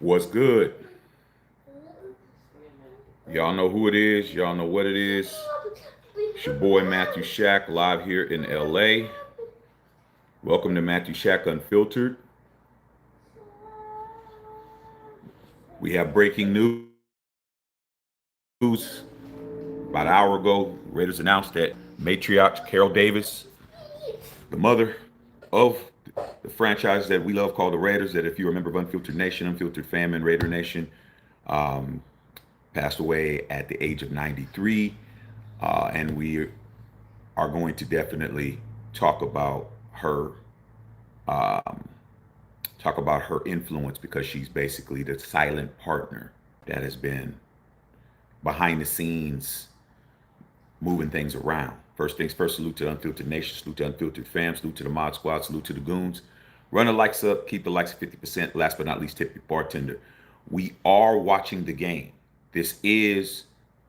What's good? Y'all know who it is. Y'all know what it is. It's your boy Matthew Shack live here in LA. Welcome to Matthew Shack Unfiltered. We have breaking news. About an hour ago, Raiders announced that matriarch Carol Davis, the mother of the franchise that we love called the Raiders, that if you remember of Unfiltered Nation, Unfiltered Famine, Raider Nation, um, passed away at the age of 93. And we are going to definitely talk about her um, talk about her influence because she's basically the silent partner that has been behind the scenes moving things around. First things first, salute to Unfiltered Nation, salute to Unfiltered Fam, salute to the Mod Squad, salute to the Goons. Run the likes up, keep the likes at 50%. Last but not least, tip your bartender. We are watching the game. This is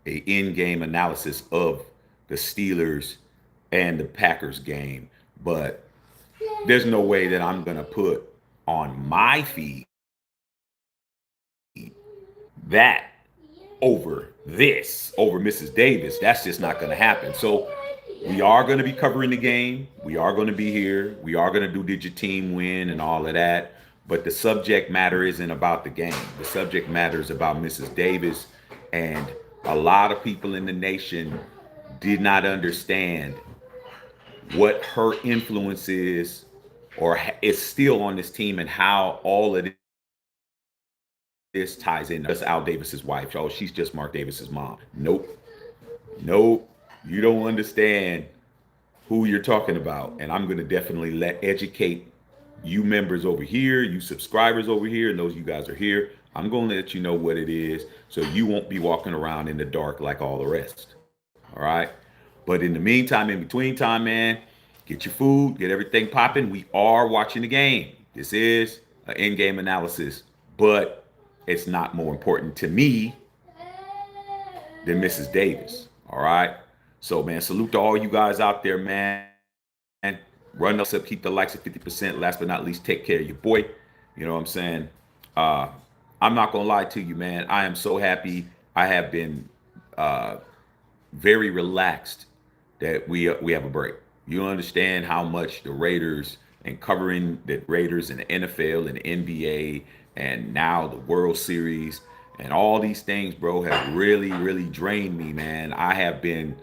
a in-game analysis of the Steelers and the Packers game, but there's no way that I'm gonna put on my feed that over Mrs. Davis. That's just not gonna happen. So we are going to be covering the game. We are going to be here. We are going to do did your team win and all of that. But the subject matter isn't about the game. The subject matter is about Mrs. Davis. And a lot of people in the nation did not understand what her influence is or is still on this team and how all of this ties in. That's Al Davis's wife. Oh, she's just Mark Davis's mom. Nope. Nope. You don't understand who you're talking about. And I'm going to definitely educate you members over here, you subscribers over here, and those you guys are here. I'm going to let you know what it is so you won't be walking around in the dark like all the rest. All right. But in the meantime, in between time, man, get your food, get everything popping. We are watching the game. This is an in-game analysis, but it's not more important to me than Mrs. Davis. All right. So, man, salute to all you guys out there, man. Run us up, keep the likes at 50%. Last but not least, take care of your boy. You know what I'm saying? Uh, I'm not going to lie to you, man. I am so happy. I have been uh, very relaxed that we have a break. You don't understand how much the Raiders and covering the Raiders and the NFL and the NBA and now the World Series and all these things, bro, have really, really drained me, man. I have been,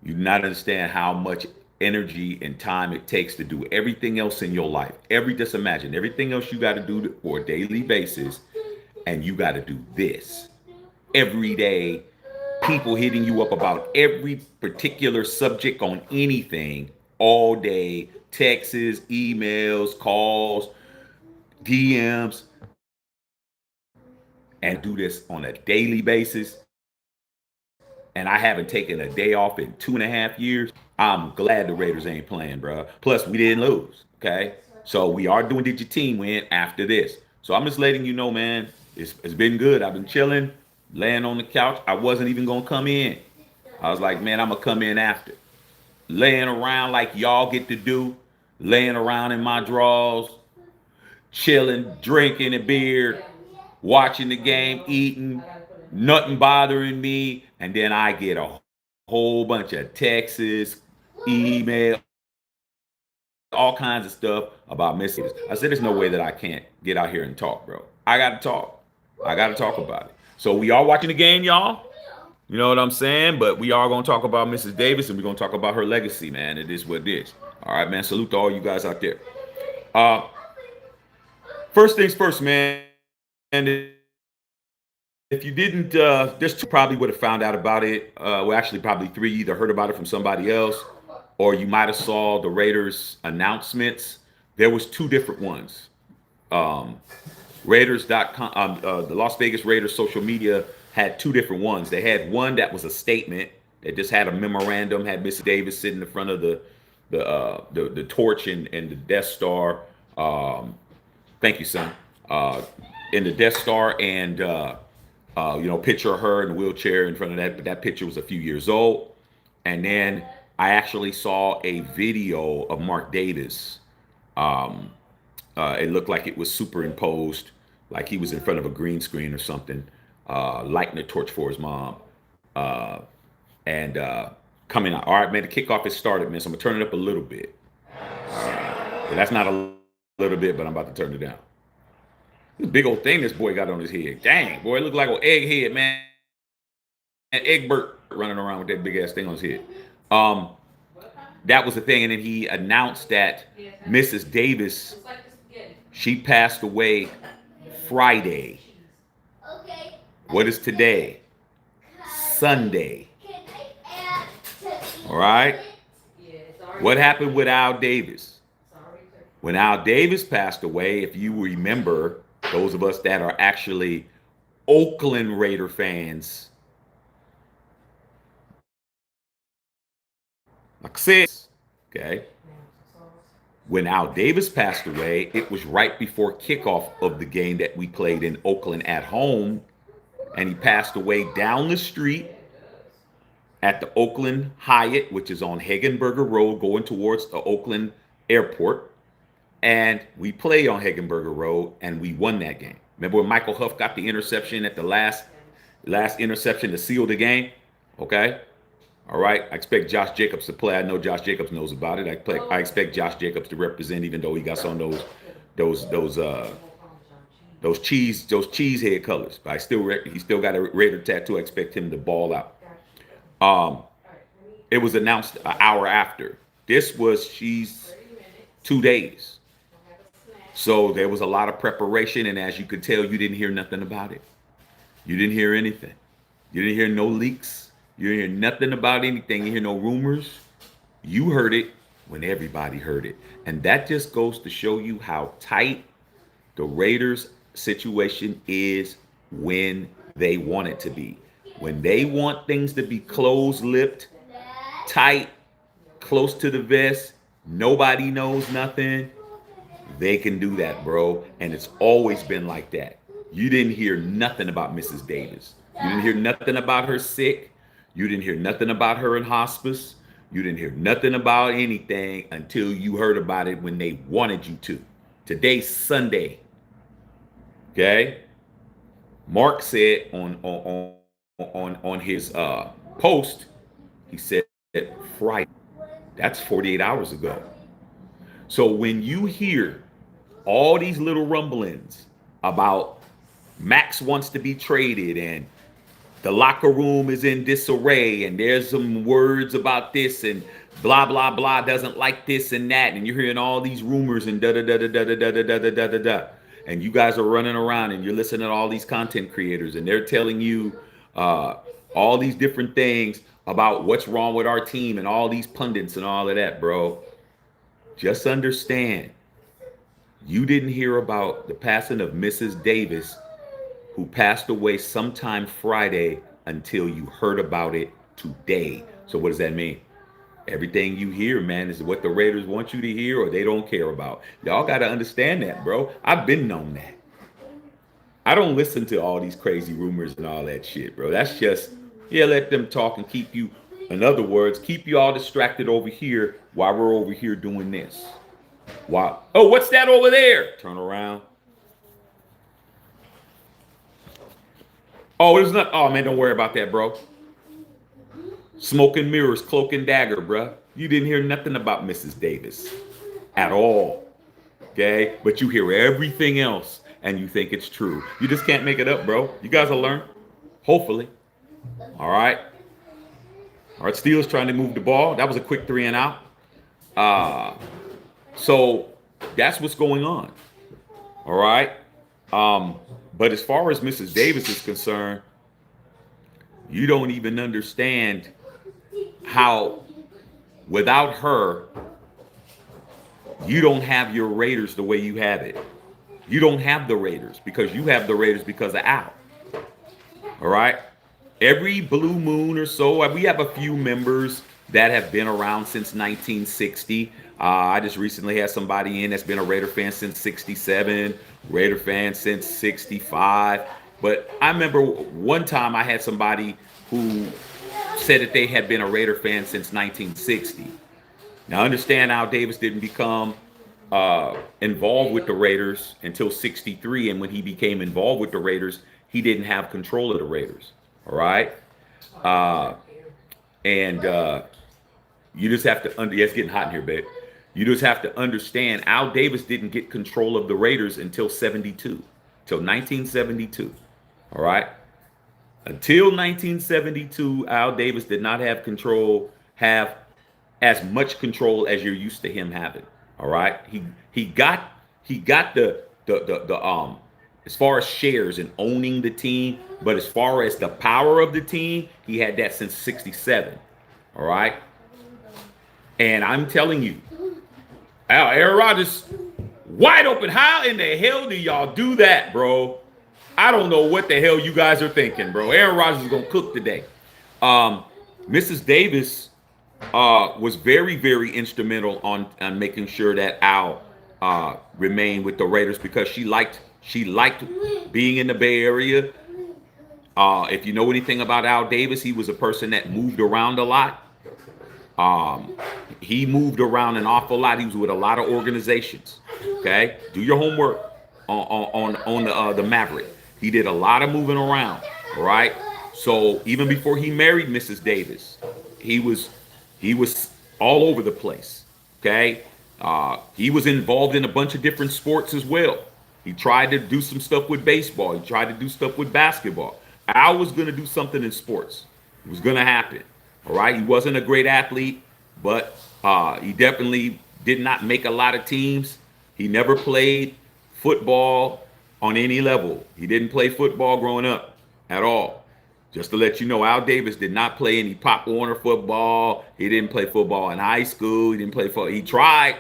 you do not understand how much energy and time it takes to do everything else in your life. Just imagine everything else you got to do for a daily basis, and you got to do this every day. People hitting you up about every particular subject on anything all day, texts, emails, calls, DMs, and do this on a daily basis. And I haven't taken a day off in 2.5 years. I'm glad the Raiders ain't playing, bro. Plus, we didn't lose. Okay. So we are doing did your team win after this. So I'm just letting you know, man, it's been good. I've been chilling, laying on the couch. I wasn't even going to come in. I was like, man, I'm going to come in after. Laying around like y'all get to do, laying around in my drawers, chilling, drinking a beer, watching the game, eating, nothing bothering me. And then I get a whole bunch of texts, email, all kinds of stuff about Missy. I said, there's no way that I can't get out here and talk, bro. I got to talk. I got to talk about it. So we are watching the game, y'all. You know what I'm saying? But we are going to talk about Mrs. Davis and we're going to talk about her legacy, man. It is what it is. All right, man. Salute to all you guys out there. Uh, First things first, man. And if you didn't, there's two probably would have found out about it. Well, actually, probably three. Either heard about it from somebody else, or you might have saw the Raiders announcements. There was two different ones. Um, Raiders.com, the Las Vegas Raiders social media had two different ones. They had one that was a statement that just had a memorandum, had Mr. Davis sitting in front of the torch and the Death Star. Thank you, son. Uh, in the Death Star and picture of her in the wheelchair in front of that. But that picture was a few years old. And then I actually saw a video of Mark Davis. It looked like it was superimposed like he was in front of a green screen or something, lighting a torch for his mom, uh, and coming out. All right, man, the kickoff has started, man. So I'm gonna turn it up a little bit. Yeah, that's not a little bit, but I'm about to turn it down. This big old thing this boy got on his head. Dang, boy, it looked like an egghead, man. And Egbert running around with that big ass thing on his head. Um, that was the thing, and then he announced that Mrs. Davis, she passed away Friday. What is today? Sunday. All right. What happened with Al Davis? When Al Davis passed away, if you remember, those of us that are actually Oakland Raider fans, like I said, okay, when Al Davis passed away, it was right before kickoff of the game that we played in Oakland at home, and he passed away down the street at the Oakland Hyatt, which is on Hagenberger Road, going towards the Oakland Airport. And we played on Hagenberger Road, and we won that game. Remember when Michael Huff got the interception at the last interception to seal the game? Okay. All right. I expect Josh Jacobs to play. I know Josh Jacobs knows about it. I expect Josh Jacobs to represent, even though he got some of those cheesehead colors. But he still got a Raider tattoo. I expect him to ball out. It was announced an hour after. She's 2 days. So there was a lot of preparation, and as you could tell, you didn't hear nothing about it. You didn't hear anything. You didn't hear no leaks. You didn't hear nothing about anything. You hear no rumors. You heard it when everybody heard it. And that just goes to show you how tight the Raiders situation is when they want it to be. When they want things to be close-lipped, tight, close to the vest, nobody knows nothing, they can do that, bro. And it's always been like that. You didn't hear nothing about Mrs. Davis. You didn't hear nothing about her sick. You didn't hear nothing about her in hospice. You didn't hear nothing about anything until you heard about it when they wanted you to. Today's Sunday. Okay? Mark said on his post, he said Friday. That's 48 hours ago. So when you hear all these little rumblings about Max wants to be traded and the locker room is in disarray and there's some words about this and blah blah blah doesn't like this and that, and you're hearing all these rumors and da da da da da da da da da da da da, and you guys are running around and you're listening to all these content creators and they're telling you all these different things about what's wrong with our team and all these pundits and all of that, bro. Just understand, you didn't hear about the passing of Mrs. Davis, who passed away sometime Friday, until you heard about it today. So what does that mean? Everything you hear, man, is what the Raiders want you to hear or they don't care about. Y'all got to understand that, bro. I've been known that. I don't listen to all these crazy rumors and all that shit, bro. That's just, let them talk and keep you, in other words, keep you all distracted over here while we're over here doing this. Wow. Oh, what's that over there? Turn around. Oh, it's not. Oh, man, don't worry about that, bro. Smoke and mirrors, cloak and dagger, bro. You didn't hear nothing about Mrs. Davis at all. Okay? But you hear everything else and you think it's true. You just can't make it up, bro. You guys will learn. Hopefully. All right. All right, Steelers trying to move the ball. That was a quick 3 and out. So that's what's going on. All right. But as far as Mrs. Davis is concerned, you don't even understand how, without her, you don't have your Raiders the way you have it. You don't have the Raiders because you have the Raiders because of Al. All right. Every blue moon or so, we have a few members that have been around since 1960. I just recently had somebody in that's been a Raider fan since 67, Raider fan since 65. But I remember one time I had somebody who said that they had been a Raider fan since 1960. Now, understand, Al Davis didn't become involved with the Raiders until 63. And when he became involved with the Raiders, he didn't have control of the Raiders. All right. Uh, and you just have to, yeah, it's getting hot in here, babe. You just have to understand Al Davis didn't get control of the Raiders until 72, till 1972. All right. Until 1972, Al Davis did not have as much control as you're used to him having. All right. He got the as far as shares and owning the team, but as far as the power of the team, he had that since 67. All right. And I'm telling you, Aaron Rodgers, wide open. How in the hell do y'all do that, bro? I don't know what the hell you guys are thinking, bro. Aaron Rodgers is going to cook today. Mrs. Davis was very, very instrumental on making sure that Al remained with the Raiders because she liked being in the Bay Area. If you know anything about Al Davis, he was a person that moved around a lot. He moved around an awful lot. He was with a lot of organizations. Okay, do your homework on the Maverick. He did a lot of moving around. All right. So even before he married Mrs. Davis, he was all over the place. Okay. He was involved in a bunch of different sports as well. He tried to do some stuff with baseball. He tried to do stuff with basketball. Al was going to do something in sports. It was going to happen. All right. He wasn't a great athlete, but he definitely did not make a lot of teams. He never played football on any level. He didn't play football growing up at all. Just to let you know, Al Davis did not play any Pop Warner football. He didn't play football in high school. He didn't play football. He tried,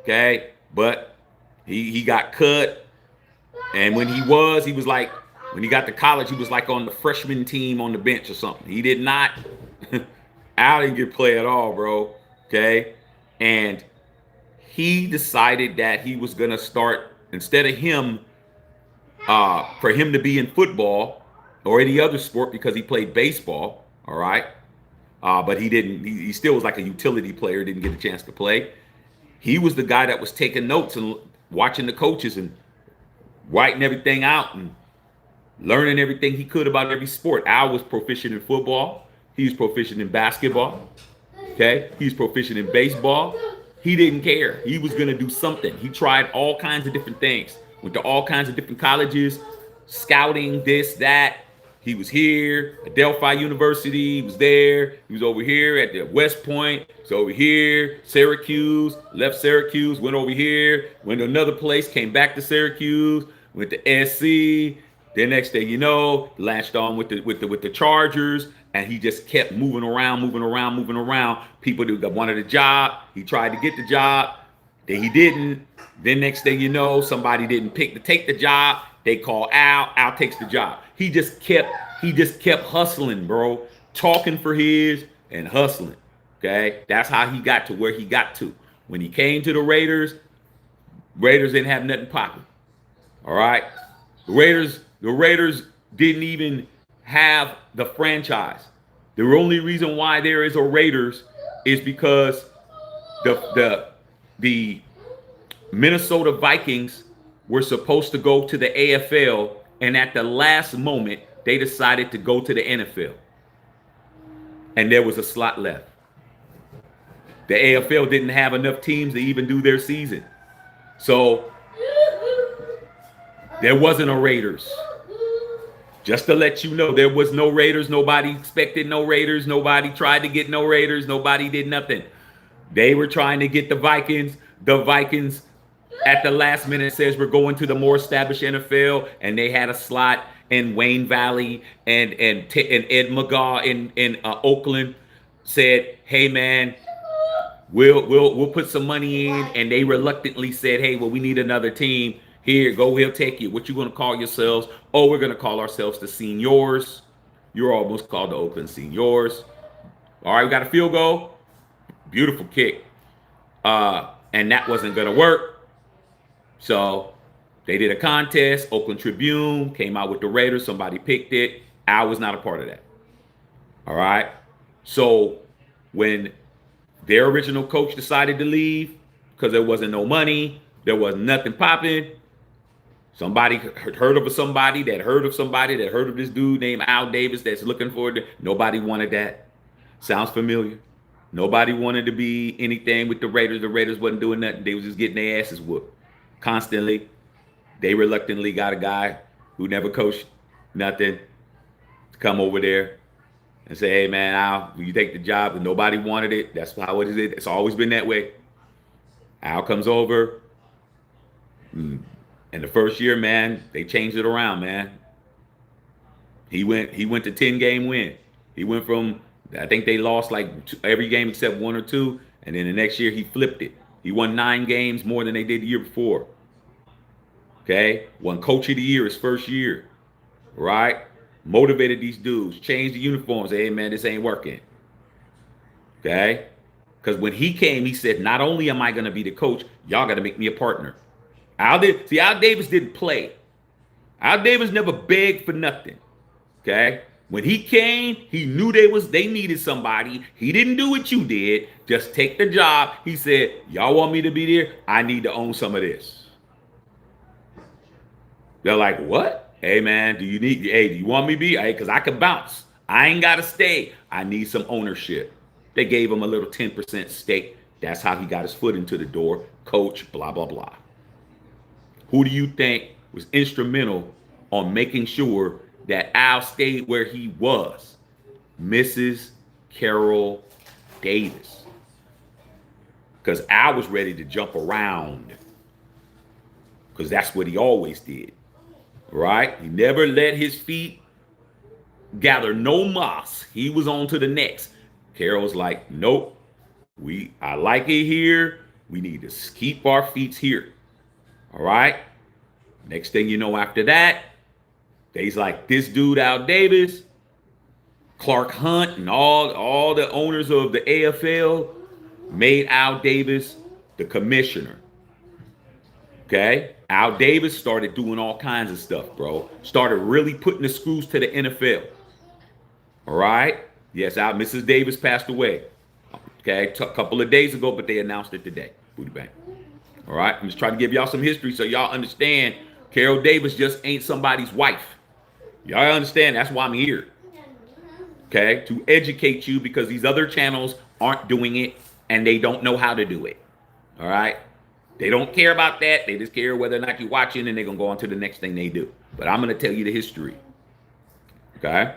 okay, but he got cut. And when he was like, when he got to college, he was like on the freshman team on the bench or something. He did not, Al didn't get play at all, bro, okay? And he decided that he was going to start, instead of him, for him to be in football or any other sport because he played baseball, all right? But he didn't, he still was like a utility player, didn't get a chance to play. He was the guy that was taking notes and watching the coaches and writing everything out and learning everything he could about every sport. Al was proficient in football. He was proficient in basketball. Okay? He's proficient in baseball. He didn't care. He was going to do something. He tried all kinds of different things. Went to all kinds of different colleges, scouting, this, that. He was here at Delphi University. He was there. He was over here at the West Point. He's over here, Syracuse. Left Syracuse, went over here, went to another place, came back to Syracuse, went to SC. Then next thing you know, latched on with the Chargers, and he just kept moving around. People that wanted a job, he tried to get the job. Then he didn't. Then next thing you know, somebody didn't pick to take the job. They call Al. Al takes the job. He just kept hustling, bro. Talking for his and hustling. Okay, that's how he got to where he got to. When he came to the Raiders didn't have nothing popping. All right, the Raiders didn't even have the franchise. The only reason why there is a Raiders is because the Minnesota Vikings were supposed to go to the AFL, and at the last moment, they decided to go to the NFL. And there was a slot left. The AFL didn't have enough teams to even do their season. So there wasn't a Raiders. Just to let you know, there was no Raiders. Nobody expected no Raiders. Nobody tried to get no Raiders. Nobody did nothing. They were trying to get the Vikings. The Vikings at the last minute says we're going to the more established NFL, and they had a slot in Wayne Valley, and Ed McGaw in Oakland said, "Hey man, we'll put some money in," and they reluctantly said, "Hey, well, we need another team. Here, go. We'll take you. What you going to call yourselves? Oh, we're going to call ourselves the Seniors. You're almost called the Oakland Seniors. All right, we got a field goal. Beautiful kick. And that wasn't going to work. So they did a contest. Oakland Tribune came out with the Raiders. Somebody picked it. I was not a part of that. All right. So when their original coach decided to leave, because there wasn't no money. There was nothing popping. Somebody heard of somebody that heard of somebody that heard of this dude named Al Davis that's looking for it. Nobody wanted that. Sounds familiar. Nobody wanted to be anything with the Raiders. The Raiders wasn't doing nothing. They was just getting their asses whooped constantly. They reluctantly got a guy who never coached nothing to come over there and say, hey, man, Al, will you take the job? And nobody wanted it. That's how it is. It's always been that way. Al comes over. And the first year, man, they changed it around, man. He went to 10-game win. He went from, I think they lost like every game except 1 or 2. And then the next year he flipped it. He won 9 games more than they did the year before. Okay? Won Coach of the Year his first year. Right? Motivated these dudes. Changed the uniforms. Hey, man, this ain't working. Okay? Because when he came, he said, not only am I going to be the coach, y'all got to make me a partner. Al Davis didn't play. Al Davis never begged for nothing. Okay? When he came, he knew they needed somebody. He didn't do what you did. Just take the job. He said, y'all want me to be there? I need to own some of this. They're like, what? Hey, man, do you want me to be? Hey, because I can bounce. I ain't got to stay. I need some ownership. They gave him a little 10% stake. That's how he got his foot into the door. Coach, blah, blah, blah. Who do you think was instrumental on making sure that Al stayed where he was? Mrs. Carol Davis. Because Al was ready to jump around. Because that's what he always did. Right? He never let his feet gather no moss. He was on to the next. Carol's like, nope. I like it here. We need to keep our feet here. All right. Next thing you know, after that, they's like, this dude, Al Davis, Clark Hunt, and all the owners of the AFL made Al Davis the commissioner. Okay. Al Davis started doing all kinds of stuff, bro. Started really putting the screws to the NFL. All right. Yes, Mrs. Davis passed away. Okay. A couple of days ago, but they announced it today. Booty bang. All right. I'm just trying to give y'all some history so y'all understand Carol Davis just ain't somebody's wife. Y'all understand? That's why I'm here. Okay. To educate you because these other channels aren't doing it and they don't know how to do it. All right. They don't care about that. They just care whether or not you're watching and they're going to go on to the next thing they do. But I'm going to tell you the history. Okay.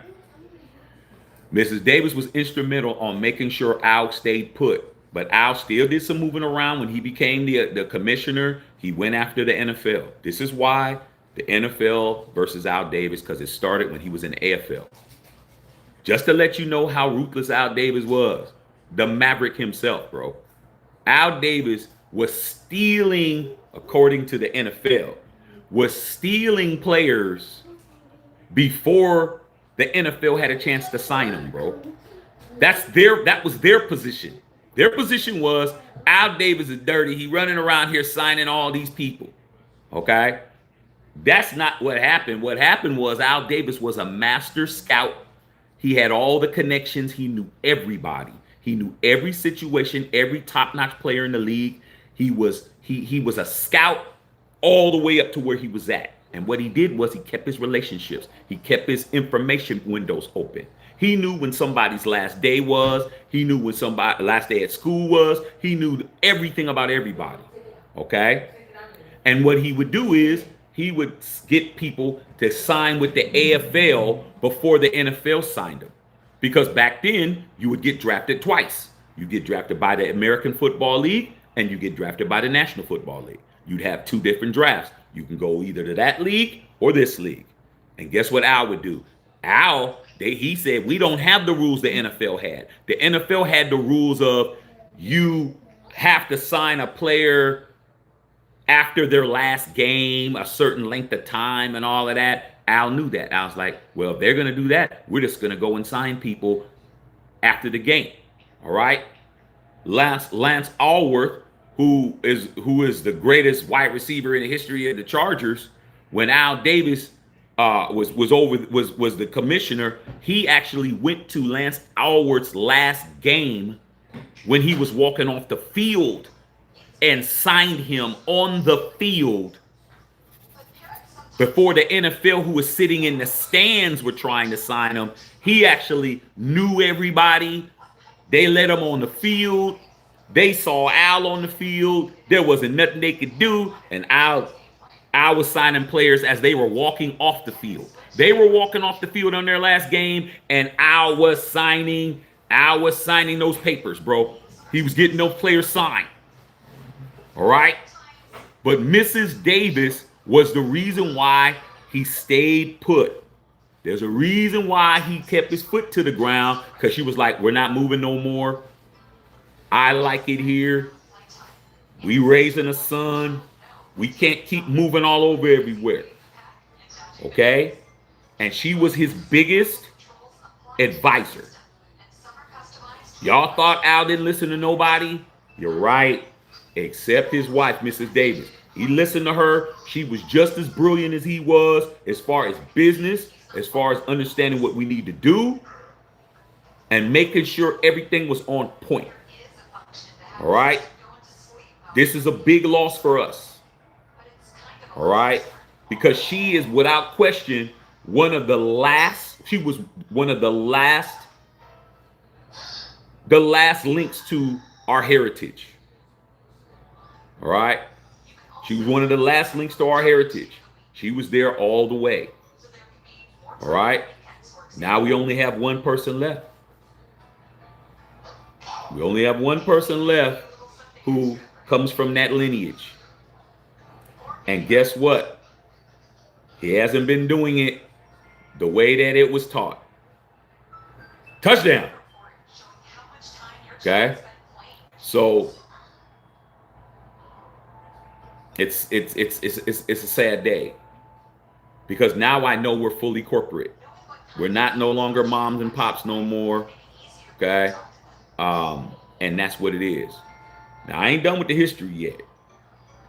Mrs. Davis was instrumental on making sure Al stayed put. But Al still did some moving around. When he became the commissioner, he went after the NFL. This is why the NFL versus Al Davis, because it started when he was in the AFL. Just to let you know how ruthless Al Davis was. The Maverick himself, bro. Al Davis was stealing, according to the NFL, was stealing players before the NFL had a chance to sign them, bro. That was their position. Their position was Al Davis is dirty. He running around here signing all these people. Okay? That's not what happened. What happened was Al Davis was a master scout. He had all the connections. He knew everybody. He knew every situation, every top-notch player in the league. He was a scout all the way up to where he was at. And what he did was he kept his relationships. He kept his information windows open. He knew when somebody's last day was. He knew when somebody's last day at school was. He knew everything about everybody. Okay? And what he would do is he would get people to sign with the AFL before the NFL signed them. Because back then, you would get drafted twice. You get drafted by the American Football League and you get drafted by the National Football League. You'd have 2 different drafts. You can go either to that league or this league. And guess what Al would do? He said, we don't have the rules the NFL had. The NFL had the rules of you have to sign a player after their last game, a certain length of time and all of that. Al knew that. I was like, well, if they're going to do that, we're just going to go and sign people after the game. All right. Lance Allworth, who is the greatest wide receiver in the history of the Chargers, when Al Davis was the commissioner, he actually went to Lance Allworth's last game when he was walking off the field and signed him on the field before the NFL, who was sitting in the stands, were trying to sign him. He actually knew everybody. They let him on the field. They saw Al on the field. There wasn't nothing they could do. And Al was signing players as they were walking off the field. They were walking off the field on their last game, and Al was signing those papers, bro. He was getting those players signed. All right? But Mrs. Davis was the reason why he stayed put. There's a reason why he kept his foot to the ground, because she was like, we're not moving no more. I like it here. We raising a son. We can't keep moving all over everywhere. Okay? And she was his biggest advisor. Y'all thought Al didn't listen to nobody? You're right. Except his wife, Mrs. Davis. He listened to her. She was just as brilliant as he was as far as business, as far as understanding what we need to do, and making sure everything was on point. All right? This is a big loss for us. All right? Because she is, without question, one of the last links to our heritage. All right? She was one of the last links to our heritage. She was there all the way. All right? Now we only have one person left. We only have one person left who comes from that lineage. And guess what? He hasn't been doing it the way that it was taught. Touchdown. Okay? So it's a sad day, because now I know we're fully corporate. We're not no longer moms and pops no more. Okay? And that's what it is. Now I ain't done with the history yet.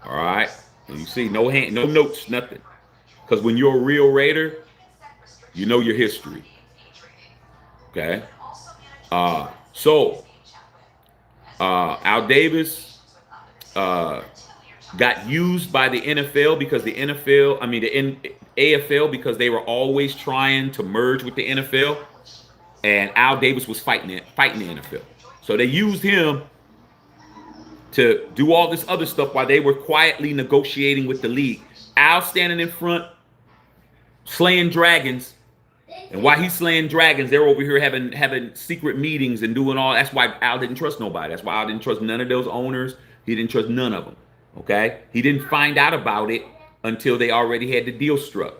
All right? And you see, no notes, nothing. Because when you're a real Raider, you know your history. Okay? So Al Davis got used by the NFL because the AFL, because they were always trying to merge with the NFL, and Al Davis was fighting the NFL. So they used him to do all this other stuff while they were quietly negotiating with the league. Al standing in front, slaying dragons, and while he's slaying dragons, they're over here having secret meetings and doing all. That's why Al didn't trust nobody. That's why Al didn't trust none of those owners. He didn't trust none of them. Okay? He didn't find out about it until they already had the deal struck.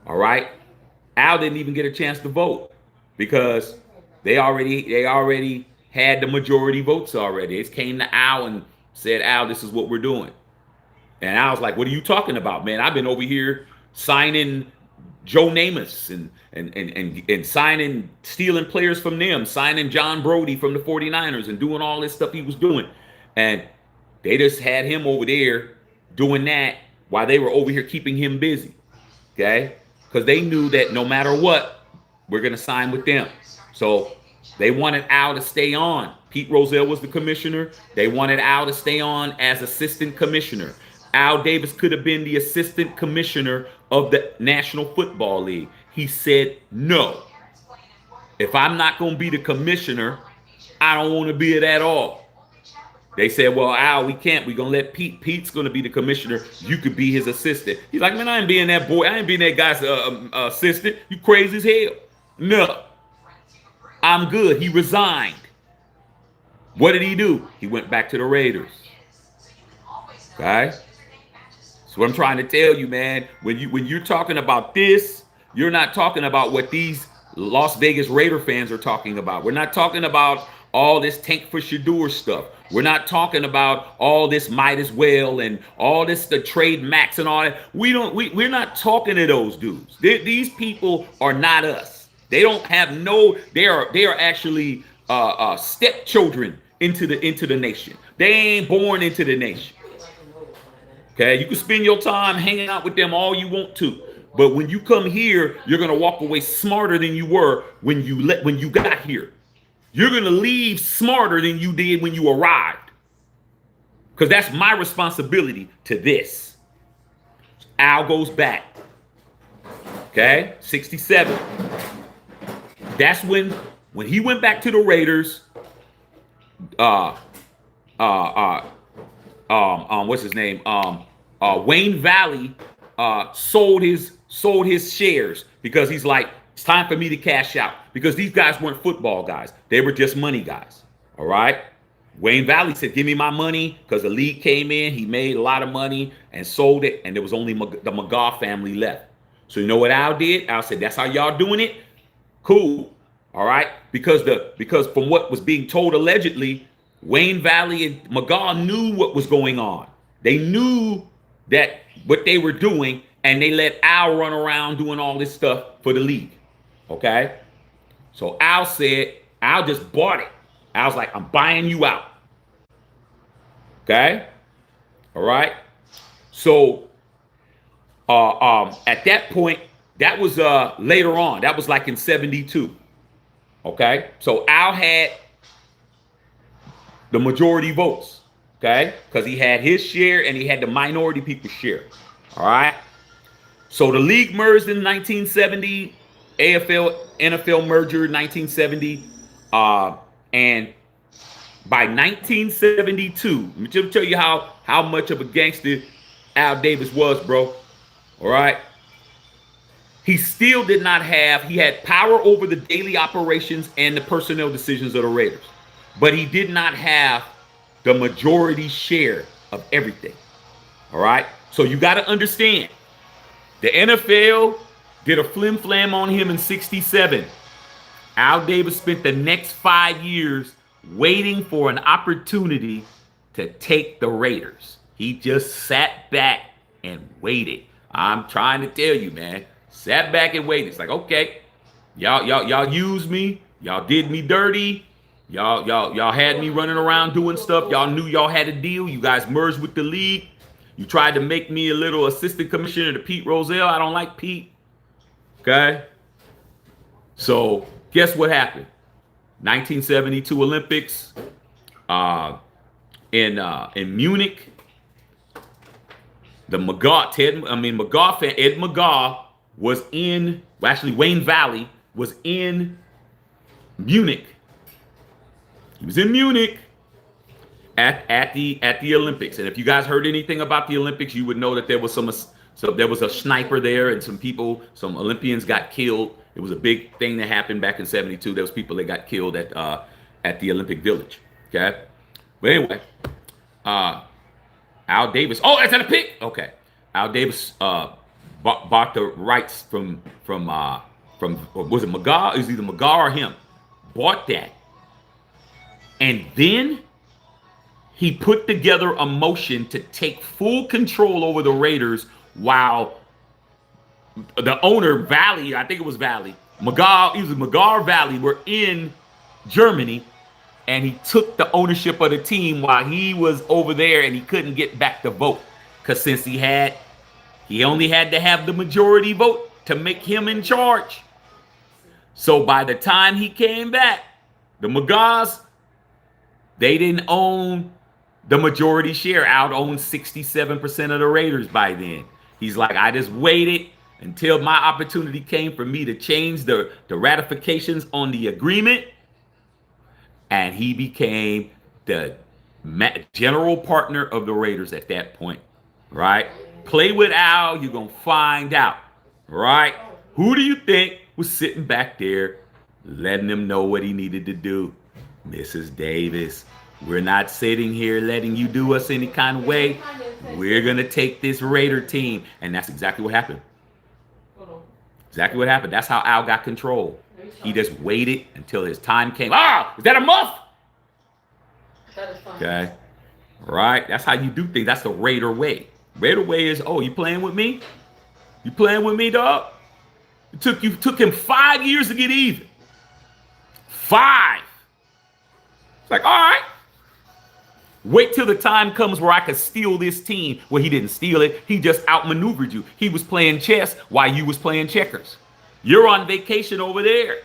All right? Al didn't even get a chance to vote because they already had the majority votes already. It came to Al and said, Al, this is what we're doing. And Al's like, what are you talking about, man? I've been over here signing Joe Namath and signing, stealing players from them, signing John Brody from the 49ers and doing all this stuff he was doing. And they just had him over there doing that while they were over here keeping him busy. Okay? Because they knew that no matter what, we're going to sign with them. So they wanted Al to stay on. Pete Rozelle was the commissioner. They wanted Al to stay on as assistant commissioner. Al Davis could have been the assistant commissioner of the National Football League. He said, no. If I'm not going to be the commissioner, I don't want to be it at all. They said, well, Al, we can't. We're going to let Pete. Pete's going to be the commissioner. You could be his assistant. He's like, man, I ain't being that boy. I ain't being that guy's assistant. You crazy as hell. No. I'm good. He resigned. What did he do? He went back to the Raiders. Okay? So what I'm trying to tell you, man, when you're talking about this, you're not talking about what these Las Vegas Raider fans are talking about. We're not talking about all this Tank for Shador stuff. We're not talking about all this Might As Well and all this, the trade max and all that. We're not talking to those dudes. These people are not us. They don't have they are actually stepchildren into the nation. They ain't born into the nation. Okay, you can spend your time hanging out with them all you want to, but when you come here, you're gonna walk away smarter than you were when you got here. You're gonna leave smarter than you did when you arrived. because that's my responsibility to this. Al goes back. Okay, 67. That's when he went back to the Raiders. What's his name? Wayne Valley sold his shares because he's like, it's time for me to cash out, because these guys weren't football guys. They were just money guys. All right. Wayne Valley said, give me my money, because the league came in. He made a lot of money and sold it. And there was only the McGaw family left. So you know what Al did? Al said, that's how y'all doing it? Cool. All right. Because from what was being told allegedly, Wayne Valley and McGaw knew what was going on. They knew that what they were doing, and they let Al run around doing all this stuff for the league. Okay. So Al just bought it. I was like, I'm buying you out. Okay. All right. So at that point, that was later on. That was like in 72. Okay. So Al had the majority votes. Okay. Because he had his share and he had the minority people's share. All right. So the league merged in 1970. AFL NFL merger 1970. And by 1972, let me just tell you how much of a gangster Al Davis was, bro. All right. He still did not have, he had power over the daily operations and the personnel decisions of the Raiders, but he did not have the majority share of everything. All right. So you got to understand, the NFL did a flim flam on him in 67. Al Davis spent the next 5 years waiting for an opportunity to take the Raiders. He just sat back and waited. I'm trying to tell you, man. Sat back and waited. It's like, okay, y'all used me. Y'all did me dirty. Y'all had me running around doing stuff. Y'all knew y'all had a deal. You guys merged with the league. You tried to make me a little assistant commissioner to Pete Rozelle. I don't like Pete. Okay. So guess what happened? 1972 Olympics in Munich. The McGaw, Ed McGaw was in, well, actually Wayne Valley was in Munich. He was in Munich at the Olympics. And if you guys heard anything about the Olympics, you would know that there was there was a sniper there, and some Olympians got killed. It was a big thing that happened back in 72. There was people that got killed at the Olympic Village. Okay. But anyway, Al Davis. Oh, that's at a pick. Okay. Al Davis bought the rights from was it McGaw? It was either McGaw or him. Bought that. And then he put together a motion to take full control over the Raiders while the owner, Valley, I think it was Valley, McGaw or Valley were in Germany, and he took the ownership of the team while he was over there, and he couldn't get back the vote. Because since he only had to have the majority vote to make him in charge. So by the time he came back, the McGaws, they didn't own the majority share. Al owned 67% of the Raiders by then. He's like, I just waited until my opportunity came for me to change the ratifications on the agreement. And he became the general partner of the Raiders at that point, right? Play with Al, you're going to find out, right? Who do you think was sitting back there letting him know what he needed to do? Mrs. Davis. We're not sitting here letting you do us any kind of way. We're going to take this Raider team. And that's exactly what happened. Exactly what happened. That's how Al got control. He just waited until his time came. Ah, is that a muff? That is fine. Okay. Right. That's how you do things. That's the Raider way. Raider way is, oh, you playing with me? You playing with me, dog? It took him 5 years to get even. 5. It's like, all right. Wait till the time comes where I could steal this team. Well, he didn't steal it. He just outmaneuvered you. He was playing chess while you was playing checkers. You're on vacation over there.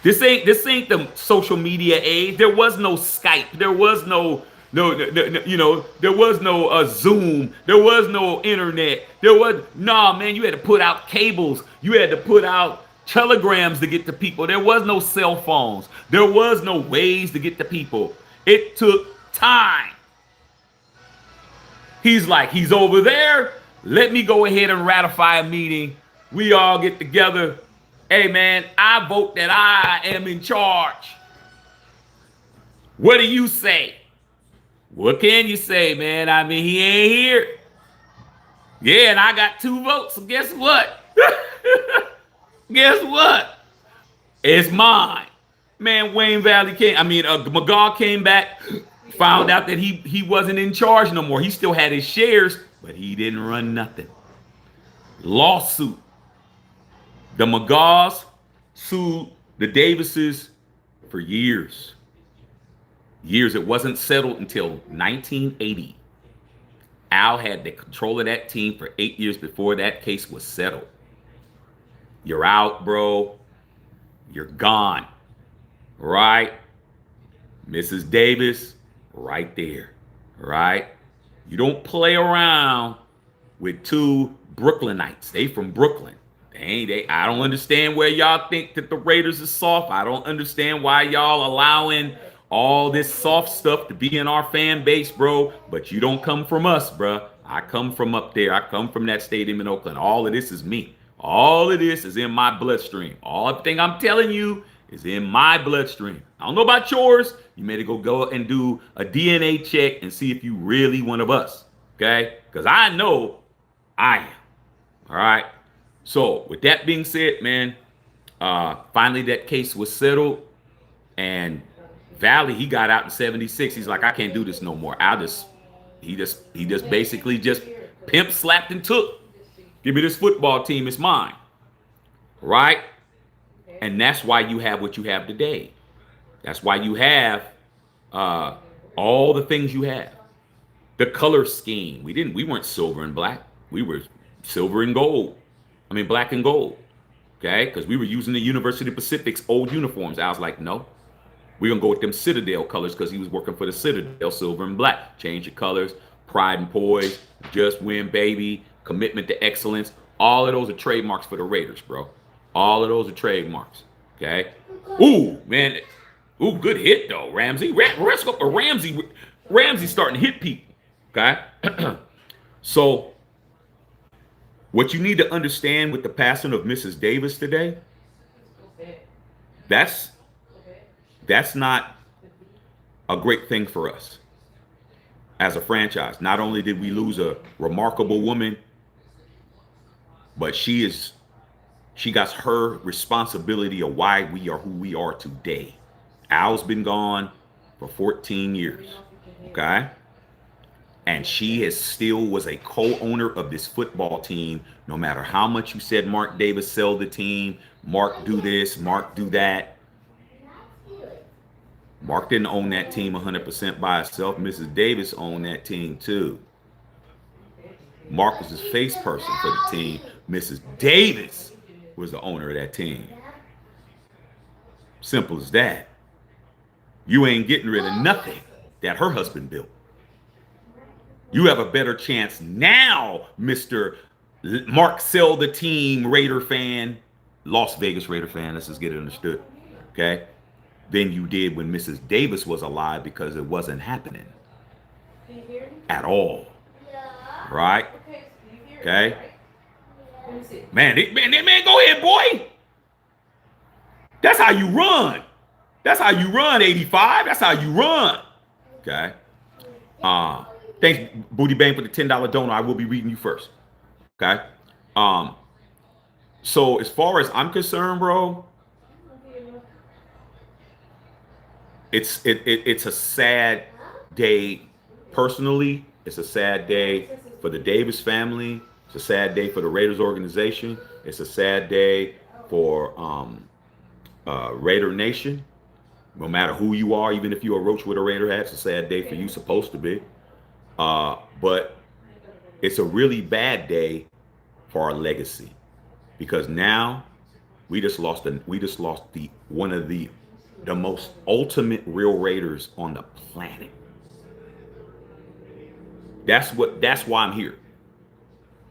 This ain't the social media age. There was no Skype. There was no There was no Zoom. There was no internet. Man, you had to put out cables. You had to put out telegrams to get to people. There was no cell phones. There was no ways to get to people. It took time. He's like, he's over there. Let me go ahead and ratify a meeting. We all get together. Hey, man, I vote that I am in charge. What do you say? What can you say, man? I mean, he ain't here. Yeah, and I got 2 votes. So guess what? Guess what? It's mine. Man, McGaw came back, found out that he wasn't in charge no more. He still had his shares, but he didn't run nothing. Lawsuit. The McGaws sued the Davises for years. Years. It wasn't settled until 1980. Al had the control of that team for 8 years before that case was settled. You're out, bro. You're gone. Right? Mrs. Davis, right there. Right? You don't play around with 2 Brooklynites. They from Brooklyn. I don't understand where y'all think that the Raiders are soft. I don't understand why y'all allowing all this soft stuff to be in our fan base, bro. But you don't come from us, bro. I come from up there. I come from that stadium in Oakland. All of this is me. All of this is in my bloodstream. Everything I'm telling you is in my bloodstream. I don't know about yours. You may go and do a DNA check and see if you really one of us. Okay? Because I know I am. All right? So with that being said, man, finally that case was settled, and Valley, he got out in 76. He's like, I can't do this no more. He just basically just pimp slapped and took. Give me this football team, it's mine. Right? And that's why you have what you have today. That's why you have all the things you have. The color scheme. We weren't silver and black. We were silver and gold. Black and gold. Okay? Because we were using the University of Pacific's old uniforms. I was like, no. We're going to go with them Citadel colors because he was working for the Citadel, silver and black. Change your colors, pride and poise, just win, baby, commitment to excellence. All of those are trademarks for the Raiders, bro. All of those are trademarks. Okay? Ooh, man. Ooh, good hit, though, Ramsey. Let's go for Ramsey. Ramsey's starting to hit people. Okay? So, what you need to understand with the passing of Mrs. Davis today, that's not a great thing for us as a franchise. Not only did we lose a remarkable woman, but she got her responsibility of why we are who we are today. Al's been gone for 14 years, okay? And she still was a co-owner of this football team, no matter how much you said Mark Davis sell the team, Mark do this, Mark do that. Mark didn't own that team 100% by himself. Mrs. Davis owned that team too. Mark was his face person for the team. Mrs. Davis was the owner of that team. Simple as that. You ain't getting rid of nothing that her husband built. You have a better chance now, Mr. Mark Sell the Team Raider fan, Las Vegas Raider fan, let's just get it understood, okay, than you did when Mrs. Davis was alive, because it wasn't happening at all, right? Okay? Man, go ahead, boy. That's how you run. That's how you run, 85. That's how you run, okay? Thanks, Booty Bang, for the $10 donor. I will be reading you first. Okay. So as far as I'm concerned, bro, it's a sad day personally. It's a sad day for the Davis family. It's a sad day for the Raiders organization. It's a sad day for Raider Nation. No matter who you are, even if you're a roach with a Raider hat, it's a sad day for you, supposed to be. But it's a really bad day for our legacy, because now we just lost one of the most ultimate real Raiders on the planet. That's why I'm here.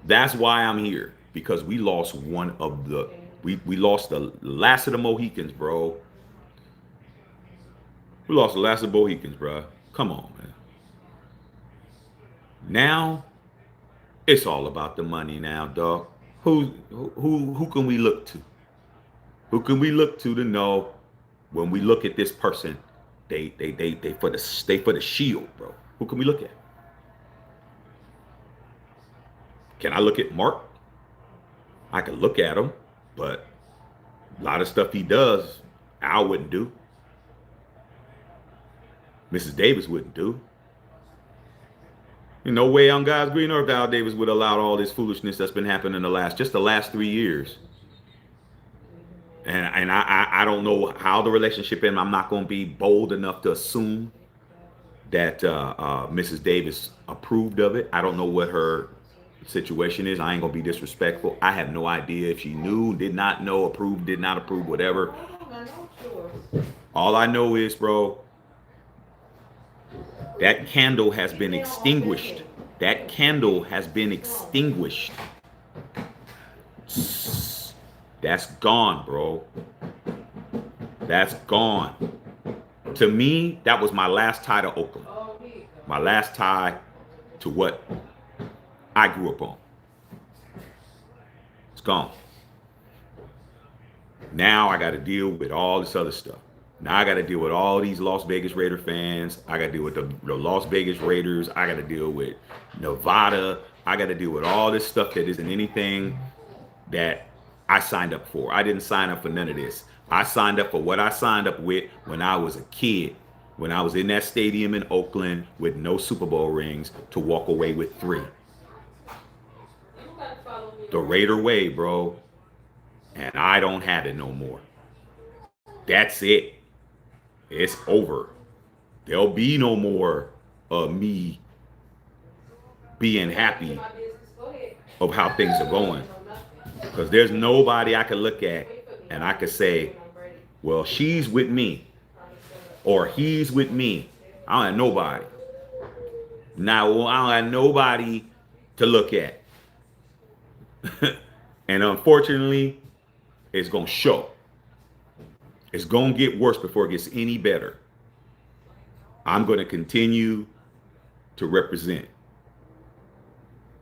That's why I'm here. Because we lost one of the we lost the last of the Mohicans, bro. We lost the last of the Mohicans, bro. Come on, man. Now it's all about the money now, dog. Who can we look to? Who can we look to know when we look at this person, they for the shield, bro. Who can we look at? Can I look at Mark? I can look at him, but a lot of stuff he does, Al wouldn't do. Mrs. Davis wouldn't do. No way on God's green earth Al Davis would allow all this foolishness that's been happening in the last 3 years. And I don't know how the relationship ended. I'm not going to be bold enough to assume that Mrs. Davis approved of it. I don't know what her situation is. I ain't going to be disrespectful. I have no idea if she knew, did not know, approved, did not approve, whatever. All I know is, bro, that candle has been extinguished. That candle has been extinguished. That's gone, bro. That's gone. To me, that was my last tie to Oakland. My last tie to what I grew up on. It's gone. Now I got to deal with all this other stuff. Now I got to deal with all these Las Vegas Raider fans. I got to deal with the Las Vegas Raiders. I got to deal with Nevada. I got to deal with all this stuff that isn't anything that I signed up for. I didn't sign up for none of this. I signed up for what I signed up with when I was a kid, when I was in that stadium in Oakland with no Super Bowl rings to walk away with 3. The Raider way, bro. And I don't have it no more. That's it. It's over. There'll be no more of me being happy of how things are going. Because there's nobody I can look at and I can say, well, she's with me or he's with me. I don't have nobody. Now, I don't have nobody to look at. And unfortunately, it's going to show. It's going to get worse before it gets any better. I'm going to continue to represent.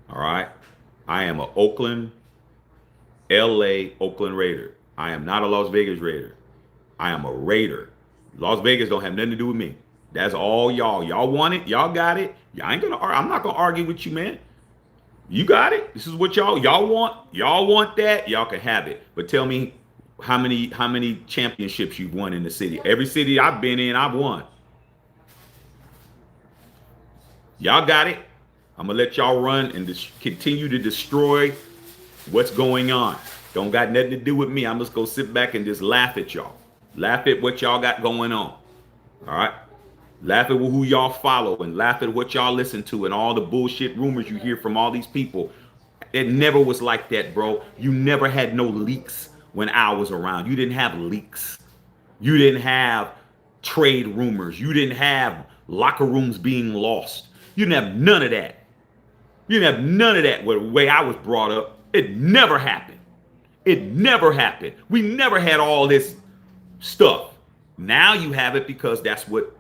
All right? I am an Oakland, LA, Oakland Raider. I am not a Las Vegas Raider. I am a Raider. Las Vegas don't have nothing to do with me. That's all y'all. Y'all want it. Y'all got it. I'm not going to argue with you, man. You got it. This is what y'all want. Y'all want that. Y'all can have it. But tell me how many championships you've won in the city. Every city I've been in, I've won. Y'all got it. I'm going to let y'all run and continue to destroy what's going on. Don't got nothing to do with me. I'm just going to sit back and just laugh at y'all. Laugh at what y'all got going on. All right? Laugh at who y'all follow and laugh at what y'all listen to and all the bullshit rumors you hear from all these people. It never was like that, bro. You never had no leaks when I was around. You didn't have leaks. You didn't have trade rumors. You didn't have locker rooms being lost. You didn't have none of that. You didn't have none of that the way I was brought up. It never happened. It never happened. We never had all this stuff. Now you have it because that's what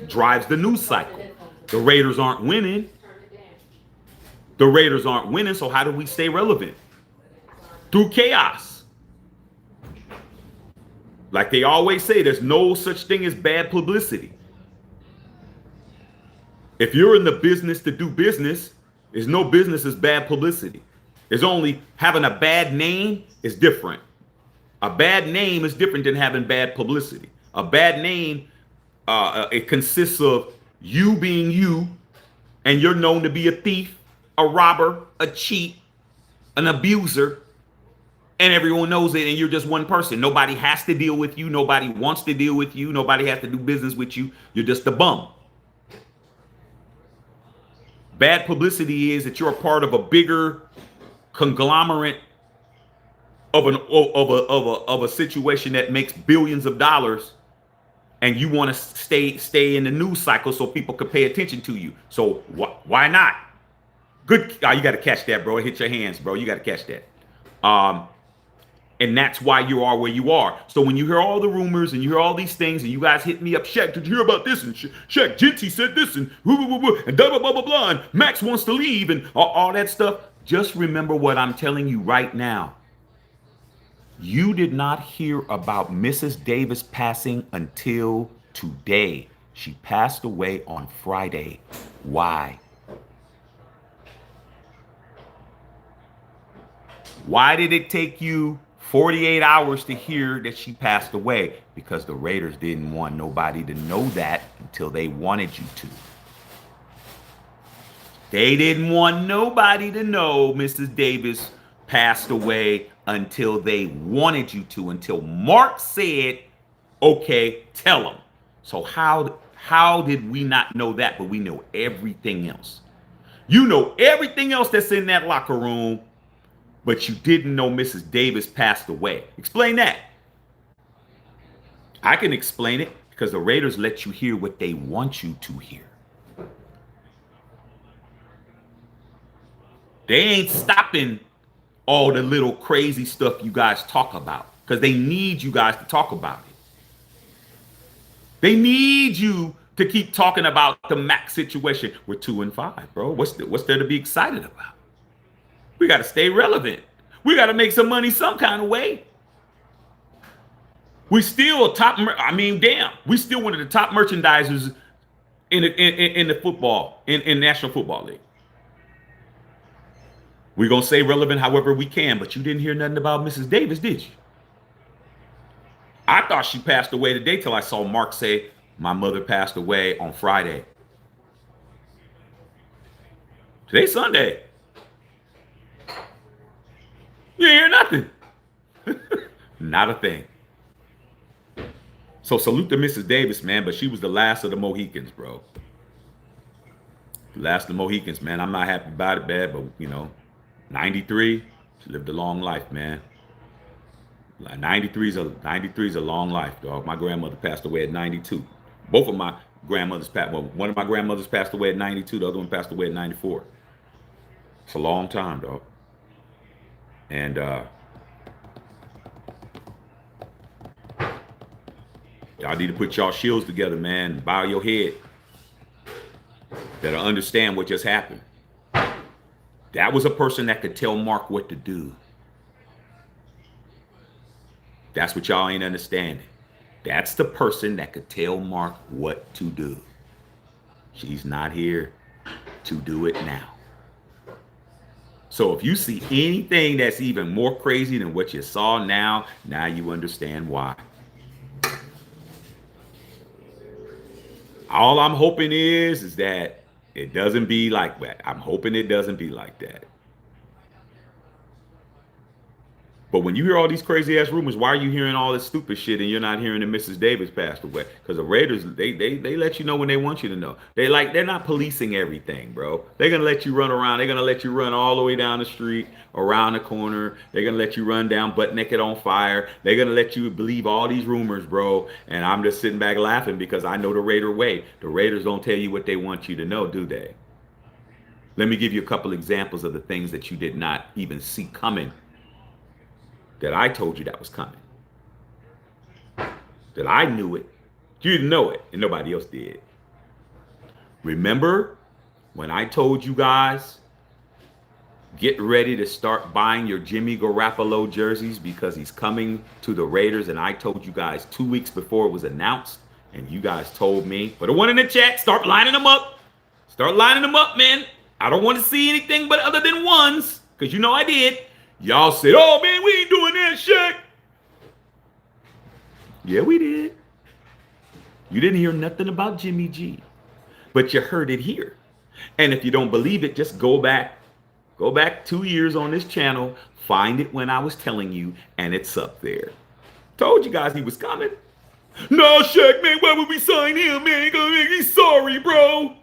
drives the news cycle. The Raiders aren't winning. The Raiders aren't winning, so how do we stay relevant? Through chaos. Like they always say, there's no such thing as bad publicity. If you're in the business to do business, there's no business as bad publicity. There's only having a bad name is different. A bad name is different than having bad publicity. A bad name, it consists of you being you, and you're known to be a thief, a robber, a cheat, an abuser, and everyone knows it, and you're just one person. Nobody has to deal with you. Nobody wants to deal with you. Nobody has to do business with you. You're just a bum. Bad publicity is that you're a part of a bigger conglomerate of a situation that makes billions of dollars, and you want to stay in the news cycle so people can pay attention to you. So why not? Good. Oh, you got to catch that, bro. It hit your hands, bro. You got to catch that. And that's why you are where you are. So when you hear all the rumors and you hear all these things and you guys hit me up, Shaq, did you hear about this? And Shaq, Jinty said this and blah, and blah, blah, blah, blah, and Max wants to leave and all that stuff. Just remember what I'm telling you right now. You did not hear about Mrs. Davis passing until today. She passed away on Friday. Why? Why did it take you 48 hours to hear that she passed away? Because the Raiders didn't want nobody to know that until they wanted you to. They didn't want nobody to know Mrs. Davis passed away until they wanted you to, until Mark said, okay, tell them. So how did we not know that, but we know everything else? You know everything else that's in that locker room, but you didn't know Mrs. Davis passed away. Explain that. I can explain it because the Raiders let you hear what they want you to hear. They ain't stopping all the little crazy stuff you guys talk about because they need you guys to talk about it. They need you to keep talking about the Max situation. We're 2-5, bro. What's there to be excited about? We got to stay relevant. We got to make some money some kind of way. We still we still one of the top merchandisers in the football, in National Football League. We're going to stay relevant however we can, but you didn't hear nothing about Mrs. Davis, did you? I thought she passed away today till I saw Mark say, my mother passed away on Friday. Today's Sunday. You didn't hear nothing. Not a thing. So salute to Mrs. Davis, man, but she was the last of the Mohicans, bro. The last of the Mohicans, man. I'm not happy about it, bad, but, 93, she lived a long life, man. 93 is a long life, dog. My grandmother passed away at 92. Both of my grandmothers passed. Well, one of my grandmothers passed away at 92. The other one passed away at 94. It's a long time, dog. And y'all need to put y'all shields together, man. Bow your head. Better understand what just happened. That was a person that could tell Mark what to do. That's what y'all ain't understanding. That's the person that could tell Mark what to do. She's not here to do it now. So if you see anything that's even more crazy than what you saw now you understand why. All I'm hoping is that it doesn't be like that. I'm hoping it doesn't be like that. But when you hear all these crazy ass rumors, why are you hearing all this stupid shit and you're not hearing that Mrs. Davis passed away? Because the Raiders, they let you know when they want you to know. They're not policing everything, bro. They're gonna let you run around. They're gonna let you run all the way down the street, around the corner. They're gonna let you run down butt naked on fire. They're gonna let you believe all these rumors, bro. And I'm just sitting back laughing because I know the Raider way. The Raiders don't tell you what they want you to know, do they? Let me give you a couple examples of the things that you did not even see coming. That I told you that was coming. That I knew it. You didn't know it, and nobody else did. Remember when I told you guys, get ready to start buying your Jimmy Garoppolo jerseys because he's coming to the Raiders, and I told you guys 2 weeks before it was announced, and you guys told me, put a one in the chat, start lining them up. Start lining them up, man. I don't want to see anything but other than ones, because you know I did. Y'all said, oh, man, we ain't doing that shit. Yeah, we did. You didn't hear nothing about Jimmy G, but you heard it here. And if you don't believe it, just go back 2 years on this channel, find it when I was telling you, and it's up there. Told you guys he was coming. No, Shaq, man, why would we sign him, man? He's sorry, bro.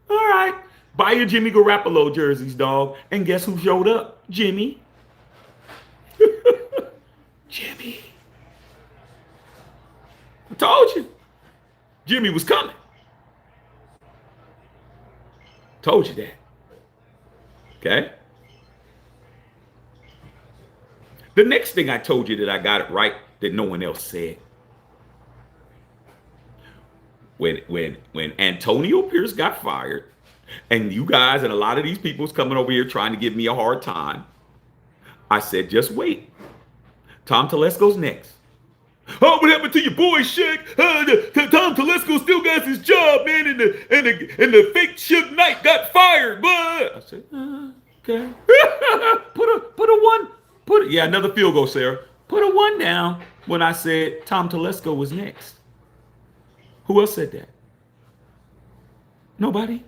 All right. Buy your Jimmy Garoppolo jerseys, dog. And guess who showed up? Jimmy. Jimmy. I told you. Jimmy was coming. Told you that. Okay? The next thing I told you that I got it right that no one else said. When Antonio Pierce got fired, and you guys and a lot of these people was coming over here trying to give me a hard time, I said, just wait. Tom Telesco's next. Oh, what happened to your boy Shaq? Tom Telesco still got his job, man, and the fake Suge Knight got fired. But I said, okay. Yeah, another field goal, Sarah. Put a 1 down when I said Tom Telesco was next. Who else said that? Nobody.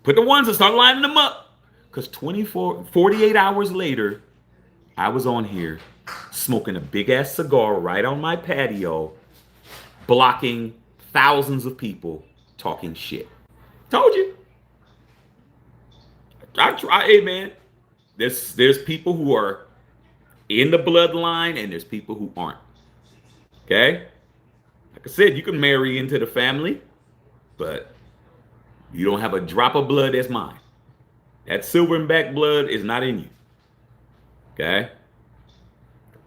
Put the 1s and start lining them up. Because 48 hours later, I was on here smoking a big ass cigar right on my patio, blocking thousands of people talking shit. Told you. I try. Hey man, there's people who are in the bloodline and there's people who aren't. Okay? Like I said, you can marry into the family, but you don't have a drop of blood that's mine. That silverback blood is not in you. Okay?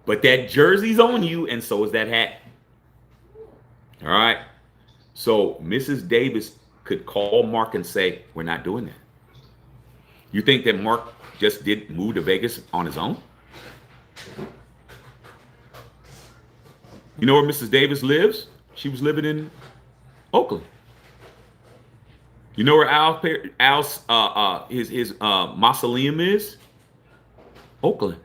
But that jersey's on you, and so is that hat. All right? So Mrs. Davis could call Mark and say, we're not doing that. You think that Mark just did move to Vegas on his own? You know where Mrs. Davis lives? She was living in Oakland. You know where Al's mausoleum is? Oakland.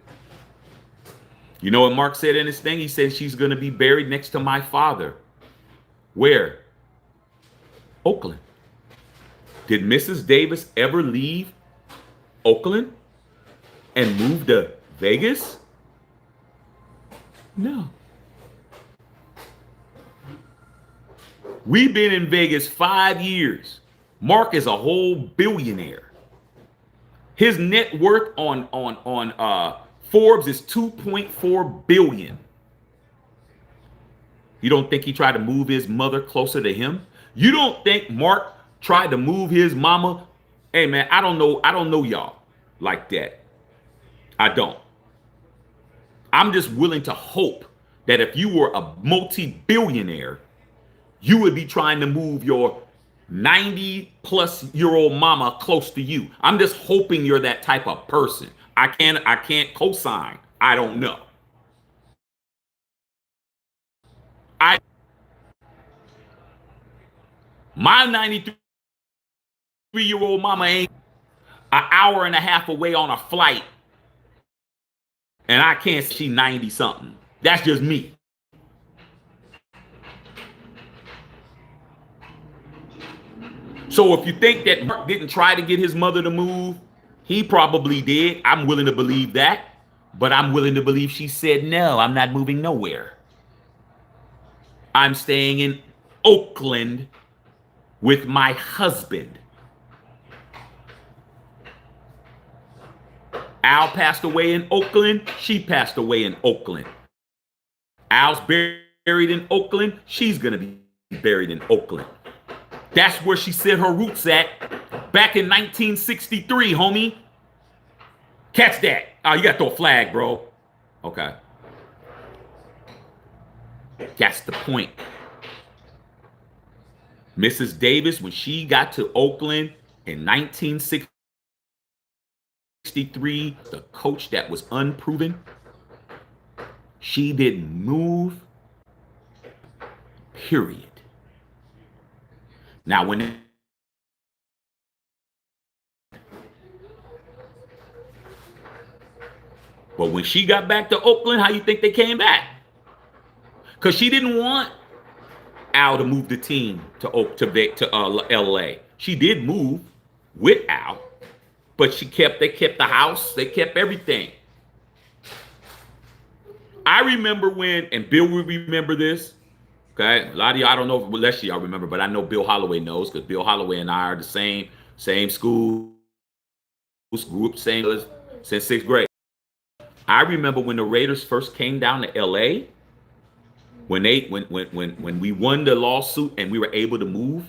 You know what Mark said in his thing? He said she's going to be buried next to my father. Where? Oakland. Did Mrs. Davis ever leave Oakland and move to Vegas? No. We've been in Vegas 5 years. Mark is a whole billionaire. His net worth on Forbes is 2.4 billion. You don't think he tried to move his mother closer to him? You don't think Mark tried to move his mama? Hey man, I don't know y'all like that. I don't. I'm just willing to hope that if you were a multi-billionaire, you would be trying to move your 90-plus-year-old mama close to you. I'm just hoping you're that type of person. I can't co-sign. I don't know. My 93-year-old mama ain't an hour and a half away on a flight, and I can't see 90 something. That's just me. So if you think that Mark didn't try to get his mother to move, he probably did. I'm willing to believe that. But I'm willing to believe she said, no, I'm not moving nowhere. I'm staying in Oakland with my husband. Al passed away in Oakland. She passed away in Oakland. Al's buried in Oakland. She's going to be buried in Oakland. That's where she said her roots at back in 1963, homie. Catch that. Oh, you got to throw a flag, bro. Okay. That's the point. Mrs. Davis, when she got to Oakland in 1963, the coach that was unproven, she didn't move, period. Now, when she got back to Oakland, how you think they came back? Because she didn't want Al to move the team to LA. She did move with Al, but they kept the house, they kept everything. I remember when, and Bill will remember this. Okay, a lot of y'all, I don't know if unless y'all remember, but I know Bill Holloway knows because Bill Holloway and I are the same school, group, same since 6th grade. I remember when the Raiders first came down to LA, when we won the lawsuit and we were able to move,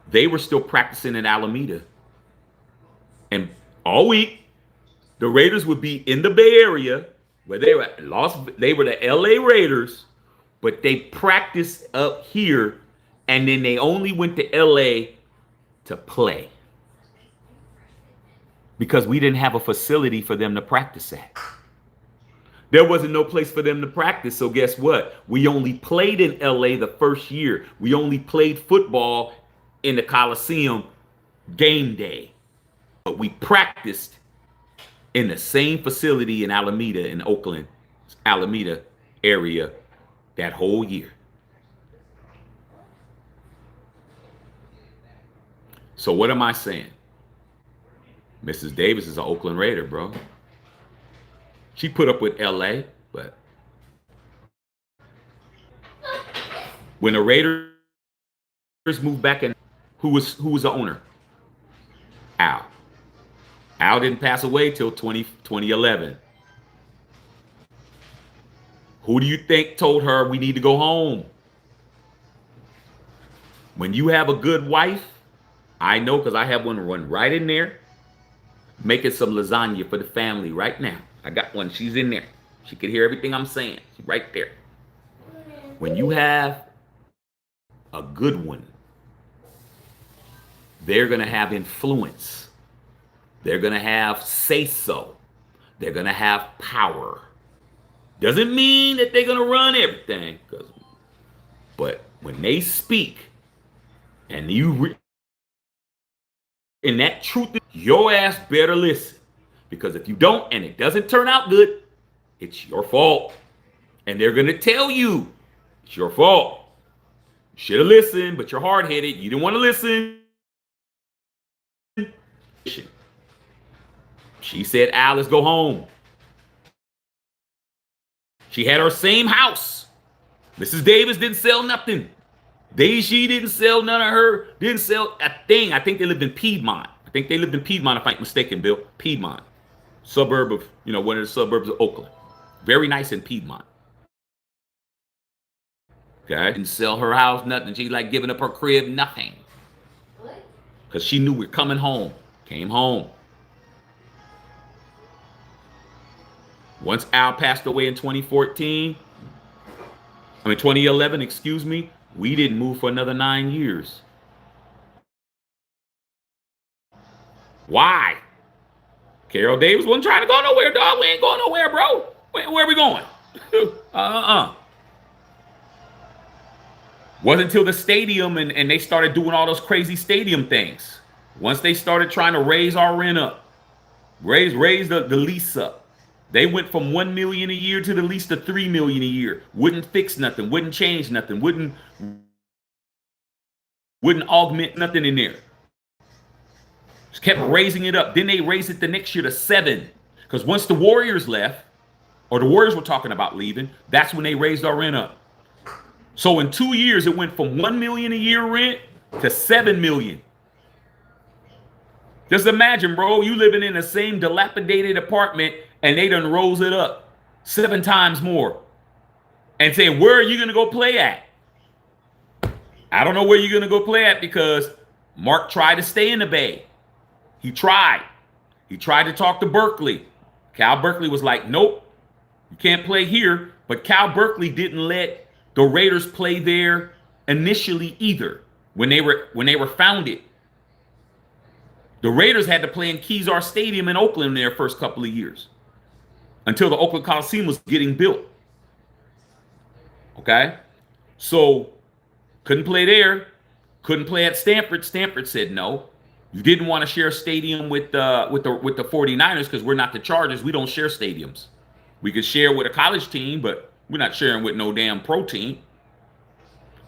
they were still practicing in Alameda. And all week, the Raiders would be in the Bay Area, where they were the LA Raiders, but they practiced up here, and then they only went to LA to play. Because we didn't have a facility for them to practice at. There wasn't no place for them to practice. So guess what? We only played in LA the first year. We only played football in the Coliseum game day. But we practiced in the same facility in Alameda, in Oakland, Alameda area that whole year. So what am I saying? Mrs. Davis is an Oakland Raider, bro. She put up with LA, but when the Raiders moved back in, who was the owner? Al. Al didn't pass away till 2011. Who do you think told her we need to go home? When you have a good wife, I know because I have one run right in there, making some lasagna for the family right now. I got one. She's in there. She can hear everything I'm saying. She's right there. When you have a good one, they're going to have influence. They're going to have say-so. They're going to have power. Doesn't mean that they're going to run everything. But when they speak, and and that truth, your ass better listen. Because if you don't and it doesn't turn out good, it's your fault. And they're going to tell you it's your fault. You should have listened, but you're hard-headed. You didn't want to listen. She said, Al, let's go home. She had her same house. Mrs. Davis didn't sell nothing. Deji didn't sell none of her, didn't sell a thing. I think they lived in Piedmont. If I'm not mistaken, Bill. Piedmont. Suburb of, one of the suburbs of Oakland. Very nice in Piedmont. Okay? Didn't sell her house, nothing. She's like giving up her crib, nothing. Because she knew we're coming home. Came home. Once Al passed away in 2011, we didn't move for another 9 years. Why? Carol Davis wasn't trying to go nowhere, dog. We ain't going nowhere, bro. Where are we going? Wasn't until the stadium and they started doing all those crazy stadium things. Once they started trying to raise our rent up, raise the lease up. They went from $1 million a year to the lease to $3 million a year. Wouldn't fix nothing. Wouldn't change nothing. Wouldn't augment nothing in there. Just kept raising it up. Then they raised it the next year to 7. Because once the Warriors left, or the Warriors were talking about leaving, that's when they raised our rent up. So in 2 years, it went from $1 million a year rent to $7 million. Just imagine, bro, you living in the same dilapidated apartment and they done rose it up 7 times more. And say, where are you going to go play at? I don't know where you're going to go play at because Mark tried to stay in the Bay. He tried. He tried to talk to Berkeley. Cal Berkeley was like, nope, you can't play here. But Cal Berkeley didn't let the Raiders play there initially either when they were founded. The Raiders had to play in Kezar Stadium in Oakland in their first couple of years until the Oakland Coliseum was getting built. Okay? So couldn't play there. Couldn't play at Stanford. Stanford said no. You didn't want to share a stadium with the 49ers because we're not the Chargers. We don't share stadiums. We could share with a college team, but we're not sharing with no damn pro team.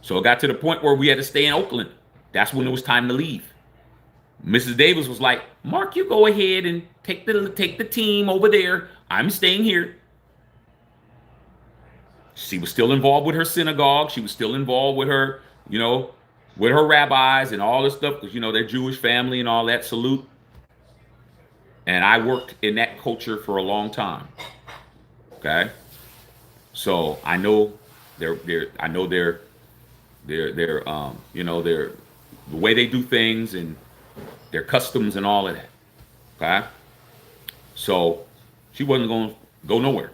So it got to the point where we had to stay in Oakland. That's when it was time to leave. Mrs. Davis was like, Mark, you go ahead and take the team over there. I'm staying here. She was still involved with her synagogue. She was still involved with her, with her rabbis and all this stuff, because, they're Jewish family and all that, salute. And I worked in that culture for a long time. Okay? So I know I know their the way they do things and their customs and all of that. Okay. So she wasn't going to go nowhere.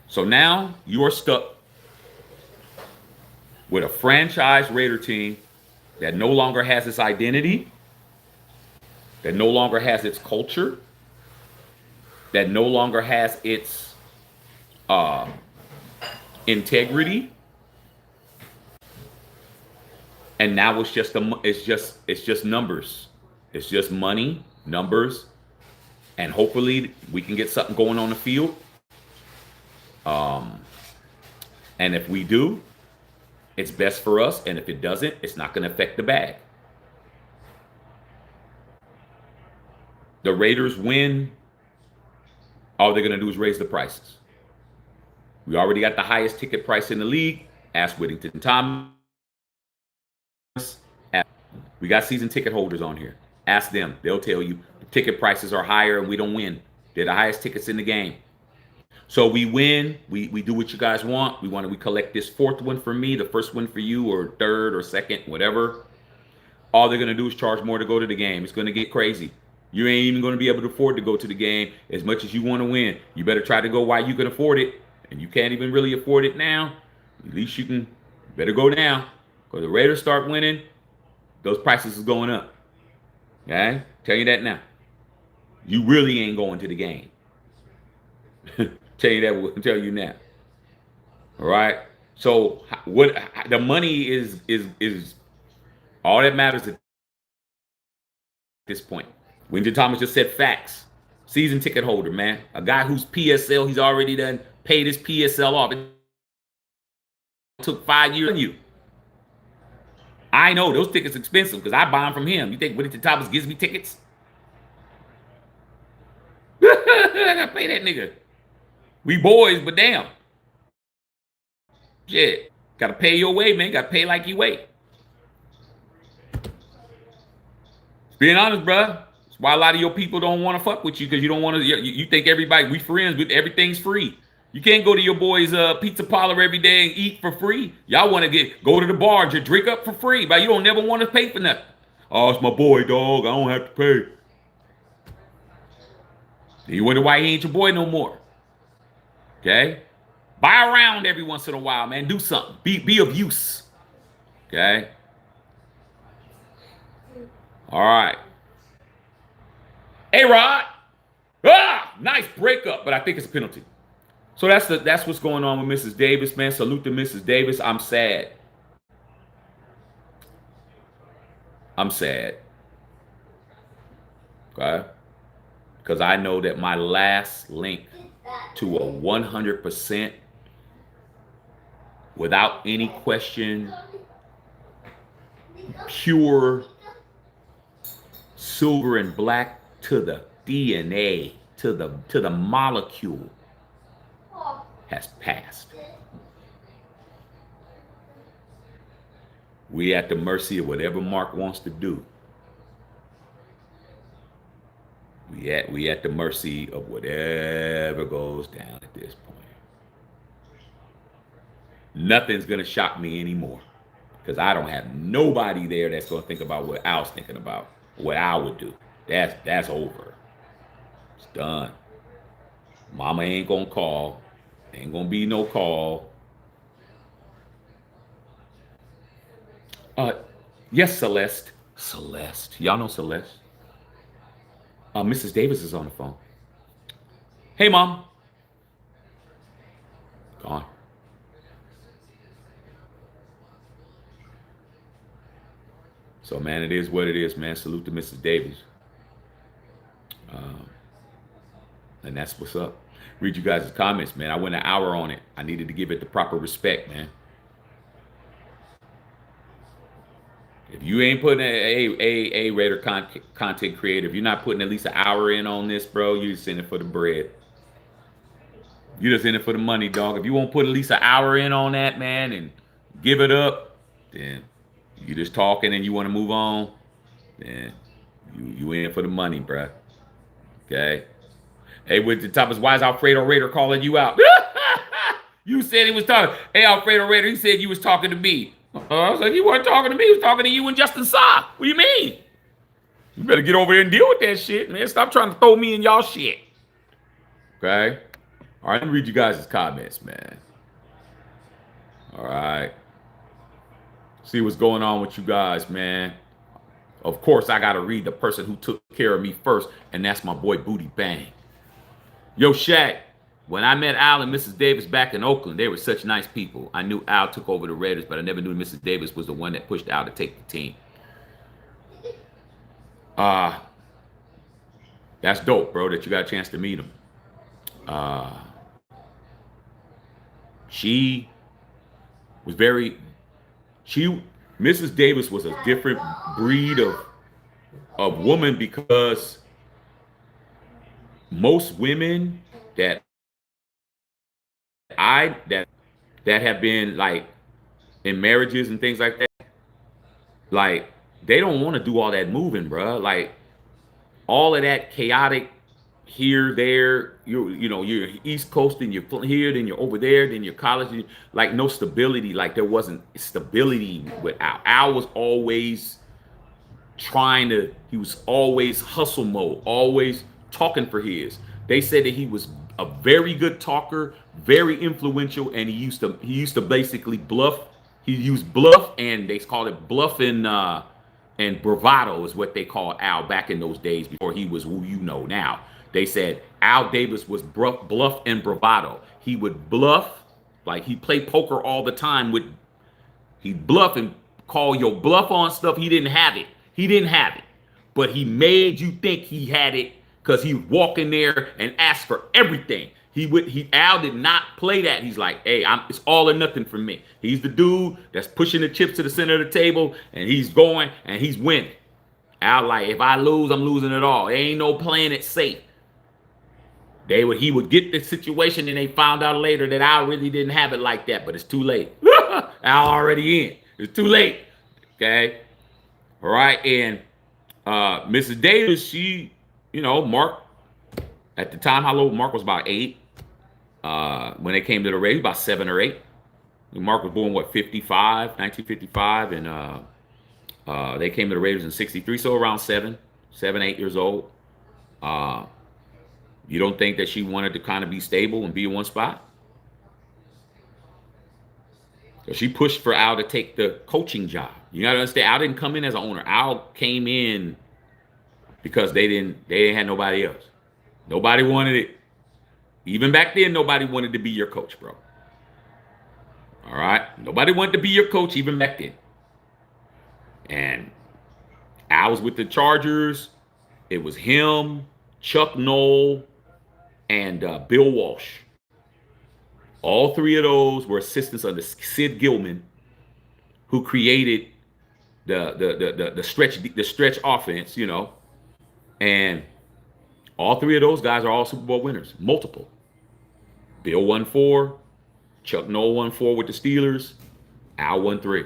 So now you're stuck with a franchise Raider team that no longer has its identity, that no longer has its culture, that no longer has its uh, integrity, and now it's just numbers, it's just money, numbers, and hopefully we can get something going on the field. And if we do, it's best for us, and if it doesn't, it's not going to affect the bag. The Raiders win, all they're going to do is raise the prices. We already got the highest ticket price in the league. Ask Whittington Thomas. We got season ticket holders on here. Ask them. They'll tell you the ticket prices are higher and we don't win. They're the highest tickets in the game. So we win. We do what you guys want. We collect this fourth one for me, the first one for you, or third or second, whatever. All they're going to do is charge more to go to the game. It's going to get crazy. You ain't even going to be able to afford to go to the game as much as you want to win. You better try to go while you can afford it. And you can't even really afford it now. At least you can. Better go now. Because the Raiders start winning, those prices is going up. Okay? Tell you that now. You really ain't going to the game. Tell you that. We'll tell you now. All right? So what the money is all that matters at this point. Winter Thomas just said facts. Season ticket holder, man. A guy whose PSL, he's already done paid his PSL off. It took 5 years on you. I know those tickets are expensive because I buy them from him. You think Winter Thomas gives me tickets? I gotta pay that nigga. We boys, but damn. Shit. Gotta pay your way, man. Gotta pay like you wait. Being honest, bruh. That's why a lot of your people don't want to fuck with you, because you don't want to. You think everybody, we friends with, everything's free. You can't go to your boys' pizza parlor every day and eat for free. Y'all want to go to the bar and just drink up for free, but you don't never want to pay for nothing. Oh, it's my boy, dog. I don't have to pay. And you wonder why he ain't your boy no more. Okay? Buy around every once in a while, man. Do something. Be of use. Okay? All right. A-Rod. Nice breakup, but I think it's a penalty. So that's what's going on with Mrs. Davis, man. Salute to Mrs. Davis. I'm sad. I'm sad. Okay? Because I know that my last link to a 100%, without any question, pure silver and black to the DNA, to the molecule, has passed. We at the mercy of whatever Mark wants to do. We at the mercy of whatever goes down at this point. Nothing's gonna shock me anymore, because I don't have nobody there that's gonna think about what I was thinking about, what I would do. That's over. It's done. Mama ain't gonna call. Ain't gonna be no call. Yes, Celeste. Celeste. Y'all know Celeste. Mrs. Davis is on the phone. Hey, Mom. Gone. So, man, it is what it is, man. Salute to Mrs. Davis. And that's what's up. Read you guys' comments, man. I went an hour on it. I needed to give it the proper respect, man. If you ain't putting a Raider content creator, if you're not putting at least an hour in on this, bro, you're just in it for the bread. You're just in it for the money, dog. If you won't put at least an hour in on that, man, and give it up, then you just talking and you want to move on, then you in it for the money, bro. Okay? Hey, with the top is, why is Alfredo Raider calling you out? You said he was talking. Hey, Alfredo Raider, he said you was talking to me. I was like, he wasn't talking to me. He was talking to you and Justin Sa. What do you mean? You better get over there and deal with that shit, man. Stop trying to throw me in y'all shit. Okay? All right, let me read you guys' comments, man. All right. See what's going on with you guys, man. Of course, I got to read the person who took care of me first, and that's my boy Booty Bang. Yo, Shaq, when I met Al and Mrs. Davis back in Oakland, they were such nice people. I knew Al took over the Raiders, but I never knew Mrs. Davis was the one that pushed Al to take the team. That's dope, bro, that you got a chance to meet him. She was Mrs. Davis was a different breed of woman, because most women that have been like in marriages and things like that, like they don't want to do all that moving, bro. Like all of that chaotic here, there, you're East Coast, and you're here, then you're over there, then you're college, like no stability. Like there wasn't stability with Al. Al was always he was always hustle mode, always talking for his. They said that he was a very good talker, very influential, and he used to basically bluff. He used bluff, and they called it bluff and bravado is what they called Al back in those days before he was who you know now. They said Al Davis was bluff and bravado. He would bluff, like he played poker all the time. He'd bluff and call your bluff on stuff. He didn't have it. But he made you think he had it, because he would walk in there and ask for everything. Al did not play that. He's like, hey, it's all or nothing for me. He's the dude that's pushing the chips to the center of the table, and he's going and he's winning. Al like, if I lose, I'm losing it all. There ain't no playing it safe. He would get the situation, and they found out later that Al really didn't have it like that, but it's too late. Al already in. It's too late. Okay. All right. And Mrs. Davis, she, Mark, at the time, how old Mark was? About 8. When they came to the Raiders, about 7 or 8. Mark was born, 1955, and they came to the Raiders in 63, so around 7, 8 years old. You don't think that she wanted to kind of be stable and be in one spot? So she pushed for Al to take the coaching job. You got to understand, Al didn't come in as an owner. Al came in because they had nobody else. Nobody wanted it. Even back then, nobody wanted to be your coach, bro. All right? Nobody wanted to be your coach even back then. And Al was with the Chargers. It was him, Chuck Noll, and Bill Walsh. All 3 of those were assistants under Sid Gilman, who created the stretch offense, and all 3 of those guys are all Super Bowl winners, multiple. Bill won 4, Chuck Noll won 4 with the Steelers, Al won 3.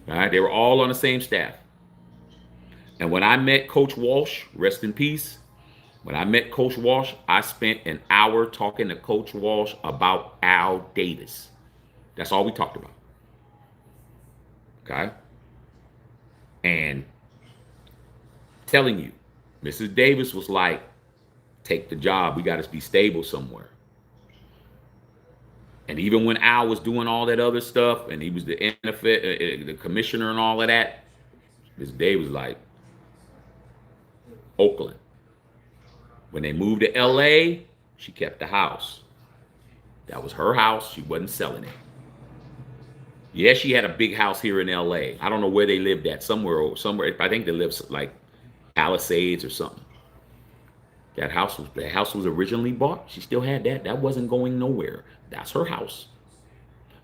All right, they were all on the same staff. And when I met Coach Walsh, rest in peace, when I met Coach Walsh, I spent an hour talking to Coach Walsh about Al Davis. That's all we talked about. Okay? And telling you, Mrs. Davis was like, take the job. We got to be stable somewhere. And even when Al was doing all that other stuff, and he was the NFL, the commissioner and all of that, Mrs. Davis was like, Oakland. When they moved to LA, she kept the house. That was her house. She wasn't selling it. Yeah, she had a big house here in LA. I don't know where they lived at. Somewhere. I think they lived like Palisades or something. The house was originally bought. She still had that. That wasn't going nowhere. That's her house.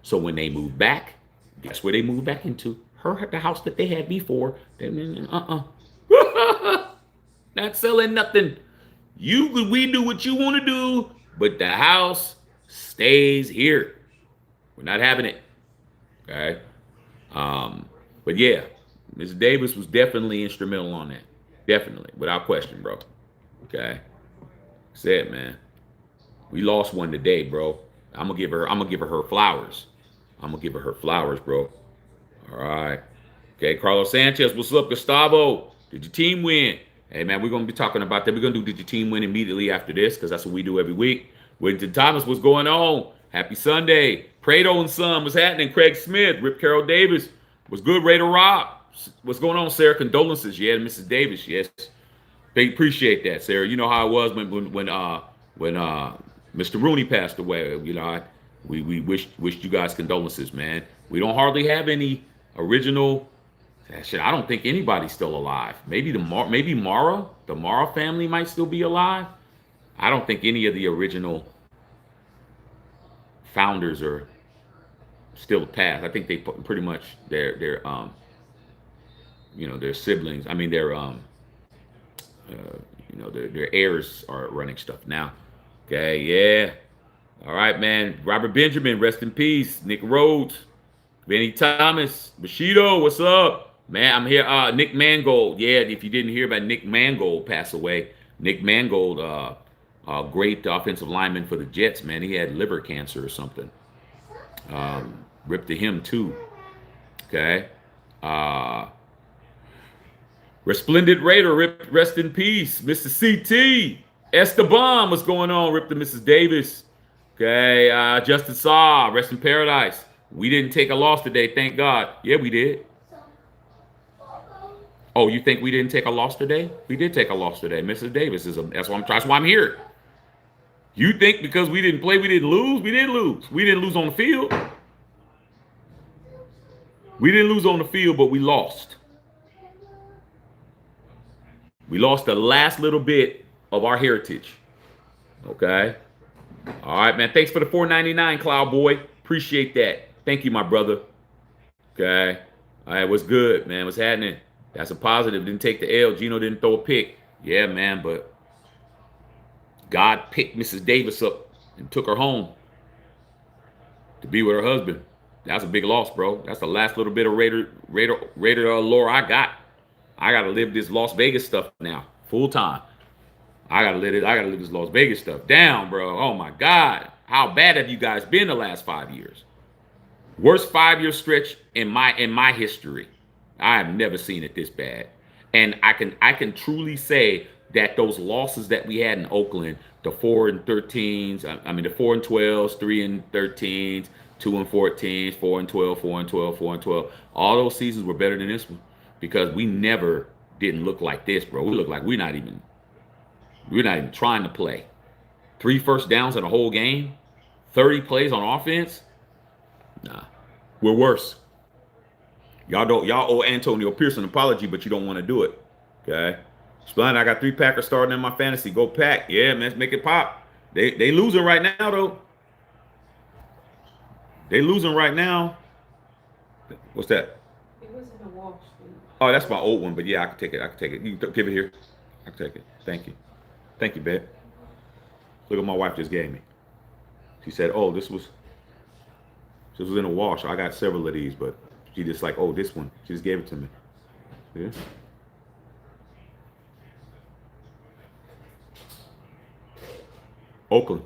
So when they moved back, guess where they moved back into? The house that they had before. Not selling nothing. We do what you want to do, but the house stays here. We're not having it. Okay. But yeah, Ms. Davis was definitely instrumental on that. Definitely, without question, bro. Okay. Said, man, we lost one today, bro. I'm gonna give her her flowers. I'm gonna give her flowers, bro. All right. Okay, Carlos Sanchez, what's up, Gustavo? Did your team win? Hey man, we're gonna be talking about that. We're gonna do did your team win immediately after this, because that's what we do every week. Winton Thomas, what's going on? Happy Sunday. Prado and Son, what's happening? Craig Smith, Rip Carroll Davis, what's good? Raider Rob, what's going on, Sarah? Condolences, yeah, Mrs. Davis, yes. They appreciate that, Sarah. You know how it was when Mr. Rooney passed away. You know, we wished you guys condolences, man. We don't hardly have any original. Shit, I don't think anybody's still alive. Maybe maybe Mara, the Mara family might still be alive. I don't think any of the original founders are still passed. I think they pretty much their their siblings. I mean their heirs are running stuff now. Okay, yeah. All right, man. Robert Benjamin, rest in peace. Nick Rhodes, Benny Thomas, Bushido, what's up? Man, I'm here. Nick Mangold. Yeah, if you didn't hear about Nick Mangold pass away. Nick Mangold, great offensive lineman for the Jets, man. He had liver cancer or something. Rip to him too. Okay. Resplendent Raider, rest in peace. Mr. CT. Esteban, what's going on? Rip to Mrs. Davis. Okay. Justin Saw, rest in paradise. We didn't take a loss today, thank God. Yeah, we did. Oh, you think we didn't take a loss today? We did take a loss today. Mrs. Davis that's why I'm here. You think because we didn't play, we didn't lose? We did lose. We didn't lose on the field. We didn't lose on the field, but we lost. We lost the last little bit of our heritage. Okay. All right, man. Thanks for the $4.99, Cloud Boy. Appreciate that. Thank you, my brother. Okay. All right, what's good, man? What's happening? That's a positive. Didn't take the L. Gino didn't throw a pick. Yeah, man, but God picked Mrs. Davis up and took her home to be with her husband. That's a big loss, bro. That's the last little bit of Raider lore I got. I gotta live this Las Vegas stuff now, full time. I gotta live this Las Vegas stuff down, bro. Oh my God, how bad have you guys been the last 5 years? Worst 5-year stretch in my history. I have never seen it this bad. And I can truly say that those losses that we had in Oakland, the 4-13s, the 4-12s, 3-13s, 2-14s, 4-12, 4-12, 4-12, all those seasons were better than this one because we never didn't look like this, bro. We look like we're not even trying to play. 3 first downs in a whole game, 30 plays on offense. Nah, we're worse. Y'all owe Antonio Pierce an apology, but you don't want to do it. Okay. Splendid. I got 3 Packers starting in my fantasy. Go Pack. Yeah, man, let's make it pop. They losing right now, though. They losing right now. What's that? It was in a wash. Oh, that's my old one, but yeah, I can take it. You can give it here. I can take it. Thank you. Thank you, babe. Look what my wife just gave me. She said, oh, this was in a wash. I got several of these, but she just like, oh, this one. She just gave it to me. Yeah. Oakland.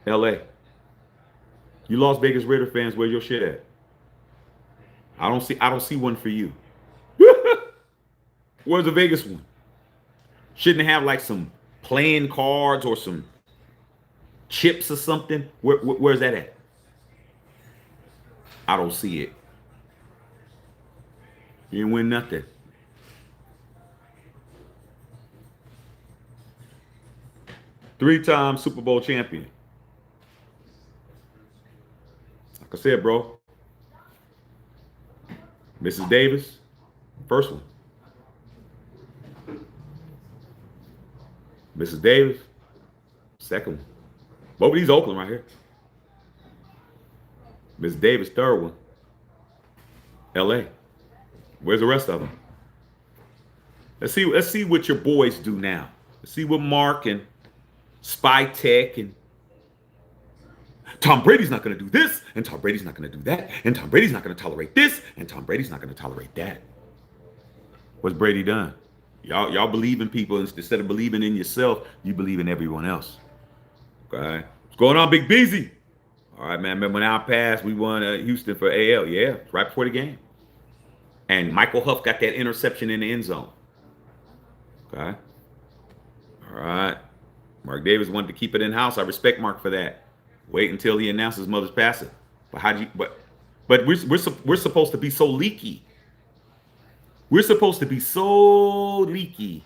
LA. You Las Vegas Raider fans, where's your shit at? I don't see one for you. Where's the Vegas one? Shouldn't it have like some playing cards or some chips or something? Where's that at? I don't see it. You didn't win nothing. Three-time Super Bowl champion. Like I said, bro. Mrs. Davis, first one. Mrs. Davis, second one. Both of these Oakland right here. Mrs. Davis, third one. LA. Where's the rest of them? Let's see what your boys do now. Let's see what Mark and Spy Tech and Tom Brady's not going to do this, and Tom Brady's not going to do that, and Tom Brady's not going to tolerate this, and Tom Brady's not going to tolerate that. What's Brady done? Y'all believe in people instead of believing in yourself. You believe in everyone else. Okay, what's going on, Big Beezy? All right, man. Remember when I passed, we won Houston for AL. Yeah, right before the game. And Michael Huff got that interception in the end zone. Okay. All right. Mark Davis wanted to keep it in house. I respect Mark for that. Wait until he announced his mother's passing. But how do you? But we're supposed to be so leaky. We're supposed to be so leaky.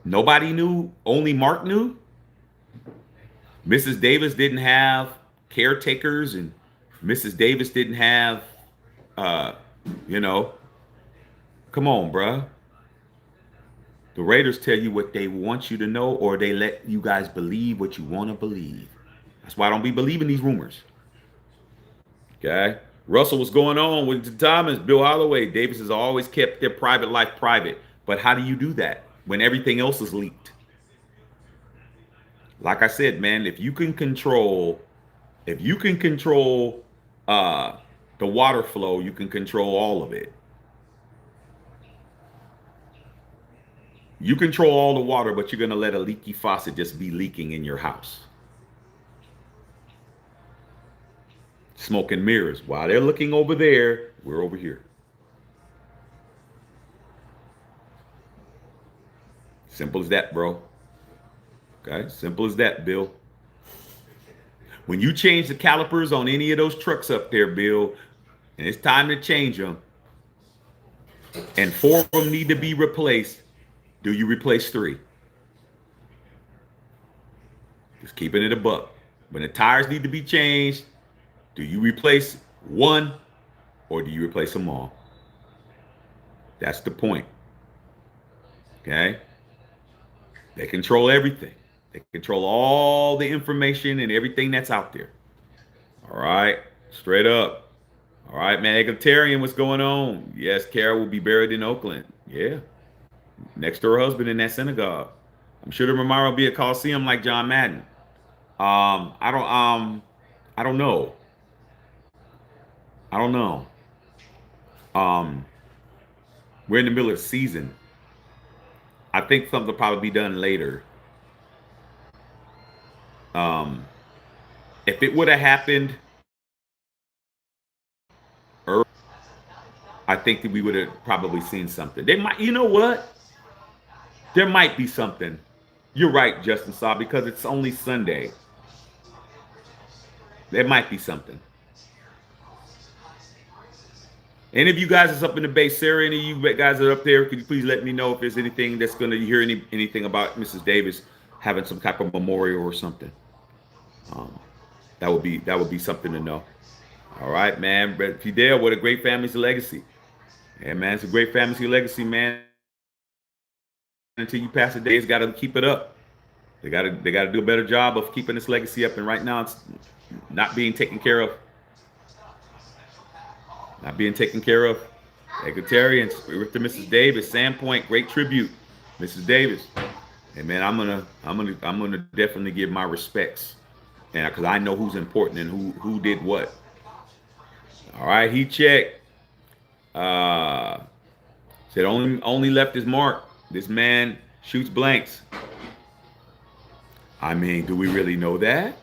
Nobody knew. Only Mark knew. Mrs. Davis didn't have caretakers, and Mrs. Davis didn't have, uh, you know. Come on, bruh. The Raiders tell you what they want you to know, or they let you guys believe what you want to believe. That's why I don't be believing these rumors. Okay? Russell, what's going on with Thomas, Bill Holloway? Davis has always kept their private life private. But how do you do that when everything else is leaked? Like I said, man, if you can control uh, the water flow, you can control all of it. You control all the water, but you're going to let a leaky faucet just be leaking in your house. Smoke and mirrors. While they're looking over there, we're over here. Simple as that, bro. Okay, simple as that, Bill. When you change the calipers on any of those trucks up there, Bill, and it's time to change them, and 4 of them need to be replaced, do you replace 3? Just keeping it a buck. When the tires need to be changed, do you replace 1 or do you replace them all? That's the point. Okay? They control everything. They control all the information and everything that's out there. All right? Straight up. All right, man. Egalitarian, what's going on? Yes, Carol will be buried in Oakland. Yeah. Next to her husband in that synagogue. I'm sure the memorial will be a Coliseum like John Madden. I don't know. I don't know. We're in the middle of the season. I think something will probably be done later. If it would have happened early, I think that we would have probably seen something. They might, you know what? There might be something. You're right, Justin Saw, because it's only Sunday. There might be something. Any of you guys that's up in the Bay, Sarah, any of you guys that are up there, could you please let me know if there's anything that's going to hear anything about Mrs. Davis having some type of memorial or something? That would be something to know. All right, man. But Fidel, what a great family's legacy. Yeah, man, it's a great family's legacy, man. Until you pass the day, it's got to keep it up. They got to do a better job of keeping this legacy up. And right now, it's not being taken care of. Not being taken care of. Egalitarians, with Mrs. Davis, Sandpoint, great tribute, Mrs. Davis. And man, I'm gonna definitely give my respects, and because I know who's important and who did what. All right, he checked. Said only left his mark. This man shoots blanks. I mean, do we really know that?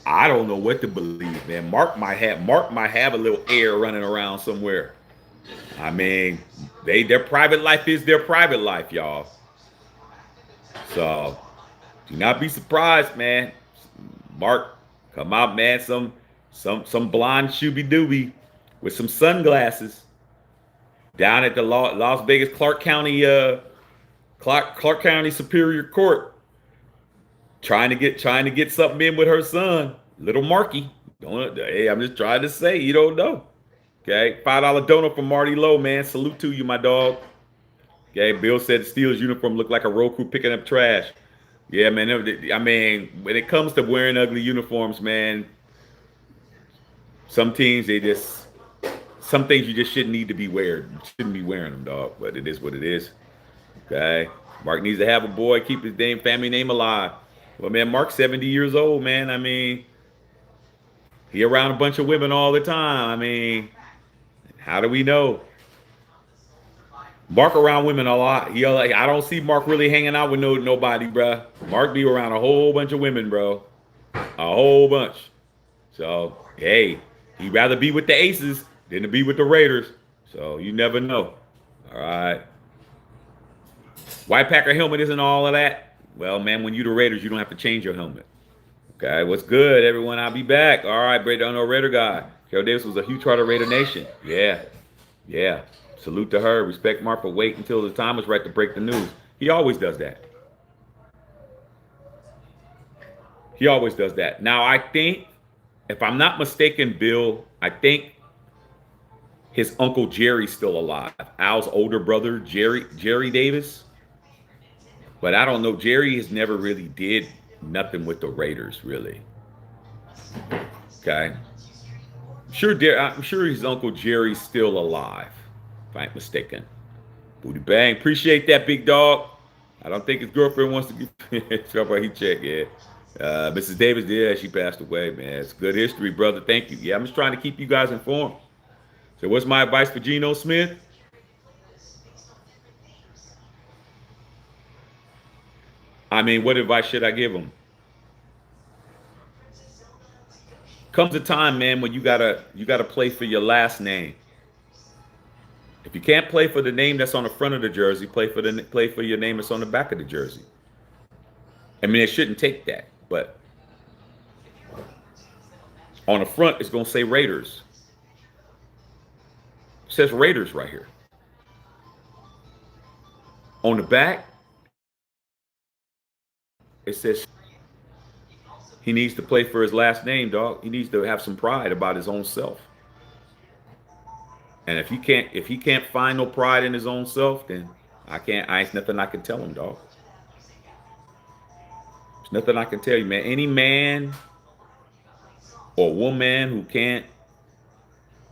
I don't know what to believe, man. Mark might have a little air running around somewhere. I mean, their private life is their private life, y'all. So do not be surprised, man. Mark, come out, man. Some blonde shooby dooby with some sunglasses down at the Las Vegas Clark County Superior Court. Trying to get something in with her son, little Marky. Hey, I'm just trying to say, you don't know. Okay, $5 donut from Marty Lowe, man. Salute to you, my dog. Okay, Bill said Steelers uniform looked like a road crew picking up trash. Yeah, man. I mean, when it comes to wearing ugly uniforms, man, some teams some things you just shouldn't need to be wearing. You shouldn't be wearing them, dog. But it is what it is. Okay, Mark needs to have a boy, keep his family name alive. Well, man, Mark's 70 years old, man. I mean, he around a bunch of women all the time. I mean, how do we know? Mark around women a lot. He like, I don't see Mark really hanging out with nobody, bruh. Mark be around a whole bunch of women, bro. A whole bunch. So, hey, he'd rather be with the Aces than to be with the Raiders. So you never know. All right. White Packer helmet isn't all of that. Well, man, when you the Raiders, you don't have to change your helmet. Okay, what's good, everyone? I'll be back. All right, Brady, I know Raider guy. Carol Davis was a huge part of Raider Nation. Yeah, yeah. Salute to her. Respect Mark for waiting until the time was right to break the news. He always does that. He always does that. Now, I think, if I'm not mistaken, Bill, I think his uncle Jerry's still alive. Al's older brother, Jerry Davis. But I don't know. Jerry has never really did nothing with the Raiders, really. Okay. I'm sure his uncle Jerry's still alive, if I ain't mistaken. Booty bang. Appreciate that, big dog. I don't think his girlfriend wants to get he checked, yeah. Mrs. Davis, yeah, she passed away, man. It's good history, brother. Thank you. Yeah, I'm just trying to keep you guys informed. So what's my advice for Geno Smith? I mean, what advice should I give him? Comes a time, man, when you gotta play for your last name. If you can't play for the name that's on the front of the jersey, play for your name that's on the back of the jersey. I mean, it shouldn't take that, but on the front it's gonna say Raiders. It says Raiders right here. On the back, it says he needs to play for his last name, dog. He needs to have some pride about his own self. And if he can't find no pride in his own self, then I ain't nothing I can tell him, dog. There's nothing I can tell you, man. Any man or woman who can't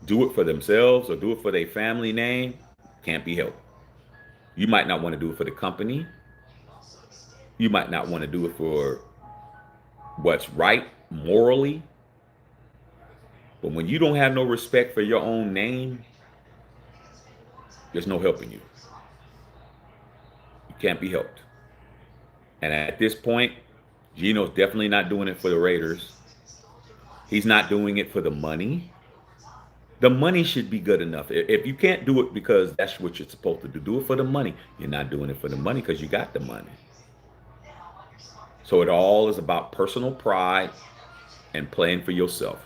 do it for themselves or do it for their family name can't be helped. You might not want to do it for the company. You might not want to do it for what's right morally. But when you don't have no respect for your own name, there's no helping you. You can't be helped. And at this point, Geno's definitely not doing it for the Raiders. He's not doing it for the money. The money should be good enough. If you can't do it because that's what you're supposed to do it for the money, you're not doing it for the money because you got the money. So it all is about personal pride and playing for yourself.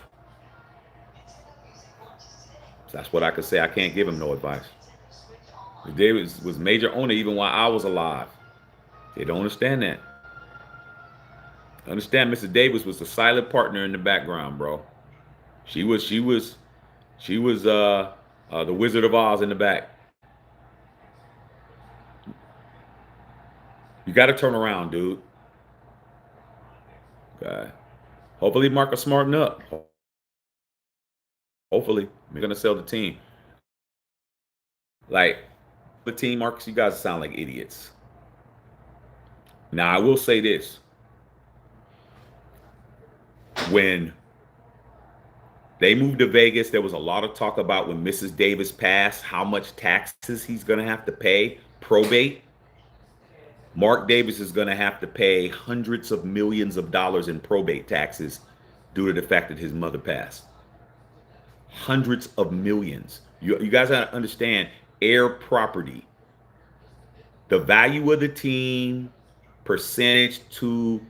So that's what I could say. I can't give him no advice. Davis was major owner even while I was alive. They don't understand that. Understand, Mrs. Davis was a silent partner in the background, bro. She was the Wizard of Oz in the back. You got to turn around, dude. Okay. Hopefully, Mark will smarten up. Hopefully, we're gonna sell the team. Like the team, Marcus, you guys sound like idiots. Now, I will say this: when they moved to Vegas, there was a lot of talk about when Mrs. Davis passed, how much taxes he's going to have to pay, probate. Mark Davis is going to have to pay hundreds of millions of dollars in probate taxes due to the fact that his mother passed. Hundreds of millions. You guys got to understand heir property. The value of the team, percentage to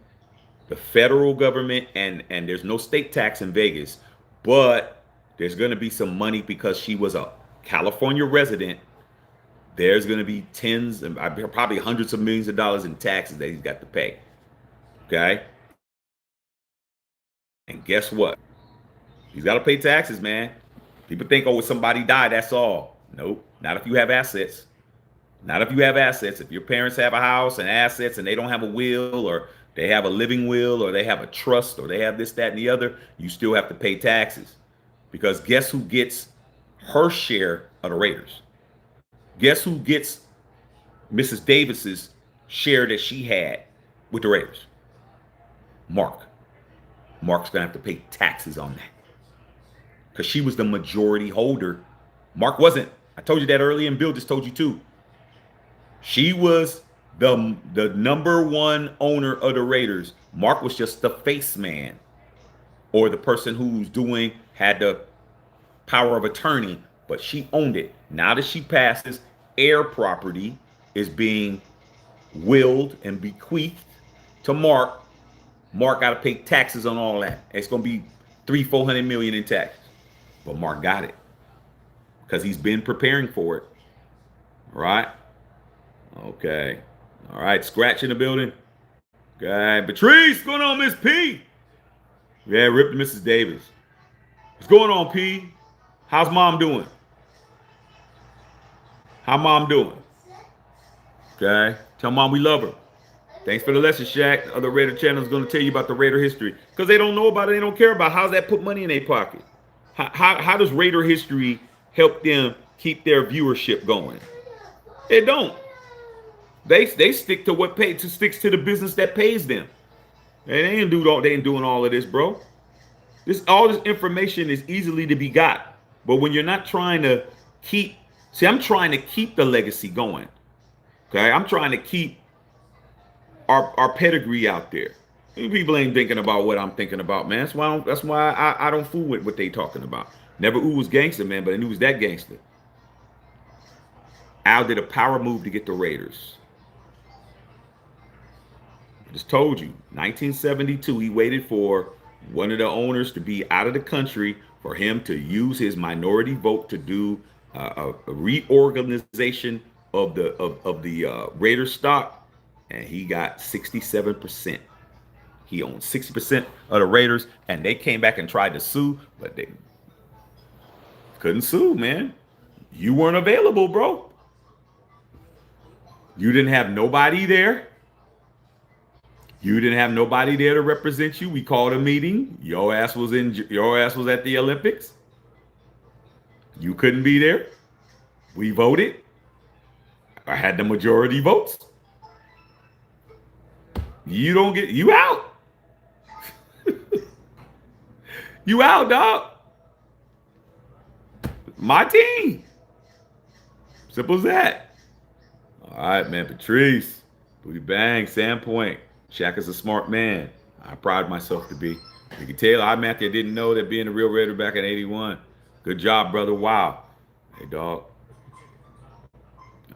the federal government, and there's no state tax in Vegas, but there's going to be some money because she was a California resident. There's going to be tens and probably hundreds of millions of dollars in taxes that he's got to pay. Okay? And guess what? He's got to pay taxes, man. People think, oh, if somebody died, that's all. Nope. Not if you have assets. Not if you have assets. If your parents have a house and assets and they don't have a will, or they have a living will, or they have a trust, or they have this, that, and the other, you still have to pay taxes. Because guess who gets her share of the Raiders? Guess who gets Mrs. Davis's share that she had with the Raiders? Mark. Mark's going to have to pay taxes on that. Because she was the majority holder. Mark wasn't. I told you that earlier, and Bill just told you too. She was the number one owner of the Raiders. Mark was just the face man, or the person who's doing had the power of attorney, but she owned it. Now that she passes, heir property is being willed and bequeathed to Mark. Mark got to pay taxes on all that. It's going to be 300-400 million in taxes, but Mark got it because he's been preparing for it. All right. Okay. All right. Scratch in the building. Okay. Patrice, what's going on, Miss P? Yeah, rip to Mrs. Davis. What's going on, P? How's mom doing? How mom doing? Okay. Tell mom we love her. Thanks for the lesson, Shaq. The other Raider channel is going to tell you about the Raider history because they don't know about it. They don't care about it. How's that put money in their pocket? How does Raider history help them keep their viewership going? It don't. They stick to what sticks to the business that pays them. They ain't doing all of this, bro. All this information is easily to be got. But when you're not trying to I'm trying to keep the legacy going. Okay, I'm trying to keep our pedigree out there. People ain't thinking about what I'm thinking about, man. That's why I don't fool with what they talking about. Never was gangster, man, but I knew it was that gangster. Al did a power move to get the Raiders. I just told you, 1972, he waited for one of the owners to be out of the country for him to use his minority vote to do a reorganization of the Raiders stock, and he got 67%. He owned 60% of the Raiders, and they came back and tried to sue, but they couldn't sue, man. You weren't available, bro. You didn't have nobody there. You didn't have nobody there to represent you. We called a meeting. Your ass was at the Olympics. You couldn't be there. We voted. I had the majority votes. You out. You out, dog. My team. Simple as that. All right, man. Patrice, Booty Bang, Sandpoint. Shaq is a smart man. I pride myself to be. You can tell Matthew didn't know that being a real Raider back in '81. Good job, brother. Wow. Hey, dog.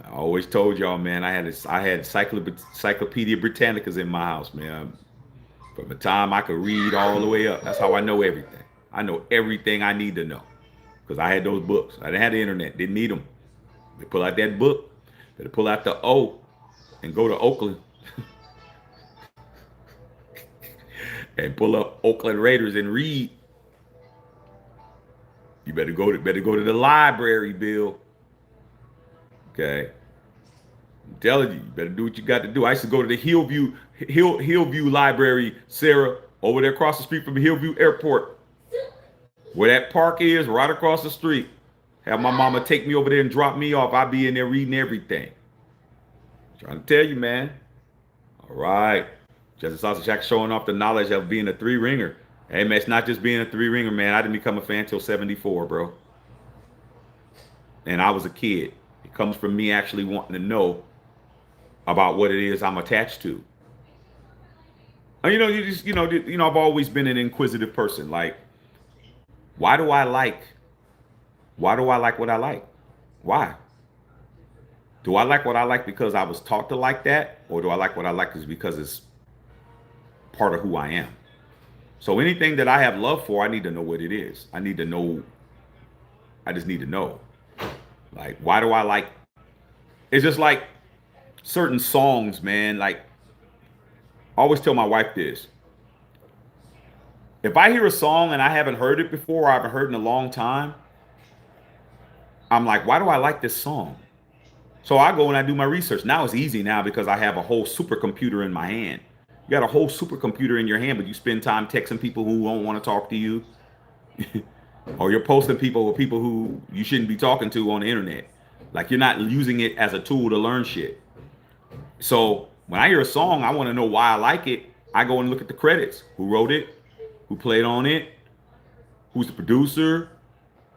I always told y'all, man, I had Encyclopedia Britannicas in my house, man. From the time I could read all the way up. That's how I know everything. I know everything I need to know. Because I had those books. I didn't have the internet. Didn't need them. They pull out that book. They pull out the O and go to Oakland. And pull up Oakland Raiders and read. You better go to the library, Bill. Okay. I'm telling you, you better do what you got to do. I used to go to the Hillview Library, Sarah, over there across the street from the Hillview Airport. Where that park is, right across the street. Have my mama take me over there and drop me off. I'll be in there reading everything. Trying to tell you, man. All right. Justin Sausage Shack showing off the knowledge of being a three-ringer. Hey, man, it's not just being a three-ringer, man. I didn't become a fan until 74, bro. And I was a kid. It comes from me actually wanting to know about what it is I'm attached to. And I've always been an inquisitive person. Like, why do I like what I like? Why? Do I like what I like because I was taught to like that? Or do I like what I like because it's part of who I am? So anything that I have love for, I need to know what it is. I need to know. I just need to know. Like, why do I like? It's just like certain songs, man. Like, I always tell my wife this. If I hear a song and I haven't heard it before, or I haven't heard it in a long time, I'm like, why do I like this song? So I go and I do my research. Now it's easy now because I have a whole supercomputer in my hand. You got a whole supercomputer in your hand, but you spend time texting people who won't want to talk to you. Or you're posting people with people who you shouldn't be talking to on the internet. Like, you're not using it as a tool to learn shit. So when I hear a song, I want to know why I like it. I go and look at the credits. Who wrote it? Who played on it? Who's the producer?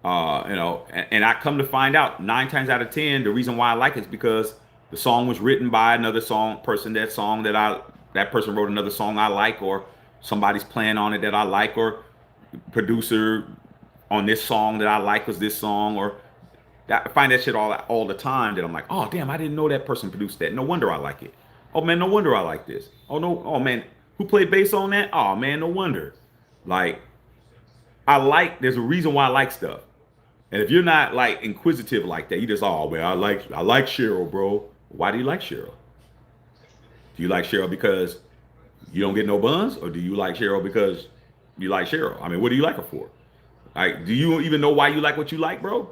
And I come to find out 9 times out of 10, the reason why I like it is because The song was written by another person. That person wrote another song I like, or somebody's playing on it that I like, or producer on this song that I like was this song, or I find that shit all the time. That I'm like, oh damn, I didn't know that person produced that. No wonder I like it. Oh man, no wonder I like this. Oh no, oh man, who played bass on that? Oh man, no wonder. Like there's a reason why I like stuff. And if you're not like inquisitive like that, you just, oh man, I like Cheryl, bro. Why do you like Cheryl? Do you like Cheryl because you don't get no buns, or do you like Cheryl because you like Cheryl? I mean, what do you like her for? Like, do you even know why you like what you like, bro?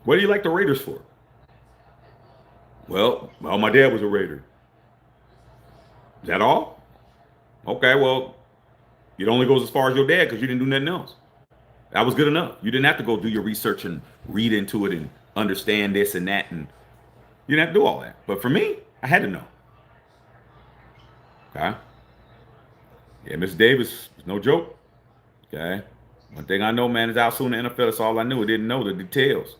What do you like the Raiders for? Well, my dad was a Raider. Is that all? Okay, well, it only goes as far as your dad because you didn't do nothing else. That was good enough. You didn't have to go do your research and read into it and understand this and that, and you didn't have to do all that. But for me, I had to know. Okay. Yeah, Miss Davis, no joke. Okay. One thing I know, man, is out soon in the NFL. That's all I knew. I didn't know the details.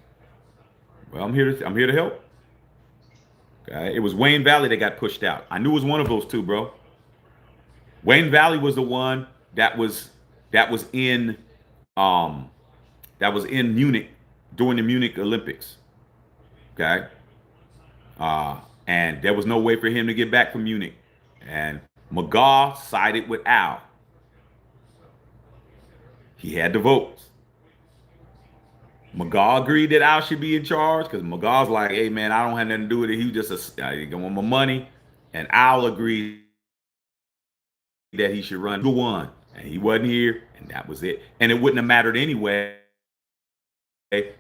Well, I'm here to help. Okay. It was Wayne Valley that got pushed out. I knew it was one of those two, bro. Wayne Valley was the one that was in um that was in Munich during the Munich Olympics. Okay. And there was no way for him to get back from Munich. And McGaw sided with Al. He had the votes. McGaw agreed that Al should be in charge because McGaw's like, hey man, I don't have nothing to do with it. He just I want my money. And Al agreed that he should run the one. And he wasn't here, and that was it. And it wouldn't have mattered anyway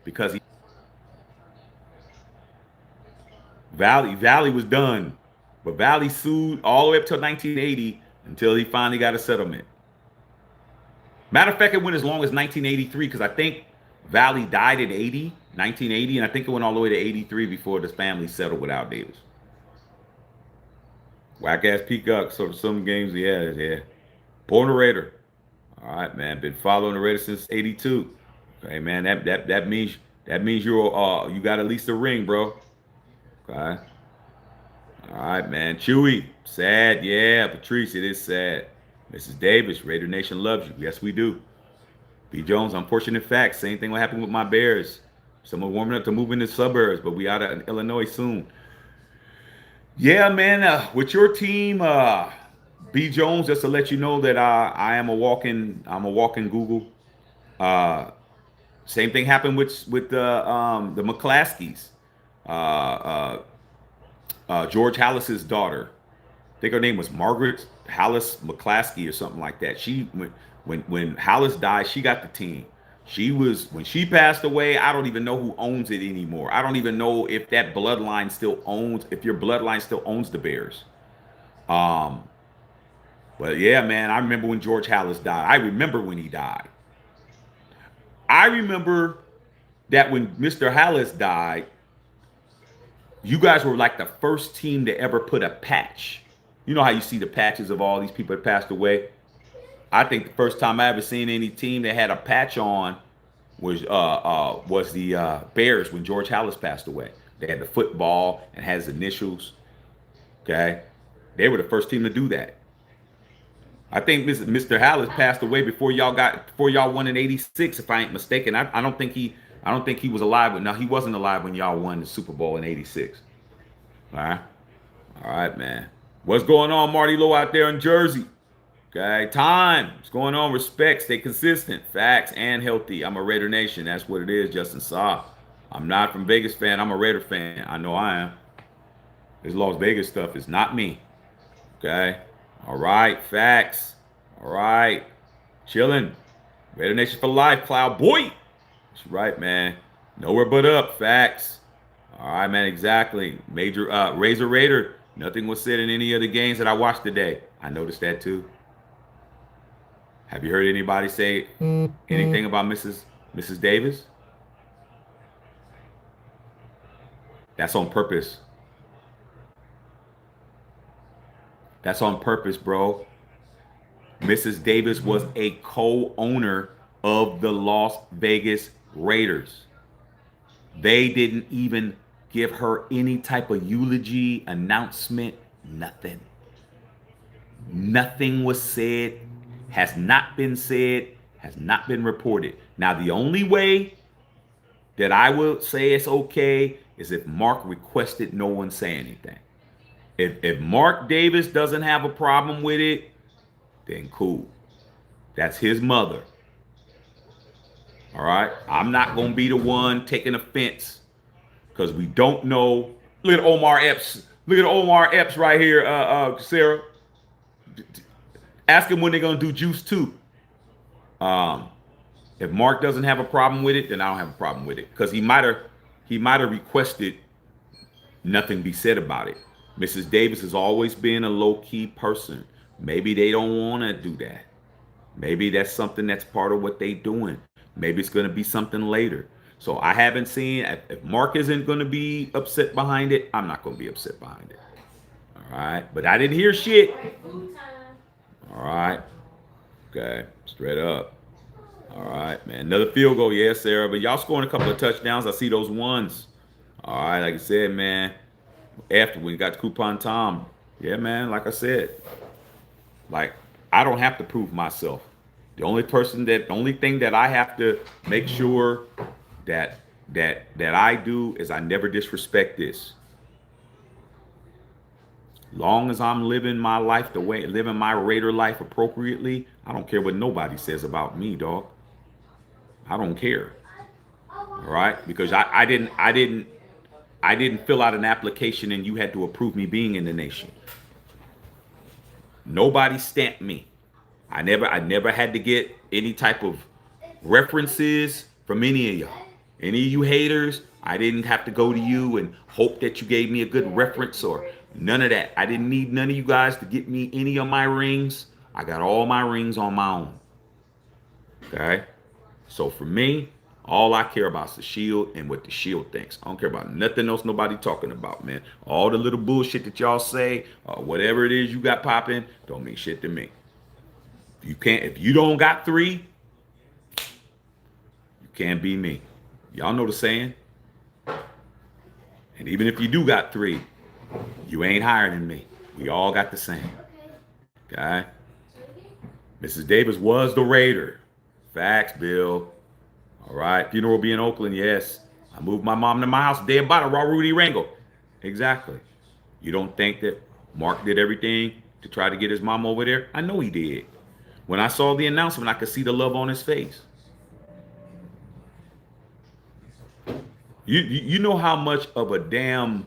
because Valley was done. But Valley sued all the way up till 1980 until he finally got a settlement. Matter of fact, it went as long as 1983 because I think Valley died in 1980, and I think it went all the way to 83 before the family settled with Al Davis. Whack ass peacock. So some games, yeah. Born a Raider. All right, man. Been following the Raiders since '82. Okay, man. That means you got at least a ring, bro. Okay. All right, man. Chewy, sad. Yeah, Patrice, it is sad. Mrs. Davis, Raider Nation loves you. Yes, we do. B. Jones, unfortunate facts. Same thing will happen with my Bears. Some are warming up to move in the suburbs, but we out of Illinois soon. Yeah, man. With your team, B. Jones, just to let you know that I'm a walking Google. Uh, Same thing happened with the McClaskeys. Uh, uh, George Hallis's daughter. I think her name was Margaret Hallis McClaskey or something like that. She when Hallis died, she got the team. When she passed away, I don't even know who owns it anymore. I don't even know if that bloodline still owns, if your bloodline still owns the Bears. Um, but yeah, man, I remember when George Hallis died. I remember when he died. I remember that when Mr. Hallis died, you guys were like the first team to ever put a patch. You know how you see the patches of all these people that passed away? I think the first time I ever seen any team that had a patch on was the Bears when George Hallis passed away. They had the football and has initials. Okay, they were the first team to do that. I think Mr. Hallis passed away before y'all won in '86, if I ain't mistaken. I don't think he was alive, but no, he wasn't alive when y'all won the Super Bowl in '86. All right, man. What's going on, Marty Lowe out there in Jersey? Okay, time. What's going on? Respect. Stay consistent. Facts and healthy. I'm a Raider Nation. That's what it is, Justin Saw. I'm not from Vegas fan. I'm a Raider fan. I know I am. This Las Vegas stuff is not me. Okay. All right. Facts. All right. Chilling. Raider Nation for life. Cloud boy. That's right, man. Nowhere but up. Facts. All right, man. Exactly. Major Razor Raider. Nothing was said in any of the games that I watched today. I noticed that too. Have you heard anybody say anything about Mrs. Davis? That's on purpose. That's on purpose, bro. Mrs. Davis was a co-owner of the Las Vegas Raiders. They didn't even give her any type of eulogy, announcement, nothing. Nothing was said, has not been said, has not been reported. Now, the only way that I will say it's okay is if Mark requested no one say anything. If Mark Davis doesn't have a problem with it, then cool. That's his mother. All right? I'm not going to be the one taking offense because we don't know. Look at Omar Epps. Look at Omar Epps right here, Sarah. Ask him when they're going to do Juice 2. If Mark doesn't have a problem with it, then I don't have a problem with it because he might have requested nothing be said about it. Mrs. Davis has always been a low-key person. Maybe they don't want to do that. Maybe that's something that's part of what they're doing. Maybe it's going to be something later. So I haven't seen, if Mark isn't going to be upset behind it, I'm not going to be upset behind it. All right. But I didn't hear shit. All right. Okay. Straight up. All right, man. Another field goal. Yes, Sarah. But y'all scoring a couple of touchdowns. I see those ones. All right. Like I said, man. After we got to Coupon Tom. Yeah, man. Like I said. Like, I don't have to prove myself. The only thing that I have to make sure that I do is I never disrespect this. Long as I'm living my life living my Raider life appropriately, I don't care what nobody says about me, dog. I don't care. All right? Because I didn't fill out an application and you had to approve me being in the nation. Nobody stamped me. I never had to get any type of references from any of y'all. Any of you haters, I didn't have to go to you and hope that you gave me a good reference or none of that. I didn't need none of you guys to get me any of my rings. I got all my rings on my own. Okay? So for me, all I care about is the Shield and what the Shield thinks. I don't care about nothing else nobody talking about, man. All the little bullshit that y'all say, whatever it is you got popping, don't mean shit to me. If you don't got 3, you can't be me. Y'all know the saying? And even if you do got 3, you ain't higher than me. We all got the same. Okay? Mrs. Davis was the Raider. Facts, Bill. All right. Funeral will be in Oakland. Yes. I moved my mom to my house. Day about it. Raw Rudy Rango. Exactly. You don't think that Mark did everything to try to get his mom over there? I know he did. When I saw the announcement, I could see the love on his face. You know how much of a damn...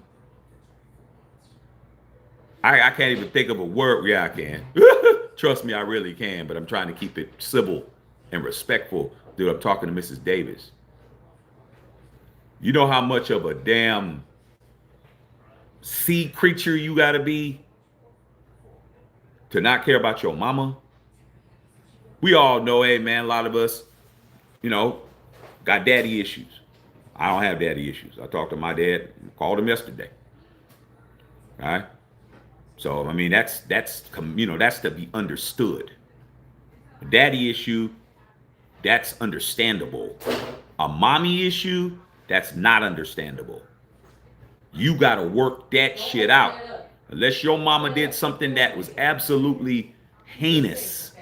I can't even think of a word. Yeah, I can. Trust me, I really can. But I'm trying to keep it civil and respectful. Dude, I'm talking to Mrs. Davis. You know how much of a damn sea creature you got to be to not care about your mama? We all know, hey, man, a lot of us, got daddy issues. I don't have daddy issues. I talked to my dad, called him yesterday. All right? So, I mean, that's to be understood. A daddy issue, that's understandable. A mommy issue, that's not understandable. You got to work that shit out. Unless your mama did something that was absolutely heinous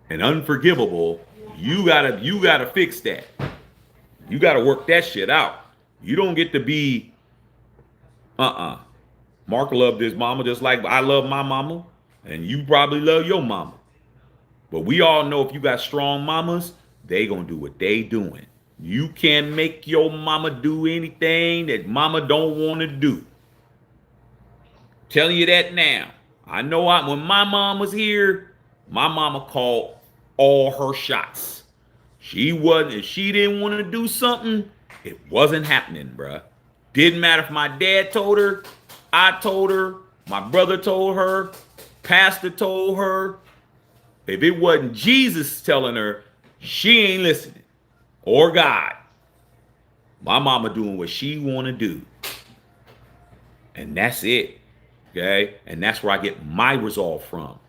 and unforgivable, you gotta fix that. You gotta work that shit out. You don't get to be Mark loved his mama just like I love my mama, and you probably love your mama. But we all know if you got strong mamas, they gonna do what they doing. You can't make your mama do anything that mama don't want to do. Telling you that now. I know when my mom was here, my mama called all her shots. If she didn't want to do something, it wasn't happening, bruh. Didn't matter if my dad told her, I told her, my brother told her, pastor told her. If it wasn't Jesus telling her, she ain't listening. Or God. My mama doing what she want to do. And that's it. Okay? And that's where I get my resolve from.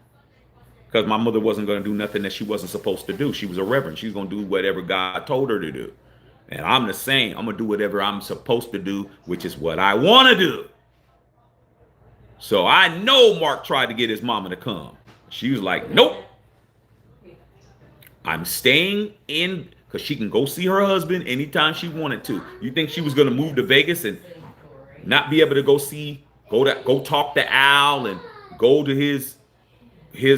Because my mother wasn't going to do nothing that she wasn't supposed to do. She was a reverend. She's going to do whatever God told her to do. And I'm the same. I'm going to do whatever I'm supposed to do, which is what I want to do. So I know Mark tried to get his mama to come. She was like, nope. I'm staying in because she can go see her husband anytime she wanted to. You think she was going to move to Vegas and not be able to go talk to Al and go to his you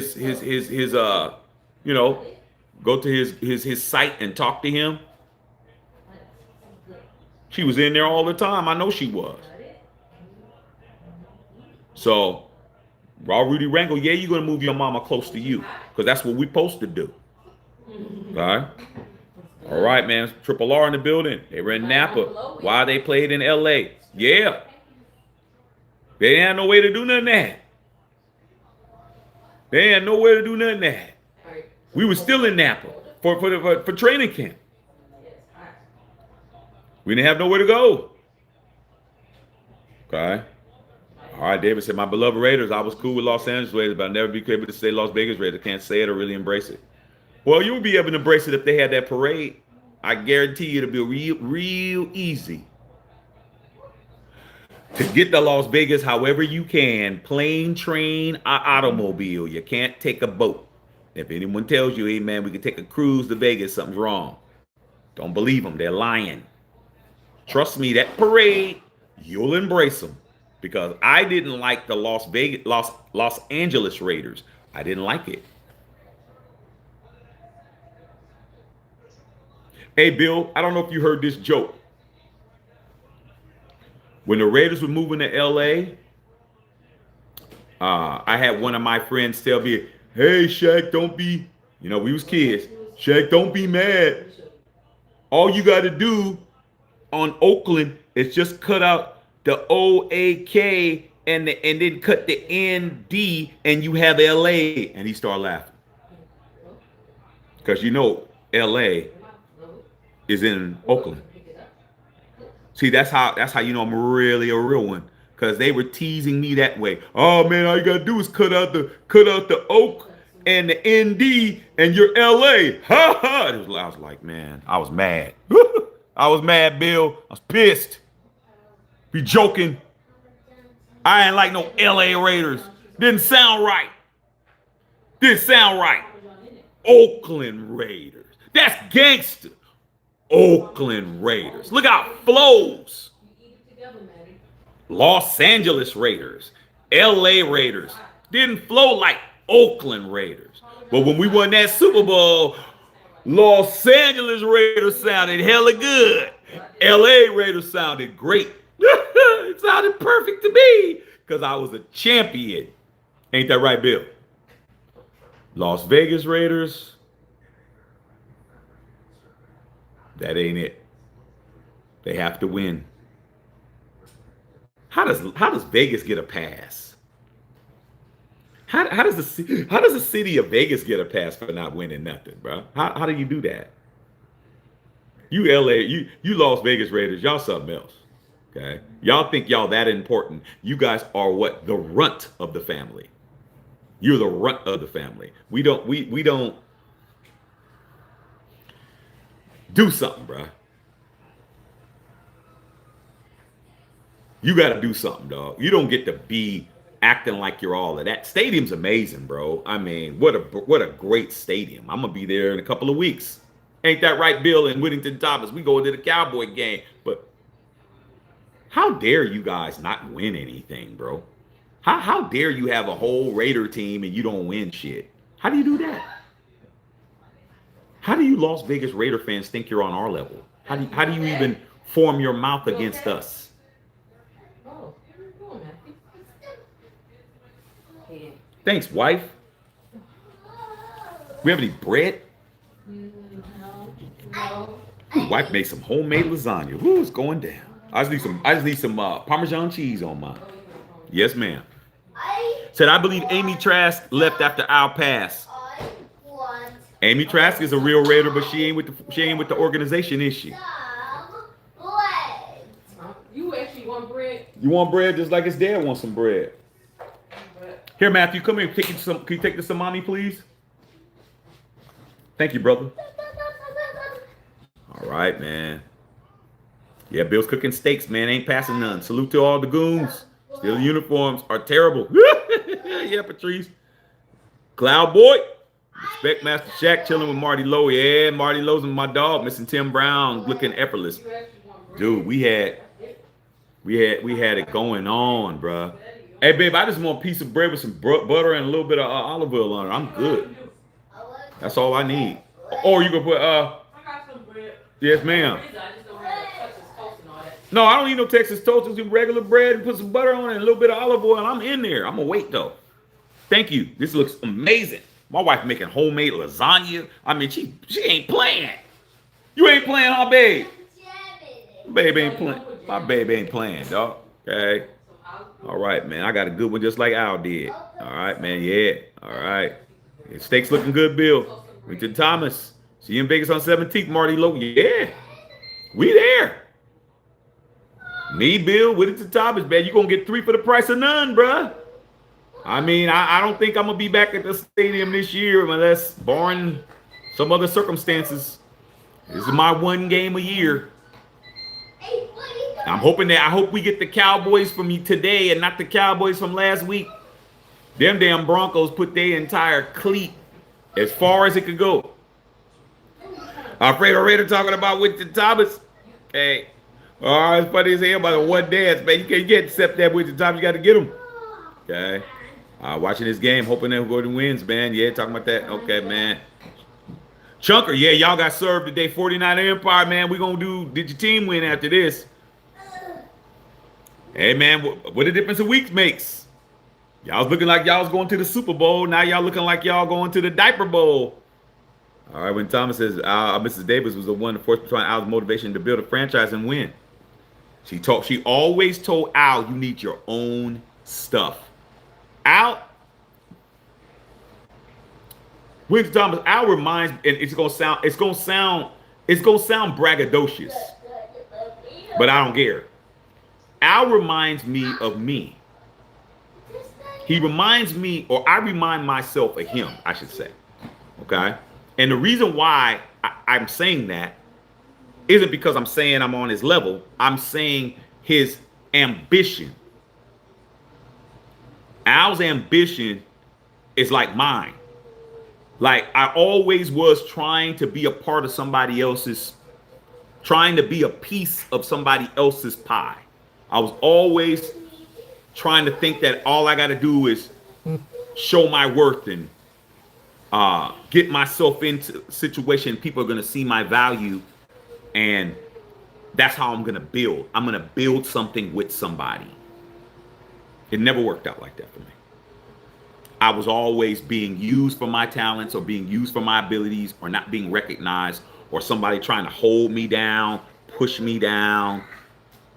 know, go to his site and talk to him? She was in there all the time. I know she was. So, Raw Rudy Wrangle, yeah, you're going to move your mama close to you because that's what we're supposed to do. All right? All right, man. Triple R in the building. They were in Napa. Why they played in L.A.? Yeah. They didn't have no way to do none of that. They had nowhere to do none of that. We were still in Napa for training camp. We didn't have nowhere to go. Okay. All right, David said, my beloved Raiders, I was cool with Los Angeles Raiders, but I'll never be able to say Las Vegas Raiders. Can't say it or really embrace it. Well, you'll be able to embrace it if they had that parade. I guarantee you it'll be real easy to get to Las Vegas however you can. Plane, train, or automobile. You can't take a boat. If anyone tells you, hey, man, we can take a cruise to Vegas, something's wrong. Don't believe them. They're lying. Trust me, that parade, you'll embrace them. Because I didn't like the Los Angeles Raiders. I didn't like it. Hey, Bill, I don't know if you heard this joke. When the Raiders were moving to L.A., I had one of my friends tell me, hey, Shaq, don't be, we was kids. Shaq, don't be mad. All you got to do on Oakland is just cut out the O-A-K and then cut the N-D and you have L-A. And he started laughing. Because L-A is in Oakland. See, that's how you know I'm really a real one. Because they were teasing me that way. Oh man, all you gotta do is cut out the Oak and the N-D and you're L-A. Ha ha. I was like, man, I was mad. I was mad, Bill. I was pissed. Be joking. I ain't like no L.A. Raiders. Didn't sound right. Oakland Raiders. That's gangster. Oakland Raiders. Look out, flows. Los Angeles Raiders. L.A. Raiders. Didn't flow like Oakland Raiders. But when we won that Super Bowl, Los Angeles Raiders sounded hella good. L.A. Raiders sounded great. It sounded perfect to me because I was a champion. Ain't that right, Bill? Las Vegas Raiders, that ain't it. They have to win. How does Vegas get a pass? How does the city of Vegas get a pass for not winning nothing, bro? How do you do that? You LA, you Las Vegas Raiders, y'all something else. Okay, y'all think y'all that important. You guys are what? The runt of the family. You're the runt of the family. We don't do something, bro. You got to do something, dog. You don't get to be acting like you're all of that. Stadium's amazing, bro. I mean, what a great stadium. I'm gonna be there in a couple of weeks. Ain't that right, Bill? And Whittington Thomas, we go to the Cowboy game, but. How dare you guys not win anything, bro? How dare you have a whole Raider team and you don't win shit? How do you do that? How do you Las Vegas Raider fans think you're on our level? How do you even form your mouth against us? Thanks, wife. We have any bread? No. Wife made some homemade lasagna. Ooh, it's going down. I just need some Parmesan cheese on mine. Yes, ma'am. Said I believe Amy Trask left after our pass. Amy Trask is a real Raider, but she ain't with the organization, is she? You actually want bread? You want bread just like his dad wants some bread. Here, Matthew, come here. Can you take this to mommy, please? Thank you, brother. All right, man. Yeah, Bill's cooking steaks, man. Ain't passing none. Salute to all the goons. Still uniforms are terrible. Yeah, Patrice. Cloud Boy. Respect Master Shaq chilling with Marty Lowe. Yeah, Marty Lowe's and my dog, missing Tim Brown, looking effortless. Dude, we had it going on, bruh. Hey, babe, I just want a piece of bread with some butter and a little bit of olive oil on it. I'm good. That's all I need. Or you can put yes, ma'am. No, I don't need no Texas toast. Just regular bread and put some butter on it and a little bit of olive oil. I'm in there. I'm gonna wait though. Thank you. This looks amazing. My wife making homemade lasagna. I mean, she ain't playing. You ain't playing, huh, babe? Babe ain't playing. My baby ain't playing, dog. Okay. All right, man. I got a good one just like Al did. All right, man. Yeah. All right. Your steak's looking good, Bill. Richard Thomas. See you in Vegas on 17th, Marty Lowe. Yeah. We there. Me, Bill, Whittington Thomas, man. You going to get 3 for the price of none, bruh. I mean, I don't think I'm going to be back at the stadium this year unless, barring some other circumstances. This is my one game a year. I hope we get the Cowboys from today and not the Cowboys from last week. Them damn Broncos put their entire cleat as far as it could go. Alfredo Raider talking about Whittington Thomas. Hey. Oh, it's funny as hell by the one dance, man. You can't get except that Whittington Thomas. You got to get him. Okay. Watching this game, hoping that Gordon wins, man. Yeah, talking about that. Okay, man. Chunker, yeah, y'all got served today. 49 Empire, man. We're going to did your team win after this? Hey, man, what the difference of weeks makes? Y'all was looking like y'all was going to the Super Bowl. Now y'all looking like y'all going to the Diaper Bowl. All right, when Thomas says Mrs. Davis was the one to force between Al's motivation to build a franchise and win. She always told Al, you need your own stuff. Al, Winston Thomas, Al reminds, and it's gonna sound braggadocious, but I don't care. Al reminds me of me. He reminds me, or I remind myself of him, I should say. Okay? And the reason why I'm saying that isn't because I'm saying I'm on his level. I'm saying his ambition. Al's ambition is like mine. Like I always was trying to be a part of somebody else's, trying to be a piece of somebody else's pie. I was always trying to think that all I got to do is show my worth and get myself into a situation. People are going to see my value. And that's how I'm going to build. I'm going to build something with somebody. It never worked out like that for me. I was always being used for my talents or being used for my abilities or not being recognized or somebody trying to hold me down, push me down,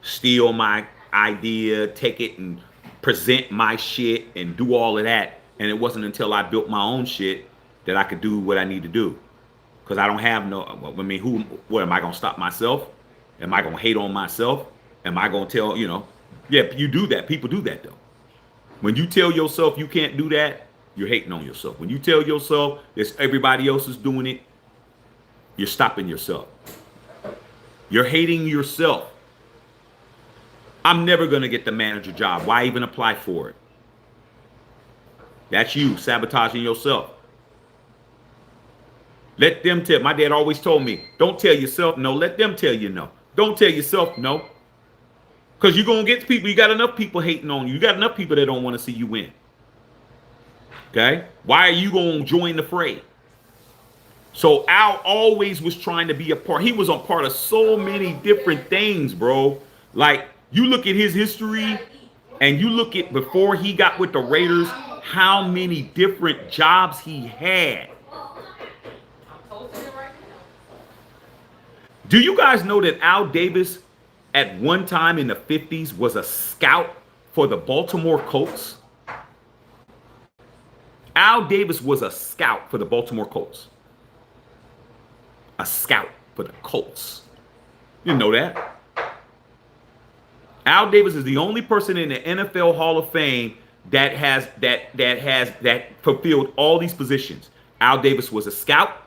steal my idea, take it and present my shit and do all of that. And it wasn't until I built my own shit that I could do what I need to do. Because I don't have what am I going to stop myself? Am I going to hate on myself? Am I going to tell, yeah, you do that. People do that though. When you tell yourself you can't do that, you're hating on yourself. When you tell yourself that everybody else is doing it, you're stopping yourself. You're hating yourself. I'm never going to get the manager job. Why even apply for it? That's you sabotaging yourself. Let them tell. My dad always told me, don't tell yourself no. Let them tell you no. Don't tell yourself no. Because you're going to get people. You got enough people hating on you. You got enough people that don't want to see you win. Okay? Why are you going to join the fray? So Al always was trying to be a part. He was a part of so many different things, bro. Like, you look at his history and you look at before he got with the Raiders, how many different jobs he had. Do you guys know that Al Davis at one time in the 50s was a scout for the Baltimore Colts? Al Davis was a scout for the Baltimore Colts. A scout for the Colts. You didn't know that? Al Davis is the only person in the NFL Hall of Fame that has fulfilled all these positions. Al Davis was a scout.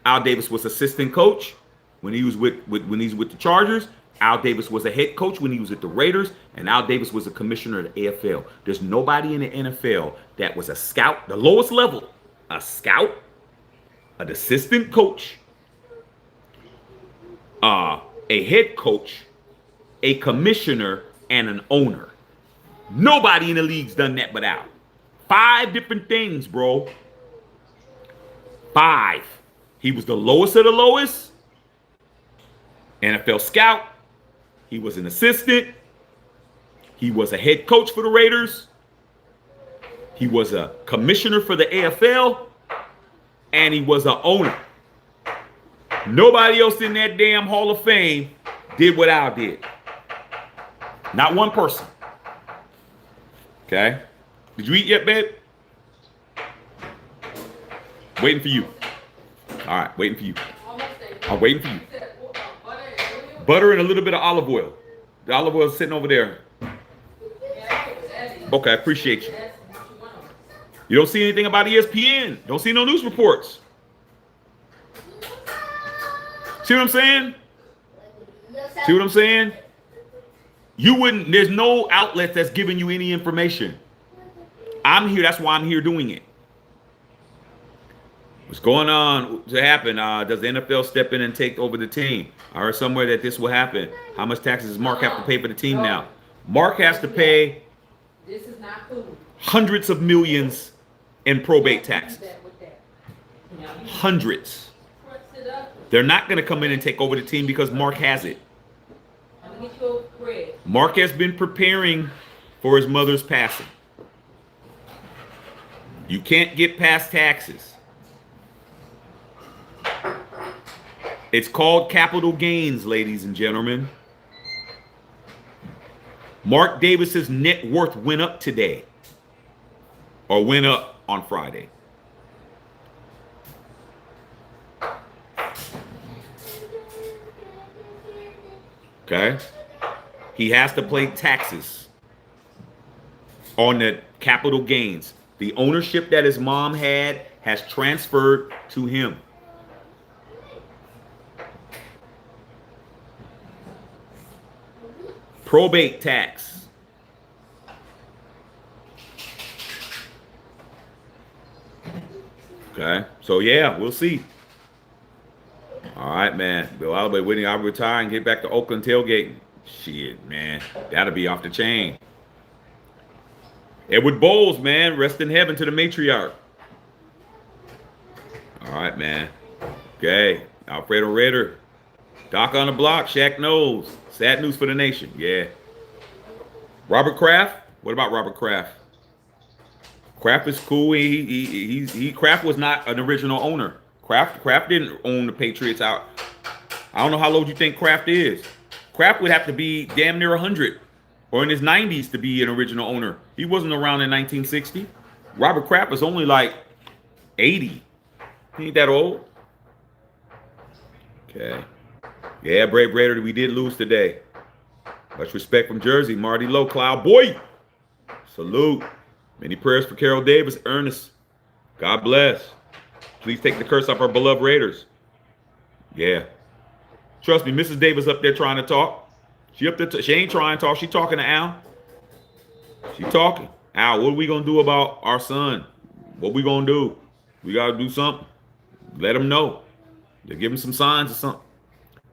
Al Davis was assistant coach when he was with the Chargers. Al Davis was a head coach when he was at the Raiders, and Al Davis was a commissioner of the AFL. There's nobody in the NFL that was a scout, the lowest level, a scout, an assistant coach, a head coach, a commissioner, and an owner. Nobody in the league's done that but Al. 5 different things, bro. 5. He was the lowest of the lowest. NFL scout. He was an assistant. He was a head coach for the Raiders. He was a commissioner for the AFL. And he was an owner. Nobody else in that damn Hall of Fame did what Al did. Not one person. Okay? Did you eat yet, babe? Waiting for you. All right, waiting for you. I'm waiting for you. Butter and a little bit of olive oil. The olive oil is sitting over there. Okay, I appreciate you. You don't see anything about ESPN. Don't see no news reports. See what I'm saying? See what I'm saying? You wouldn't, there's no outlet that's giving you any information. I'm here, that's why I'm here doing it. What's going on to happen? Does the NFL step in and take over the team? I heard somewhere that this will happen. How much taxes does Mark have to pay for the team now? Mark has to pay This is not cool. hundreds of millions in probate taxes. Hundreds. They're not going to come in and take over the team because Mark has it. Mark has been preparing for his mother's passing. You can't get past taxes. It's called capital gains, ladies and gentlemen. Mark Davis's net worth went up today, or went up on Friday. Okay? He has to pay taxes on the capital gains. The ownership that his mom had has transferred to him. Probate tax. Okay, so yeah, we'll see. All right, man. Bill Alabay waiting. I'll retire and get back to Oakland tailgating. Shit, man, that'll be off the chain. Edward Bowles, man, rest in heaven to the matriarch. All right, man. Okay, Alfredo Ritter. Doc on the block, Shaq knows. Sad news for the nation. Yeah. Robert Kraft. What about Robert Kraft? Kraft is cool. Kraft was not an original owner. Kraft didn't own the Patriots out. I don't know how old you think Kraft is. Kraft would have to be damn near 100 or in his 90s to be an original owner. He wasn't around in 1960. Robert Kraft was only like 80. He ain't that old. Okay. Yeah, Brave Raider, we did lose today. Much respect from Jersey. Marty Lowe, Cloud Boy. Salute. Many prayers for Carol Davis, Ernest. God bless. Please take the curse off our beloved Raiders. Yeah. Trust me, Mrs. Davis up there trying to talk. She up there. She ain't trying to talk. She talking to Al. She talking. Al, what are we going to do about our son? What we going to do? We got to do something. Let him know. They give him some signs or something.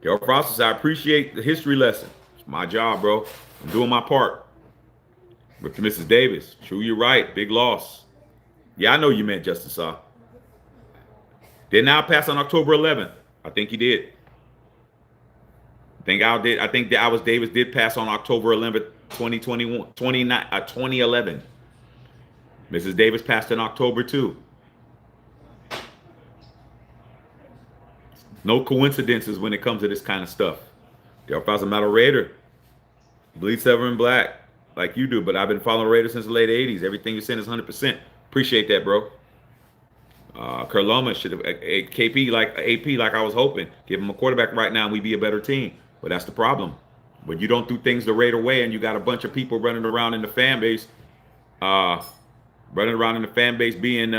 Carol Frost says, I appreciate the history lesson. It's my job, bro. I'm doing my part. With Mrs. Davis. True, you're right. Big loss. Yeah, I know you meant Justice Saw. Didn't Al pass on October 11th? I think he did. I think Al did. I think that Alvis Davis did pass on October 11th, 2011. Mrs. Davis passed in October too. No coincidences when it comes to this kind of stuff. Dale Fowler's a Metal Raider. Bleed silver and black like you do, but I've been following Raiders since the late 80s. Everything you're saying is 100%. Appreciate that, bro. Kerloma should have KP like AP like I was hoping. Give him a quarterback right now and we'd be a better team. But that's the problem. When you don't do things the Raider way and you got a bunch of people running around in the fan base, being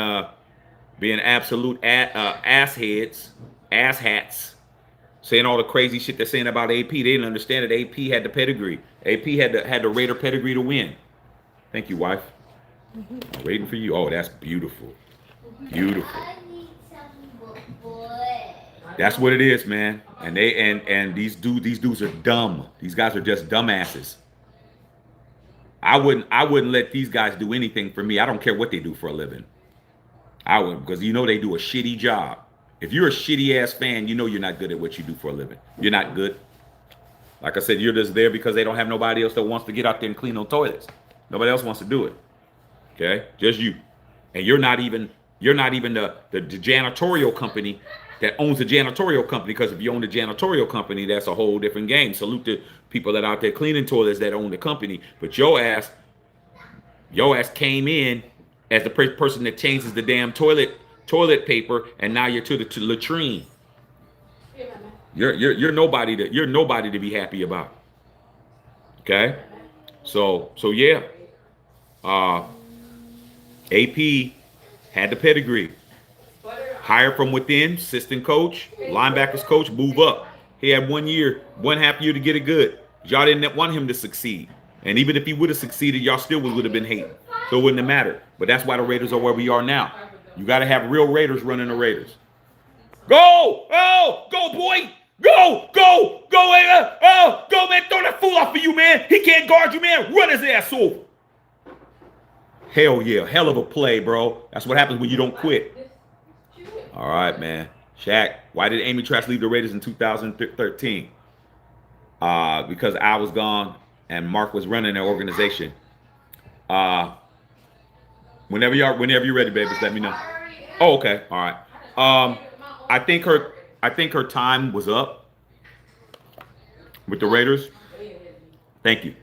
absolute ass hats. saying all the crazy shit they're saying about AP. They didn't understand that AP had the pedigree. AP had the Raider pedigree to win. Thank you, wife. I'm waiting for you. Oh, that's beautiful. Beautiful. That's what it is, man. And these dudes are dumb. These guys are just dumbasses. I wouldn't let these guys do anything for me. I don't care what they do for a living. I would, because you know they do a shitty job. If you're a shitty ass fan, you know you're not good at what you do for a living. You're not good. Like I said, you're just there because they don't have nobody else that wants to get out there and clean those toilets. Nobody else wants to do it. Okay, just you. And you're not even the janitorial company that owns the janitorial company, because if you own the janitorial company, that's a whole different game. Salute to people that are out there cleaning toilets that own the company. But your ass came in as the person that changes the damn toilet paper, and now you're to the latrine. You're nobody to be happy about. Okay, so yeah, AP had the pedigree. Hired from within, assistant coach, linebackers coach, move up. He had 1 year, 1.5 year to get it good. Y'all didn't want him to succeed. And even if he would have succeeded, y'all still would have been hating. So it wouldn't have mattered. But that's why the Raiders are where we are now. You got to have real Raiders running the Raiders. Go! Oh! Go, boy! Go! Go! Go, man! Oh! Go, man! Throw that fool off of you, man! He can't guard you, man! Run his ass over! Hell yeah. Hell of a play, bro. That's what happens when you don't quit. All right, man. Shaq, why did Amy Trask leave the Raiders in 2013? Because I was gone and Mark was running the organization. Whenever you're ready, babies, let me know. Oh, okay. All right. I think her time was up with the Raiders. Thank you.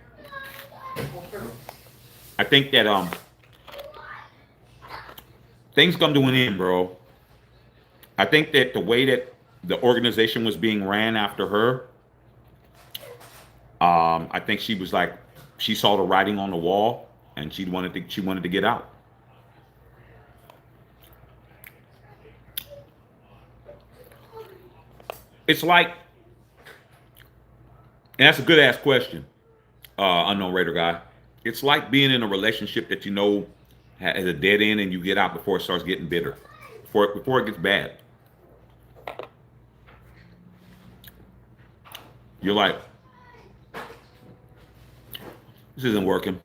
I think that things come to an end, bro. I think that the way that the organization was being ran after her, I think she was like, she saw the writing on the wall, and she wanted to get out. It's like, and that's a good ass question, unknown Raider guy. It's like being in a relationship that you know has a dead end, and you get out before it starts getting bitter, before it gets bad. You're like, this isn't working.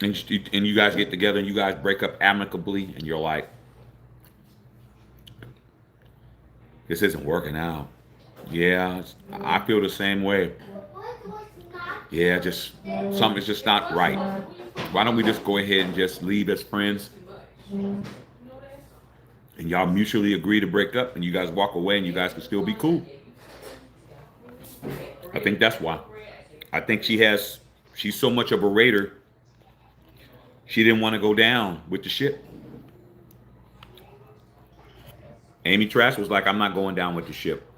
And you guys get together and you guys break up amicably, and you're like, this isn't working out. Yeah, I feel the same way. Yeah, just something's just not right. Why don't we just go ahead and just leave as friends? And y'all mutually agree to break up, and you guys walk away, and you guys can still be cool. I think that's why. I think she's so much of a Raider, she didn't want to go down with the ship. Amy Trask was like, I'm not going down with the ship.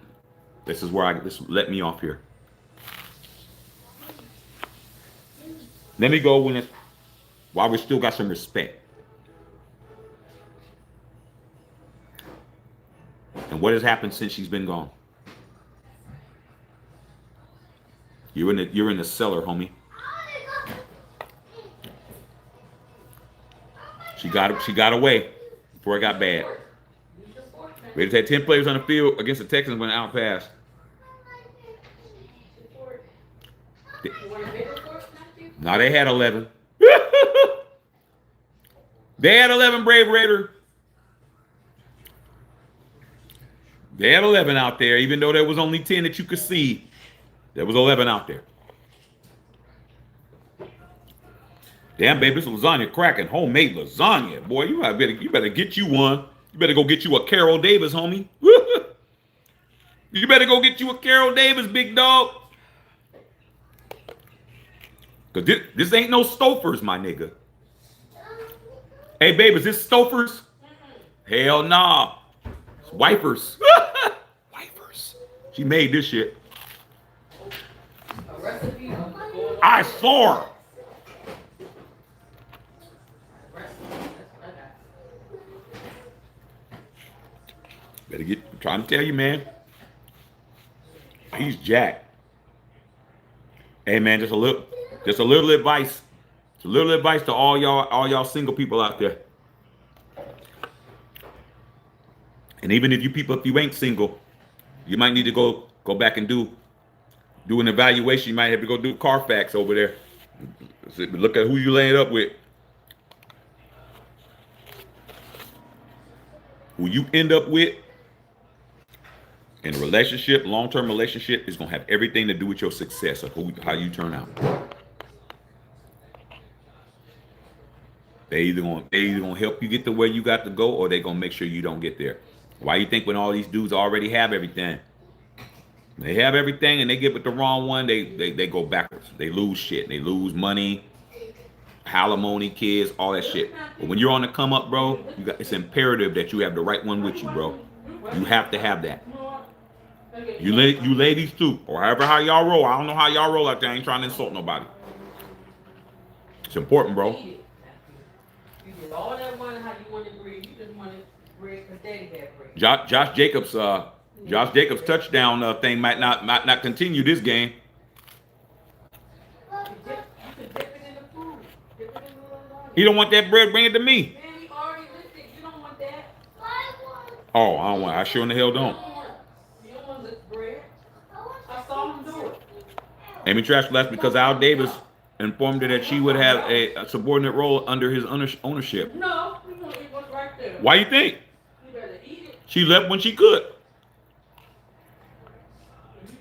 This let me off here. Let me go while we still got some respect. And what has happened since she's been gone? You're in the cellar, homie. She got away before it got bad. Raiders had 10 players on the field against the Texans when out passed. No, they had 11. They had 11, Brave Raider. They had 11 out there, even though there was only 10 that you could see. There was 11 out there. Damn, baby, this lasagna cracking. Homemade lasagna. Boy, you better get you one. You better go get you a Carol Davis, homie. You better go get you a Carol Davis, big dog. Because this ain't no Stouffer's, my nigga. Hey, babe, is this Stouffer's? Hell nah. It's Wipers. Wipers. She made this shit. I saw her. I'm trying to tell you, man. He's jacked. Hey man, just a little advice. Just a little advice to all y'all single people out there. And even if you ain't single, you might need to go back and do an evaluation. You might have to go do Carfax over there. Look at who you laying up with. Who you end up with in a relationship, long-term relationship, is gonna have everything to do with your success of how you turn out. They either gonna help you get to where you got to go, or they gonna make sure you don't get there. Why you think when all these dudes already have everything? They have everything and they get with the wrong one, they go backwards. They lose shit. They lose money, alimony, kids, all that shit. But when you're on the come up, bro, it's imperative that you have the right one with you, bro. You have to have that. You ladies too, or how y'all roll. I don't know how y'all roll out there. I ain't trying to insult nobody. It's important, bro. You did all that money how you want to breed. You just wanted bread because daddy had bread. Josh Jacobs touchdown thing might not continue this game. You can dip it in the food. Dip it in the little water. He don't want that bread. Bring it to me. Man, he already listed. You don't want that. Oh, I don't want. I sure in the hell don't. You don't want this bread. I saw him do it. Amy Trash left because Al Davis informed her that she would have a subordinate role under his ownership. No, you gonna eat what's right there. Why you think? You better eat it. She left when she could.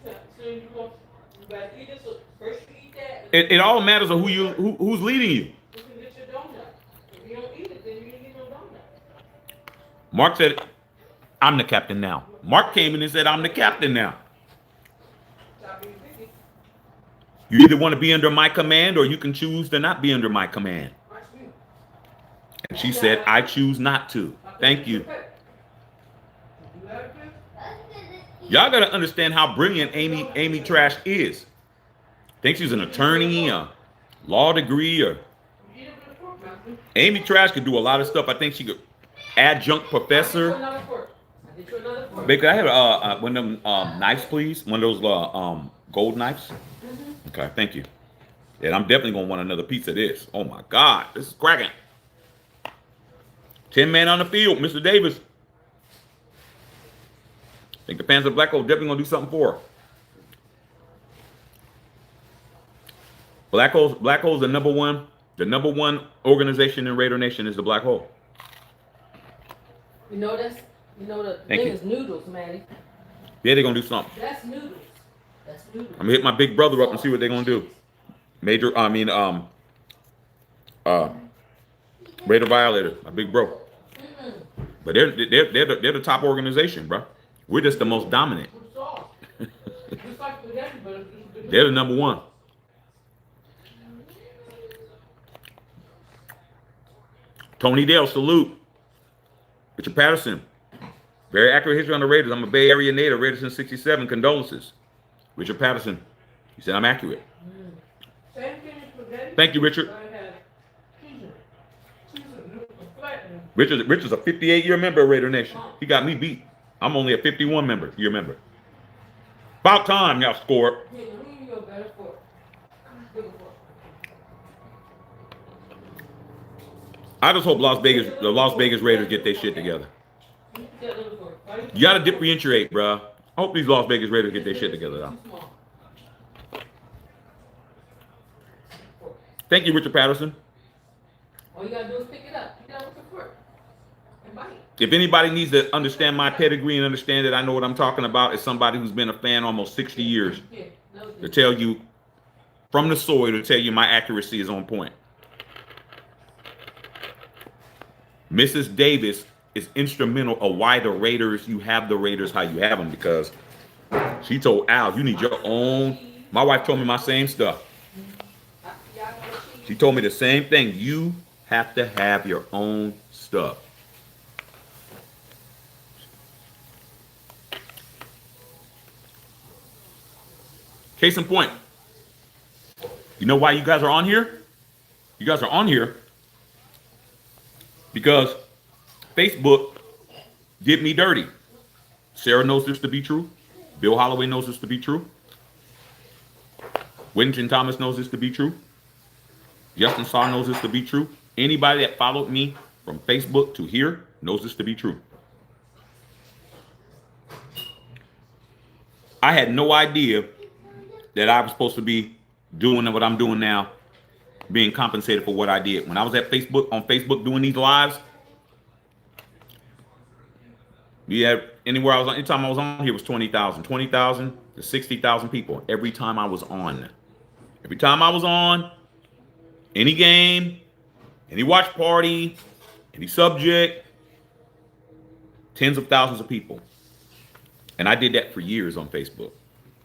You better eat it. So first you eat that. It all matters of who's leading you. You can get your donut. If you don't eat it, then you can get no donut. Mark said, "I'm the captain now." Mark came in and said, "I'm the captain now." Stop being picky. You either want to be under my command or you can choose to not be under my command. Watch me. And she said, "I choose not to." Thank you. Y'all got to understand how brilliant Amy Trash is. Think she's an attorney, a law degree, or Amy Trash could do a lot of stuff. I think she could adjunct professor. Baker, I have one of them knives, please. One of those gold knives. Okay, thank you. And I'm definitely gonna want another piece of this. Oh my God, this is cracking. 10 man on the field, Mr. Davis. I think the fans of Black Hole definitely gonna do something for her. Black Hole's the number one organization in Raider Nation is the Black Hole. You know the thing is noodles, Maddie. Yeah, they're gonna do something. That's noodles. That's noodles. I'm gonna hit my big brother up and see what they're gonna do. Raider Violator, my big bro. But they're the top organization, bro. We're just the most dominant. They're the number one. Tony Dale, salute. Richard Patterson. Very accurate history on the Raiders. I'm a Bay Area native. Raiders since '67. Condolences. Richard Patterson. He said I'm accurate. Thank you, Richard. Richard's a 58-year member of Raider Nation. He got me beat. I'm only a 51-year member. About time y'all scored. I just hope the Las Vegas Raiders get their shit together. You gotta differentiate, bro. I hope these Las Vegas Raiders get their shit together, though. Thank you, Richard Patterson. All you gotta do is pick it up. Pick it up with the fork and bite. If anybody needs to understand my pedigree and understand that I know what I'm talking about, it's somebody who's been a fan almost 60 years. To tell you from the soil, to tell you my accuracy is on point. Mrs. Davis is instrumental of why you have the Raiders how you have them, because she told Al, you need your own. My wife told me my same stuff. She told me the same thing. You have to have your own stuff. Case in point. You know why you guys are on here? You guys are on here because Facebook did me dirty. Sarah knows this to be true. Bill Holloway knows this to be true. Whittington Thomas knows this to be true. Justin Saw knows this to be true. Anybody that followed me from Facebook to here knows this to be true. I had no idea that I was supposed to be doing what I'm doing now, being compensated for what I did. When I was at Facebook, on Facebook doing these lives, anytime I was on here was 20,000 to 60,000 people every time I was on. Every time I was on, any game, any watch party, any subject, tens of thousands of people. And I did that for years on Facebook.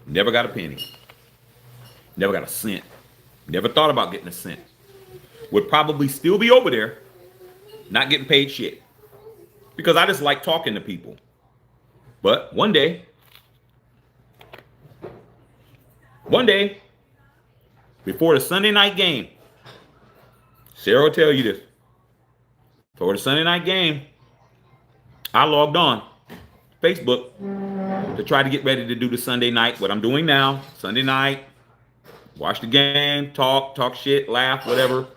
Never got a penny. Never got a cent. Never thought about getting a cent. Would probably still be over there, not getting paid shit. Because I just like talking to people. But one day, before the Sunday night game, Sarah will tell you this. For the Sunday night game, I logged on Facebook to try to get ready to do the Sunday night, what I'm doing now, Sunday night, watch the game, talk shit, laugh, whatever.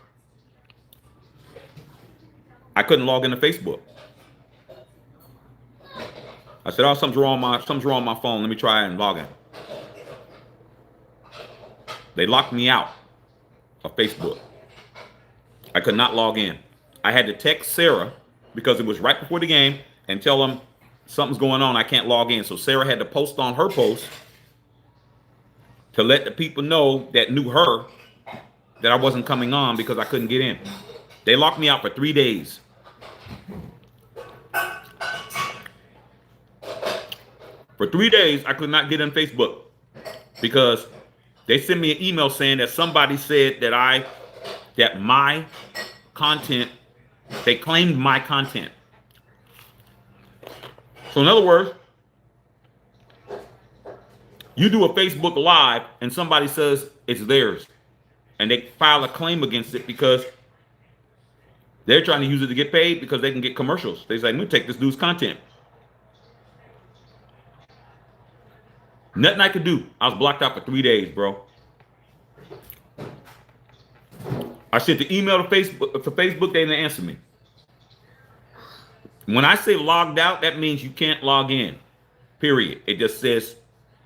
I couldn't log into Facebook. I said, oh, something's wrong on my phone. Let me try and log in. They locked me out of Facebook. I could not log in. I had to text Sarah because it was right before the game and tell them something's going on. I can't log in. So Sarah had to post on her post to let the people know that knew her that I wasn't coming on because I couldn't get in. They locked me out for 3 days. For 3 days, I could not get on Facebook because they sent me an email saying that somebody said that my content, they claimed my content. So in other words, you do a Facebook Live and somebody says it's theirs and they file a claim against it because they're trying to use it to get paid because they can get commercials. They say, let me take this dude's content. Nothing I could do. I was blocked out for 3 days, bro. I sent the email to Facebook, they didn't answer me. When I say logged out, that means you can't log in. Period. It just says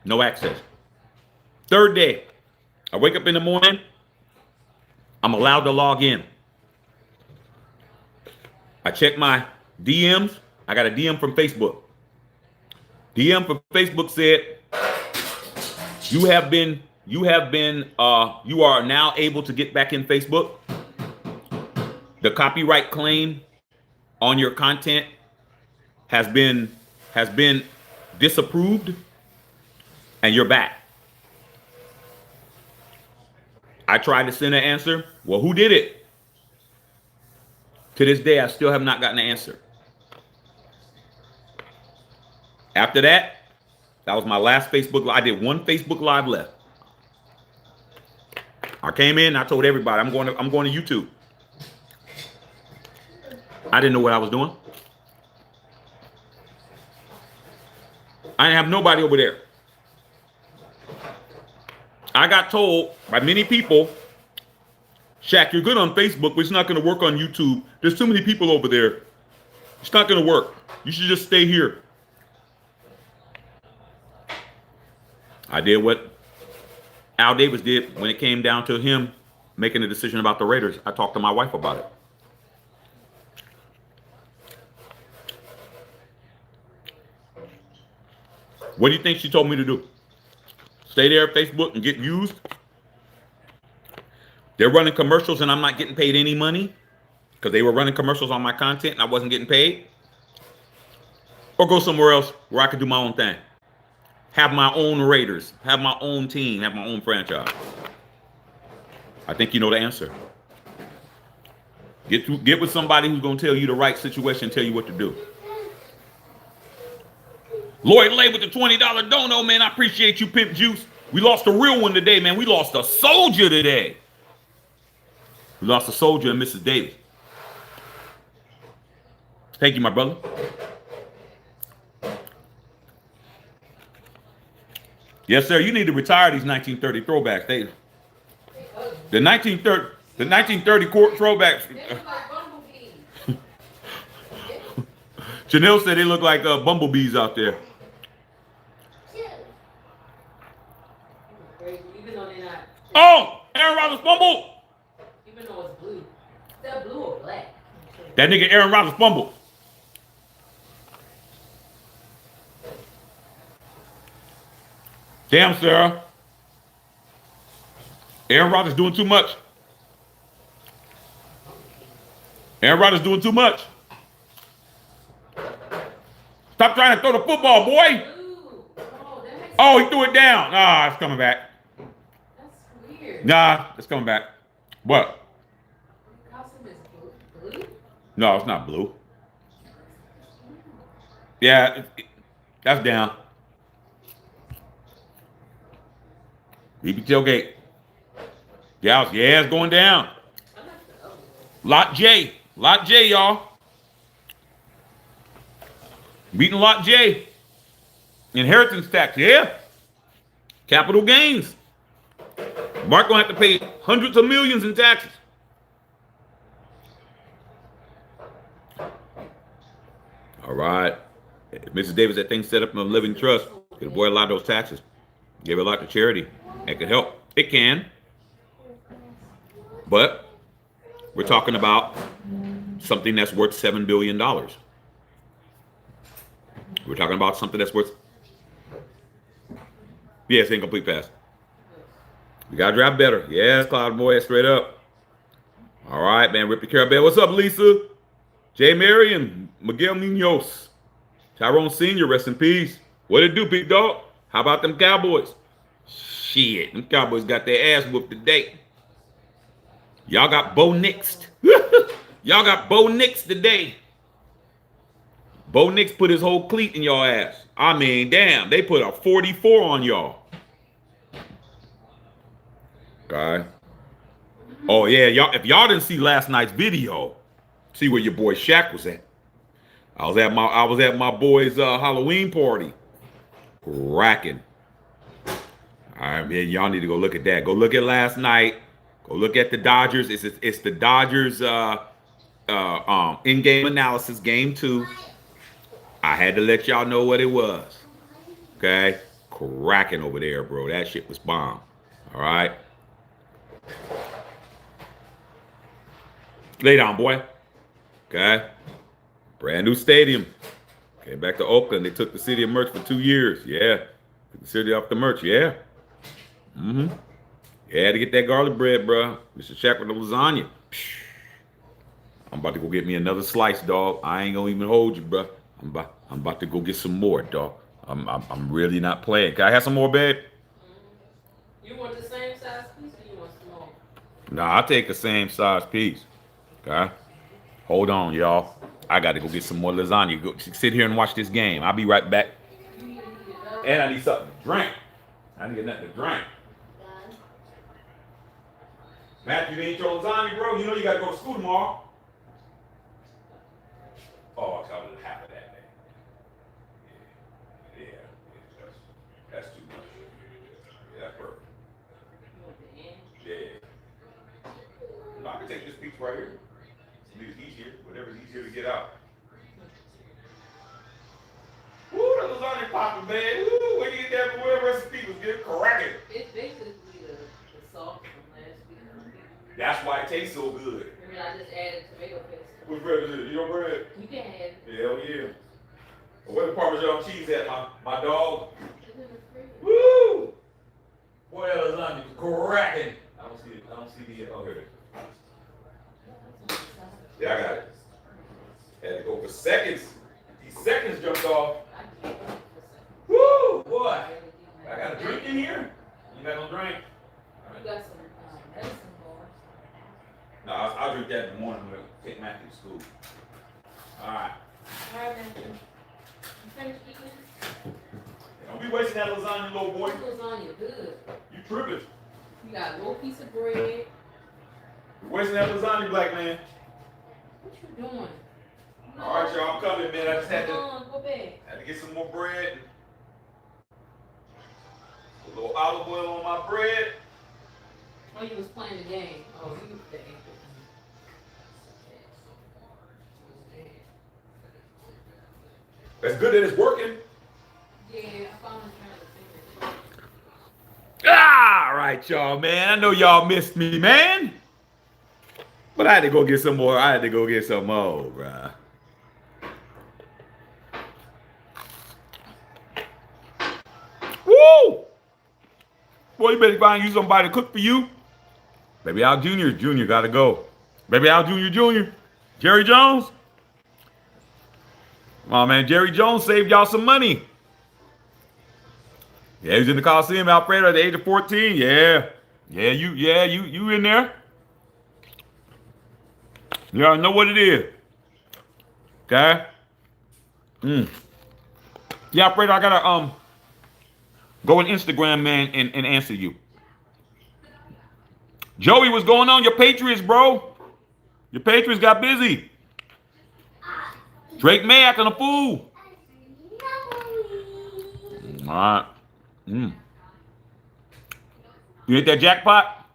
no access. Third day, I wake up in the morning, I'm allowed to log in. I check my DMs. I got a DM from Facebook. DM from Facebook said, you are now able to get back in Facebook. The copyright claim on your content has been disapproved and you're back. I tried to send an answer. Well, who did it? To this day, I still have not gotten an answer. After that, that was my last Facebook Live. I did one Facebook Live left. I came in and I told everybody I'm going to YouTube. I didn't know what I was doing. I didn't have nobody over there. I got told by many people, Shaq, you're good on Facebook, but it's not going to work on YouTube. There's too many people over there. It's not going to work. You should just stay here. I did what Al Davis did when it came down to him making a decision about the Raiders. I talked to my wife about it. What do you think she told me to do? Stay there at Facebook and get used? They're running commercials and I'm not getting paid any money because they were running commercials on my content and I wasn't getting paid? Or go somewhere else where I could do my own thing? Have my own Raiders, have my own team, have my own franchise. I think you know the answer. Get with somebody who's going to tell you the right situation, tell you what to do. Lloyd Lay with the $20 dono, man. I appreciate you, Pimp Juice. We lost a real one today, man. We lost a soldier today. We lost a soldier and Mrs. Davis. Thank you, my brother. Yes, sir. You need to retire these 1930 throwbacks. The 1930 court throwbacks. They look like bumblebees. Janelle said they look like bumblebees out there. Crazy. Even though they're not. Oh, Aaron Rodgers fumbled. Even though it's blue. Is that blue or black? That nigga Aaron Rodgers fumbled. Damn, Sarah. Aaron Rodgers doing too much. Aaron Rodgers doing too much. Stop trying to throw the football, boy. Oh, he threw it down. Ah, it's coming back. That's weird. Nah, it's coming back. What? Costume is blue? No, it's not blue. Yeah, that's down. BB tailgate. Yeah, it's going down. Lot J. Lot J, y'all. Beating Lot J. Inheritance tax, yeah. Capital gains. Mark gonna have to pay hundreds of millions in taxes. All right. Mrs. Davis, that thing set up in a living trust. Could avoid a lot of those taxes. Give a lot to charity. It could help. It can. But we're talking about something that's worth $7 billion. We're talking about something that's worth. Yes, incomplete pass. We gotta drive better. Yes, Cloud Boy, straight up. All right, man. Rip the Carabelle. What's up, Lisa? Jay Marion, Miguel Munoz, Tyrone Sr., rest in peace. What it do, big dog? How about them Cowboys? Shit, them Cowboys got their ass whooped today. Y'all got Bo Nix. Y'all got Bo Nix today. Bo Nix put his whole cleat in y'all ass. I mean, damn, they put a 44 on y'all. Okay. Oh yeah, y'all. If y'all didn't see last night's video, see where your boy Shaq was at. I was at my boy's Halloween party. Cracking. All right, man. Y'all need to go look at that. Go look at last night. Go look at the Dodgers. It's the Dodgers in-game analysis, game 2. I had to let y'all know what it was. Okay? Cracking over there, bro. That shit was bomb. All right? Lay down, boy. Okay? Brand new stadium. Came back to Oakland. They took the city of merch for 2 years. Yeah. Took the city off the merch. Yeah. Mm-hmm. Yeah, had to get that garlic bread, bro. Mr. Shaq with the lasagna. Psh. I'm about to go get me another slice, dog. I ain't gonna even hold you, bro. I'm about to go get some more, dog. I'm really not playing. Can I have some more, babe? You want the same size piece or you want small? Nah, I'll take the same size piece. Okay? Hold on, y'all. I got to go get some more lasagna. Go sit here and watch this game. I'll be right back. And I need something to drink. I need nothing to drink. Matthew, you ain't your lasagna, bro. You know you got to go to school tomorrow. Oh, I covered half of that, man. Yeah, that's too much. Yeah, that's perfect. Yeah. No, I can take this piece right here. It's easier, whatever's easier to get out. Woo, the lasagna popping, man. Woo, where you get that from? Whatever recipe was good, cracking. It's basically the salt from last week. That's why it tastes so good. Remember, I just added tomato paste. What bread is it? Your bread? You can add it. Hell yeah. Where the Parmesan cheese at, my dog? It's in the fridge. Woo! Boy, that lasagna cracking. I don't see it. I don't see the. Oh, here it is. Yeah, I got it. Had to go for seconds. These seconds jumped off. Woo, boy. I got a drink in here. You got no drink? You got some medicine bars. No, I'll drink that in the morning when I take Matthew to school. All right. All right, Matthew. You finished eating? Don't be wasting that lasagna, little boy. This lasagna good. You tripping. You got a little piece of bread. You're wasting that lasagna, black man. What you doing? All right, y'all, I'm coming, man. I just had Go back. to get some more bread. little olive oil on my bread. Oh, you was playing the game. Oh, you was the That's good that it's working. Yeah, I found All right, y'all, man. I know y'all missed me, man. But I had to go get some more. I had to go get some more, bruh. Woo! Boy, you better find you somebody to cook for you. Baby Al Jr. Gotta go. Baby Al Jr. Jerry Jones. Oh man, Jerry Jones saved y'all some money. Yeah, he was in the Coliseum, Alfredo, at the age of 14. Yeah. You in there. Y'all know what it is. Okay? Yeah, Alfredo, I gotta go on Instagram, man, and answer you. Joey, what's going on? Your Patriots, bro. Your Patriots got busy. Drake May acting a fool. All right. You hit that jackpot?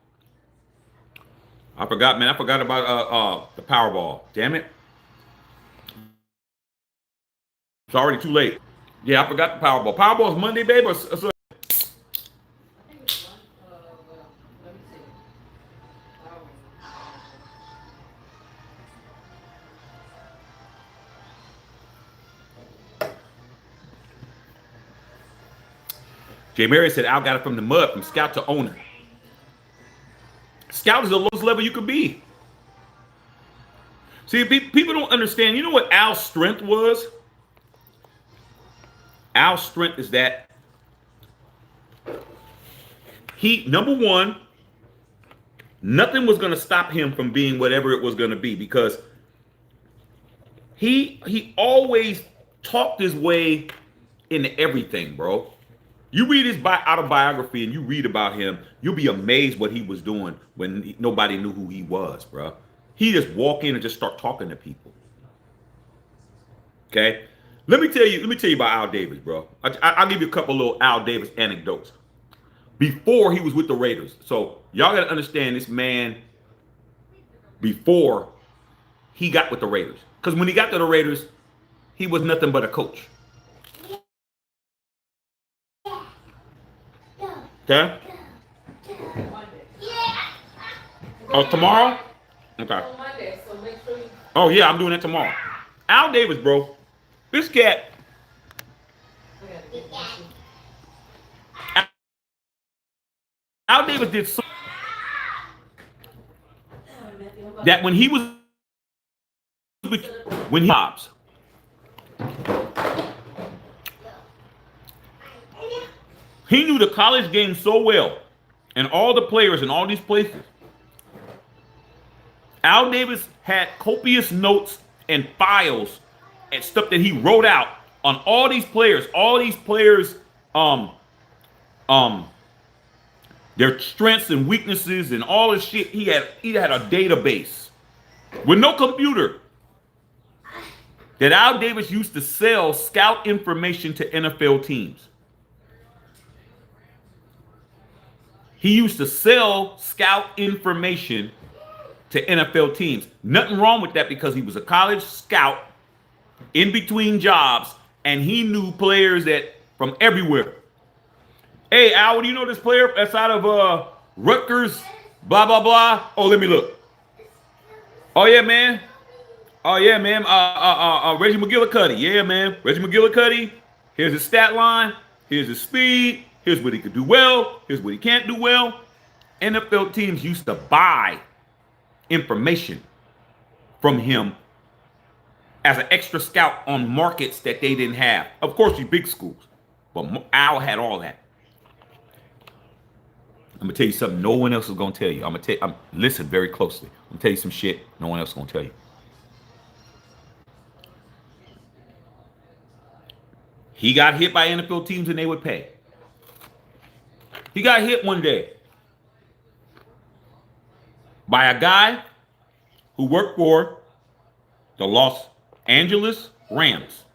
I forgot, man. I forgot about the Powerball. Damn it. It's already too late. Yeah, I forgot the Powerball. Powerball's Monday, babe. Or Jay Mary said, Al got it from the mud, from scout to owner. Scout is the lowest level you could be. See, people don't understand. You know what Al's strength was? Al's strength is that number one, nothing was going to stop him from being whatever it was going to be, because he always talked his way into everything, bro. You read his autobiography and you read about him, you'll be amazed what he was doing when nobody knew who he was, bro. He just walk in and just start talking to people. Okay? Let me tell you about Al Davis, bro. I'll give you a couple little Al Davis anecdotes. Before he was with the Raiders. So y'all got to understand this man before he got with the Raiders. Because when he got to the Raiders, he was nothing but a coach. Okay? Oh, tomorrow? Okay. Oh, yeah, I'm doing it tomorrow. Al Davis, bro. This cat. Al Davis did so that when he hops, he knew the college game so well, and all the players in all these places. Al Davis had copious notes and files and stuff that he wrote out on all these players. Their strengths and weaknesses and all this shit. He had a database with no computer that Al Davis used to sell scout information to NFL teams. He used to sell scout information to NFL teams. Nothing wrong with that, because he was a college scout in between jobs, and he knew players from everywhere. Hey, Al, do you know this player that's out of Rutgers? Blah, blah, blah. Oh, let me look. Oh, yeah, man. Reggie McGillicuddy. Yeah, man. Reggie McGillicuddy. Here's his stat line. Here's his speed. Here's what he could do well. Here's what he can't do well. NFL teams used to buy information from him as an extra scout on markets that they didn't have. Of course, these big schools. But Al had all that. I'm going to tell you something no one else is going to tell you. Listen very closely. I'm going to tell you some shit no one else is going to tell you. He got hit by NFL teams and they would pay. He got hit one day by a guy who worked for the Los Angeles Rams.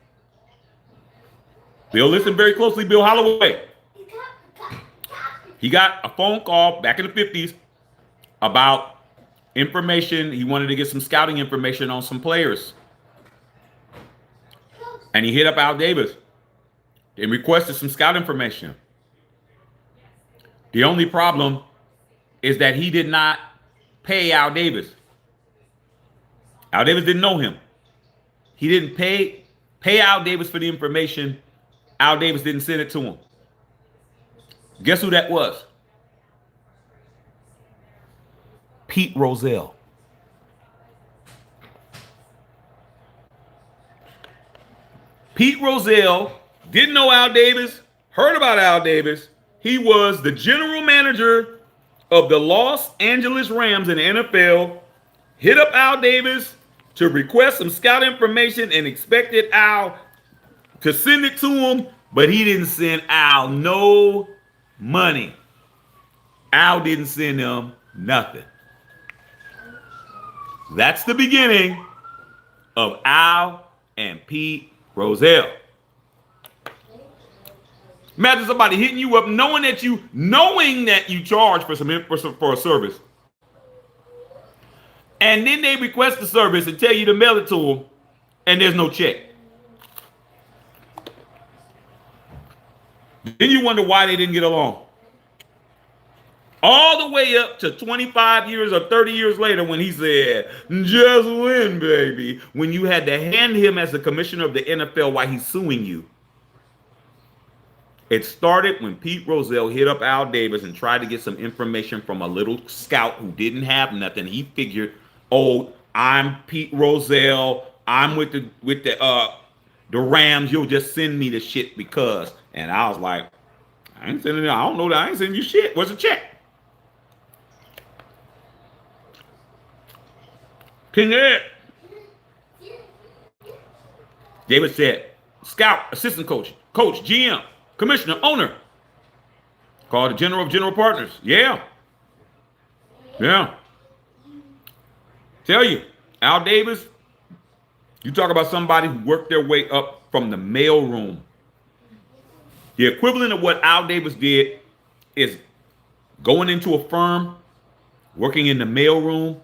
Bill, listen very closely, Bill Holloway. He got a phone call back in the 50s about information. He wanted to get some scouting information on some players. And he hit up Al Davis and requested some scout information. The only problem is that he did not pay Al Davis. Al Davis didn't know him. He didn't pay Al Davis for the information. Al Davis didn't send it to him. Guess who that was? Pete Rozelle. Pete Rozelle didn't know Al Davis, heard about Al Davis. He was the general manager of the Los Angeles Rams in the NFL, hit up Al Davis to request some scout information and expected Al to send it to him, but he didn't send Al no money. Al didn't send him nothing. That's the beginning of Al and Pete Rozelle. Imagine somebody hitting you up knowing that you charge for a service. And then they request the service and tell you to mail it to them, and there's no check. Then you wonder why they didn't get along. All the way up to 25 years or 30 years later when he said, just win, baby. When you had to hand him as the commissioner of the NFL while he's suing you. It started when Pete Rozelle hit up Al Davis and tried to get some information from a little scout who didn't have nothing. He figured, oh, I'm Pete Rozelle. I'm with the Rams. You'll just send me the shit because. And I was like, I ain't sending. I don't know that I ain't sending you shit. What's the check? King Ed. David said, scout, assistant coach, GM, commissioner, owner. Called the general of general partners. Yeah. Tell you, Al Davis, you talk about somebody who worked their way up from the mailroom. The equivalent of what Al Davis did is going into a firm, working in the mailroom,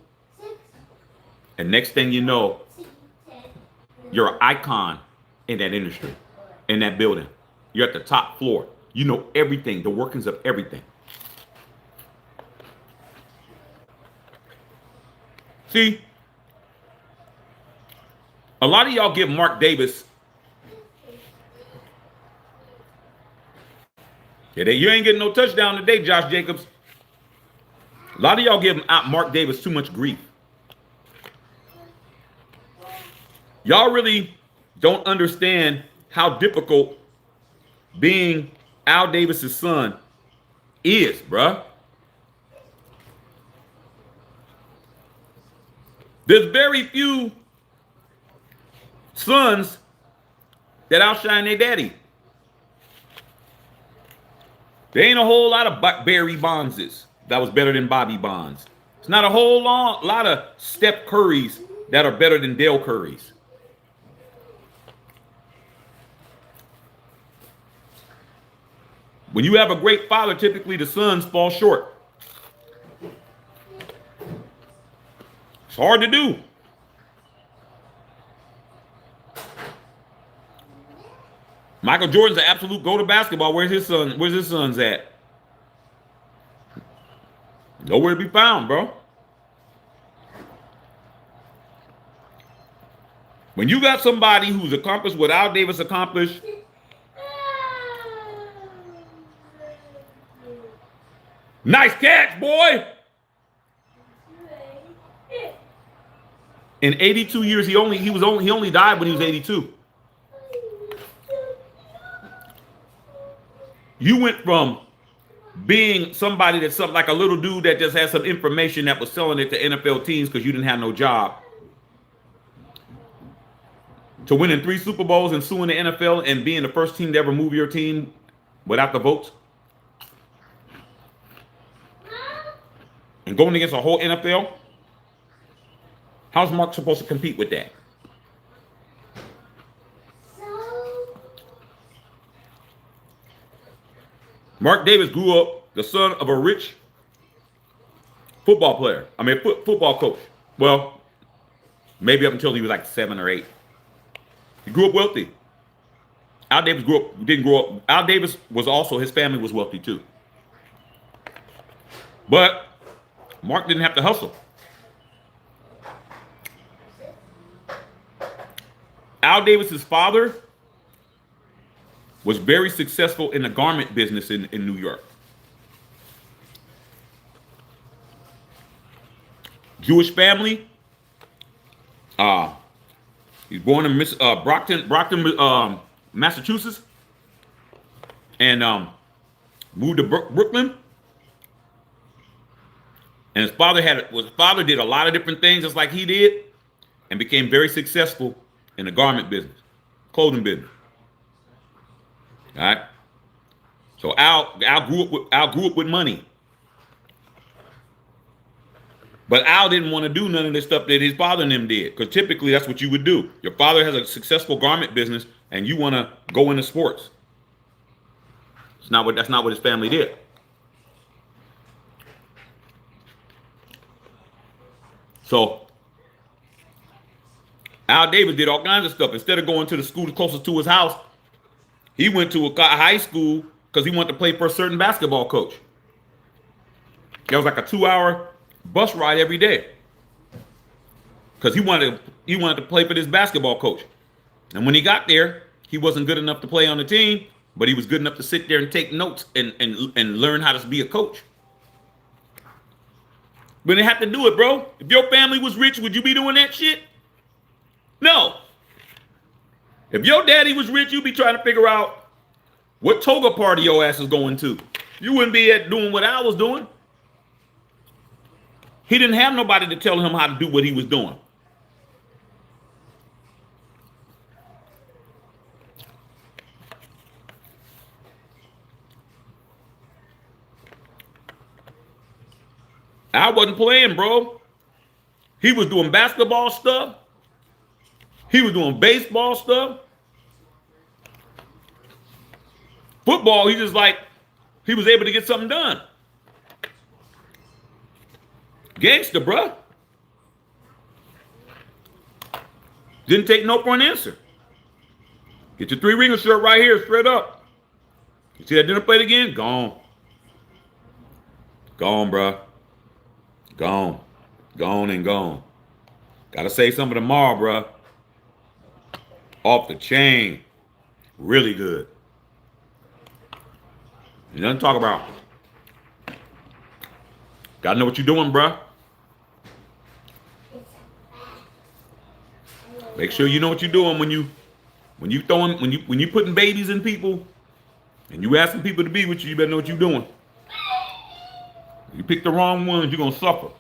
and next thing you know, you're an icon in that industry, in that building. You're at the top floor. You know everything, the workings of everything. See, a lot of y'all give Mark Davis. You ain't getting no touchdown today, Josh Jacobs. A lot of y'all give Mark Davis too much grief. Y'all really don't understand how difficult being Al Davis's son is, bruh. There's very few sons that outshine their daddy. There ain't a whole lot of Barry Bondses that was better than Bobby Bonds. It's not a whole lot of Steph Currys that are better than Dale Currys. When you have a great father, typically the sons fall short. It's hard to do. Michael Jordan's an absolute go to basketball. Where's his sons at? Nowhere to be found, bro. When you got somebody who's accomplished what Al Davis accomplished, nice catch, boy. In 82 years, he only died when he was 82. You went from being somebody that's something like a little dude that just had some information that was selling it to NFL teams because you didn't have no job, to winning 3 Super Bowls and suing the NFL and being the first team to ever move your team without the votes. And going against a whole NFL. How's Mark supposed to compete with that? Mark Davis grew up the son of a rich football player. I mean, football coach. Well, maybe up until he was like 7 or 8. He grew up wealthy. Al Davis didn't grow up. Al Davis was also, his family was wealthy too. But Mark didn't have to hustle. Al Davis's father was very successful in the garment business in New York. Jewish family. He's born in Brockton, Massachusetts, and moved to Brooklyn. And his father did a lot of different things just like he did, and became very successful in the garment business, clothing business. All right. So Al grew up with money. But Al didn't want to do none of this stuff that his father and them did, because typically that's what you would do. Your father has a successful garment business, and you want to go into sports. That's not what his family did. So Al Davis did all kinds of stuff. Instead of going to the school closest to his house, he went to a high school because he wanted to play for a certain basketball coach. That was like a 2-hour bus ride every day, because he wanted to play for this basketball coach. And when he got there, he wasn't good enough to play on the team, but he was good enough to sit there and take notes and learn how to be a coach. But they have to do it, bro. If your family was rich, would you be doing that shit? No. If your daddy was rich, you'd be trying to figure out what toga party your ass is going to. You wouldn't be doing what Al was doing. He didn't have nobody to tell him how to do what he was doing. Al wasn't playing, bro. He was doing basketball stuff. He was doing baseball stuff. Football, he was able to get something done. Gangster, bruh. Didn't take no for an answer. Get your 3-ringer shirt right here, straight up. You see that dinner plate again? Gone. Gone, bruh. Gone. Gone and gone. Gotta save some of tomorrow, bruh. Off the chain. Really good. You nothing to talk about. Gotta know what you're doing, bruh. Make sure you know what you're doing when you putting babies in people and you asking people to be with you. You better know what you're doing. If you pick the wrong ones, you're gonna suffer.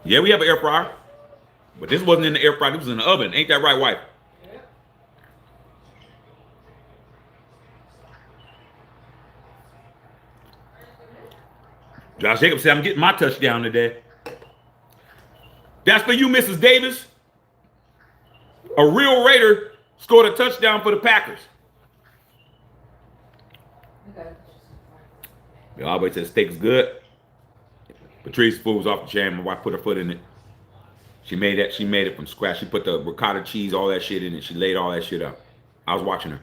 Yeah, we have an air fryer, but this wasn't in the air fryer. This was in the oven. Ain't that right, wife? Josh Jacobs said, I'm getting my touchdown today. That's for you, Mrs. Davis. A real Raider scored a touchdown for the Packers. Okay. You always said steak's good. Patrice's food was off the chain. My wife put her foot in it. She made it from scratch. She put the ricotta cheese, all that shit in it. She laid all that shit up. I was watching her.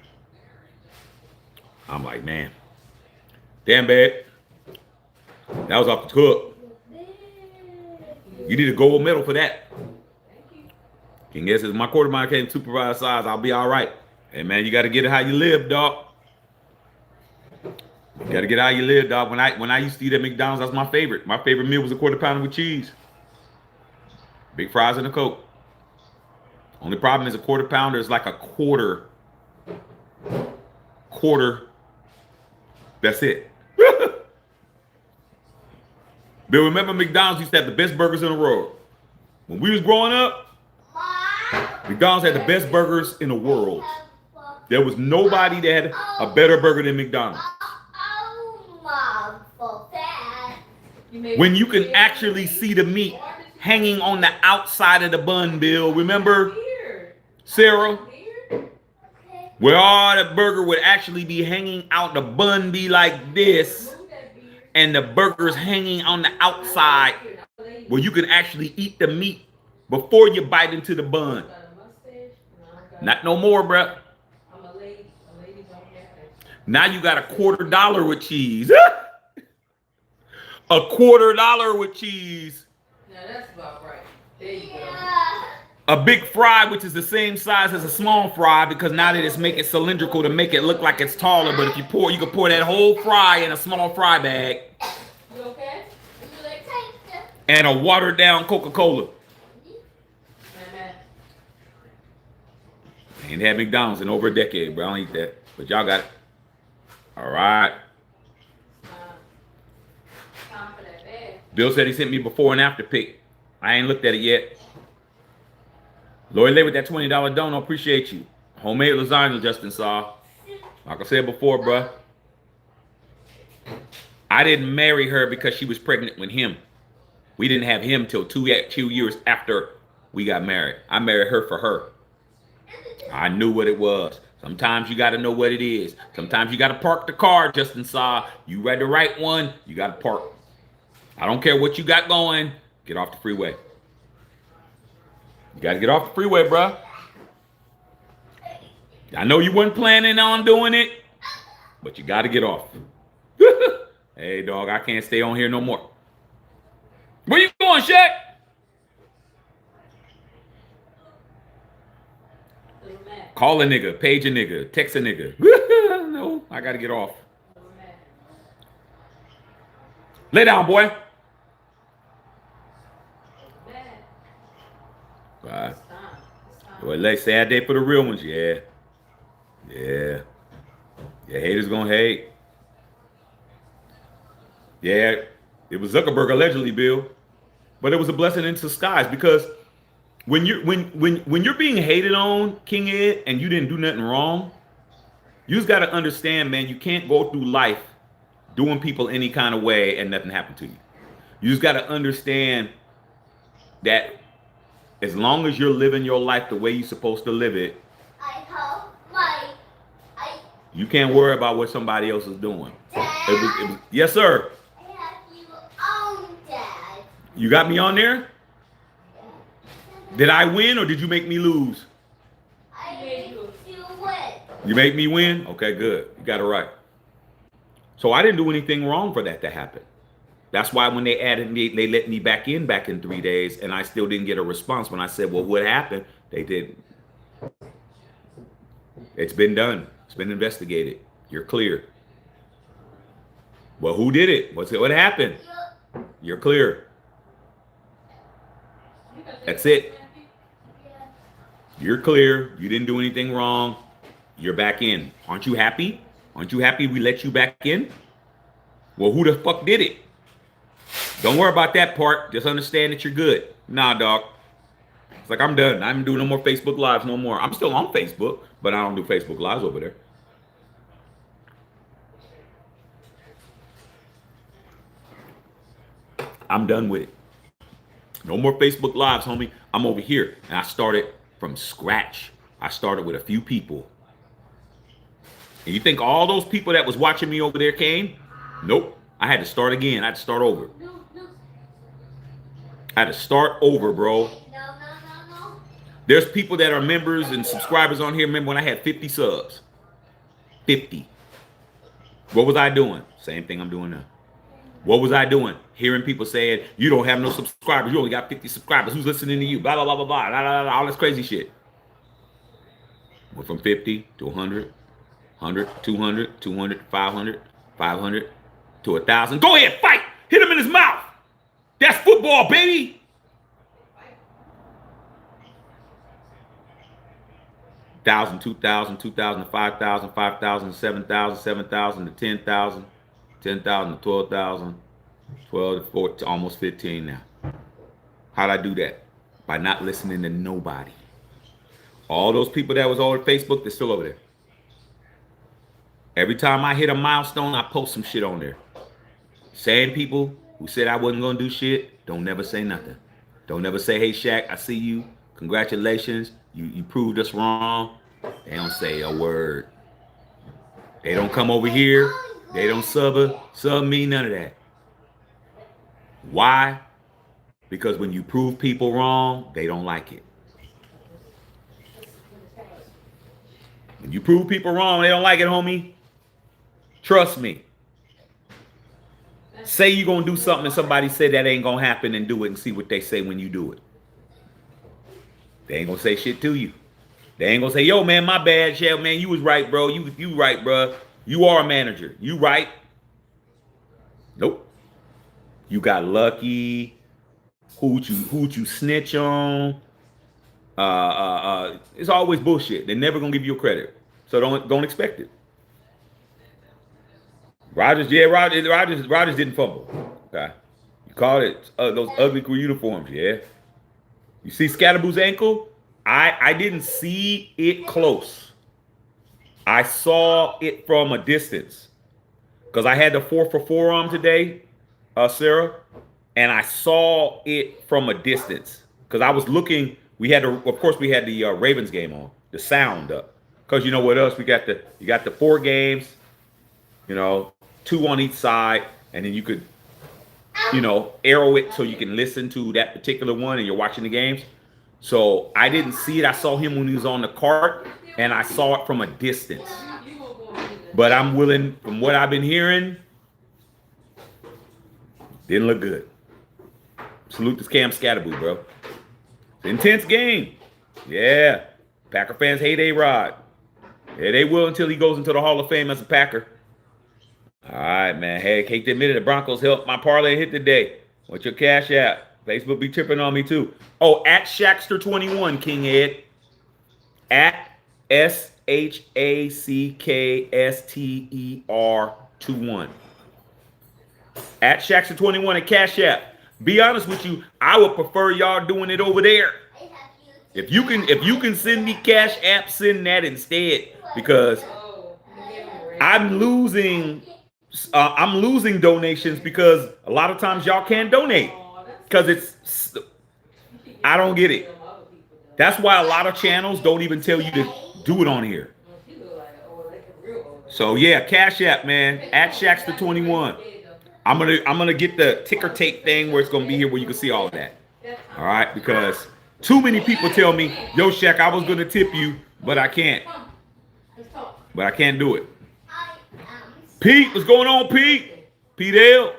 I'm like, man. Damn, babe. That was off the hook. You need a gold medal for that. And guess if my quarterback came supervised size, I'll be all right. Hey, man, you got to get it how you live, dog. You got to get it how you live, dog. When I used to eat at McDonald's, that's my favorite. My favorite meal was a quarter pounder with cheese. Big fries and a Coke. Only problem is a quarter pounder is like a quarter. That's it. But remember, McDonald's used to have the best burgers in the world. When we was growing up, McDonald's had the best burgers in the world. There was nobody that had a better burger than McDonald's. When you can actually see the meat hanging on the outside of the bun, Bill. Remember, Sarah? where all the burger would actually be hanging out, the bun be like this, and the burger's hanging on the outside, where you can actually eat the meat before you bite into the bun. Not no more, bruh. Now you got $0.25 with cheese. $0.25 with cheese. Now that's about right. There you go. A big fry, which is the same size as a small fry, because now they just make it cylindrical to make it look like it's taller. But if you pour, you can pour that whole fry in a small fry bag. You okay? And a watered down Coca-Cola. Ain't had McDonald's in over a decade, bro. I don't eat that. But y'all got it. All right. Bill said he sent me before and after pic. I ain't looked at it yet. Lori Lay with that $20 dono. Appreciate you. Homemade lasagna, Justin saw. Like I said before, bro. I didn't marry her because she was pregnant with him. We didn't have him till 2 years after we got married. I married her for her. I knew what it was. Sometimes you got to know what it is. Sometimes you got to park the car, Justin saw. You read the right one, you got to park. I don't care what you got going. Get off the freeway. You got to get off the freeway, bro. I know you weren't planning on doing it, but you got to get off. Hey, dog, I can't stay on here no more. Where you going, Shaq? Call a nigga, page a nigga, text a nigga. No, I got to get off. Lay down, boy. Right. Well, let's sad day for the real ones. Yeah. Yeah. Yeah, haters gonna hate. Yeah, it was Zuckerberg allegedly, Bill. But it was a blessing in disguise, because when you're being hated on, King Ed, and you didn't do nothing wrong, you just gotta understand, man, you can't go through life doing people any kind of way and nothing happened to you. You just gotta understand that as long as you're living your life the way you're supposed to live it, you can't worry about what somebody else is doing. It was, yes, sir. I have you on, Dad. You got me on there? Did I win or did you make me lose? I made you win. You made me win? Okay, good. You got it right. So I didn't do anything wrong for that to happen. That's why when they added me, they let me back in 3 days, and I still didn't get a response when I said, well, what happened? They didn't. It's been done. It's been investigated. You're clear. Well, who did it? What happened? You're clear. That's it. You're clear. You didn't do anything wrong. You're back in. Aren't you happy? Aren't you happy we let you back in? Well, who the fuck did it? Don't worry about that part. Just understand that you're good. Nah, dog. It's like, I'm done. I'm doing no more Facebook Lives no more. I'm still on Facebook, but I don't do Facebook Lives over there. I'm done with it. No more Facebook Lives, homie. I'm over here. And I started from scratch. I started with a few people. And you think all those people that was watching me over there came? Nope. I had to start again. I had to start over. I had to start over, bro. No. There's people that are members and subscribers on here. Remember when I had 50 subs? 50. What was I doing? Same thing I'm doing now. What was I doing? Hearing people saying, you don't have no subscribers. You only got 50 subscribers. Who's listening to you? Blah, blah, blah, blah, blah, blah, blah, blah, all this crazy shit. Went from 50 to 100, 100, 200, 200, 500, 500 to 1,000. Go ahead, fight. Hit him in his mouth. That's football, baby. $1,000, $2,000, $2,000, $5,000, $5,000, $7,000, $7,000 to $10,000, $10,000 to 12,000, 12 to 14, almost 15 now. How'd I do that? By not listening to nobody. All those people that was on Facebook, they're still over there. Every time I hit a milestone, I post some shit on there. Same people who said I wasn't gonna do shit, don't never say nothing. Don't never say, hey Shaq, I see you. Congratulations. You proved us wrong. They don't say a word. They don't come over here. They don't sub me, none of that. Why? Because when you prove people wrong, they don't like it. When you prove people wrong, they don't like it, homie. Trust me. Say you're going to do something and somebody say that ain't going to happen and do it and see what they say when you do it. They ain't going to say shit to you. They ain't going to say, yo, man, my bad, Shell, man, you was right, bro. You right, bro. You are a manager. You right. Nope. You got lucky. Who'd you snitch on? It's always bullshit. They're never gonna give you credit, so don't expect it. Rogers didn't fumble. Okay, you called it those ugly uniforms. Yeah, you see Scatterboo's ankle. I didn't see it close. I saw it from a distance because I had the 4-for-4 on today, Sarah, and I saw it from a distance because I was looking. Of course, we had the Ravens game on, the sound up. Because you know what else? You got the 4 games, 2 on each side, and then you could, arrow it so you can listen to that particular one and you're watching the games. So I didn't see it. I saw him when he was on the cart, and I saw it from a distance. But I'm willing, from what I've been hearing, didn't look good. Salute to Cam Scatterboo, bro. Intense game. Yeah. Packer fans hate A-Rod. Yeah, they will until he goes into the Hall of Fame as a Packer. All right, man. Hey, hate to admit it, the Broncos helped my parlay hit today. What's your cash app? Facebook be tripping on me too. Oh, at Shackster21, King Ed. At SHACKSTER21. At Shackster21 at Cash App. Be honest with you, I would prefer y'all doing it over there. If you can send me Cash App, send that instead, because I'm losing donations because a lot of times y'all can't donate because I don't get it. That's why a lot of channels don't even tell you to do it on here. So yeah, Cash App, man, at Shackster21. I'm gonna get the ticker tape thing where it's gonna be here where you can see all of that. All right, because too many people tell me, yo, Shaq, I was gonna tip you, but I can't. But I can't do it. Pete, what's going on, Pete? Pete L.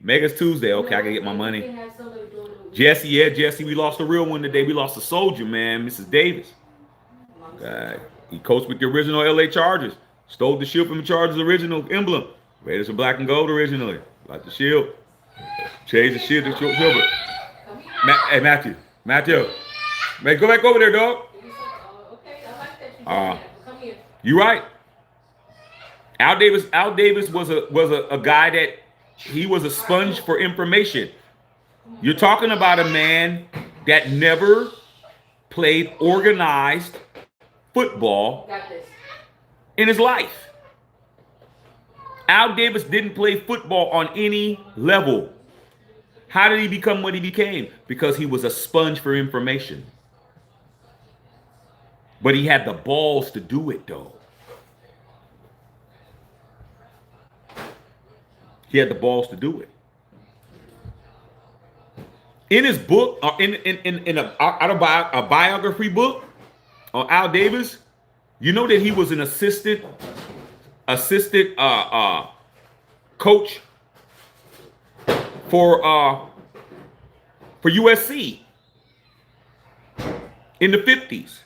Mega's Tuesday. Okay, I can get my money. Jesse, we lost a real one today. We lost a soldier, man, Mrs. Davis. He coached with the original LA Chargers. Stole the shield from the Chargers' original emblem. Raiders are black and gold originally. Like the shield. Change the shield to silver. Hey, Matthew. Man, go back over there, dog. You right. Al Davis was a guy that he was a sponge for information. You're talking about a man that never played organized football in his life. Al Davis didn't play football on any level. How did he become what he became? Because he was a sponge for information. But he had the balls to do it, though. He had the balls to do it. In his book, in a biography book on Al Davis, you know that he was an assistant coach for USC in the 50s.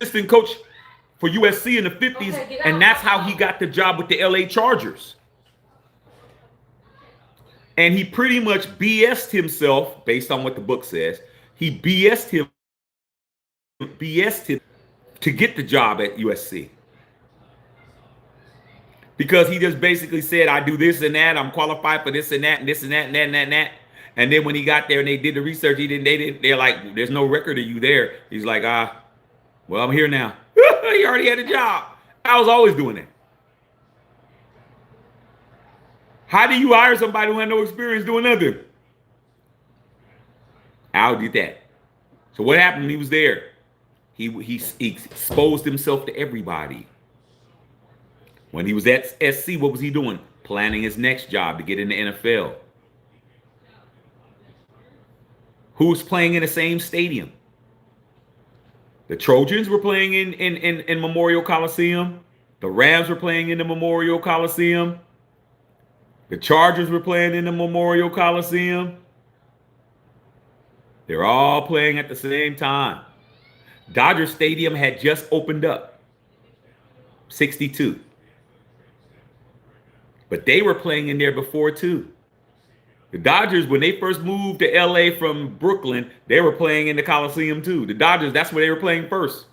Assistant coach for USC in the 50s, and that's how he got the job with the LA Chargers. And he pretty much BS'd himself, based on what the book says. He BS'd him to get the job at USC. Because he just basically said, I do this and that, I'm qualified for this and that, and this and that, and that, and that, and that. And then when he got there and they did the research, they're like, there's no record of you there. He's like, well, I'm here now. He already had a job. I was always doing that. How do you hire somebody who had no experience doing nothing? Al did that. So what happened when he was there? He exposed himself to everybody. When he was at SC, what was he doing? Planning his next job to get in the NFL. Who was playing in the same stadium? The Trojans were playing in Memorial Coliseum. The Rams were playing in the Memorial Coliseum. The Chargers were playing in the Memorial Coliseum. They're all playing at the same time. Dodger Stadium had just opened up. 62. But they were playing in there before too. The Dodgers, when they first moved to LA from Brooklyn, they were playing in the Coliseum too. The Dodgers, that's where they were playing first.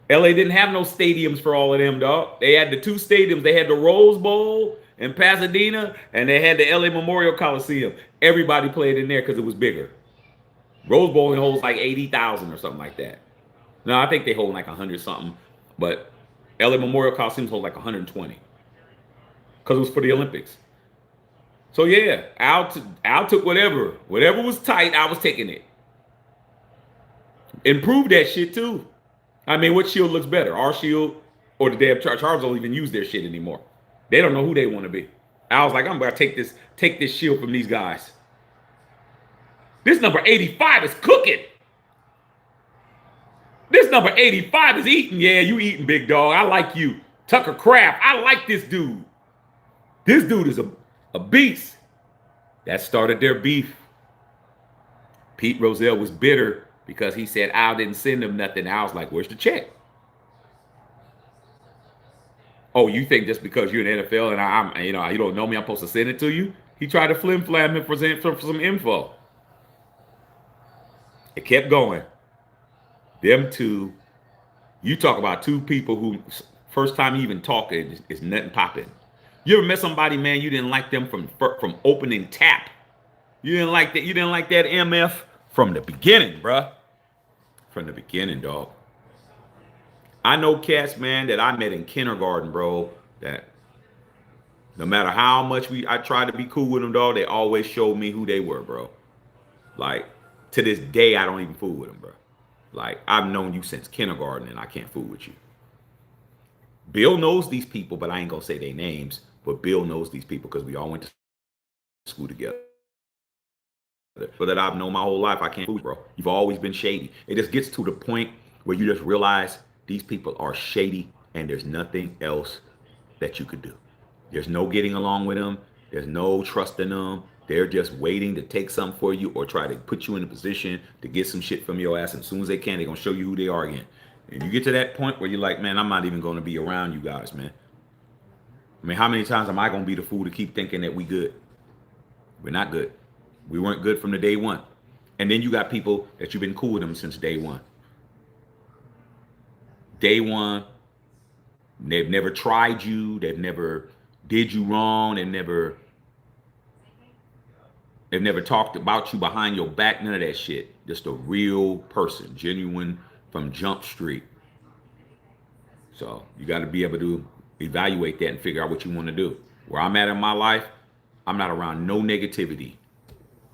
LA didn't have no stadiums for all of them, dog. They had the two stadiums. They had the Rose Bowl in Pasadena, and they had the LA Memorial Coliseum. Everybody played in there because it was bigger. Rose Bowl holds like 80,000 or something like that. No, I think they hold like 100 something, but LA Memorial Coliseum holds like 120 because it was for the Olympics. So yeah, Al took whatever was tight. I was taking it. Improved that shit too. I mean, what shield looks better, our shield or the damn Chargers? Don't even use their shit anymore. They don't know who they want to be. I was like, I'm gonna take this shield from these guys. This number 85 is cooking. This number 85 is eating. Yeah, you eating, big dog. I like you. Tucker Craft. I like this dude. This dude is a beast. That started their beef. Pete Rozelle was bitter because he said Al didn't send him nothing. I was like, where's the check? Oh, you think just because you're in the NFL and I'm, you don't know me, I'm supposed to send it to you? He tried to flim-flam him for some info. It kept going. Them two, you talk about two people who first time you even talk is nothing popping. You ever met somebody, man, you didn't like them from opening tap? You didn't like that. You didn't like that MF from the beginning, bruh. From the beginning, dog. I know cats, man, that I met in kindergarten, bro, that no matter how much I tried to be cool with them, dog, they always showed me who they were, bro. Like, to this day, I don't even fool with them, bro. Like, I've known you since kindergarten, and I can't fool with you. Bill knows these people, but I ain't gonna say their names. But Bill knows these people because we all went to school together. But that I've known my whole life, I can't fool with, bro. You've always been shady. It just gets to the point where you just realize these people are shady, and there's nothing else that you could do. There's no getting along with them. There's no trusting them. They're just waiting to take something for you or try to put you in a position to get some shit from your ass. And as soon as they can, they're going to show you who they are again. And you get to that point where you're like, man, I'm not even going to be around you guys, man. I mean, how many times am I going to be the fool to keep thinking that we good? We're not good. We weren't good from the day one. And then you got people that you've been cool with them since day one. Day one, they've never tried you. They've never did you wrong. They've never talked about you behind your back. None of that shit. Just a real person, genuine from Jump Street. So you got to be able to evaluate that and figure out what you want to do. Where I'm at in my life, I'm not around no negativity.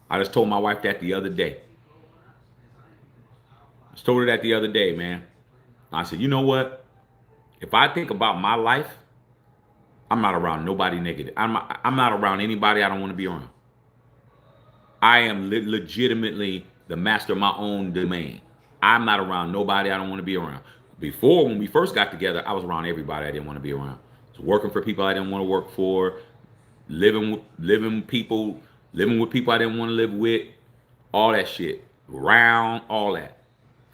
I just told my wife that the other day. Man. I said, you know what? If I think about my life, I'm not around nobody negative. I'm not around anybody I don't want to be around. I am legitimately the master of my own domain. I'm not around nobody I don't want to be around. Before, when we first got together, I was around everybody I didn't want to be around. I was working for people I didn't want to work for, living with people I didn't want to live with, all that shit. Around, all that.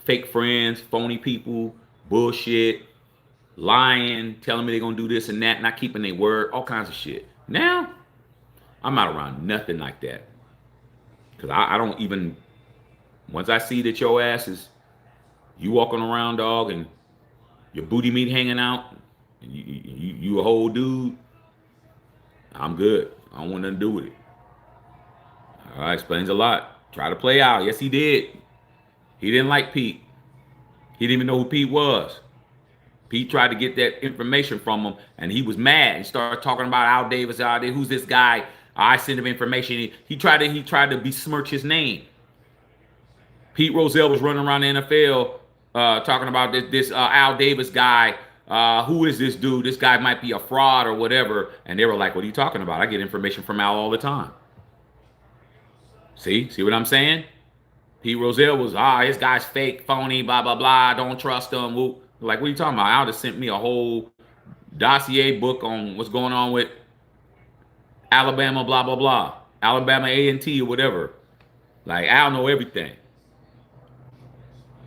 Fake friends, phony people, bullshit, lying, telling me they're going to do this and that, not keeping their word, all kinds of shit. Now, I'm not around nothing like that. Because I don't even, once I see that your ass is, you walking around, dog, and your booty meat hanging out, and you a whole dude, I'm good. I don't want nothing to do with it. All right, explains a lot. Try to play out. Yes, he did. He didn't like Pete. He didn't even know who Pete was. Pete tried to get that information from him, and he was mad and started talking about Al Davis. Who's this guy? I sent him information. He tried to besmirch his name. Pete Rozelle was running around the NFL talking about this Al Davis guy. Who is this dude? This guy might be a fraud or whatever. And they were like, what are you talking about? I get information from Al all the time. See what I'm saying? Pete Rozelle was, this guy's fake, phony, blah, blah, blah. Don't trust him. Like, what are you talking about? Al just sent me a whole dossier book on what's going on with Alabama, blah, blah, blah. Alabama A&T or whatever. Like, Al know everything.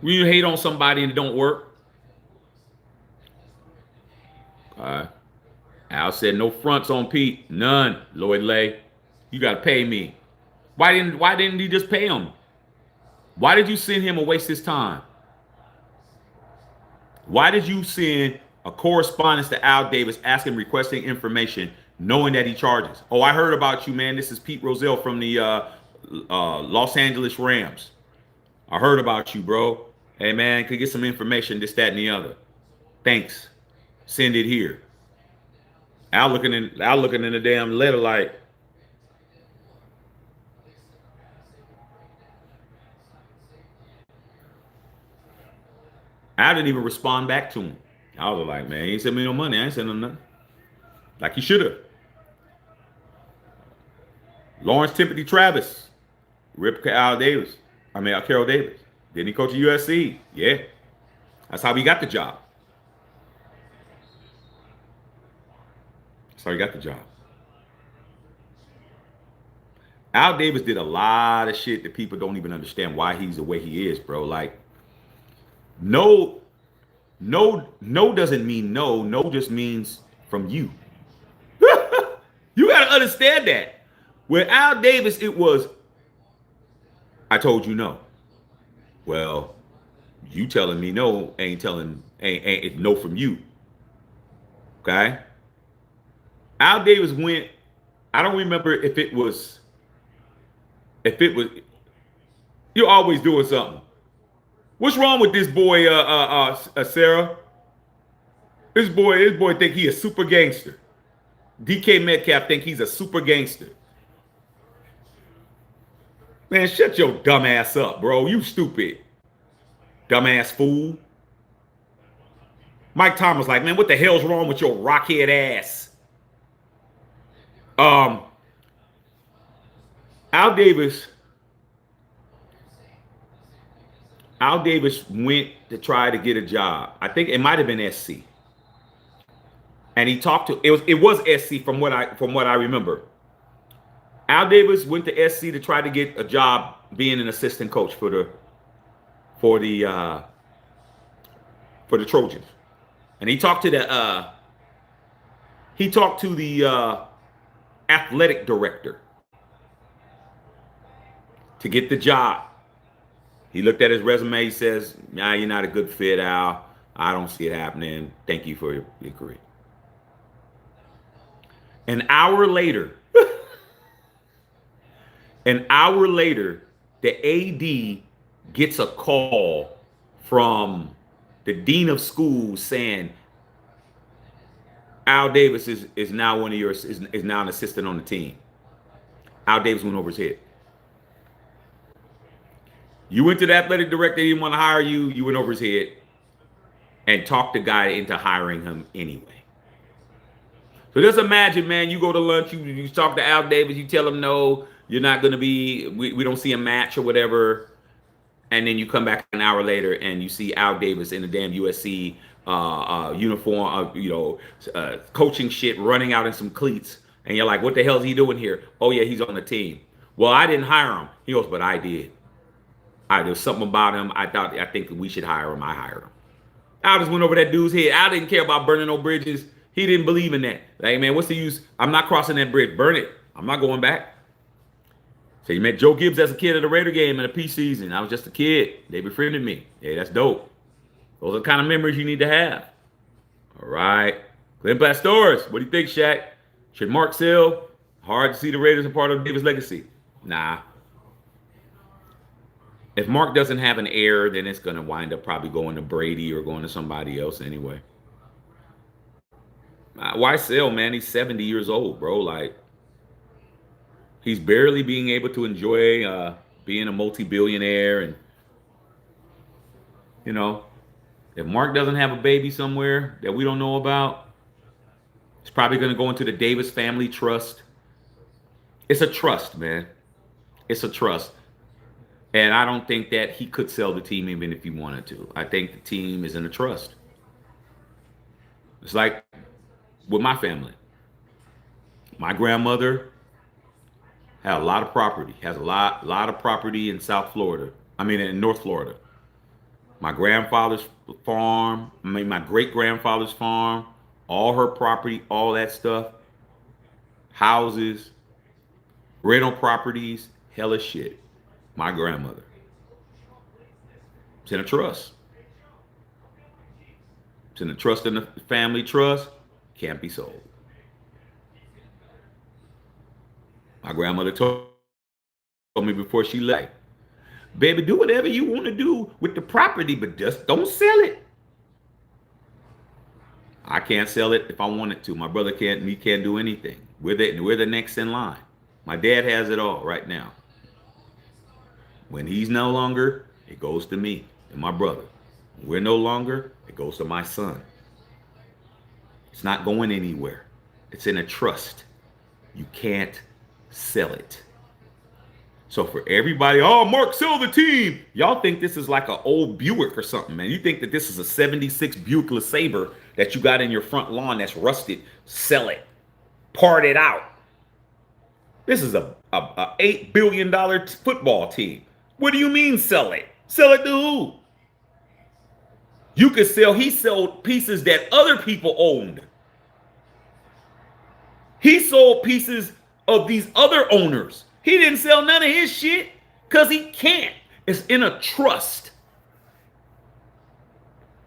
When you hate on somebody and it don't work, Al said no fronts on Pete. None, Lloyd Lay. You got to pay me. Why didn't he just pay him? Why did you send him and waste his time? Why did you send a correspondence to Al Davis asking, requesting information, knowing that he charges? Oh, I heard about you, man. This is Pete Rozelle from the Los Angeles Rams. I heard about you, bro. Hey, man, could get some information, this, that, and the other. Thanks. Send it here. Al looking in the damn letter like, I didn't even respond back to him. I was like, man, he ain't sent me no money. I ain't sent him nothing. Like he should have. Lawrence Timothy Travis. Rip Carol Davis. Didn't he coach at USC? Yeah. That's how he got the job. That's how he got the job. Al Davis did a lot of shit that people don't even understand why he's the way he is, bro. Like, no doesn't mean no. No just means from you. You got to understand that. With Al Davis, it was, I told you no. Well, you telling me no ain't no from you. Okay? Al Davis went, I don't remember if it was, you're always doing something. What's wrong with this boy, Sarah? This boy think he a super gangster. DK Metcalf think he's a super gangster. Man, shut your dumb ass up, bro. You stupid. Dumbass fool. Mike Thomas like, man, what the hell's wrong with your rockhead ass? Al Davis went to try to get a job. I think it might have been SC. And he talked to it was SC from what I remember. Al Davis went to SC to try to get a job being an assistant coach for the Trojans. And he talked to the athletic director to get the job. He looked at his resume. He says, nah, you're not a good fit, Al. I don't see it happening. Thank you for your career. An hour later, the AD gets a call from the dean of schools saying Al Davis is now is now an assistant on the team. Al Davis went over his head. You went to the athletic director, he didn't want to hire you. You went over his head and talked the guy into hiring him anyway. So just imagine, man, you go to lunch, you talk to Al Davis, you tell him no, you're not going to be, we don't see a match or whatever. And then you come back an hour later and you see Al Davis in the damn USC uniform, coaching shit, running out in some cleats. And you're like, what the hell is he doing here? Oh, yeah, he's on the team. Well, I didn't hire him. He goes, but I did. There was something about him. I think we should hire him. I hired him. Al just went over that dude's head. Al didn't care about burning no bridges. He didn't believe in that. Like, man, what's the use? I'm not crossing that bridge. Burn it. I'm not going back. So you met Joe Gibbs as a kid at a Raider game in a preseason. I was just a kid. They befriended me. Hey, that's dope. Those are the kind of memories you need to have. All right. Clint Pastores. What do you think, Shaq? Should Mark sell? Hard to see the Raiders as part of Davis' legacy. Nah. If Mark doesn't have an heir, then it's going to wind up probably going to Brady or going to somebody else anyway. Why sell, man? He's 70 years old, bro. Like, he's barely being able to enjoy being a multi-billionaire and You know, if Mark doesn't have a baby somewhere that we don't know about, it's probably going to go into the Davis family trust. It's a trust, man. It's a trust. And I don't think that he could sell the team even if he wanted to. I think the team is in a trust. It's like with my family. My grandmother had a lot of property, has a lot of property in South Florida. I mean, in North Florida. My grandfather's farm, I mean, my great grandfather's farm, all her property, all that stuff, houses, rental properties, hella shit. My grandmother. It's in a trust. It's in a trust in the family trust. Can't be sold. My grandmother told me before she left, baby, do whatever you want to do with the property, but just don't sell it. I can't sell it if I wanted to. My brother can't, and he can't do anything. We're the next in line. My dad has it all right now. When he's no longer, it goes to me and my brother. When we're no longer, it goes to my son. It's not going anywhere. It's in a trust. You can't sell it. So for everybody, oh, Mark, sell the team. Y'all think this is like an old Buick or something, man. You think that this is a 76 Buick LeSabre that you got in your front lawn that's rusted. Sell it. Part it out. This is a $8 billion football team. What do you mean sell it? Sell it to who? You could sell, he sold pieces that other people owned. He sold pieces of these other owners. He didn't sell none of his shit because he can't. It's in a trust.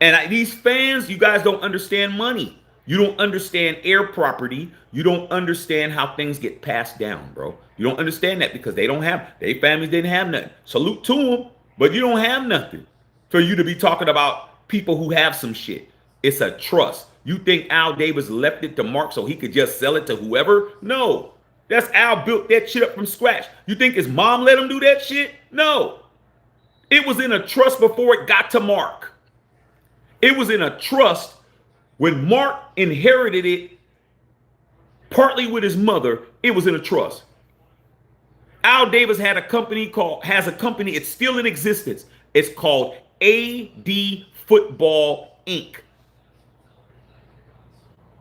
And these fans, you guys don't understand money. You don't understand air property. You don't understand how things get passed down, bro. You don't understand that because they families didn't have nothing. Salute to them, but you don't have nothing for you to be talking about people who have some shit. It's a trust. You think Al Davis left it to Mark so he could just sell it to whoever? No. That's Al built that shit up from scratch. You think his mom let him do that shit? No. It was in a trust before it got to Mark. It was in a trust when Mark inherited it, partly with his mother. It was in a trust. Al Davis has a company, it's still in existence. It's called AD Football Inc.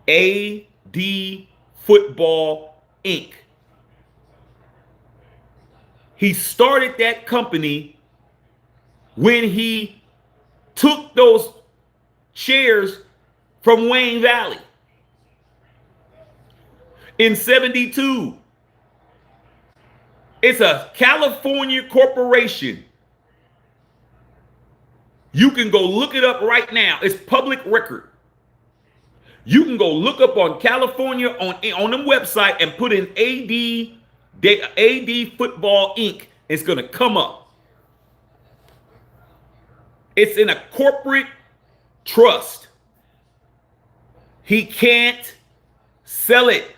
AD Football Inc. He started that company when he took those shares from Wayne Valley in 72. It's a California corporation. You can go look it up right now. It's public record. You can go look up on California on them website and put in AD Football Inc. It's going to come up. It's in a corporate trust. He can't sell it.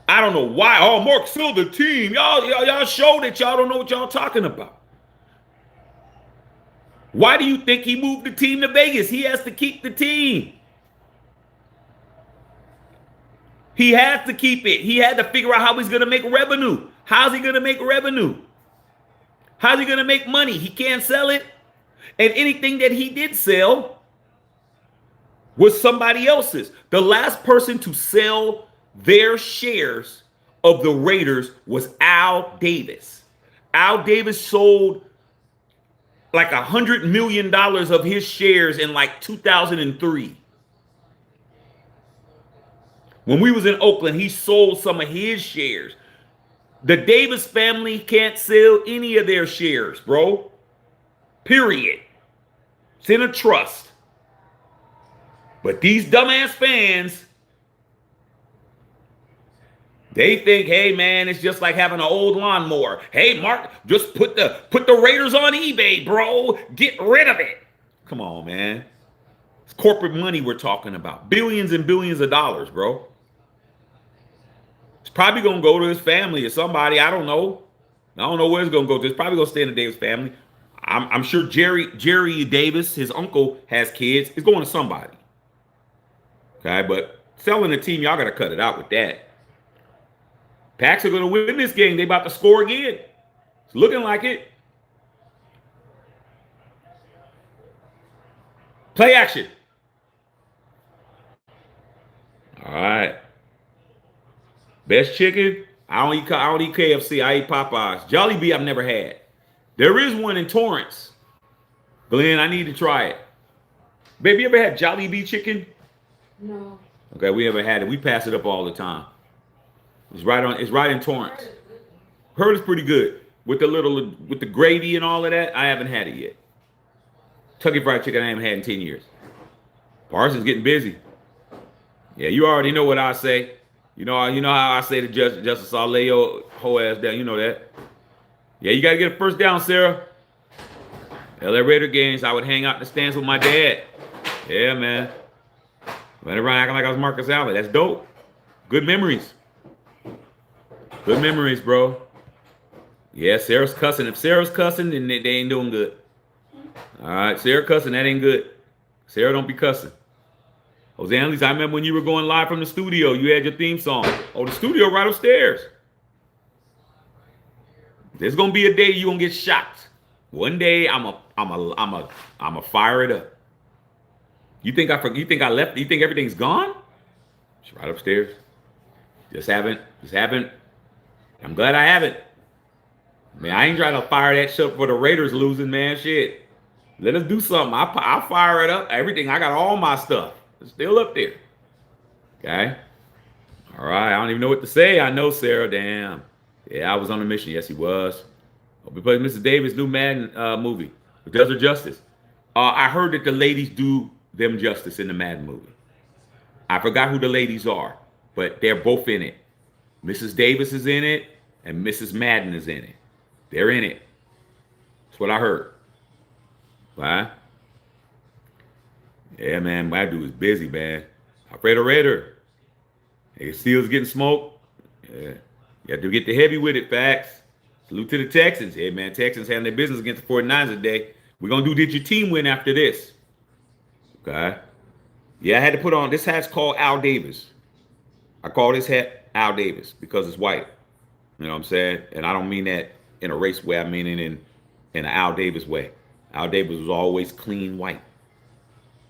I don't know why. Oh, Mark sold the team. Y'all show that y'all don't know what y'all talking about. Why do you think he moved the team to Vegas? He has to keep the team. He has to keep it. He had to figure out how he's going to make revenue. How's he going to make revenue? How's he going to make money? He can't sell it. And anything that he did sell was somebody else's. The last person to sell their shares of the Raiders was Al Davis. Al Davis sold like $100 million of his shares in like 2003. When we was in Oakland, he sold some of his shares. The Davis family can't sell any of their shares, bro. Period. It's in a trust. But these dumbass fans, they think, hey man, it's just like having an old lawnmower. Hey Mark, just put the Raiders on eBay, bro. Get rid of it. Come on, man. It's corporate money we're talking about. Billions and billions of dollars, bro. It's probably gonna go to his family or somebody. I don't know. I don't know where it's gonna go to. It's probably gonna stay in the Davis family. I'm sure Jerry Davis, his uncle, has kids. It's going to somebody. Okay, but selling the team, y'all got to cut it out with that. Packs are going to win this game. They about to score again. It's looking like it. Play action. All right. Best chicken. I don't eat KFC. I eat Popeyes. Jollibee I've never had. There is one in Torrance. Glenn, I need to try it. Baby, you ever had Jollibee chicken? No. Okay, we never had it. We pass it up all the time. It's right in Torrance. Heard it's pretty good. With the gravy and all of that. I haven't had it yet. Kentucky Fried Chicken I haven't had in 10 years. Parsons getting busy. Yeah, you already know what I say. You know how I say to Justice, I'll lay your whole ass down. You know that. Yeah, you got to get a first down, Sarah. LA Raider games, I would hang out in the stands with my dad. Yeah, man. Went around acting like I was Marcus Allen. That's dope. Good memories. Good memories, bro. Yeah, Sarah's cussing. If Sarah's cussing, then they ain't doing good. All right, Sarah cussing, that ain't good. Sarah don't be cussing. Jose Angeles, I remember when you were going live from the studio, you had your theme song. Oh, the studio right upstairs. There's gonna be a day you're gonna get shocked. One day I'm a fire it up. You think I left? You think everything's gone? It's right upstairs. Just haven't. I'm glad I haven't. Man, I ain't trying to fire that shit for the Raiders losing, man. Shit. Let us do something. I'll fire it up. Everything. I got all my stuff. It's still up there. Okay? All right. I don't even know what to say. I know, Sarah. Damn. Yeah, I was on a mission. Yes, he was. We played Mrs. Davis' new Madden movie. It does her justice. I heard that the ladies do them justice in the Madden movie. I forgot who the ladies are, but they're both in it. Mrs. Davis is in it, and Mrs. Madden is in it. They're in it. That's what I heard. Right? Yeah, man, my dude is busy, man. Alfredo Raider. Hey, Steel's getting smoked. Yeah. You have to get the heavy with it, facts. Salute to the Texans. Hey, man, Texans having their business against the 49ers today. We're going to do Did Your Team Win after this. Okay? Yeah, I had to put on, this hat's called Al Davis. I call this hat Al Davis because it's white. You know what I'm saying? And I don't mean that in a race way. I mean it in an Al Davis way. Al Davis was always clean white.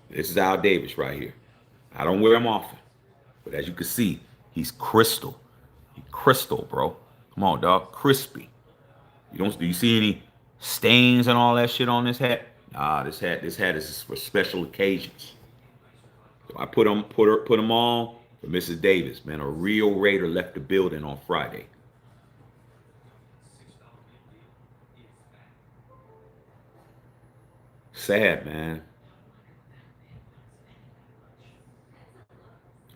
This is Al Davis right here. I don't wear him often. But as you can see, he's crystal. He's crystal, bro. Come on, dog. Crispy. Do you see any stains and all that shit on this hat? Nah, this hat is for special occasions. So I put them on for Mrs. Davis, man. A real Raider left the building on Friday. Sad, man.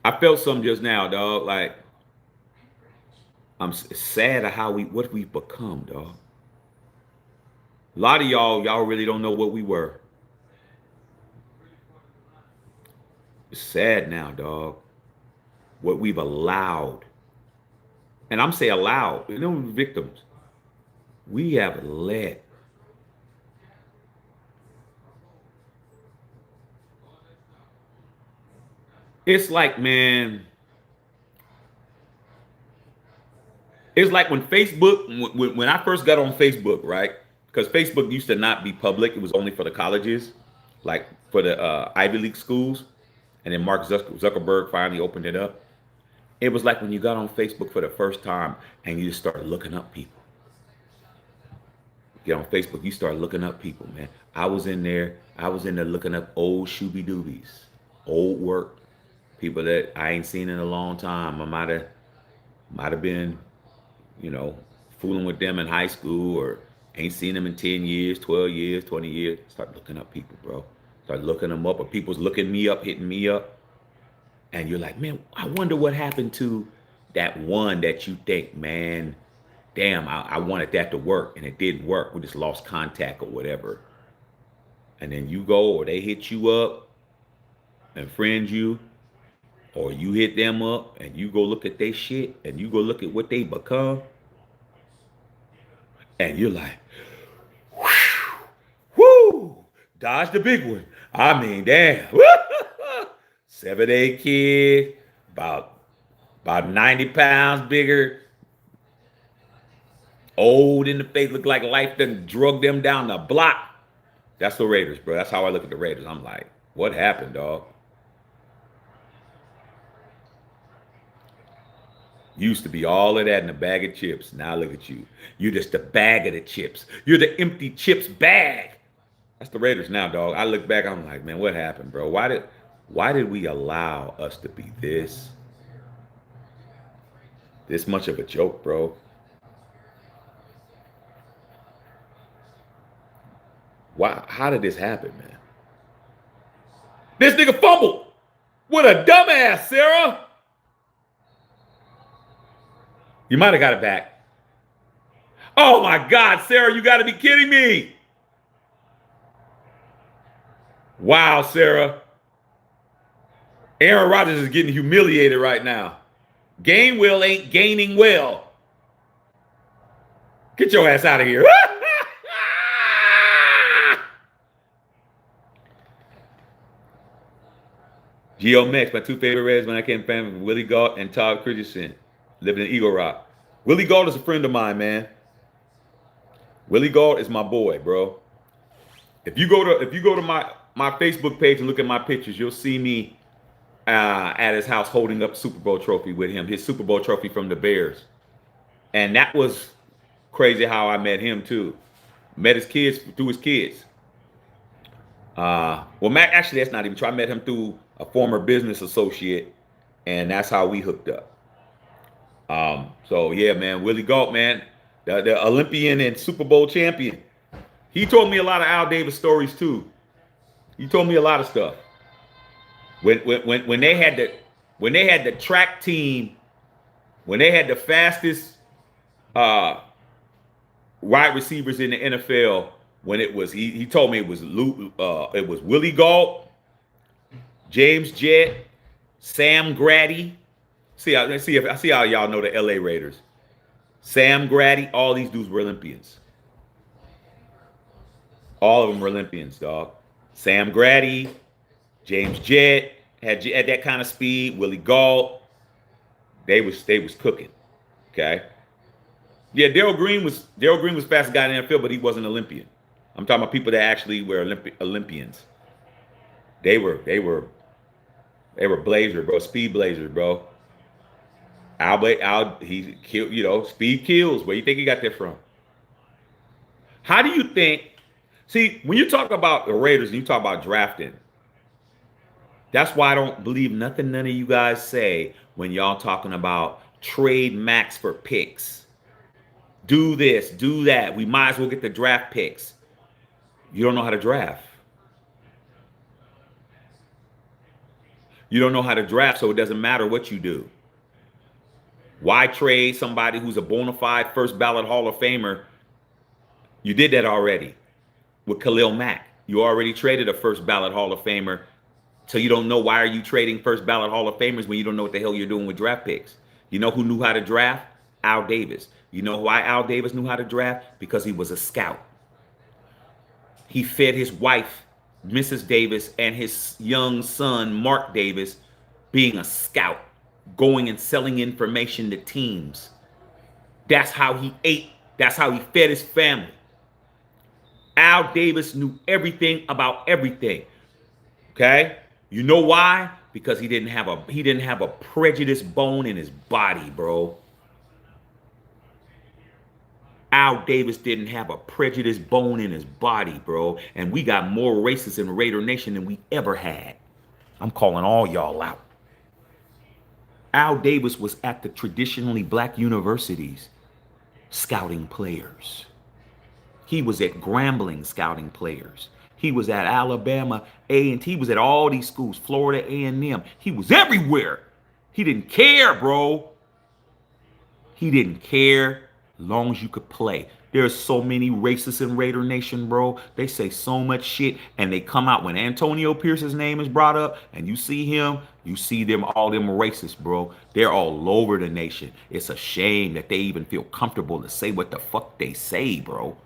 I felt something just now, dog. Like, I'm sad at what we've become, dog. A lot of y'all really don't know what we were. It's sad now, dog. What we've allowed. And I'm saying allowed. You know, victims. We have let. It's like, man. It's like when Facebook, when I first got on Facebook, right? Because Facebook used to not be public. It was only for the colleges, like for the Ivy League schools. And then Mark Zuckerberg finally opened it up. It was like when you got on Facebook for the first time and you just started looking up people. Get on Facebook, you start looking up people, man. I was in there looking up old shooby doobies, old work, people that I ain't seen in a long time. I might have been, fooling with them in high school or ain't seen them in 10 years, 12 years, 20 years. Start looking up people, bro. Start looking them up, or people's looking me up, hitting me up. And you're like, man, I wonder what happened to that one that you think, man, damn, I wanted that to work and it didn't work. We just lost contact or whatever. And then you go, or they hit you up and friend you, or you hit them up and you go look at their shit and you go look at what they become. And you're like, whew, Dodge the big one. I mean, damn. 7'8" kid, about 90 pounds bigger, old in the face, look like life done drug them down the block. That's the Raiders, bro. That's how I look at the Raiders. I'm like, what happened, dog? Used to be all of that in a bag of chips. Now look at you. You're just the bag of the chips. You're the empty chips bag. That's the Raiders now, dog. I look back, I'm like, man, what happened, bro? Why did we allow us to be this much of a joke, bro? Why? How did this happen, man? This nigga fumbled. What a dumbass, Sarah. You might have got it back. Oh my God, Sarah, you got to be kidding me. Wow, Sarah. Aaron Rodgers is getting humiliated right now. Gainwell ain't gaining well. Get your ass out of here. Geo Mex, my two favorite Reds when I came from Willie Gault and Todd Christensen, living in Eagle Rock. Willie Gault is a friend of mine, man. Willie Gault is my boy, bro. If you go to my Facebook page and look at my pictures, you'll see me at his house holding up Super Bowl trophy with him, his Super Bowl trophy from the Bears. And that was crazy how I met him too. Met his kids through his kids. Well, Mac, actually, that's not even true. I met him through a former business associate, and that's how we hooked up. So yeah, man, Willie Gault, man, the Olympian and Super Bowl champion. He told me a lot of Al Davis stories too. He told me a lot of stuff. When they had the track team, when they had the fastest wide receivers in the NFL, when it was he told me it was Willie Gault, James Jett, Sam Grady. See how y'all know the LA Raiders. Sam Grady, all these dudes were Olympians. All of them were Olympians, dog. Sam Grady, James Jett had that kind of speed. Willie Gault, they was cooking. Okay. Yeah, Darrell Green was fastest guy in the NFL, but he wasn't Olympian. I'm talking about people that actually were Olympians. They were blazers, bro. Speed blazers, bro. He killed, speed kills. Where you think he got that from? How do you think? See, when you talk about the Raiders and you talk about drafting, that's why I don't believe nothing none of you guys say when y'all talking about trade max for picks. Do this, do that. We might as well get the draft picks. You don't know how to draft. You don't know how to draft, so it doesn't matter what you do. Why trade somebody who's a bona fide first ballot Hall of Famer? You did that already with Khalil Mack. You already traded a first ballot Hall of Famer. So you don't know, why are you trading first ballot Hall of Famers when you don't know what the hell you're doing with draft picks? You know who knew how to draft? Al Davis. You know why Al Davis knew how to draft? Because he was a scout. He fed his wife, Mrs. Davis, and his young son, Mark Davis, being a scout, going and selling information to teams. That's how he ate. That's how he fed his family. Al Davis knew everything about everything. Okay? You know why? Because he didn't have a prejudiced bone in his body, bro. Al Davis didn't have a prejudiced bone in his body, bro. And we got more racists in Raider Nation than we ever had. I'm calling all y'all out. Al Davis was at the traditionally black universities scouting players. He was at Grambling scouting players. He was at Alabama A&T. He was at all these schools, Florida A&M. He was everywhere. He didn't care, bro. He didn't care as long as you could play. There's so many racists in Raider Nation, bro. They say so much shit, and they come out when Antonio Pierce's name is brought up, and you see him, you see them, all them racists, bro. They're all over the nation. It's a shame that they even feel comfortable to say what the fuck they say, bro.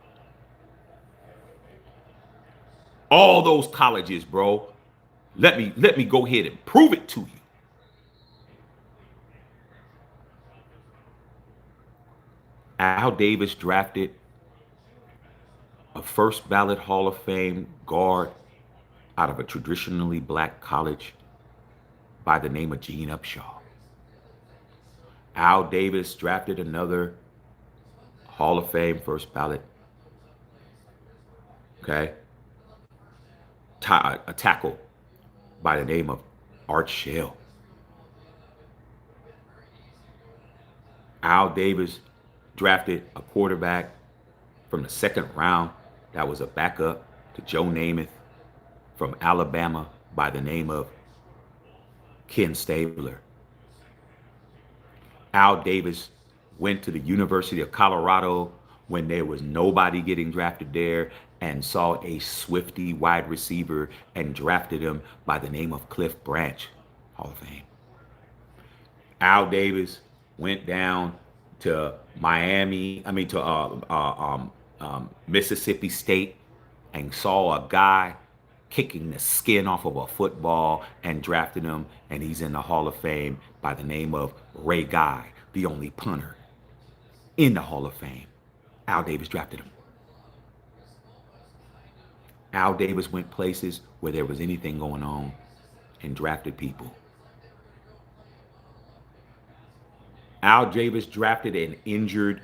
All those colleges, bro. Let me go ahead and prove it to you. Al Davis drafted a first ballot Hall of Fame guard out of a traditionally black college by the name of Gene Upshaw. Al Davis drafted another Hall of Fame first ballot, okay, a tackle by the name of Art Shell. Al Davis drafted a quarterback from the second round that was a backup to Joe Namath from Alabama by the name of Ken Stabler. Al Davis went to the University of Colorado when there was nobody getting drafted there and saw a swifty wide receiver and drafted him by the name of Cliff Branch, Hall of Fame. Al Davis went down to Mississippi State and saw a guy kicking the skin off of a football and drafted him, and he's in the Hall of Fame by the name of Ray Guy, the only punter in the Hall of Fame. Al Davis drafted him. Al Davis went places where there was anything going on and drafted people. Al Davis drafted an injured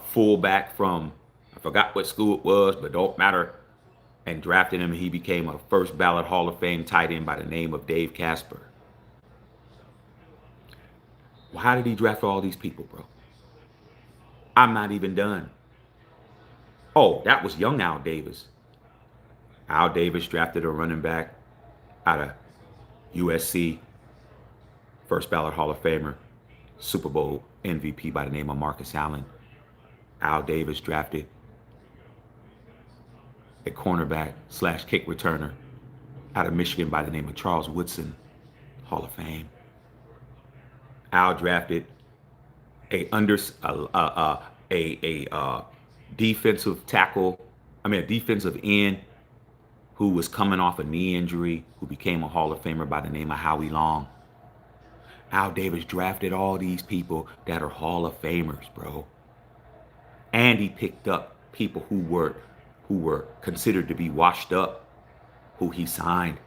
fullback from, I forgot what school it was, but don't matter, and drafted him. He became a first ballot Hall of Fame tight end by the name of Dave Casper. Well, how did he draft all these people, bro? I'm not even done. Oh, that was young Al Davis. Al Davis drafted a running back out of USC, first ballot Hall of Famer, Super Bowl MVP by the name of Marcus Allen. Al Davis drafted a cornerback / kick returner out of Michigan by the name of Charles Woodson, Hall of Fame. Al drafted a defensive end who was coming off a knee injury, who became a Hall of Famer by the name of Howie Long. Al Davis drafted all these people that are Hall of Famers, bro. And he picked up people who were considered to be washed up, who he signed.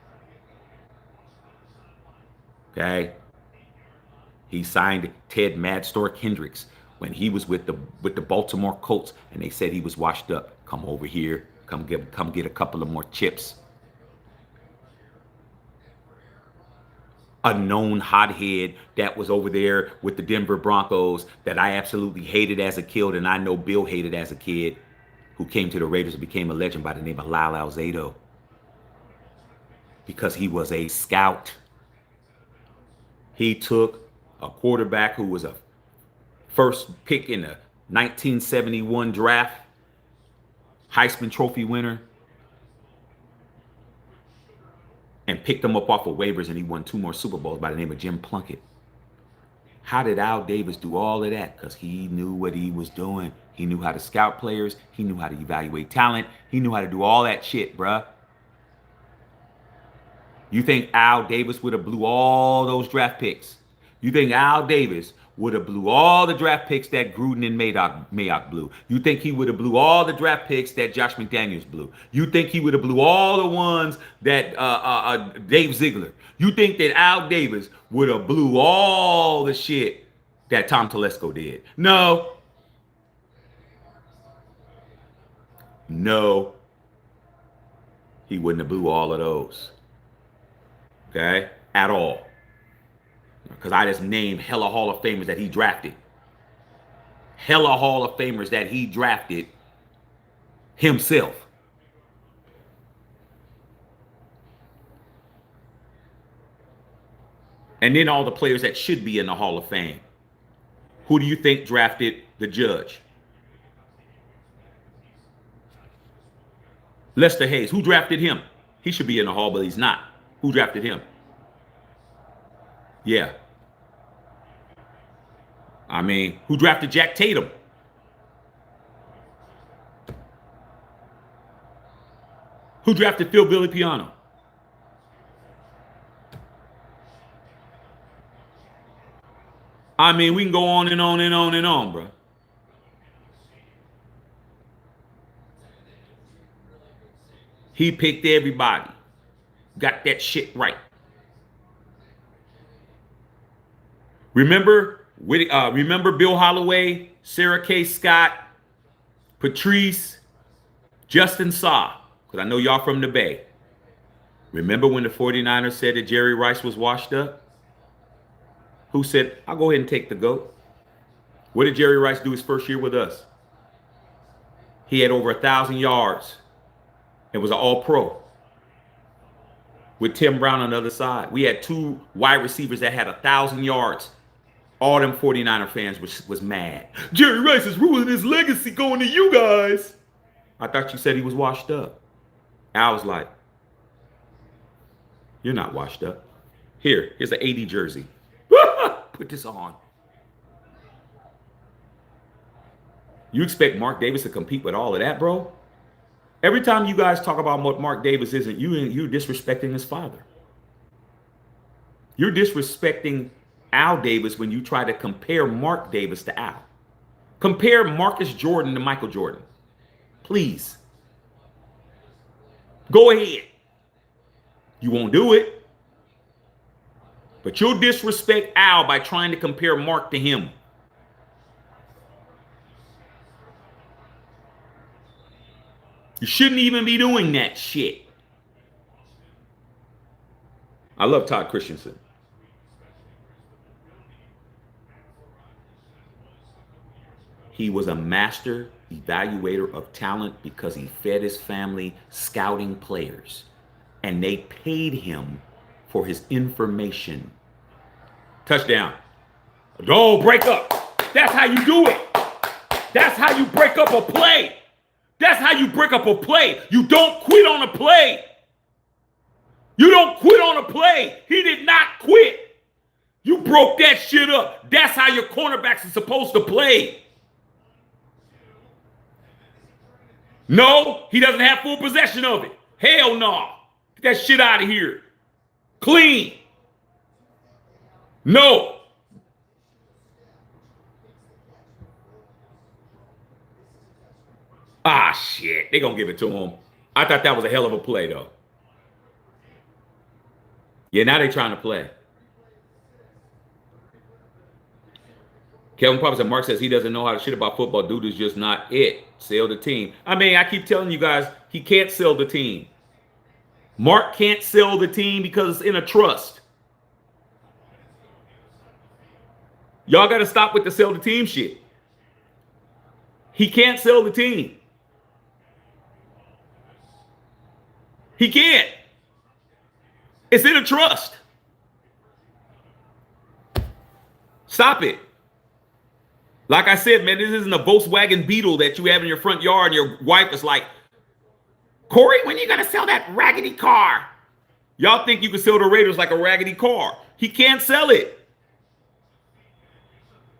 Okay? He signed Ted Mad Stork Hendricks when he was with the Baltimore Colts, and they said he was washed up. Come over here, come get a couple of more chips. A known hothead that was over there with the Denver Broncos that I absolutely hated as a kid, and I know Bill hated as a kid, who came to the Raiders and became a legend by the name of Lyle Alzado, because he was a scout. He took a quarterback who was a first pick in the 1971 draft, Heisman Trophy winner, and picked him up off of waivers, and he won 2 more Super Bowls by the name of Jim Plunkett. How did Al Davis do all of that? Because he knew what he was doing. He knew how to scout players. He knew how to evaluate talent. He knew how to do all that shit, bruh. You think Al Davis would have blew all those draft picks? You think Al Davis would have blew all the draft picks that Gruden and Mayock blew? You think he would have blew all the draft picks that Josh McDaniels blew? You think he would have blew all the ones that Dave Ziegler? You think that Al Davis would have blew all the shit that Tom Telesco did? No. No. He wouldn't have blew all of those. Okay? At all. Because I just named hella Hall of Famers that he drafted. Hella Hall of Famers that he drafted himself. And then all the players that should be in the Hall of Fame. Who do you think drafted the judge? Lester Hayes. Who drafted him? He should be in the Hall, but he's not. Who drafted him? Yeah. I mean, who drafted Jack Tatum? Who drafted Phil Villapiano? I mean, we can go on and on and on and on, bro. He picked everybody. Got that shit right. Remember Bill Holloway, Sarah K. Scott, Patrice, Justin Saw, because I know y'all from the Bay. Remember when the 49ers said that Jerry Rice was washed up? Who said, I'll go ahead and take the GOAT? What did Jerry Rice do his first year with us? He had over 1,000 yards. It was an all-pro with Tim Brown on the other side. We had 2 wide receivers that had 1,000 yards. All them 49er fans was mad. Jerry Rice is ruining his legacy going to you guys. I thought you said he was washed up. I was like, you're not washed up. Here's an 80 jersey. Put this on. You expect Mark Davis to compete with all of that, bro? Every time you guys talk about what Mark Davis isn't, you're disrespecting his father. You're disrespecting Al Davis when you try to compare Mark Davis to Al. Compare Marcus Jordan to Michael Jordan. Please. Go ahead. You won't do it. But you'll disrespect Al by trying to compare Mark to him. You shouldn't even be doing that shit. I love Todd Christensen. He was a master evaluator of talent because he fed his family scouting players. And they paid him for his information. Touchdown. Don't break up. That's how you do it. That's how you break up a play. That's how you break up a play. You don't quit on a play. You don't quit on a play. He did not quit. You broke that shit up. That's how your cornerbacks are supposed to play. No, he doesn't have full possession of it. Hell no. Get that shit out of here. Clean. No. Ah, shit. They're going to give it to him. I thought that was a hell of a play, though. Yeah, now they're trying to play. Kelvin Papa said, Mark says he doesn't know how to shit about football. Dude is just not it. Sell the team. I mean, I keep telling you guys, he can't sell the team. Mark can't sell the team because it's in a trust. Y'all got to stop with the sell the team shit. He can't sell the team. He can't. It's in a trust. Stop it. Like I said, man, this isn't a Volkswagen Beetle that you have in your front yard and your wife is like, Corey, when are you going to sell that raggedy car? Y'all think you can sell the Raiders like a raggedy car. He can't sell it.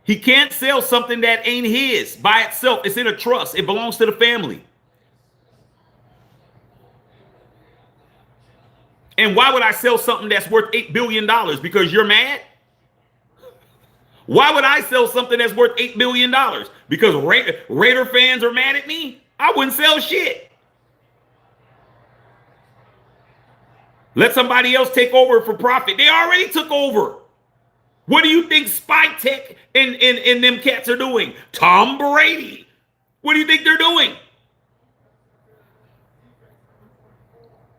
He can't sell something that ain't his by itself. It's in a trust. It belongs to the family. And why would I sell something that's worth $8 billion? Because you're mad? Why would I sell something that's worth $8 billion? Because Raider fans are mad at me? I wouldn't sell shit. Let somebody else take over for profit. They already took over. What do you think Spy Tech and them cats are doing? Tom Brady. What do you think they're doing?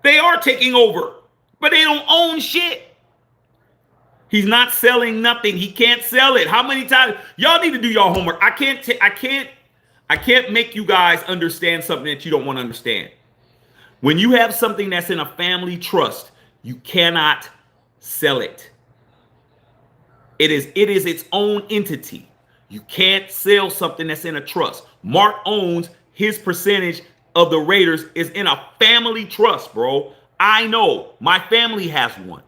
They are taking over, but they don't own shit. He's not selling nothing. He can't sell it. How many times? Y'all need to do your homework. I can't make you guys understand something that you don't want to understand. When you have something that's in a family trust, you cannot sell it. It is its own entity. You can't sell something that's in a trust. Mark owns his percentage of the Raiders is in a family trust, bro. I know. My family has one.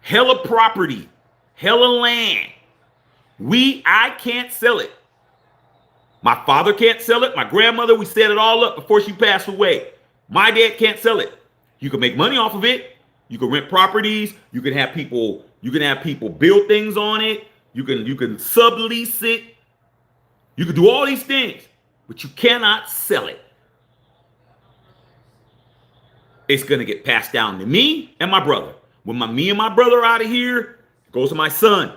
Hella property. Hella land. I can't sell it. My father can't sell it. My grandmother, we set it all up before she passed away. My dad can't sell it. You can make money off of it. You can rent properties. You can have people build things on it. You can sublease it. You can do all these things, but you cannot sell it. It's going to get passed down to me and my brother. When me and my brother are out of here, it goes to my son.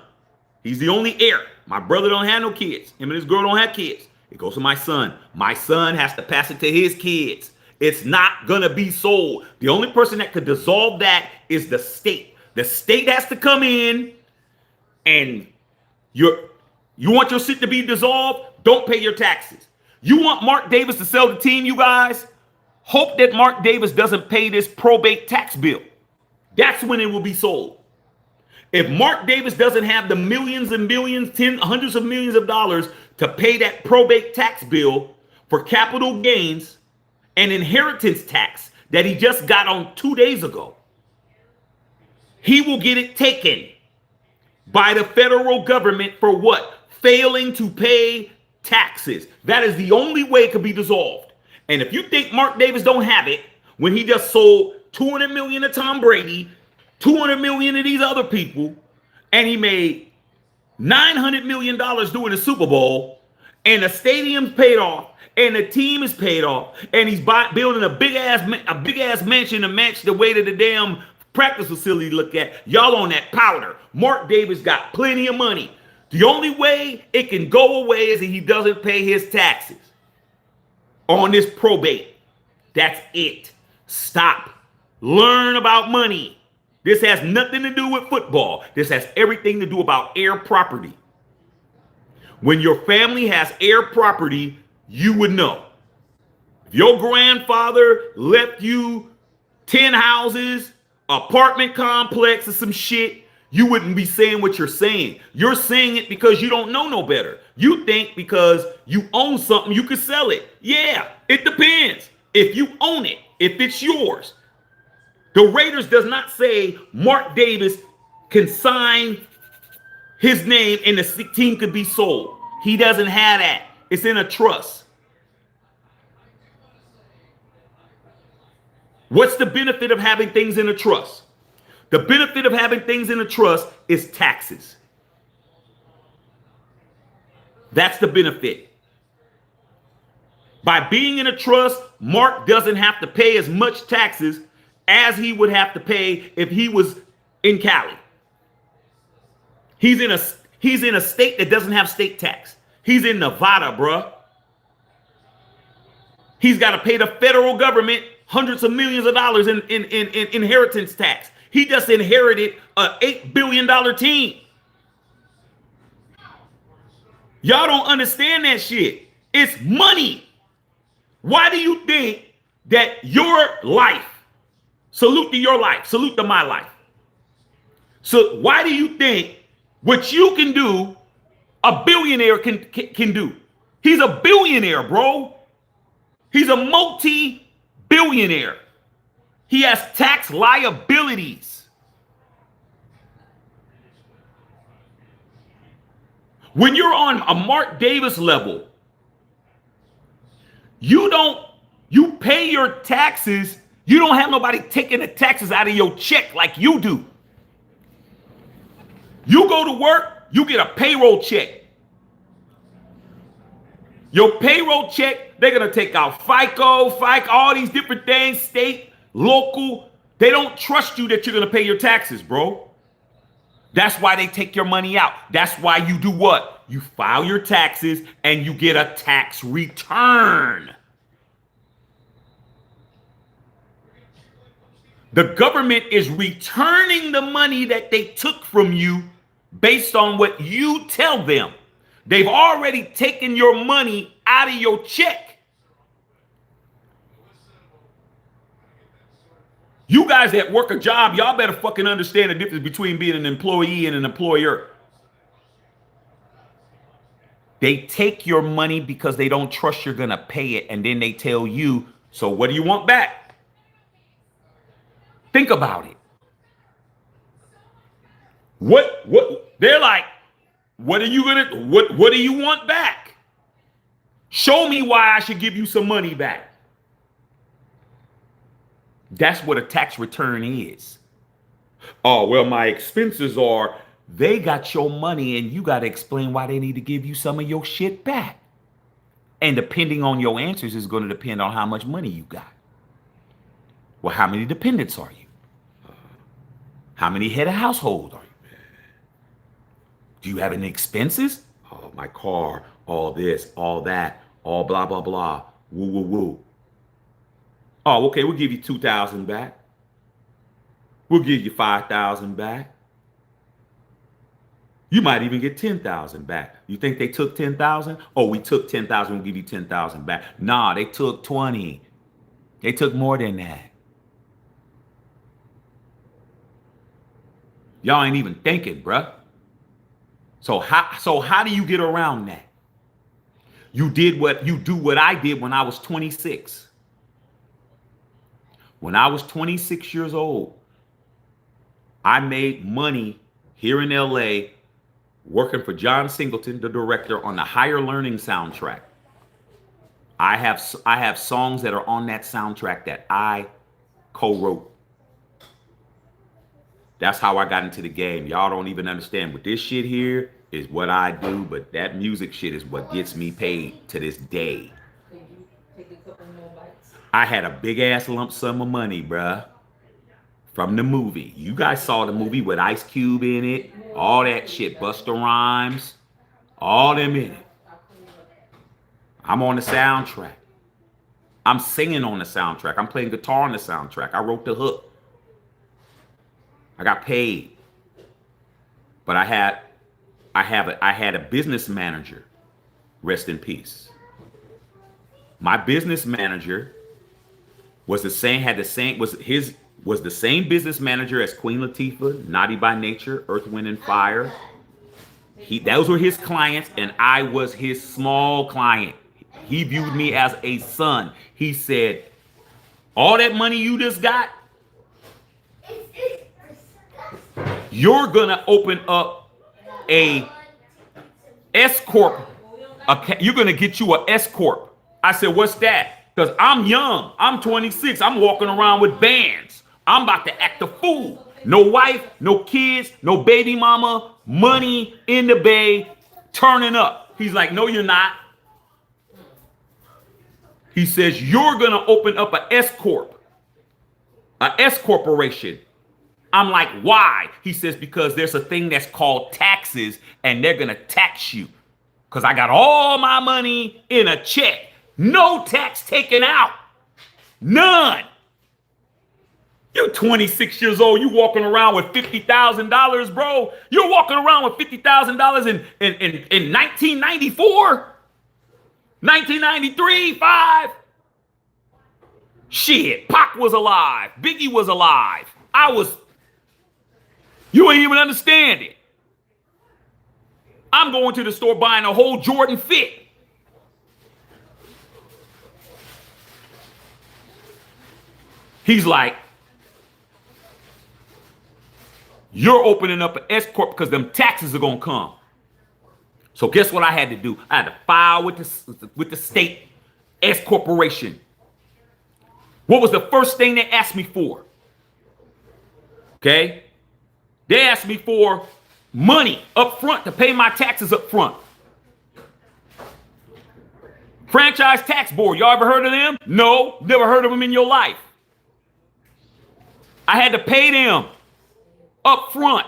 He's the only heir. My brother don't have no kids. Him and his girl don't have kids. It goes to my son. My son has to pass it to his kids. It's not going to be sold. The only person that could dissolve that is the state. The state has to come in, and you want your shit to be dissolved? Don't pay your taxes. You want Mark Davis to sell the team, you guys? Hope that Mark Davis doesn't pay this probate tax bill. That's when it will be sold. If Mark Davis doesn't have the millions and millions, hundreds of millions of dollars to pay that probate tax bill for capital gains and inheritance tax that he just got on 2 days ago, he will get it taken by the federal government for what? Failing to pay taxes. That is the only way it could be dissolved. And if you think Mark Davis don't have it, when he just sold $200 million to Tom Brady, $200 million to these other people, and he made $900 million doing the Super Bowl, and the stadium's paid off, and the team is paid off, and he's building a big ass mansion to match the way that the damn practice facility look at. Y'all on that powder. Mark Davis got plenty of money. The only way it can go away is if he doesn't pay his taxes on this probate. That's it. Stop. Learn about money. This has nothing to do with football. This has everything to do about heir property. When your family has heir property, you would know. If your grandfather left you 10 houses, apartment complex, or some shit, you wouldn't be saying what you're saying. You're saying it because you don't know no better. You think because you own something, you could sell it. Yeah, it depends. If you own it, if it's yours. The Raiders does not say Mark Davis can sign his name and the team could be sold. He doesn't have that. It's in a trust. What's the benefit of having things in a trust? The benefit of having things in a trust is taxes. That's the benefit. By being in a trust, Mark doesn't have to pay as much taxes as he would have to pay if he was in Cali. He's in a state that doesn't have state tax. He's in Nevada, bruh. He's got to pay the federal government hundreds of millions of dollars in inheritance tax. He just inherited an $8 billion team. Y'all don't understand that shit. It's money. Why do you think that your life, salute to your life, salute to my life. So why do you think what you can do, a billionaire can do? He's a billionaire, bro. He's a multi-billionaire. He has tax liabilities. When you're on a Mark Davis level, you pay your taxes. You don't have nobody taking the taxes out of your check like you do. You go to work, you get a payroll check. Your payroll check, they're going to take out FICO, all these different things, state, local. They don't trust you that you're going to pay your taxes, bro. That's why they take your money out. That's why you do what? You file your taxes and you get a tax return. The government is returning the money that they took from you based on what you tell them. They've already taken your money out of your check. You guys that work a job, y'all better fucking understand the difference between being an employee and an employer. They take your money because they don't trust you're going to pay it, and then they tell you, so what do you want back? Think about it. What they're like, what do you want back? Show me why I should give you some money back. That's what a tax return is. Oh, well, my expenses are, they got your money and you got to explain why they need to give you some of your shit back. And depending on your answers is going to depend on how much money you got. Well, how many dependents are you? How many head of household are you? Do you have any expenses? Oh, my car, all this, all that, all blah, blah, blah. Woo, woo, woo. Oh, okay, we'll give you 2,000 back. We'll give you 5,000 back. You might even get 10,000 back. You think they took 10,000? Oh, we took 10,000, we'll give you 10,000 back. Nah, they took 20. They took more than that. Y'all ain't even thinking, bruh. So how do you get around that? You do what I did when I was 26. When I was 26 years old, I made money here in LA working for John Singleton, the director, on the Higher Learning soundtrack. I have songs that are on that soundtrack that I co-wrote. That's how I got into the game. Y'all don't even understand. But this shit here is what I do, but that music shit is what gets me paid to this day. I had a big ass lump sum of money, bruh, from the movie. You guys saw the movie with Ice Cube in it. All that shit. Busta Rhymes. All them in it. I'm on the soundtrack. I'm singing on the soundtrack. I'm playing guitar on the soundtrack. I wrote the hook. I got paid. But I had a business manager. Rest in peace. My business manager was the same business manager as Queen Latifah, Naughty by Nature, Earth, Wind and Fire. Those were his clients, and I was his small client. He viewed me as a son. He said, all that money you just got, you're gonna open up a S Corp. You're gonna get you a S Corp. I said, what's that? Because I'm young. I'm 26. I'm walking around with bands. I'm about to act a fool. No wife, no kids, no baby mama, money in the bay, turning up. He's like, no, you're not. He says, you're gonna open up a S Corp, a S Corporation. I'm like, why? He says, because there's a thing that's called taxes and they're going to tax you. Because I got all my money in a check. No tax taken out. None. You're 26 years old. You walking around with $50,000, bro. You're walking around with $50,000 in 1994, 1993, 5. Shit, Pac was alive. Biggie was alive. You ain't even understand it. I'm going to the store buying a whole Jordan fit. He's like, you're opening up an S Corp because them taxes are going to come. So guess what I had to do? I had to file with the state S Corporation. What was the first thing they asked me for? Okay? They asked me for money up front to pay my taxes up front. Franchise Tax Board. Y'all ever heard of them? No, never heard of them in your life. I had to pay them up front.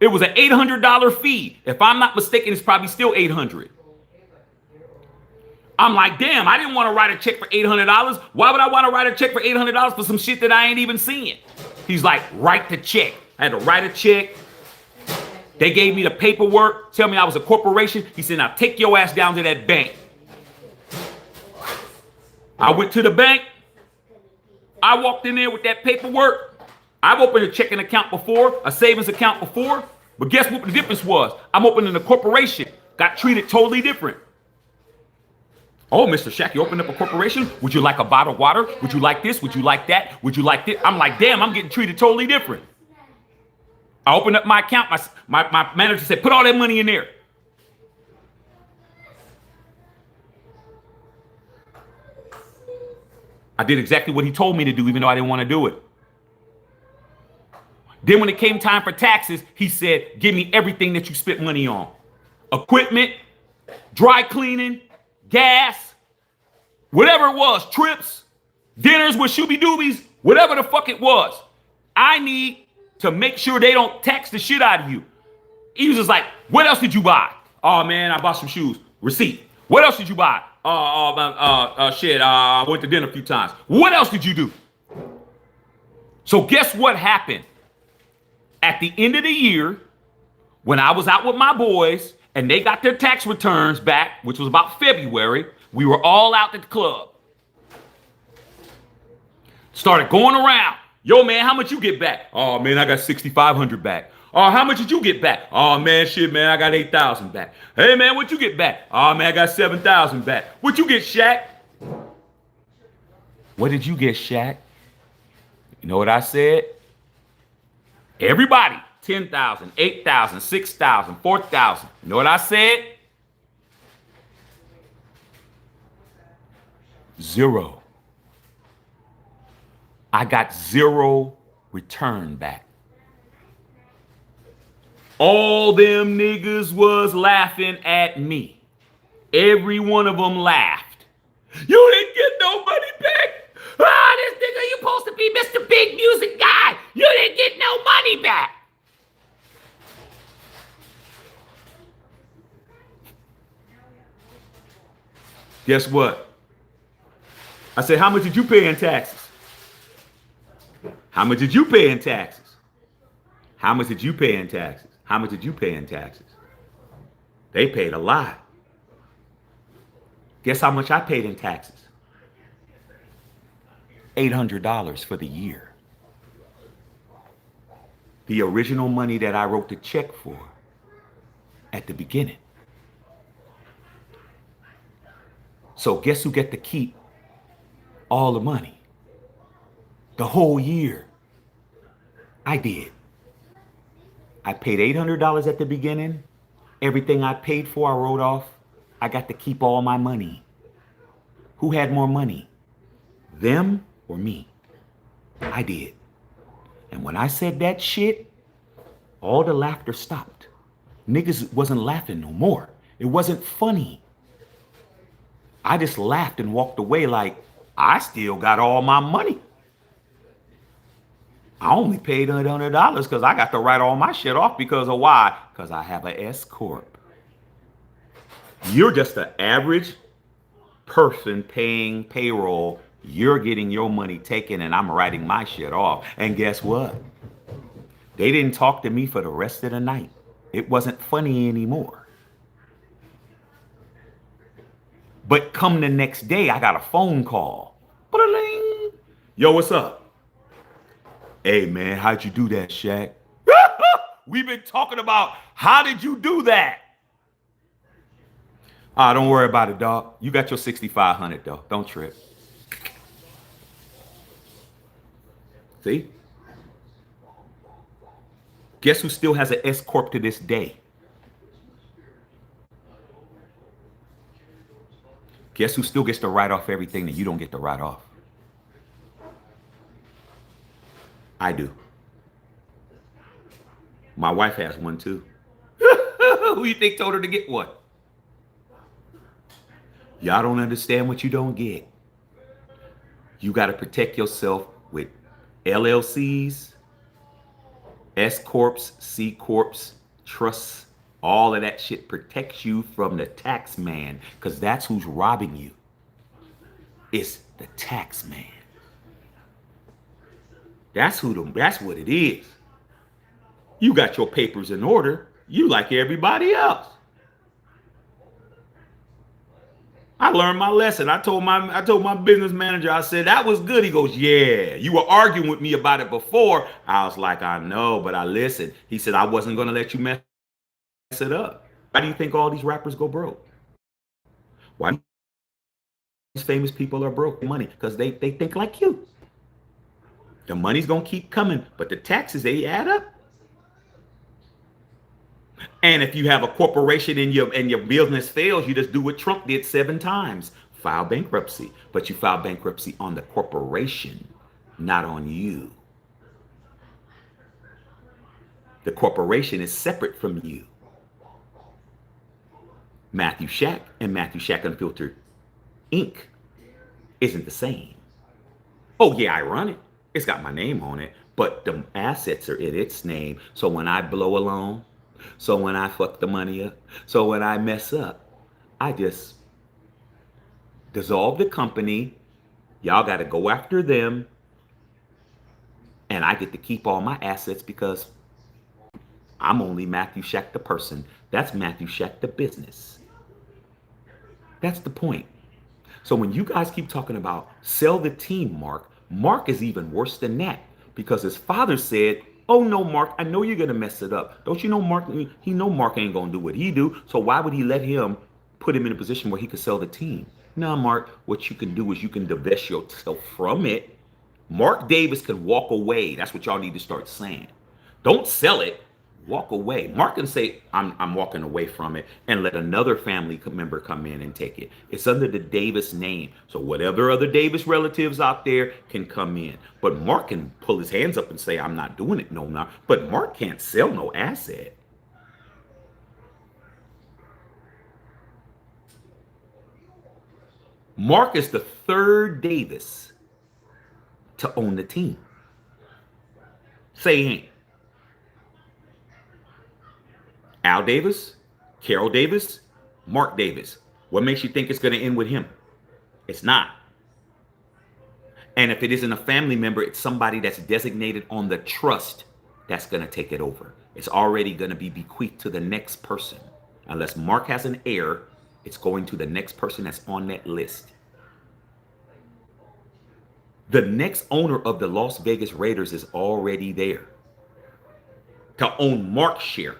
It was an $800 fee. If I'm not mistaken, it's probably still $800. I'm like, damn, I didn't want to write a check for $800. Why would I want to write a check for $800 for some shit that I ain't even seeing? He's like, write the check. I had to write a check. They gave me the paperwork, tell me I was a corporation. He said, now take your ass down to that bank. I went to the bank. I walked in there with that paperwork. I've opened a checking account before, a savings account before, but guess what the difference was? I'm opening a corporation. Got treated totally different. Oh, Mr. Shaq, you opened up a corporation? Would you like a bottle of water? Would you like this? Would you like that? Would you like this? I'm like, damn, I'm getting treated totally different. I opened up my account. My manager said, put all that money in there. I did exactly what he told me to do, even though I didn't want to do it. Then when it came time for taxes, he said, give me everything that you spent money on. Equipment, dry cleaning, gas, whatever it was, trips, dinners with shooby doobies, whatever the fuck it was. I need to make sure they don't tax the shit out of you. He was just like, what else did you buy? Oh man, I bought some shoes. Receipt. What else did you buy? I went to dinner a few times. What else did you do? So guess what happened? At the end of the year, when I was out with my boys and they got their tax returns back, which was about February, we were all out at the club. Started going around. Yo, man, how much you get back? Oh, man, I got $6,500 back. Oh, how much did you get back? Oh, man, shit, man, I got $8,000 back. Hey, man, what you get back? Oh, man, I got $7,000 back. What you get, Shaq? What did you get, Shaq? You know what I said? Everybody, 10,000, 8,000, 6,000, 4,000. You know what I said? 0. I got 0 return back. All them niggas was laughing at me. Every one of them laughed. You didn't get no money back. Ah, this nigga, you supposed to be Mr. Big Music Guy. You didn't get no money back. Guess what? I said, how much did you pay in taxes? How much did you pay in taxes? How much did you pay in taxes? How much did you pay in taxes? They paid a lot. Guess how much I paid in taxes? $800 for the year. The original money that I wrote the check for at the beginning. So guess who get to keep all the money? The whole year. I did. I paid $800 at the beginning. Everything I paid for, I wrote off. I got to keep all my money. Who had more money? Them or me? I did. And when I said that shit, all the laughter stopped. Niggas wasn't laughing no more. It wasn't funny. I just laughed and walked away like, I still got all my money. I only paid $800 because I got to write all my shit off because of why? Because I have an S Corp. You're just an average person paying payroll. You're getting your money taken and I'm writing my shit off. And guess what? They didn't talk to me for the rest of the night. It wasn't funny anymore. But come the next day, I got a phone call. Ba-da-ling. Yo, what's up? Hey, man, how'd you do that, Shaq? We've been talking about how did you do that? Don't worry about it, dog. You got your $6,500, though. Don't trip. See? Guess who still has an S Corp to this day? Guess who still gets to write off everything that you don't get to write off? I do. My wife has one too. Who you think told her to get one? Y'all don't understand what you don't get. You got to protect yourself with LLCs, S Corps, C Corps, trusts. All of that shit protects you from the tax man because that's who's robbing you. It's the tax man. That's what it is. You got your papers in order. You like everybody else. I learned my lesson. I told my business manager, I said, that was good. He goes, yeah, you were arguing with me about it before. I was like, I know, but I listened. He said, I wasn't going to let you mess it up. Why do you think all these rappers go broke? Why do these famous people are broke? Money, because they think like you. The money's going to keep coming, but the taxes, they add up. And if you have a corporation and your business fails, you just do what Trump did 7 times. file bankruptcy, but you file bankruptcy on the corporation, not on you. The corporation is separate from you. Matthew Shack and Matthew Shack Unfiltered Inc. isn't the same. Oh yeah, I run it. It's got my name on it, but the assets are in its name. So when I blow a loan, so when I fuck the money up, so when I mess up, I just dissolve the company. Y'all got to go after them. And I get to keep all my assets because I'm only Matthew Shack the person. That's Matthew Shack the business. That's the point. So when you guys keep talking about sell the team, Mark is even worse than that because his father said, oh no, Mark, I know you're going to mess it up. Don't you know Mark? He know Mark ain't going to do what he do. So why would he let him put him in a position where he could sell the team? No, Mark, what you can do is you can divest yourself from it. Mark Davis can walk away. That's what y'all need to start saying. Don't sell it. Walk away. Mark can say, I'm walking away from it and let another family member come in and take it. It's under the Davis name. So whatever other Davis relatives out there can come in. But Mark can pull his hands up and say, I'm not doing it. No. But Mark can't sell no asset. Mark is the third Davis to own the team. Say he ain't. Al Davis, Carol Davis, Mark Davis. What makes you think it's going to end with him? It's not. And if it isn't a family member, it's somebody that's designated on the trust that's going to take it over. It's already going to be bequeathed to the next person. Unless Mark has an heir, it's going to the next person that's on that list. The next owner of the Las Vegas Raiders is already there to own Mark's share.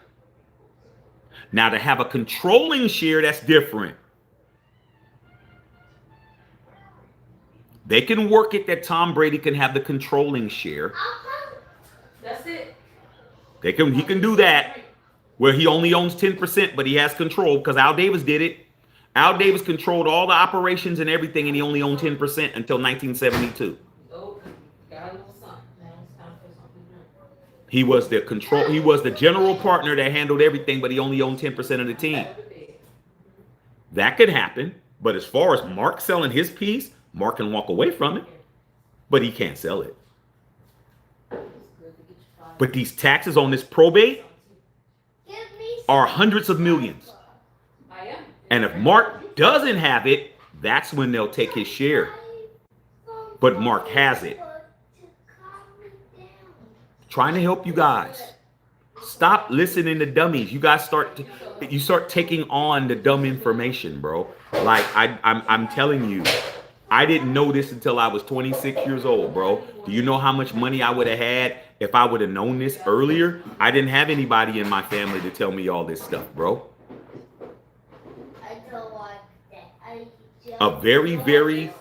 Now, to have a controlling share, that's different. They can work it that Tom Brady can have the controlling share. That's it. He can do that where he only owns 10%, but he has control because Al Davis did it. Al Davis controlled all the operations and everything, and he only owned 10% until 1972. Oh, got a little something. Now it's time for something different. He was the control. He was the general partner that handled everything, but he only owned 10% of the team. That could happen, but as far as Mark selling his piece, Mark can walk away from it, but he can't sell it. But these taxes on this probate are hundreds of millions. And if Mark doesn't have it, that's when they'll take his share. But Mark has it. Trying to help you guys. Stop listening to dummies. You guys start taking on the dumb information, bro. Like I'm telling you, I didn't know this until I was 26 years old, bro. Do you know how much money I would have had if I would have known this earlier? I didn't have anybody in my family to tell me all this stuff, bro. A very, very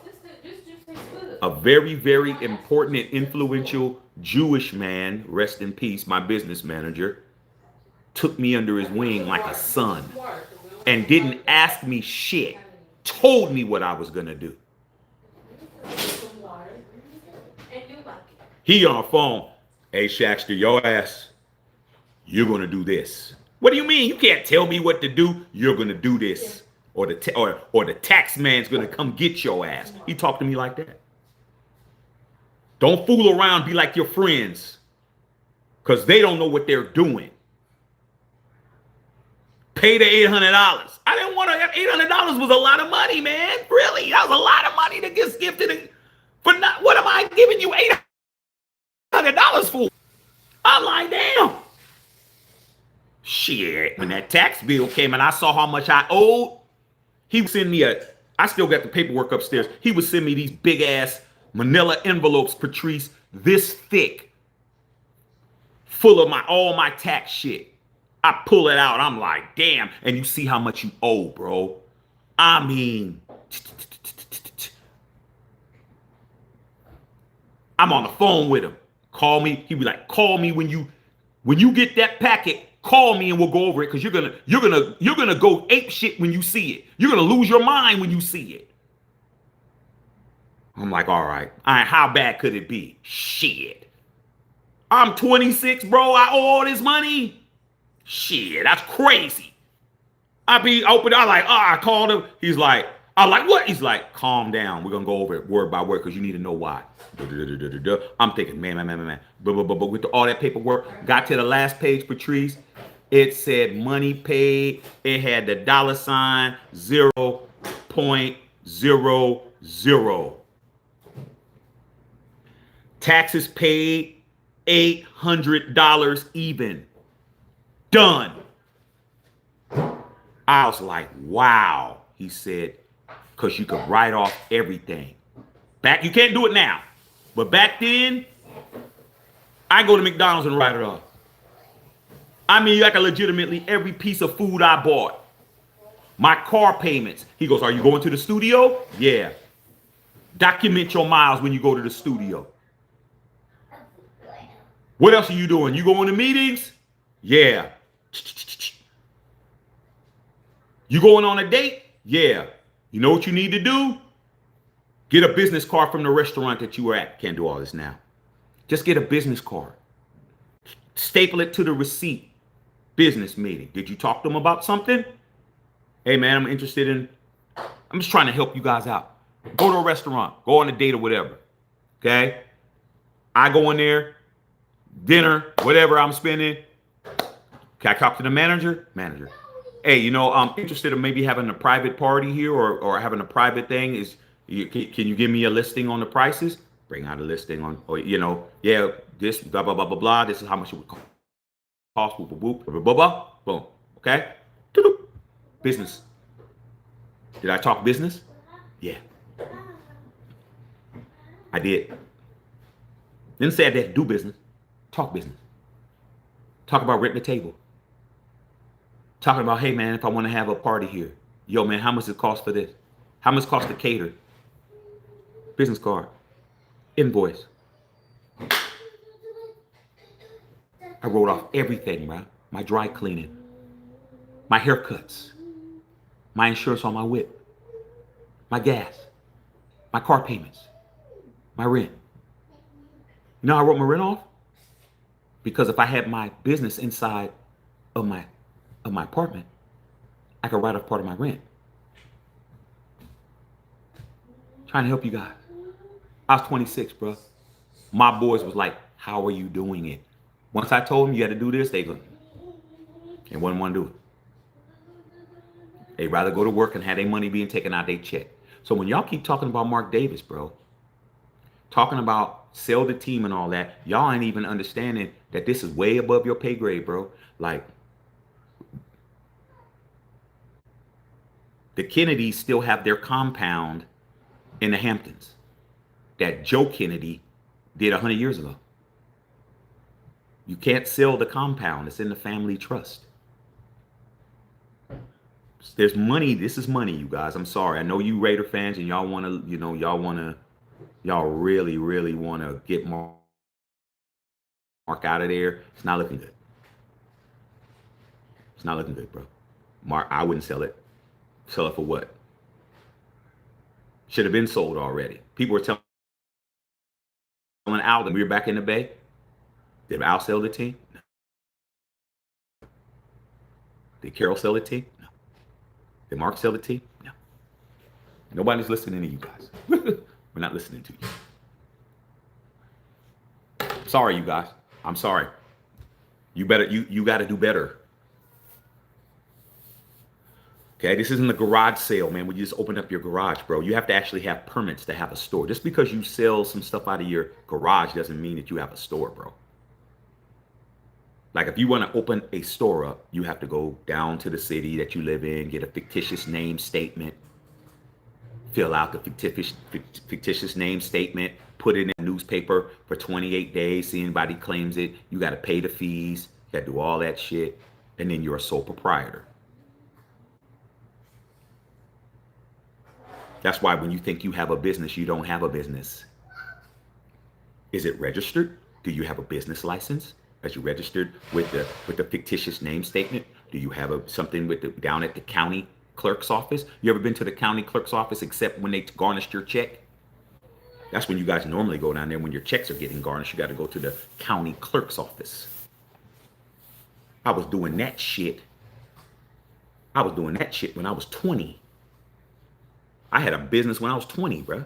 important and influential Jewish man, rest in peace, my business manager, took me under his wing like a son and didn't ask me shit, told me what I was going to do. He on the phone, hey, Shaxter, your ass, you're going to do this. What do you mean? You can't tell me what to do. You're going to do this. Or the tax man's going to come get your ass. He talked to me like that. Don't fool around, be like your friends, because they don't know what they're doing. Pay the $800. I didn't want to. $800 was a lot of money, man. Really, that was a lot of money to get gifted. But not. What am I giving you $800 for? I'm like, damn. Shit. When that tax bill came and I saw how much I owed, he would send me I still got the paperwork upstairs. He would send me these big ass manila envelopes, Patrice, this thick, full of all my tax shit. I pull it out. I'm like, damn. And you see how much you owe, bro. I mean, I'm on the phone with him. Call me. He'd be like, call me when you get that packet. Call me and we'll go over it because you're gonna go ape shit when you see it. You're gonna lose your mind when you see it. I'm like, all right, how bad could it be? Shit. I'm 26, bro. I owe all this money. Shit, that's crazy. I called him. He's like, I'm like, what? He's like, calm down. We're gonna go over it word by word because you need to know why. I'm thinking, man. But with all that paperwork, got to the last page, Patrice. It said money paid. It had the $ 0.00. Taxes paid, $800 even. Done. I was like, wow. He said, because you could write off everything. You can't do it now. But back then, I go to McDonald's and write it off. I mean, like legitimately every piece of food I bought. My car payments. He goes, are you going to the studio? Yeah. Document your miles when you go to the studio. What else are you doing? You going to meetings? Yeah. You going on a date? Yeah. You know what you need to do? Get a business card from the restaurant that you were at. Can't do all this now. Just get a business card. Staple it to the receipt. Business meeting. Did you talk to them about something? Hey, man, I'm just trying to help you guys out. Go to a restaurant. Go on a date or whatever. Okay? I go in there. Dinner, whatever I'm spending. Can I talk to the manager? Manager. Hey, I'm interested in maybe having a private party here or having a private thing. Can you give me a listing on the prices? Bring out a listing on, yeah, this, blah, blah, blah, blah, blah. This is how much it would cost. Whoop, whoop, whoop, blah, blah, boom. Okay? Business. Did I talk business? Yeah. I did. Didn't say I didn't do business. Talk business. Talk about renting a table. Talking about, hey, man, if I want to have a party here. Yo, man, how much it cost for this? How much it cost to cater? Business card. Invoice. I wrote off everything, bro. My dry cleaning. My haircuts. My insurance on my whip. My gas. My car payments. My rent. You know how I wrote my rent off? Because if I had my business inside of my apartment, I could write off part of my rent. Trying to help you guys. I was 26, bro. My boys was like, how are you doing it? Once I told them you got to do this, they wouldn't want to do it. They'd rather go to work and have their money being taken out their check. So when y'all keep talking about Mark Davis, bro, talking about sell the team and all that, y'all ain't even understanding that this is way above your pay grade, bro. Like, the Kennedys still have their compound in the Hamptons that Joe Kennedy did 100 years ago. You can't sell the compound. It's in the family trust. There's money. This is money, you guys. I'm sorry. I know you Raider fans and y'all want to, y'all really, really want to get Mark out of there. It's not looking good. It's not looking good, bro. Mark, I wouldn't sell it. Sell it for what? Should have been sold already. People were telling Al that we were back in the Bay. Did Al sell the team? No. Did Carol sell the team? No. Did Mark sell the team? No. Nobody's listening to you guys. We're not listening to you. Sorry, you guys. I'm sorry. You got to do better. Okay, this isn't a garage sale, man. When you just open up your garage, bro, you have to actually have permits to have a store. Just because you sell some stuff out of your garage doesn't mean that you have a store, bro. Like if you want to open a store up, you have to go down to the city that you live in, get a fictitious name statement, fill out the fictitious name statement, put it in a newspaper for 28 days, see anybody claims it. You got to pay the fees, you got to do all that shit, and then you're a sole proprietor. That's why when you think you have a business, you don't have a business. Is it registered? Do you have a business license? As you registered with the fictitious name statement? Do you have something down at the county clerk's office? You ever been to the county clerk's office except when they garnished your check? That's when you guys normally go down there when your checks are getting garnished. You got to go to the county clerk's office. I was doing that shit. I was doing that shit when I was 20. I had a business when I was 20, bro.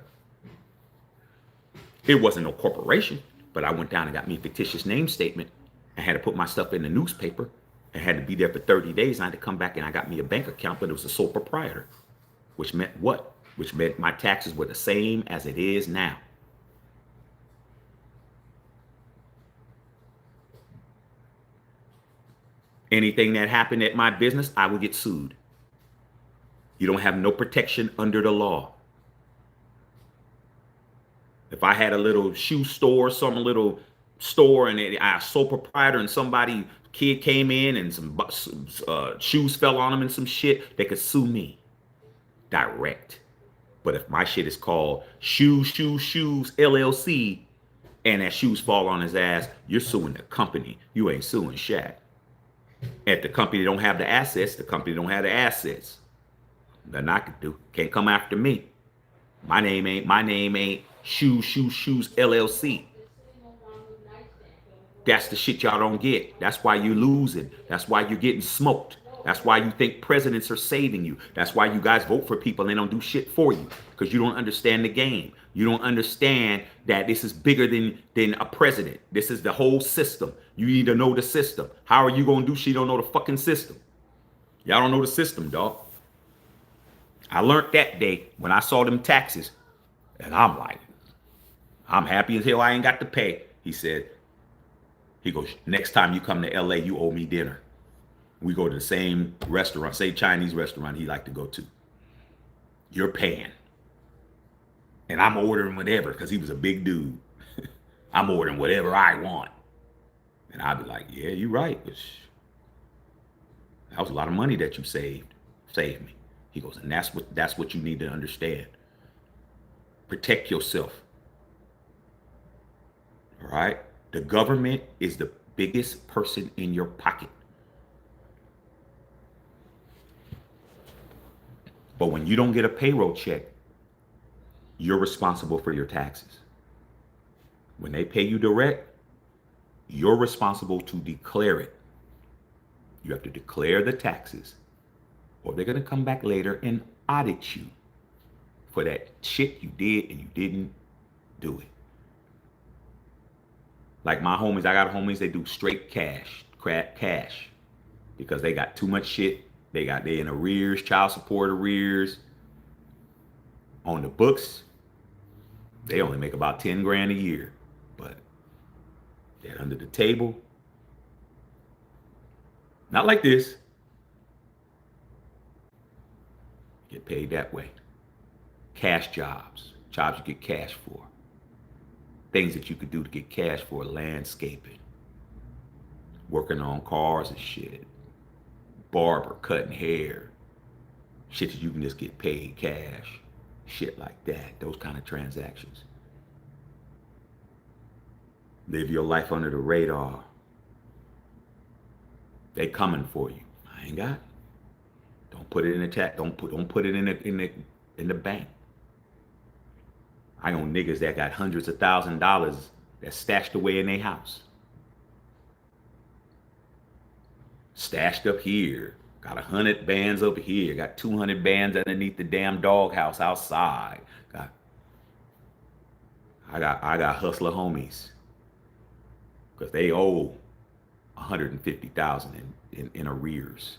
It wasn't no corporation, but I went down and got me a fictitious name statement. I had to put my stuff in the newspaper. I had to be there for 30 days. I had to come back and I got me a bank account, but it was a sole proprietor, which meant what? Which meant my taxes were the same as it is now. Anything that happened at my business, I would get sued. You don't have no protection under the law. If I had a little shoe store, some little store, and I was sole proprietor, and somebody, kid came in and some shoes fell on them and some shit, they could sue me direct. But if my shit is called Shoes LLC, and that shoes fall on his ass, you're suing the company. You ain't suing Shaq. If the company don't have the assets, the company don't have the assets. Nothing I could do. Can't come after me. My name ain't Shoes LLC. That's the shit y'all don't get. That's why you're losing. That's why you're getting smoked. That's why you think presidents are saving you. That's why you guys vote for people and they don't do shit for you, because you don't understand the game. You don't understand that this is bigger than a president. This is the whole system. You need to know the system. How are you going to do shit? You don't know the fucking system. Y'all don't know the system, dog. I learned that day when I saw them taxes, and I'm like, I'm happy as hell I ain't got to pay. He goes, next time you come to LA, you owe me dinner. We go to the same restaurant, same Chinese restaurant he liked to go to. You're paying. And I'm ordering whatever, because he was a big dude. I'm ordering whatever I want. And I'd be like, yeah, you're right. That was a lot of money that you saved me. He goes, and that's what you need to understand. Protect yourself. All right? The government is the biggest person in your pocket. But when you don't get a payroll check, you're responsible for your taxes. When they pay you direct, you're responsible to declare it. You have to declare the taxes, or they're going to come back later and audit you for that shit you did and you didn't do it. Like my homies, I got homies, they do straight cash, because they got too much shit. They in arrears, child support arrears. On the books, they only make about 10 grand a year, but they're under the table. Not like this. Get paid that way. Cash jobs you get cash for. Things that you could do to get cash for: landscaping, working on cars and shit, barber, cutting hair, shit that you can just get paid cash, shit like that, those kind of transactions. Live your life under the radar. They coming for you. I ain't got it. Don't put it in the chat. Don't put it in the bank. I own niggas that got hundreds of $1,000s that's stashed away in their house. Stashed up here. Got 100 bands over here. Got 200 bands underneath the damn doghouse outside. I got hustler homies, because they owe $150,000 in arrears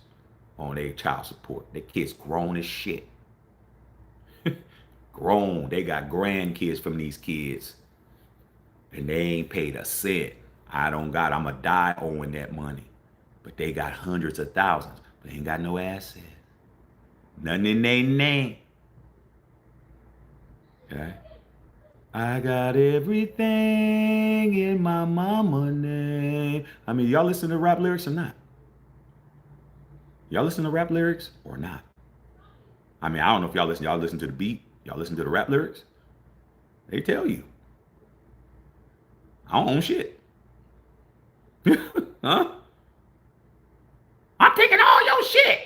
on their child support. Their kids grown as shit. Grown. They got grandkids from these kids, and they ain't paid a cent. I'ma die owing that money. But they got hundreds of thousands, but they ain't got no assets. Nothing in their name. Okay? I got everything in my mama name. I mean, y'all listen to rap lyrics or not? Y'all listen to rap lyrics or not? I mean, I don't know if y'all listen to the beat. Y'all listen to the rap lyrics? They tell you. I don't own shit. Huh? I'm taking all your shit.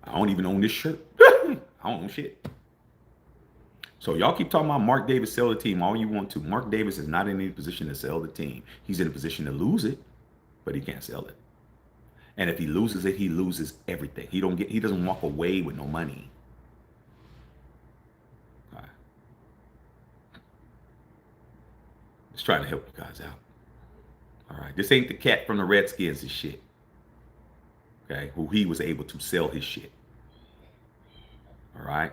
I don't even own this shirt. I don't own shit. So y'all keep talking about Mark Davis sell the team all you want to. Mark Davis is not in any position to sell the team. He's in a position to lose it, but he can't sell it. And if he loses it, he loses everything. He doesn't walk away with no money. All right. Just trying to help you guys out. All right. This ain't the cat from the Redskins and shit. Okay, who he was able to sell his shit. All right.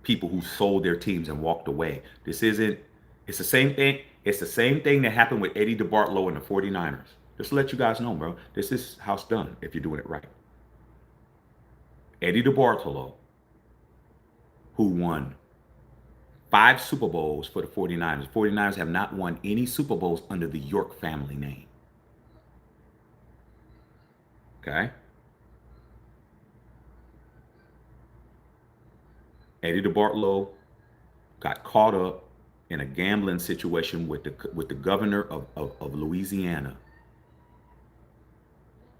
People who sold their teams and walked away. It's the same thing. It's the same thing that happened with Eddie DeBartolo and the 49ers. Just to let you guys know, bro. This is how it's done if you're doing it right. Eddie DeBartolo, who won 5 Super Bowls for the 49ers. 49ers have not won any Super Bowls under the York family name. Okay? Eddie DeBartolo got caught up in a gambling situation with the governor of Louisiana.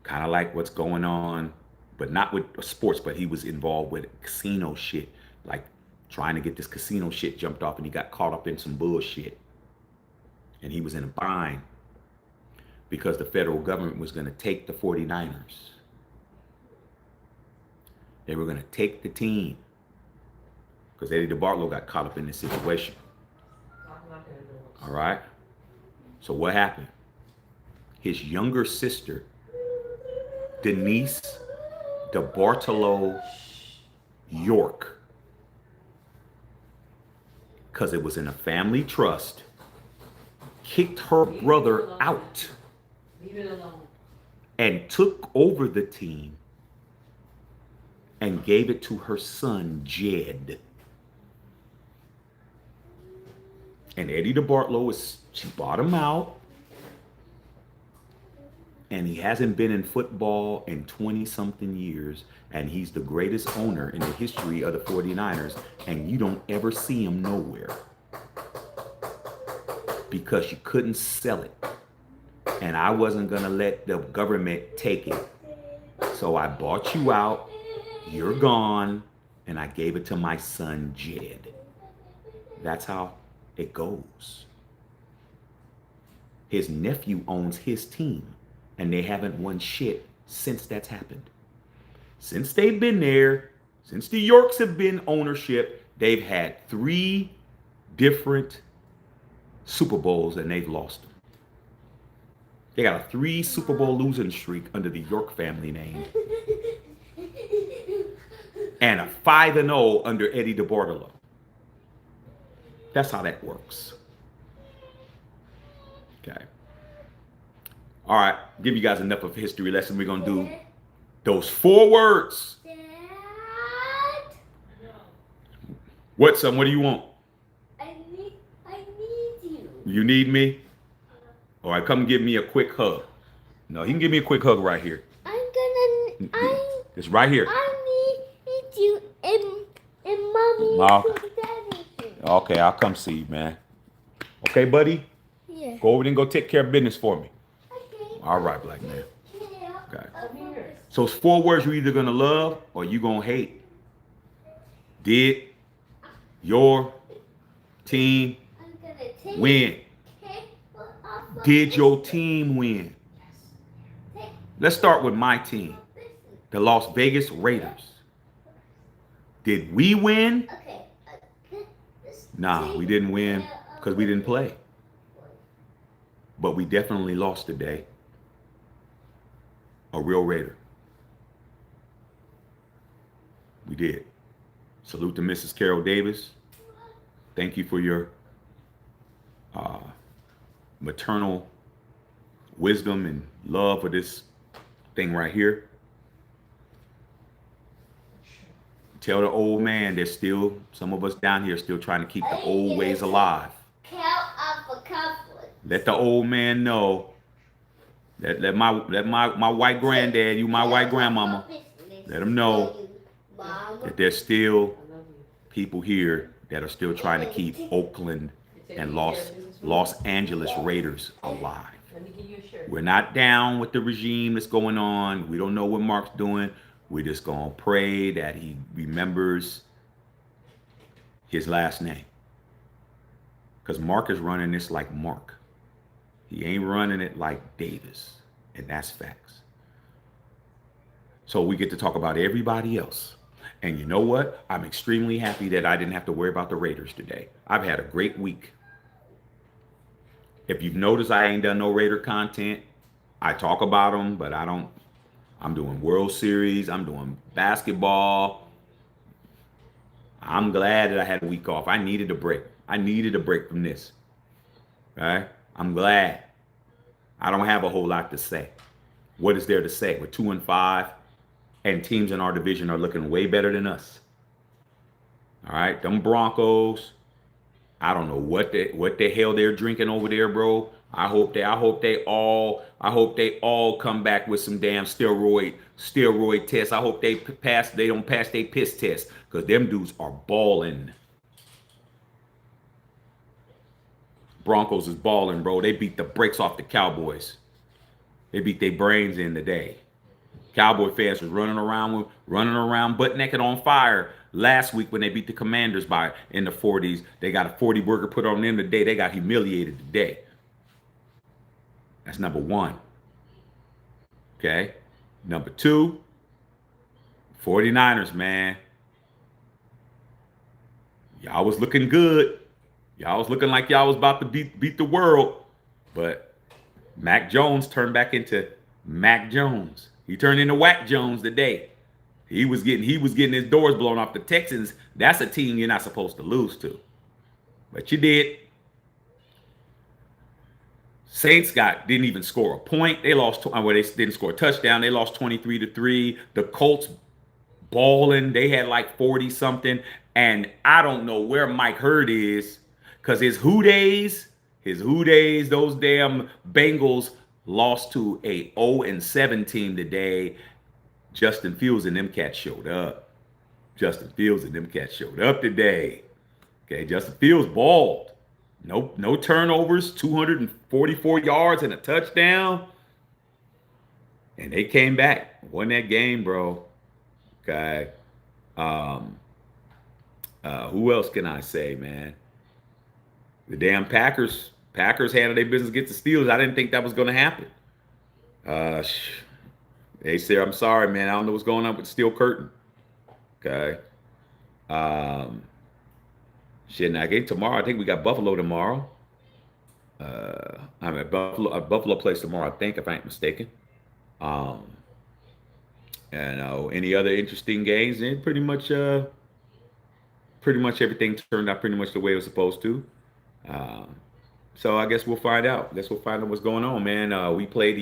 Kind of like what's going on, but not with sports, but he was involved with casino shit, like trying to get this casino shit jumped off, and he got caught up in some bullshit. And he was in a bind because the federal government was going to take the 49ers. They were going to take the team because Eddie DeBartolo got caught up in this situation. All right. So what happened? His younger sister, Denise DeBartolo York, because it was in a family trust, kicked her brother out and took over the team and gave it to her son, Jed. And Eddie DeBartolo, she bought him out. And he hasn't been in football in 20-something years. And he's the greatest owner in the history of the 49ers. And you don't ever see him nowhere. Because you couldn't sell it. And I wasn't going to let the government take it. So I bought you out. You're gone. And I gave it to my son, Jed. That's how it goes. His nephew owns his team, and they haven't won shit since that's happened. Since they've been there, since the Yorks have been ownership, they've had 3 different Super Bowls and they've lost them. They got a 3 Super Bowl losing streak under the York family name. And a 5-0 under Eddie DeBartolo. That's how that works. Okay. All right. Give you guys enough of a history lesson. We're going to do those 4 words. Dad? What, son? What do you want? I need you. You need me? All right. Come give me a quick hug. No, he can give me a quick hug right here. It's right here. I need you and mommy No. and daddy. Okay, I'll come see you, man. Okay, buddy? Yeah. Go over there and go take care of business for me. Okay. All right, black man. Yeah. Okay. Here. So it's 4 words you're either going to love or you're going to hate. Did your team I'm gonna take win? off Did your team win? Let's start with my team, the Las Vegas Raiders. Did we win? Okay. Nah, we didn't win because we didn't play. But we definitely lost today. A real Raider. We did. Salute to Mrs. Carol Davis. Thank you for your maternal wisdom and love for this thing right here. Tell the old man there's still some of us down here still trying to keep the old ways alive. Count up a couple. Let the old man know that let my white granddad, you my white grandmama, let him know that there's still people here that are still trying to keep Oakland and Los Angeles Raiders alive. Let me give you a shirt. We're not down with the regime that's going on. We don't know what Mark's doing. We're just going to pray that he remembers his last name. Because Mark is running this like Mark. He ain't running it like Davis. And that's facts. So we get to talk about everybody else. And you know what? I'm extremely happy that I didn't have to worry about the Raiders today. I've had a great week. If you've noticed, I ain't done no Raider content. I talk about them, but I don't. I'm doing World Series. I'm doing basketball. I'm glad that I had a week off. I needed a break. I needed a break from this. Right? I'm glad. I don't have a whole lot to say. What is there to say? We're 2-5, and teams in our division are looking way better than us. All right, them Broncos. I don't know what the hell they're drinking over there, bro. I hope they all come back with some damn steroid tests. I hope they don't pass their piss test, because them dudes are balling. Broncos is balling, bro. They beat the brakes off the Cowboys. They beat their brains in today. Cowboy fans was running around butt naked on fire last week when they beat the Commanders by in the 40s. They got a 40 burger put on them today. They got humiliated today. That's number one. Okay. Number two, 49ers, man. Y'all was looking good. Y'all was looking like y'all was about to beat the world. But Mac Jones turned back into Mac Jones. He turned into Whack Jones today. He was getting his doors blown off. The Texans, that's a team you're not supposed to lose to. But you did. Saints didn't even score a point. They lost, they didn't score a touchdown. They lost 23-3. The Colts balling. They had like 40 something. And I don't know where Mike Hurd is, because his Who Days, those damn Bengals lost to a 0-7 team today. Justin Fields and them cats showed up. Today. Okay, Justin Fields balled. No turnovers, 244 yards and a touchdown. And they came back. Won that game, bro. Okay. Who else can I say, man? The damn Packers handled their business against the Steelers. I didn't think that was going to happen. They said, I'm sorry, man. I don't know what's going on with the steel curtain. Okay. Now game tomorrow. I think we got Buffalo tomorrow. I'm at Buffalo plays tomorrow, I think, if I ain't mistaken. And any other interesting games? And pretty much everything turned out pretty much the way it was supposed to. So I guess we'll find out. What's going on, man. We play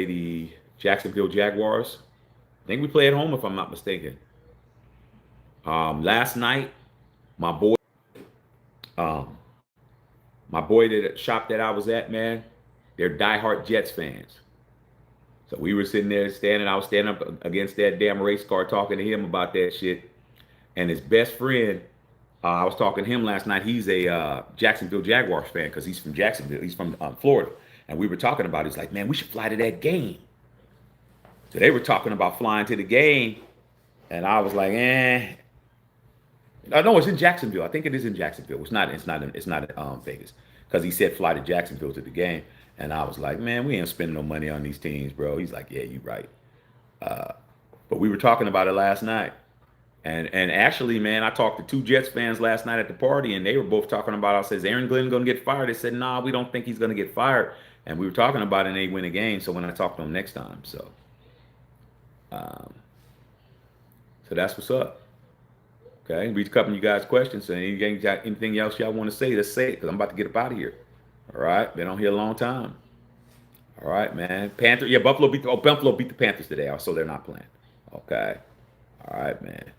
the Jacksonville Jaguars. I think we play at home, if I'm not mistaken. Last night, my boy that shop that I was at, man, they're diehard Jets fans. So we were sitting there I was standing up against that damn race car talking to him about that shit. And his best friend, I was talking to him last night. He's a Jacksonville Jaguars fan, because he's from Jacksonville. He's from Florida. And we were talking about it. He's like, man, we should fly to that game. So they were talking about flying to the game. And I was like, no, it's in Jacksonville. I think it is in Jacksonville. It's not in Vegas, because he said fly to Jacksonville to the game. And I was like, man, we ain't spending no money on these teams, bro. He's like, yeah, you right. But we were talking about it last night. And actually, man, I talked to two Jets fans last night at the party, and they were both talking about, I said, is Aaron Glenn going to get fired? They said, nah, we don't think he's going to get fired. And we were talking about it, and they win a game. So when I talk to them next time. So that's what's up. Okay, we covering you guys' questions. So anything else y'all want to say, let's say it, because I'm about to get up out of here. All right, been on here a long time. All right, man. Buffalo beat the Panthers today, so they're not playing. Okay. All right, man.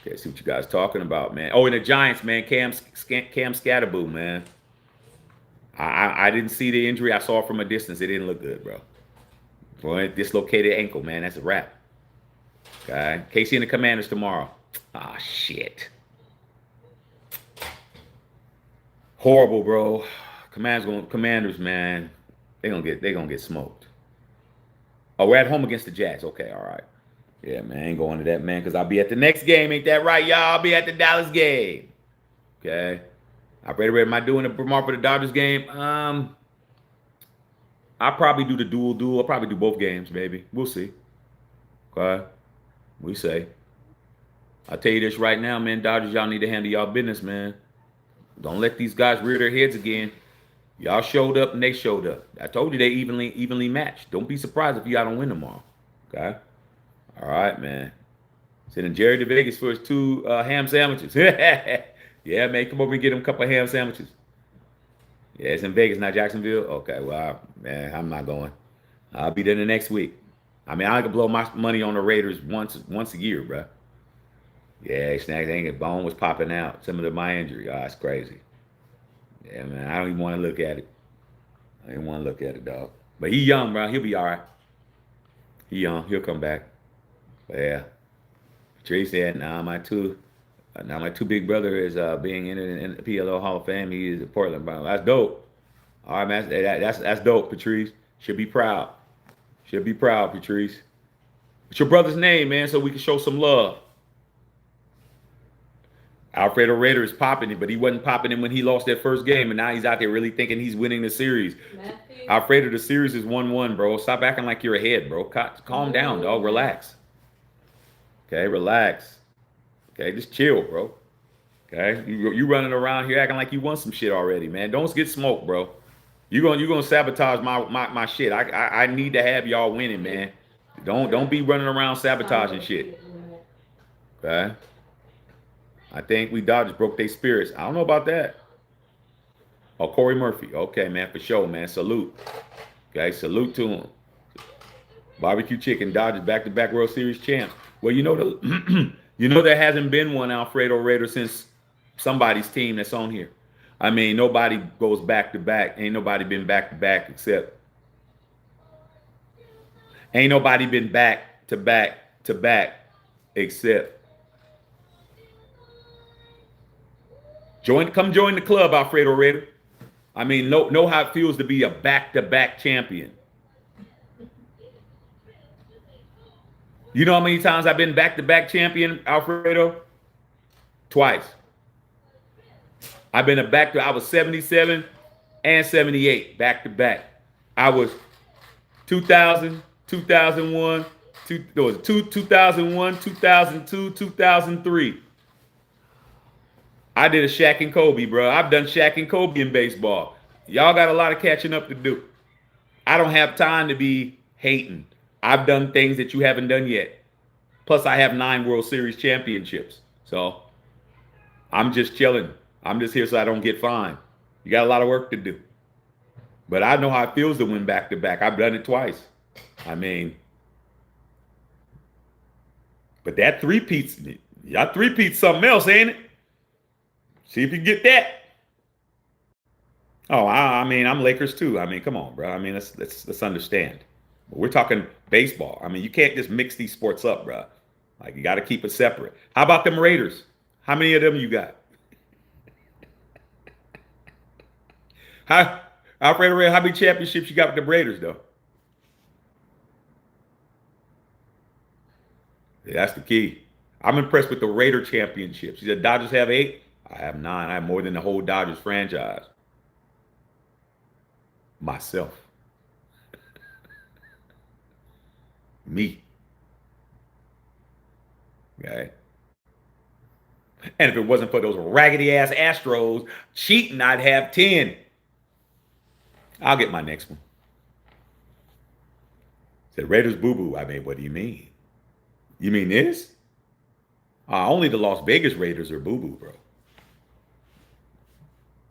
Okay, see what you guys talking about, man. Oh, and the Giants, man. Cam Scatterboo, man. I didn't see the injury. I saw it from a distance. It didn't look good, bro. Boy, dislocated ankle, man. That's a wrap. Okay. KC and the Commanders tomorrow. Ah, shit. Horrible, bro. Commanders, man. They're gonna get smoked. Oh, we're at home against the Jags. Okay, all right. Yeah, man, I ain't going to that, man, because I'll be at the next game. Ain't that right, y'all? I'll be at the Dallas game. Okay. Alfredo, am I doing a remark for the Dodgers game? I'll probably do the dual. I'll probably do both games, maybe. We'll see. Okay. We say. I'll tell you this right now, man. Dodgers, y'all need to handle y'all business, man. Don't let these guys rear their heads again. Y'all showed up and they showed up. I told you they evenly matched. Don't be surprised if y'all don't win tomorrow. Okay? All right, man. Sending Jerry to Vegas for his 2 ham sandwiches. Yeah, man. Come over and get him a couple of ham sandwiches. Yeah, it's in Vegas, not Jacksonville. Okay, well, man, I'm not going. I'll be there the next week. I mean, I can blow my money on the Raiders once a year, bro. Yeah, snacks ain't bone was popping out. Some of my injury. Oh, it's crazy. Yeah, man. I don't even want to look at it. I didn't want to look at it, dog. But he young, bro. He'll be all right. He young. He'll come back. But yeah. Trey said, now my two big brother is being entered in the PLO Hall of Fame. He is a Portland Brown. That's dope. All right, man. That's dope, Patrice. Should be proud. Should be proud, Patrice. What's your brother's name, man, so we can show some love? Alfredo Raider is popping it, but he wasn't popping it when he lost that first game, and now he's out there really thinking he's winning the series. Matthew. Alfredo, the series is 1-1, bro. Stop acting like you're ahead, bro. Calm down, dog. Relax. Okay, relax. Okay, just chill, bro. Okay, you running around here acting like you won some shit already, man. Don't get smoked, bro. You gonna sabotage my shit. I need to have y'all winning, man. Don't be running around sabotaging shit. Okay. I think we Dodgers broke their spirits. I don't know about that. Oh, Corey Murphy. Okay, man, for sure, man. Salute. Okay, salute to him. Barbecue Chicken, Dodgers back-to-back World Series champs. Well, you know you know there hasn't been one Alfredo Raider since somebody's team that's on here. I mean, nobody goes back-to-back. Ain't nobody been back-to-back except. Ain't nobody been back-to-back except. Come join the club, Alfredo Raider. I mean, know how it feels to be a back-to-back champion. You know how many times I've been back-to-back champion, Alfredo? Twice. I've been I was 77 and 78 back-to-back. I was 2000, 2001, 2001, 2002, 2003. I did a Shaq and Kobe, bro. I've done Shaq and Kobe in baseball. Y'all got a lot of catching up to do. I don't have time to be hating. I've done things that you haven't done yet. Plus, I have 9 World Series championships. So, I'm just chilling. I'm just here so I don't get fined. You got a lot of work to do. But I know how it feels to win back-to-back. I've done it twice. I mean, but that three-peat's, y'all three-peat's something else, ain't it? See if you get that. Oh, I mean, I'm Lakers too. I mean, come on, bro. I mean, let's understand. But we're talking baseball. I mean, you can't just mix these sports up, bro. Like, you got to keep it separate. How about them Raiders? How many of them you got? Alfredo Raider, how many championships you got with the Raiders, though? Yeah, that's the key. I'm impressed with the Raider championships. You said Dodgers have 8? I have 9. I have more than the whole Dodgers franchise. Myself. Me. Okay. And if it wasn't for those raggedy ass Astros cheating, I'd have 10. I'll get my next one. Said Raiders boo-boo. I mean, what do you mean? You mean this? Only the Las Vegas Raiders are boo-boo, bro.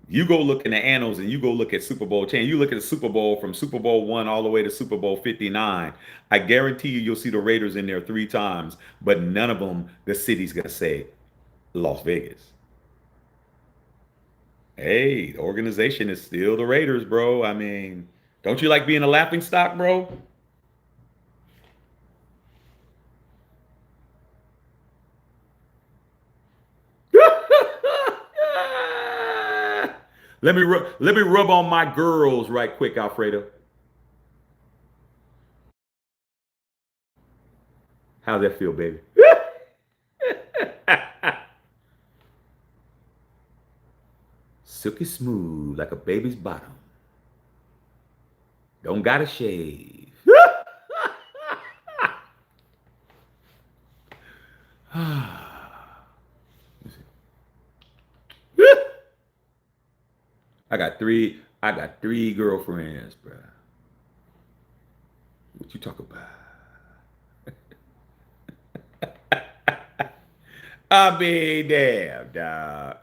You go look in the annals and you go look at Super Bowl chain. You look at the Super Bowl from Super Bowl 1 all the way to Super Bowl 59. I guarantee you'll see the Raiders in there 3 times, but none of them the city's going to say Las Vegas. Hey, the organization is still the Raiders, bro. I mean, don't you like being a laughing stock, bro? Let me rub on my girls right quick, Alfredo. How's that feel, baby? Silky smooth like a baby's bottom. Don't gotta shave. I got three girlfriends, bro. What you talk about? I mean, damn, dog.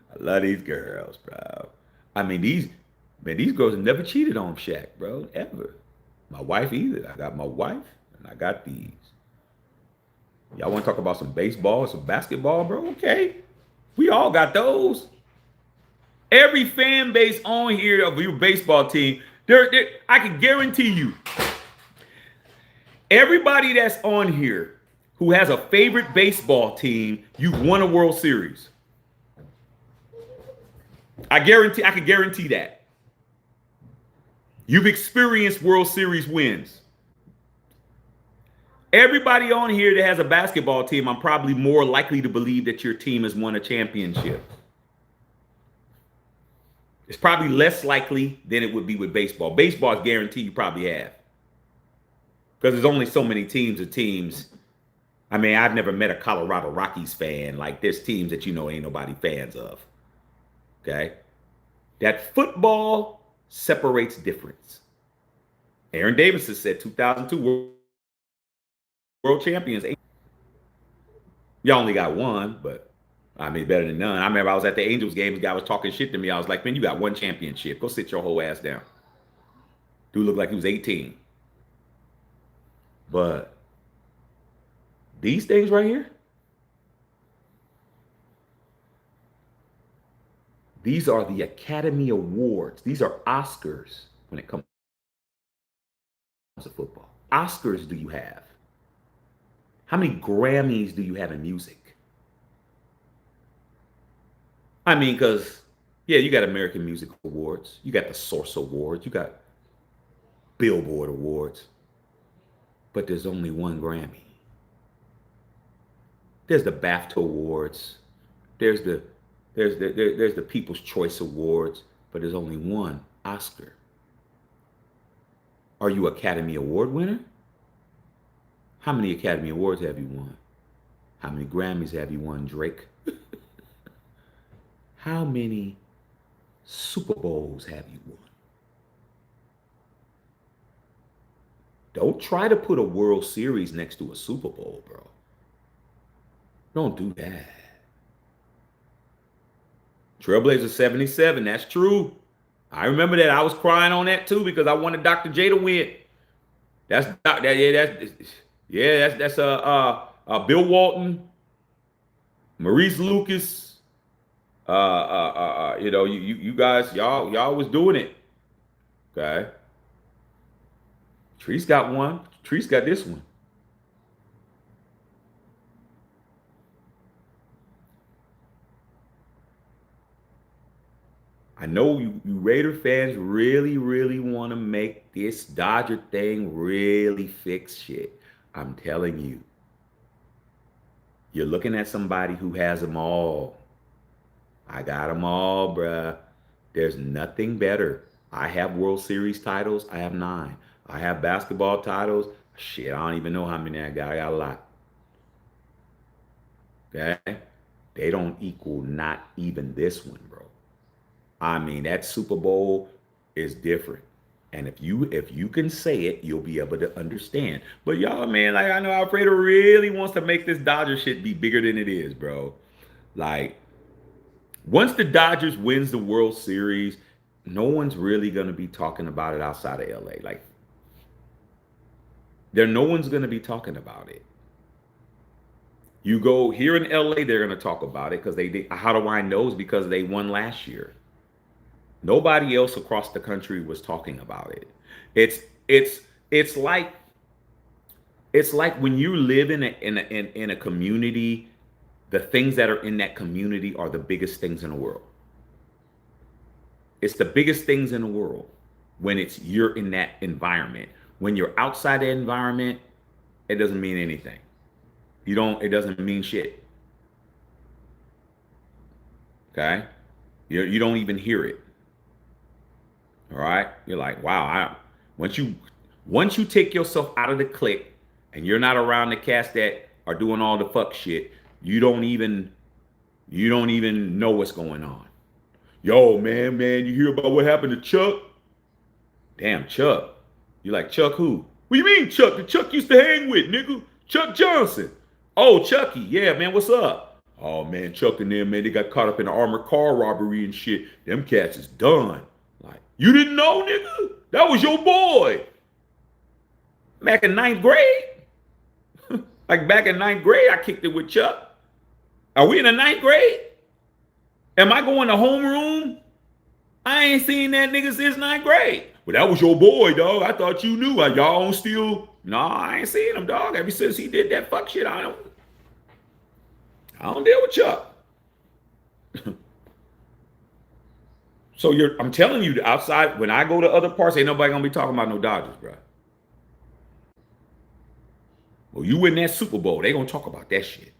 I love these girls, bro. I mean, these girls have never cheated on Shaq, bro, ever. My wife either. I got my wife and I got these. Y'all want to talk about some baseball, some basketball, bro? Okay. We all got those. Every fan base on here of your baseball team, I can guarantee you, everybody that's on here who has a favorite baseball team, you've won a World Series. I can guarantee that. You've experienced World Series wins. Everybody on here that has a basketball team, I'm probably more likely to believe that your team has won a championship. It's probably less likely than it would be with baseball. Baseball is guaranteed you probably have. Because there's only so many teams of teams. I mean, I've never met a Colorado Rockies fan. Like, there's teams that ain't nobody fans of. Okay? That football separates difference. Aaron Davis has said 2002 world champions. Y'all only got one, but I mean, better than none. I remember I was at the Angels game. The guy was talking shit to me. I was like, man, you got one championship. Go sit your whole ass down. Dude looked like he was 18. But these things right here, these are the Academy Awards. These are Oscars when it comes to football. Oscars do you have? How many Grammys do you have in music? I mean, because, yeah, you got American Music Awards. You got the Source Awards. You got Billboard Awards. But there's only one Grammy. There's the BAFTA Awards. There's the People's Choice Awards. But there's only one Oscar. Are you Academy Award winner? How many Academy Awards have you won? How many Grammys have you won, Drake? How many Super Bowls have you won? Don't try to put a World Series next to a Super Bowl, bro. Don't do that. Trailblazer 77, that's true. I remember that. I was crying on that too because I wanted Dr. J to win. That's Bill Walton, Maurice Lucas. You guys, y'all was doing it. Okay. Treese got one. Treese got this one. I know you Raider fans really, really want to make this Dodger thing really fix shit. I'm telling you. You're looking at somebody who has them all. I got them all, bruh. There's nothing better. I have World Series titles. I have 9. I have basketball titles. Shit, I don't even know how many I got. I got a lot. Okay? They don't equal not even this one, bro. I mean, that Super Bowl is different. And if you can say it, you'll be able to understand. But y'all, man, like, I know Alfredo really wants to make this Dodger shit be bigger than it is, bro. Like, once the Dodgers wins the World Series, no one's really going to be talking about it outside of LA. Like, no one's going to be talking about it. You go here in LA, they're going to talk about it because how do I know? Is because they won last year. Nobody else across the country was talking about it. It's like when you live in a community, the things that are in that community are the biggest things in the world. It's the biggest things in the world when you're in that environment. When you're outside the environment, it doesn't mean anything. It doesn't mean shit. Okay? You don't even hear it. All right. You're like, wow. Once you take yourself out of the clique and you're not around the cats that are doing all the fuck shit, you don't even know what's going on. Yo, man, you hear about what happened to Chuck? Damn, Chuck. You like Chuck who? What do you mean, Chuck? The Chuck used to hang with, nigga. Chuck Johnson. Oh, Chucky. Yeah, man, what's up? Oh, man, Chuck and them, man, they got caught up in an armored car robbery and shit. Them cats is done. Like, you didn't know, nigga? That was your boy. Back in ninth grade. Like, back in ninth grade, I kicked it with Chuck. Are we in the ninth grade? Am I going to homeroom? I ain't seen that nigga since ninth grade. Well, that was your boy, dog. I thought you knew. Y'all don't still. No, I ain't seen him, dog. Ever since he did that fuck shit, I don't deal with Chuck. So I'm telling you, outside, when I go to other parts, ain't nobody gonna be talking about no Dodgers, bro. Well, you win that Super Bowl, they gonna talk about that shit.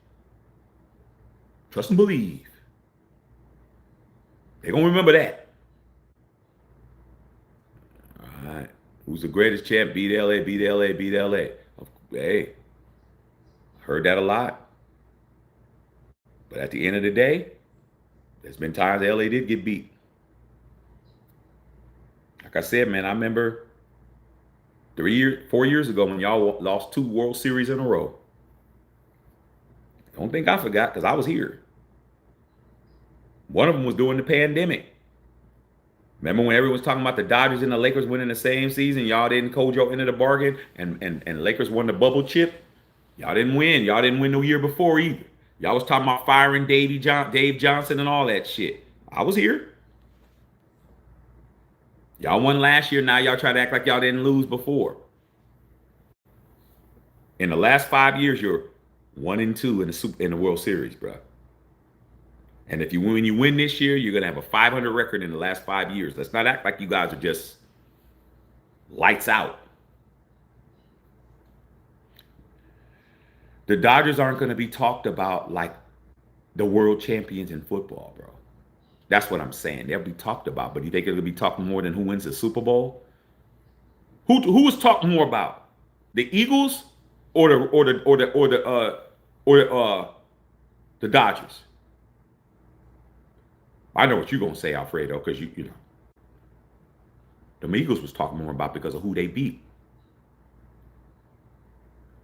Trust and believe. They gonna remember that. All right. Who's the greatest champ? Beat LA, beat LA, beat LA. Hey, heard that a lot. But at the end of the day, there's been times LA did get beat. Like I said, man, I remember 4 years ago when y'all lost 2 World Series in a row. Don't think I forgot because I was here. One of them was during the pandemic. Remember when everyone was talking about the Dodgers and the Lakers winning the same season? Y'all didn't Kojo into the bargain and Lakers won the bubble chip? Y'all didn't win. Y'all didn't win the year before either. Y'all was talking about firing Dave Johnson and all that shit. I was here. Y'all won last year. Now y'all try to act like y'all didn't lose before. In the last 5 years, you're 1-2 in the World Series, bro. And when you win this year, you're gonna have a 500 record in the last 5 years. Let's not act like you guys are just lights out. The Dodgers aren't gonna be talked about like the world champions in football, bro. That's what I'm saying. They'll be talked about, but you think it'll be talked more than who wins the Super Bowl? Who was talked more about? The Eagles or the Dodgers? I know what you're gonna say, Alfredo, because you know the Eagles was talking more about because of who they beat.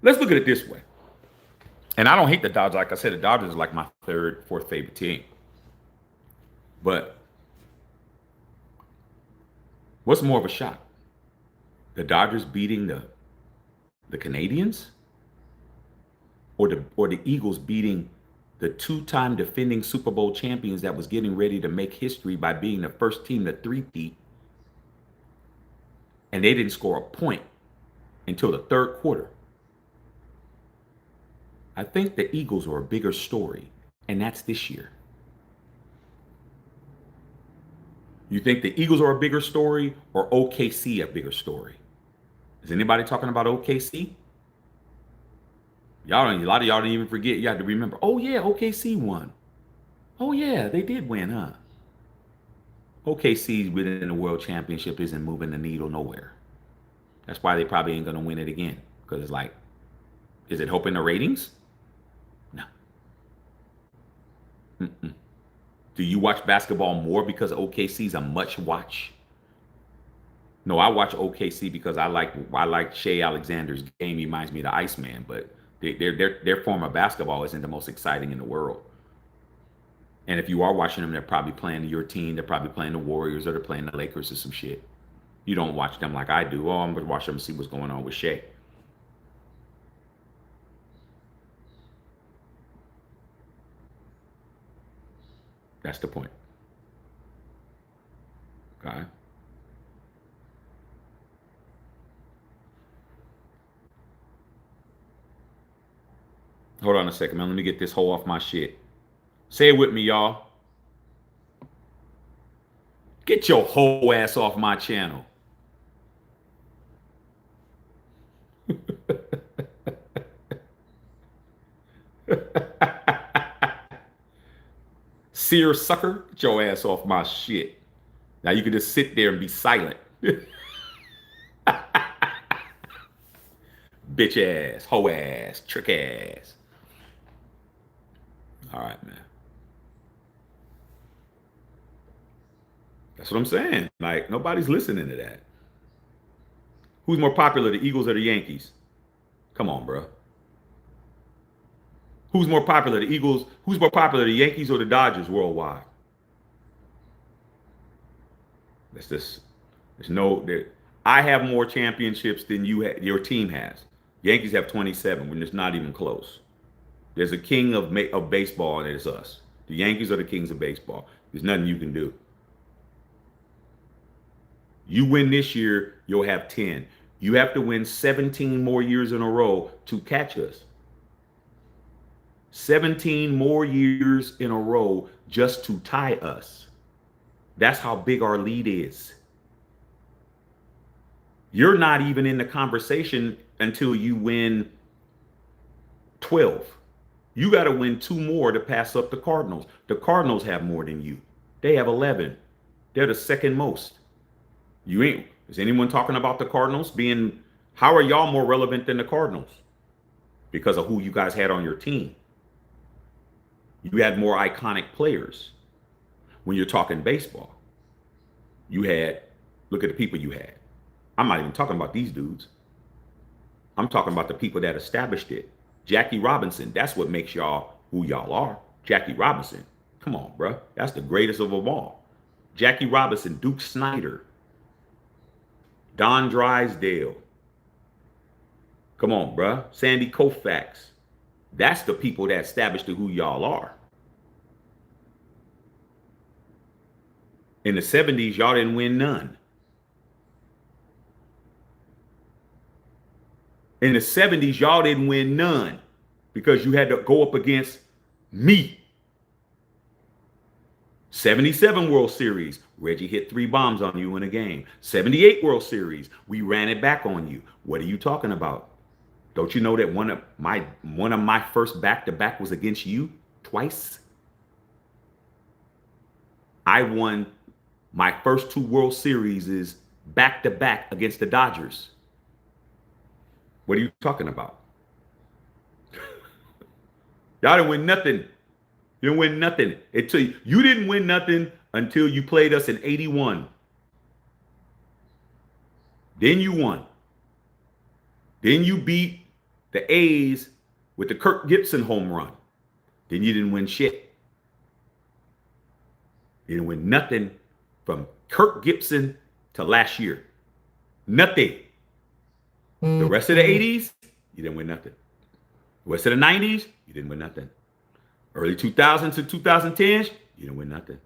Let's look at it this way. And I don't hate the Dodgers. Like I said, the Dodgers is like my fourth favorite team. But what's more of a shock? The Dodgers beating the Canadians? Or the Eagles beating the 2-time defending Super Bowl champions that was getting ready to make history by being the first team to three-peat, and they didn't score a point until the third quarter. I think the Eagles are a bigger story, and that's this year. You think the Eagles are a bigger story or OKC a bigger story? Is anybody talking about OKC? A lot of y'all didn't even forget. You had to remember. Oh yeah, OKC won. Oh yeah, they did win, huh? OKC winning the world championship isn't moving the needle nowhere. That's why they probably ain't gonna win it again. Because it's like, is it helping the ratings? No. Mm-mm. Do you watch basketball more because OKC's a much watch? No, I watch OKC because I like Shea Alexander's game. He reminds me of the Iceman, but their form of basketball isn't the most exciting in the world. And if you are watching them, they're probably playing your team. They're probably playing the Warriors or they're playing the Lakers or some shit. You don't watch them like I do. Oh, I'm going to watch them and see what's going on with Shea. That's the point. Okay. Hold on a second, man. Let me get this hoe off my shit. Say it with me, y'all. Get your whole ass off my channel. Sear sucker, get your ass off my shit. Now you can just sit there and be silent. Bitch ass, hoe ass, trick ass. All right, man. That's what I'm saying. Like, nobody's listening to that. Who's more popular, the Eagles or the Yankees? Come on, bro. Who's more popular, the Eagles? Who's more popular, the Yankees or the Dodgers worldwide? That's just, there's no, there, I have more championships than your team has. Yankees have 27 when it's not even close. There's a king of baseball, and it's us. The Yankees are the kings of baseball. There's nothing you can do. You win this year, you'll have 10. You have to win 17 more years in a row to catch us. 17 more years in a row just to tie us. That's how big our lead is. You're not even in the conversation until you win 12. You got to win 2 more to pass up the Cardinals. The Cardinals have more than you. They have 11. They're the second most. You ain't. Is anyone talking about the Cardinals being, how are y'all more relevant than the Cardinals? Because of who you guys had on your team. You had more iconic players. When you're talking baseball, you had, look at the people you had. I'm not even talking about these dudes. I'm talking about the people that established it. Jackie Robinson, that's what makes y'all who y'all are. Jackie Robinson. Come on, bro. That's the greatest of them all. Jackie Robinson, Duke Snyder, Don Drysdale. Come on, bro. Sandy Koufax. That's the people that established who y'all are. In the 70s, y'all didn't win none. In the 70s, y'all didn't win none because you had to go up against me. 77 World Series, Reggie hit 3 bombs on you in a game. 78 World Series, we ran it back on you. What are you talking about? Don't you know that one of my first back-to-back was against you twice? I won my first 2 World Series is back-to-back against the Dodgers. What are you talking about? Y'all didn't win nothing. You didn't win nothing. You didn't win nothing until you played us in 81. Then you won. Then you beat the A's with the Kirk Gibson home run. Then you didn't win shit. You didn't win nothing from Kirk Gibson to last year. Nothing. The rest of the 80s, you didn't win nothing. The rest of the 90s, you didn't win nothing. Early 2000s to 2010s, you didn't win nothing.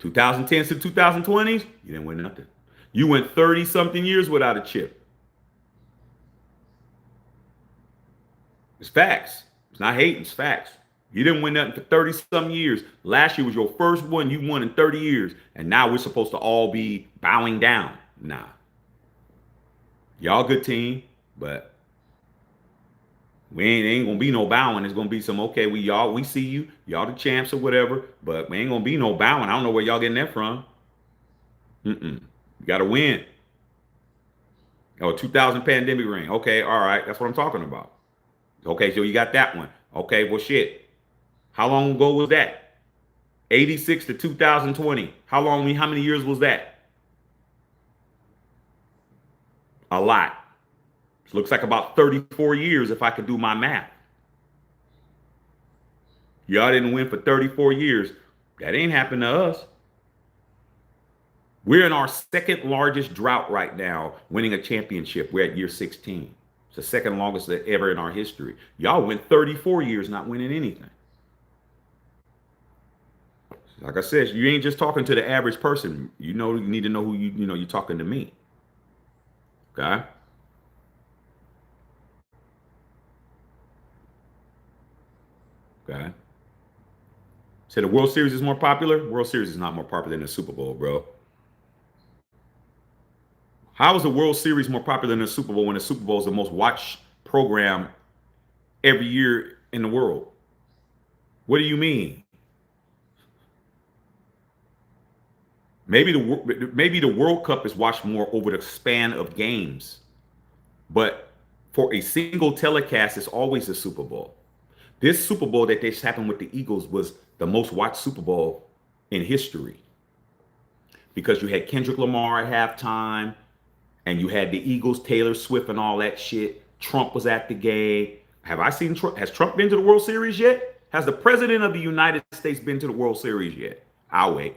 2010s to 2020s, you didn't win nothing. You went 30-something years without a chip. It's facts. It's not hating, it's facts. You didn't win nothing for 30-some years. Last year was your first one you won in 30 years. And now we're supposed to all be bowing down. Nah. Y'all good team, but we ain't gonna be no bowing. It's gonna be some, okay, we see you, y'all the champs or whatever, but we ain't gonna be no bowing. I don't know where y'all getting that from. You gotta win. Oh, 2000 pandemic ring. Okay, all right, that's what I'm talking about. Okay, so you got that one. Okay, well shit. How long ago was that? 86 to 2020. How many years was that? A lot. It looks like about 34 years if I could do my math. Y'all didn't win for 34 years. That ain't happened to us. We're in our second largest drought right now, winning a championship. We're at year 16. It's the second longest ever in our history. Y'all went 34 years not winning anything. Like I said, you ain't just talking to the average person. You need to know who you're talking to me. Okay? Okay. So the World Series is more popular? World Series is not more popular than the Super Bowl, bro. How is the World Series more popular than the Super Bowl when the Super Bowl is the most watched program every year in the world? What do you mean? Maybe the World Cup is watched more over the span of games, but for a single telecast, it's always a Super Bowl. This Super Bowl that just happened with the Eagles was the most watched Super Bowl in history because you had Kendrick Lamar at halftime, and you had the Eagles, Taylor Swift, and all that shit. Trump was at the game. Have I seen Trump? Has Trump been to the World Series yet? Has the President of the United States been to the World Series yet? I'll wait.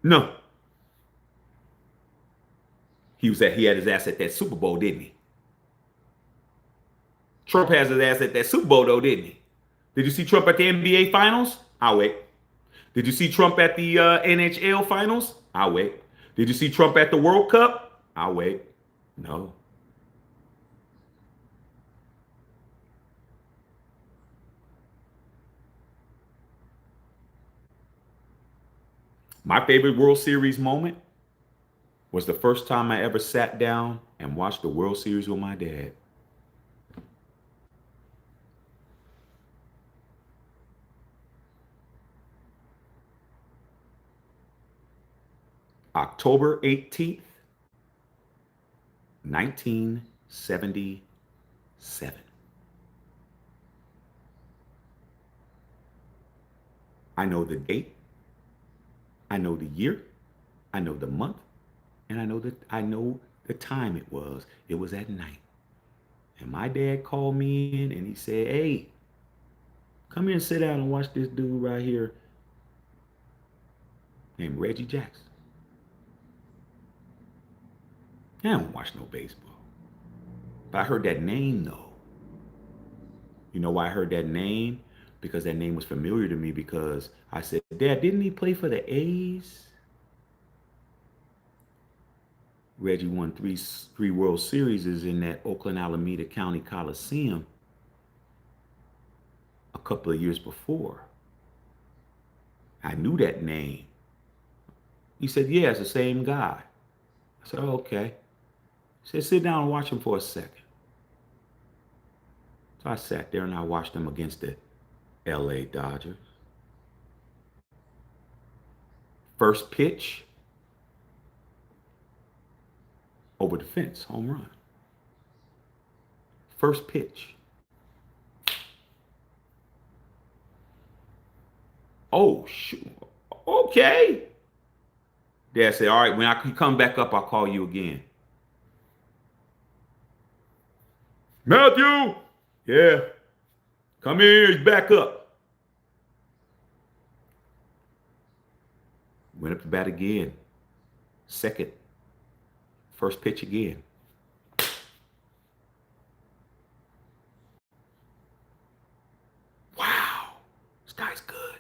No. He had his ass at that Super Bowl, didn't he? Trump has his ass at that Super Bowl though, didn't he? Did you see Trump at the NBA Finals? I'll wait. Did you see Trump at the NHL Finals? I'll wait. Did you see Trump at the World Cup? I'll wait. No. My favorite World Series moment was the first time I ever sat down and watched the World Series with my dad. October 18th, 1977. I know the date, I know the year, I know the month, and I know the time it was. It was at night. And my dad called me in and he said, "Hey, come here and sit down and watch this dude right here named Reggie Jackson." I don't watch no baseball. But I heard that name though. You know why I heard that name? Because that name was familiar to me because I said, "Dad, didn't he play for the A's?" Reggie won three World Series in that Oakland Alameda County Coliseum a couple of years before. I knew that name. He said, "Yeah, it's the same guy." I said, "Oh, okay." He said, "Sit down and watch him for a second." So I sat there and I watched him against the LA Dodgers. First pitch, over the fence, home run. First pitch. Oh, shoot. Okay. Dad said, "All right, when I come back up, I'll call you again." "Matthew." "Yeah." "Come here, he's back up." Went up to bat again. Second. First pitch again. Wow, this guy's good.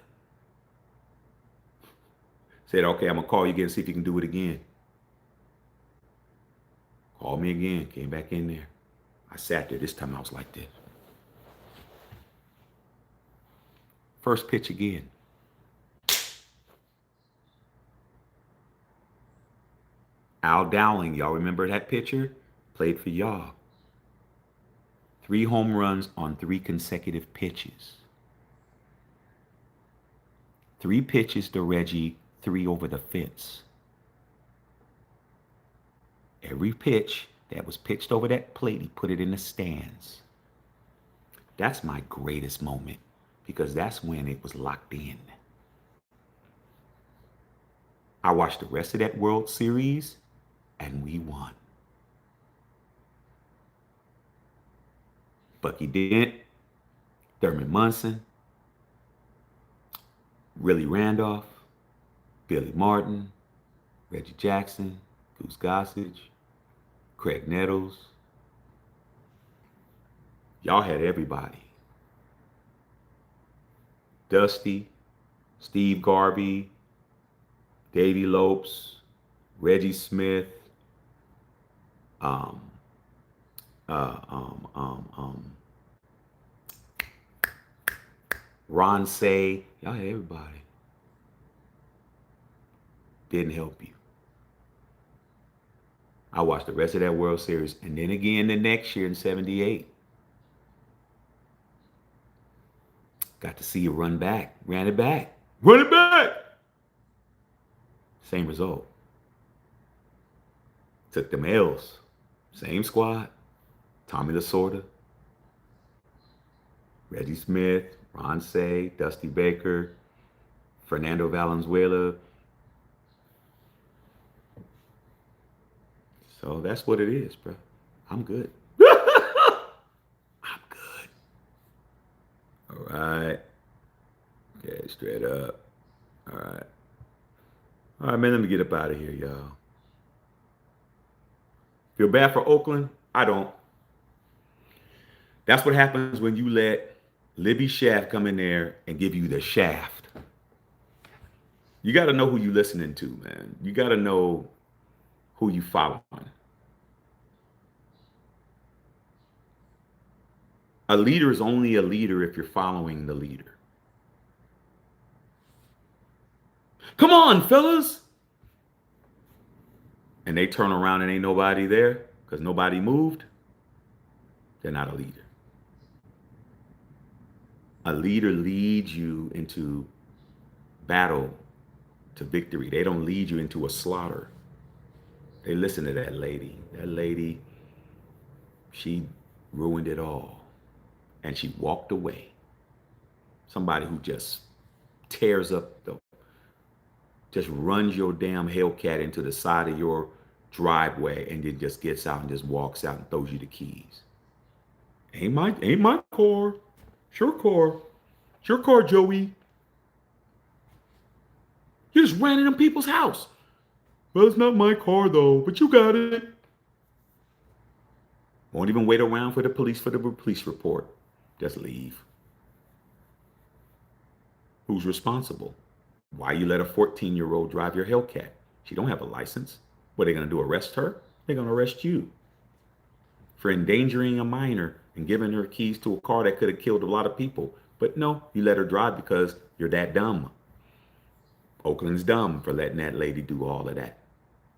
Said, "Okay, I'm going to call you again, see if you can do it again." Called me again, came back in there. I sat there. This time I was like this. First pitch again. Al Dowling, y'all remember that pitcher? Played for y'all. 3 home runs on 3 consecutive pitches. 3 pitches to Reggie, 3 over the fence. Every pitch that was pitched over that plate, he put it in the stands. That's my greatest moment because that's when it was locked in. I watched the rest of that World Series and we won. Bucky Dent, Thurman Munson, Willie Randolph, Billy Martin, Reggie Jackson, Goose Gossage, Craig Nettles. Y'all had everybody. Dusty, Steve Garvey, Davey Lopes, Reggie Smith, Ron Say. Y'all had everybody. Didn't help you. I watched the rest of that World Series, and then again the next year in '78. Got to see you run back, ran it back, run it back. Same result. Took them L's. Same squad. Tommy Lasorda, Reggie Smith, Ron Say, Dusty Baker, Fernando Valenzuela. So that's what it is, bro. I'm good. I'm good. All right. Okay, straight up. All right. All right, man, let me get up out of here, y'all. Feel bad for Oakland? I don't. That's what happens when you let Libby Shaft come in there and give you the shaft. You got to know who you listening to, man. You got to know who you following. A leader is only a leader if you're following the leader. Come on, fellas. And they turn around and ain't nobody there because nobody moved. They're not a leader. A leader leads you into battle, to victory. They don't lead you into a slaughter. They listen to that lady. That lady, she ruined it all. And she walked away. Somebody who just tears up just runs your damn Hellcat into the side of your driveway and then just gets out and just walks out and throws you the keys. Ain't my car. Sure car. Sure car, Joey. You just ran in them people's house. Well, it's not my car though, but you got it. Won't even wait around for the police report. Just leave. Who's responsible? Why you let a 14-year-old drive your Hellcat? She don't have a license. What are they going to do, arrest her? They're going to arrest you for endangering a minor and giving her keys to a car that could have killed a lot of people. But no, you let her drive because you're that dumb. Oakland's dumb for letting that lady do all of that.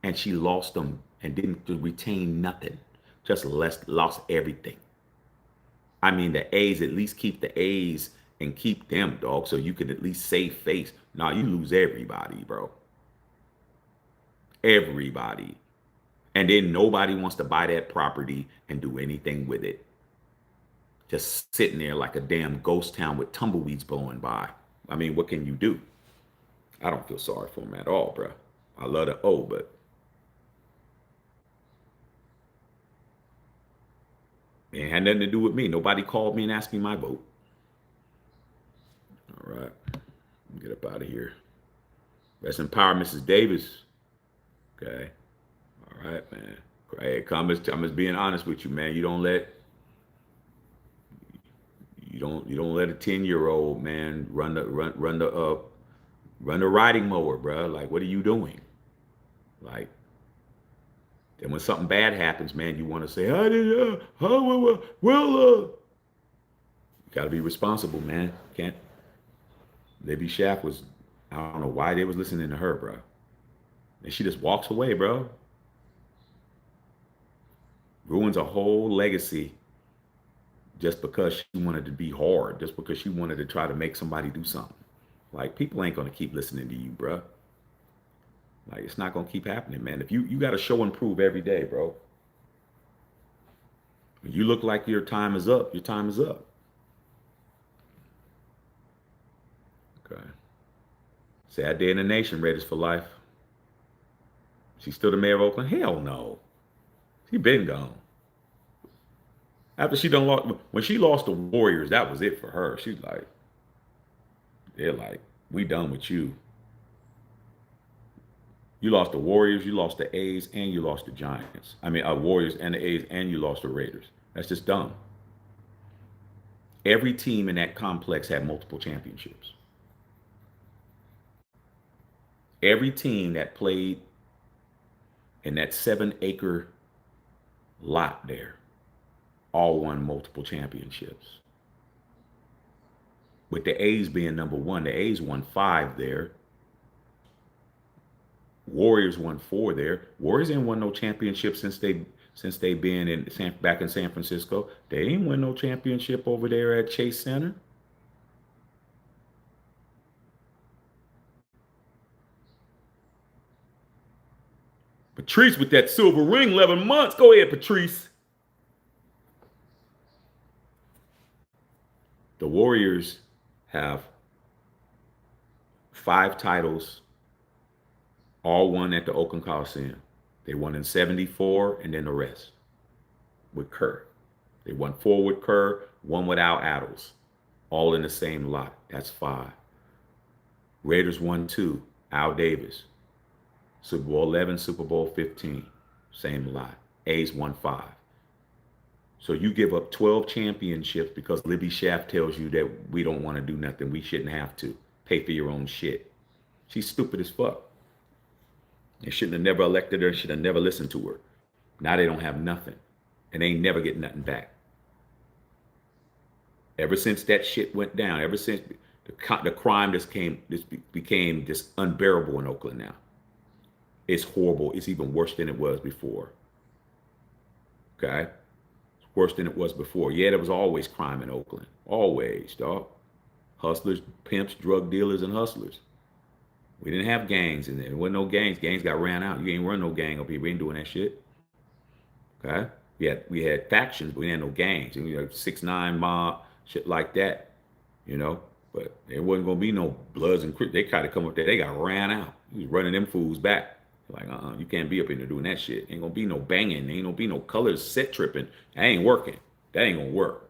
And she lost them and didn't retain nothing. Just lost everything. I mean, the A's, at least keep the A's and keep them, dog, so you can at least save face. Nah, you lose everybody, bro. Everybody. And then nobody wants to buy that property and do anything with it. Just sitting there like a damn ghost town with tumbleweeds blowing by. I mean, what can you do? I don't feel sorry for them at all, bro. I love the O, but it had nothing to do with me. Nobody called me and asked me my vote. All right. Get up out of here. Rest in power, Mrs. Davis. Okay. All right, man. Hey, I'm just being honest with you, man. You don't let a 10-year-old man run the riding mower, bro. Like, what are you doing? Like, and when something bad happens, man, you want to say, you got to be responsible, man. Can't. Libby Shaft was, I don't know why they was listening to her, bro. And she just walks away, bro. Ruins a whole legacy just because she wanted to be hard, just because she wanted to try to make somebody do something. Like, people ain't going to keep listening to you, bro. Like, it's not going to keep happening, man. If you got to show and prove every day, bro. When you look like your time is up, your time is up. Okay. Sad day in the nation, Raiders for life. She's still the mayor of Oakland? Hell no. She been gone. After she done lost, when she lost the Warriors, that was it for her. She's like, they're like, we done with you. You lost the Warriors, you lost the A's, and you lost the Giants. I mean, Warriors and the A's, and you lost the Raiders. That's just dumb. Every team in that complex had multiple championships. Every team that played in that 7-acre lot there all won multiple championships. With the A's being number one, the A's won 5 there. Warriors won 4 there. Warriors ain't won no championship since they been back in San Francisco. They ain't win no championship over there at Chase Center. Patrice with that silver ring, 11 months. Go ahead, Patrice. The Warriors have 5 titles, all won at the Oakland Coliseum. They won in 74 and then the rest with Kerr. They won 4 with Kerr, 1 without Adams, all in the same lot. That's 5. Raiders won 2, Al Davis. Super Bowl 11, Super Bowl 15, same lot. A's won 5. So you give up 12 championships because Libby Schaff tells you that we don't want to do nothing. We shouldn't have to. Pay for your own shit. She's stupid as fuck. They shouldn't have never elected her. Should have never listened to her. Now they don't have nothing. And they ain't never get nothing back. Ever since that shit went down, ever since the crime became just unbearable in Oakland now. It's horrible. It's even worse than it was before. Okay? It's worse than it was before. Yeah, there was always crime in Oakland. Always, dog. Hustlers, pimps, drug dealers, and hustlers. We didn't have gangs in there. There wasn't no gangs. Gangs got ran out. You ain't run no gang up here. We ain't doing that shit. Okay? We had factions, but we didn't have no gangs. And we had 6ix9ine mob, shit like that. You know? But there wasn't going to be no Bloods and Crips. They tried to come up there. They got ran out. He was running them fools back. Like, you can't be up in there doing that shit. Ain't gonna be no banging. Ain't gonna be no colors set tripping. That ain't working. That ain't gonna work.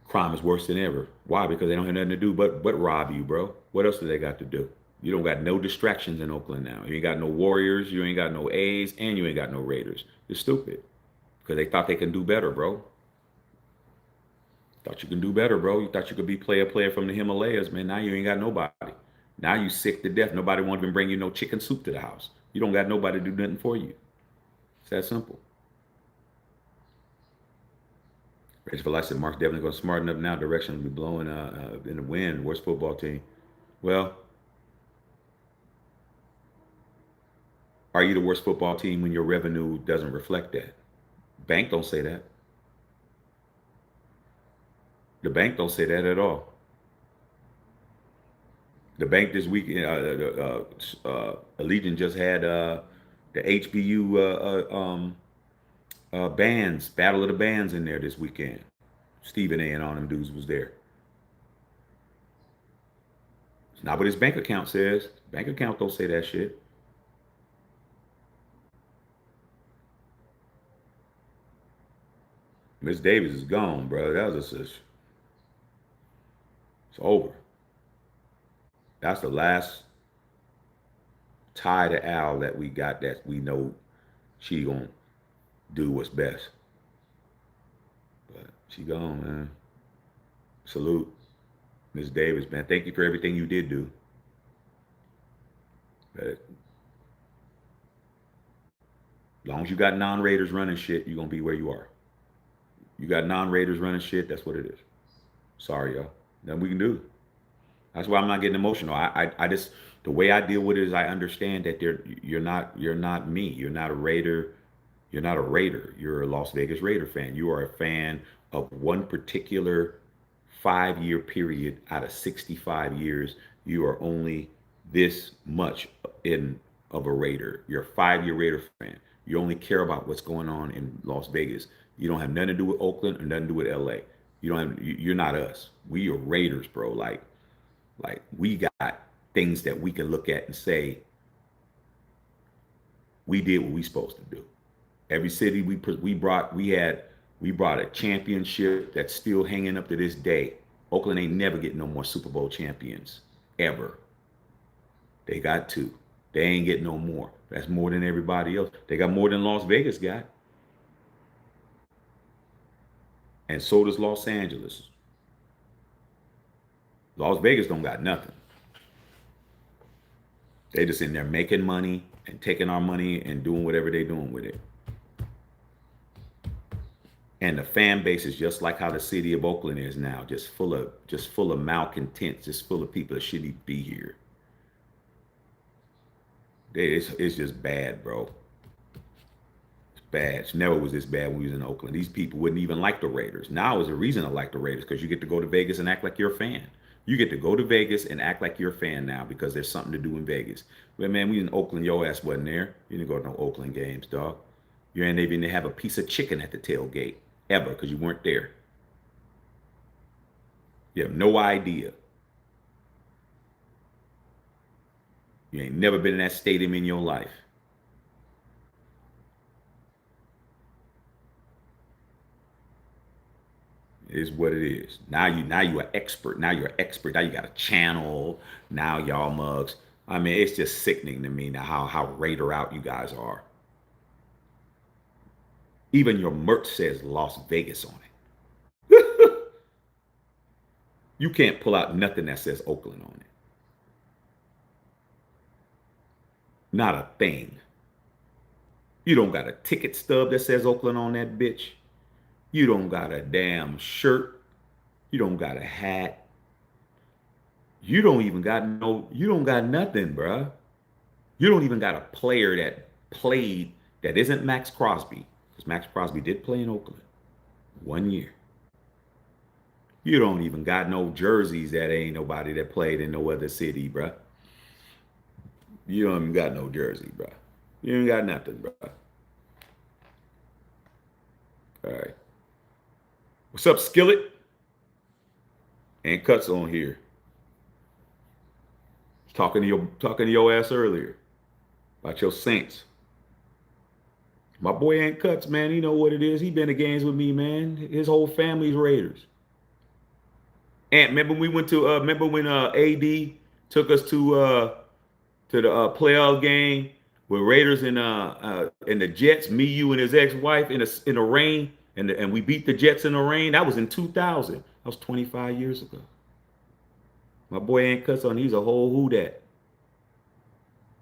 Crime is worse than ever. Why? Because they don't have nothing to do but rob you, bro. What else do they got to do? You don't got no distractions in Oakland now. You ain't got no Warriors. You ain't got no A's. And you ain't got no Raiders. You're stupid. Because they thought they can do better, bro. Thought you can do better, bro. You thought you could be player from the Himalayas, man. Now you ain't got nobody. Now you sick to death. Nobody won't even bring you no chicken soup to the house. You don't got nobody to do nothing for you. It's that simple. Rachel, I said Mark's definitely going to smarten up now. Direction will be blowing in the wind. Worst football team. Well, are you the worst football team when your revenue doesn't reflect that? Bank don't say that. The bank don't say that at all. The bank this week, Allegiant just had the HBU bands, Battle of the Bands in there this weekend. Stephen A. and all them dudes was there. It's not what his bank account says. Bank account don't say that shit. Miss Davis is gone, bro. That was it's over. That's the last tie to Al that we got that we know she gonna do what's best. But she gone, man. Salute, Miss Davis, man. Thank you for everything you did do. But as long as you got non-Raiders running shit, you're gonna be where you are. You got non-Raiders running shit, that's what it is. Sorry, y'all. Nothing we can do. That's why I'm not getting emotional. I just, the way I deal with it is I understand that you're not me. You're not a Raider. You're not a Raider. You're a Las Vegas Raider fan. You are a fan of one particular 5-year period out of 65 years. You are only this much of a Raider. You're a 5-year Raider fan. You only care about what's going on in Las Vegas. You don't have nothing to do with Oakland or nothing to do with LA. You're not us. We are Raiders, bro. Like we got things that we can look at and say, we did what we supposed to do. Every city we brought a championship that's still hanging up to this day. Oakland ain't never getting no more Super Bowl champions ever. They got 2. They ain't getting no more. That's more than everybody else. They got more than Las Vegas got. And so does Los Angeles. Las Vegas don't got nothing. They just in there making money and taking our money and doing whatever they doing with it. And the fan base is just like how the city of Oakland is now, just full of malcontents, just full of people that shouldn't be here. It's just bad, bro. It's bad. It never was this bad when we was in Oakland. These people wouldn't even like the Raiders. Now is a reason to like the Raiders because you get to go to Vegas and act like you're a fan. You get to go to Vegas and act like you're a fan now because there's something to do in Vegas. But man, we in Oakland, your ass wasn't there. You didn't go to no Oakland games, dog. You ain't even have a piece of chicken at the tailgate ever because you weren't there. You have no idea. You ain't never been in that stadium in your life. It is what it is. Now you are expert. Now you're an expert. Now you got a channel. Now y'all mugs. I mean, it's just sickening to me now how Raider out you guys are. Even your merch says Las Vegas on it. You can't pull out nothing that says Oakland on it. Not a thing. You don't got a ticket stub that says Oakland on that bitch. You don't got a damn shirt. You don't got a hat. You don't got nothing, bruh. You don't even got a player that played that isn't Max Crosby. Because Max Crosby did play in Oakland 1 year. You don't even got no jerseys that ain't nobody that played in no other city, bruh. You don't even got no jersey, bruh. You ain't got nothing, bruh. All right. What's up, Skillet? And Cuts on here. Talking to your ass earlier about your Saints. My boy Ant Cuts, man, you know what it is. He been to games with me, man. His whole family's Raiders. Ant, remember we went to remember when AD took us to the playoff game with Raiders and the Jets, me, you, and his ex-wife in the rain, and we beat the Jets in the rain. That was in 2000. That was 25 years ago. My boy Ant Cuts on, he's a whole who that.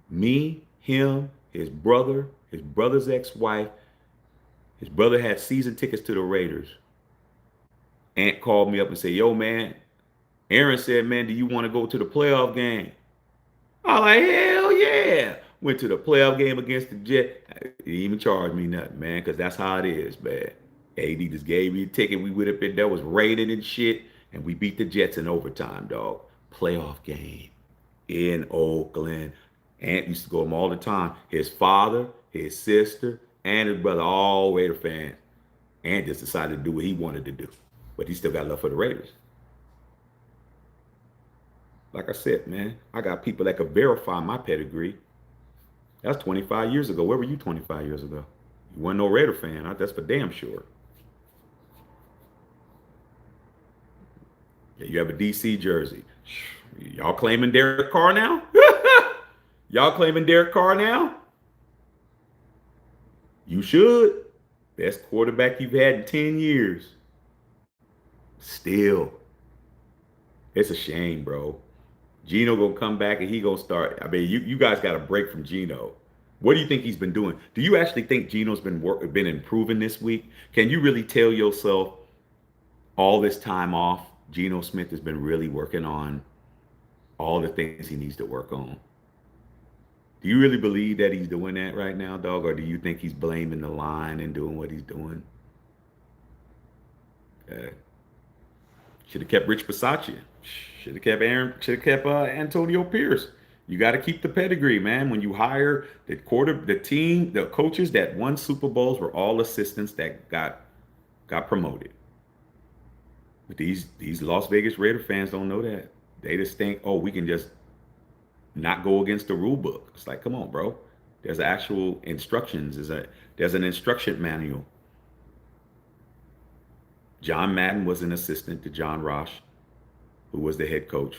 Me, him, his brother's ex-wife. His brother had season tickets to the Raiders. Ant called me up and said, yo, man, Aaron said, man, do you want to go to the playoff game? I was like, hell yeah. Went to the playoff game against the Jets. He didn't even charge me nothing, man, because that's how it is, man. AD just gave me a ticket. We went up there. That was raining and shit. And we beat the Jets in overtime, dog. Playoff game in Oakland. Ant used to go to him all the time. His father, his sister, and his brother, all Raider fans. Ant just decided to do what he wanted to do. But he still got love for the Raiders. Like I said, man, I got people that could verify my pedigree. That's 25 years ago. Where were you 25 years ago? You weren't no Raider fan. That's for damn sure. Yeah, you have a DC jersey. Y'all claiming Derek Carr now? Y'all claiming Derek Carr now? You should. Best quarterback you've had in 10 years. Still. It's a shame, bro. Geno gonna come back and he gonna start. I mean, you guys got a break from Geno. What do you think he's been doing? Do you actually think Geno's been improving this week? Can you really tell yourself all this time off, Geno Smith has been really working on all the things he needs to work on? Do you really believe that he's doing that right now, dog? Or do you think he's blaming the line and doing what he's doing? Should have kept Rich Bisaccia. Should have kept Antonio Pierce. You got to keep the pedigree, man. When you hire the team, the coaches that won Super Bowls were all assistants that got promoted. But these Las Vegas Raider fans don't know that. They just think, oh, we can just not go against the rule book. It's like, come on, bro. There's actual instructions. There's an instruction manual. John Madden was an assistant to John Ross, who was the head coach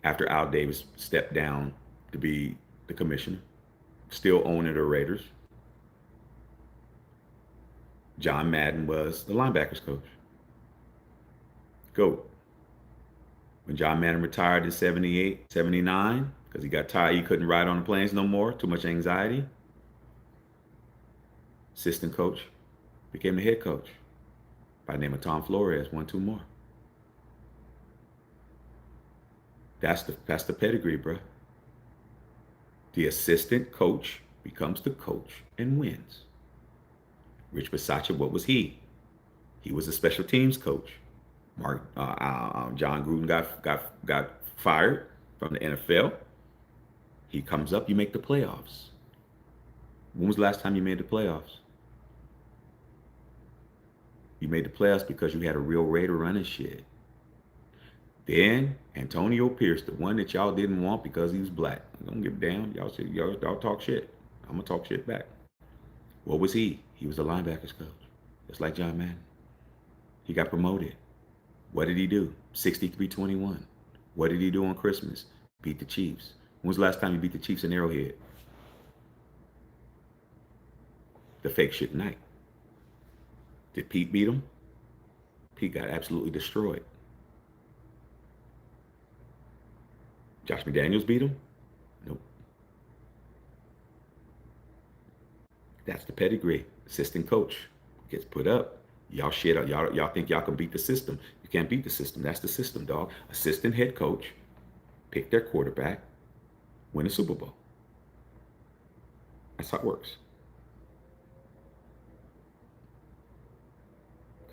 after Al Davis stepped down to be the commissioner, still owner the Raiders. John Madden was the linebackers coach. GOAT. When John Madden retired in 78, 79, because he got tired, he couldn't ride on the planes no more, too much anxiety. Assistant coach became the head coach by the name of Tom Flores, 1-2 more. That's the pedigree, bro. The assistant coach becomes the coach and wins. Rich Bisaccia, what was he? He was a special teams coach. John Gruden got fired from the NFL. He comes up, you make the playoffs. When was the last time you made the playoffs? You made the playoffs because you had a real Raider running shit. Then Antonio Pierce, the one that y'all didn't want because he was black. I don't give a damn. Y'all talk shit. I'm gonna talk shit back. What was he? He was a linebackers coach, just like John Madden. He got promoted. What did he do? 63-21. What did he do on Christmas? Beat the Chiefs. When was the last time you beat the Chiefs in Arrowhead? The fake shit night. Did Pete beat him? Pete got absolutely destroyed. Josh McDaniels beat him? Nope. That's the pedigree. Assistant coach gets put up. Y'all shit. Y'all think y'all can beat the system. You can't beat the system. That's the system, dog. Assistant head coach, pick their quarterback, win a Super Bowl. That's how it works.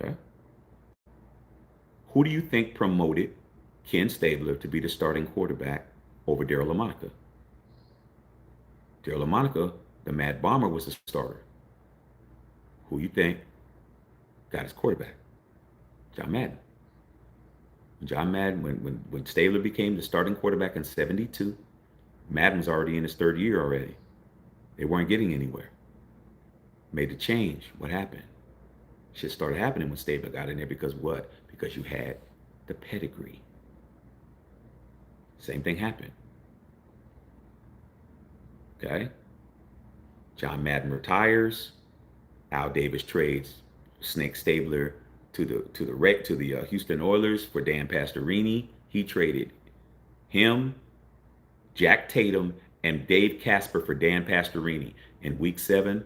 Okay. Who do you think promoted Ken Stabler to be the starting quarterback over Daryl LaMonica? Daryl LaMonica, the Mad Bomber, was the starter. Who you think got his quarterback? John Madden. John Madden, when Stabler became the starting quarterback in 72, Madden was already in his third year already. They weren't getting anywhere. Made the change. What happened? Shit started happening when Stabler got in there because what? Because you had the pedigree. Same thing happened. Okay? John Madden retires. Al Davis trades Snake Stabler to the Houston Oilers for Dan Pastorini. He traded him, Jack Tatum, and Dave Casper for Dan Pastorini in Week 7,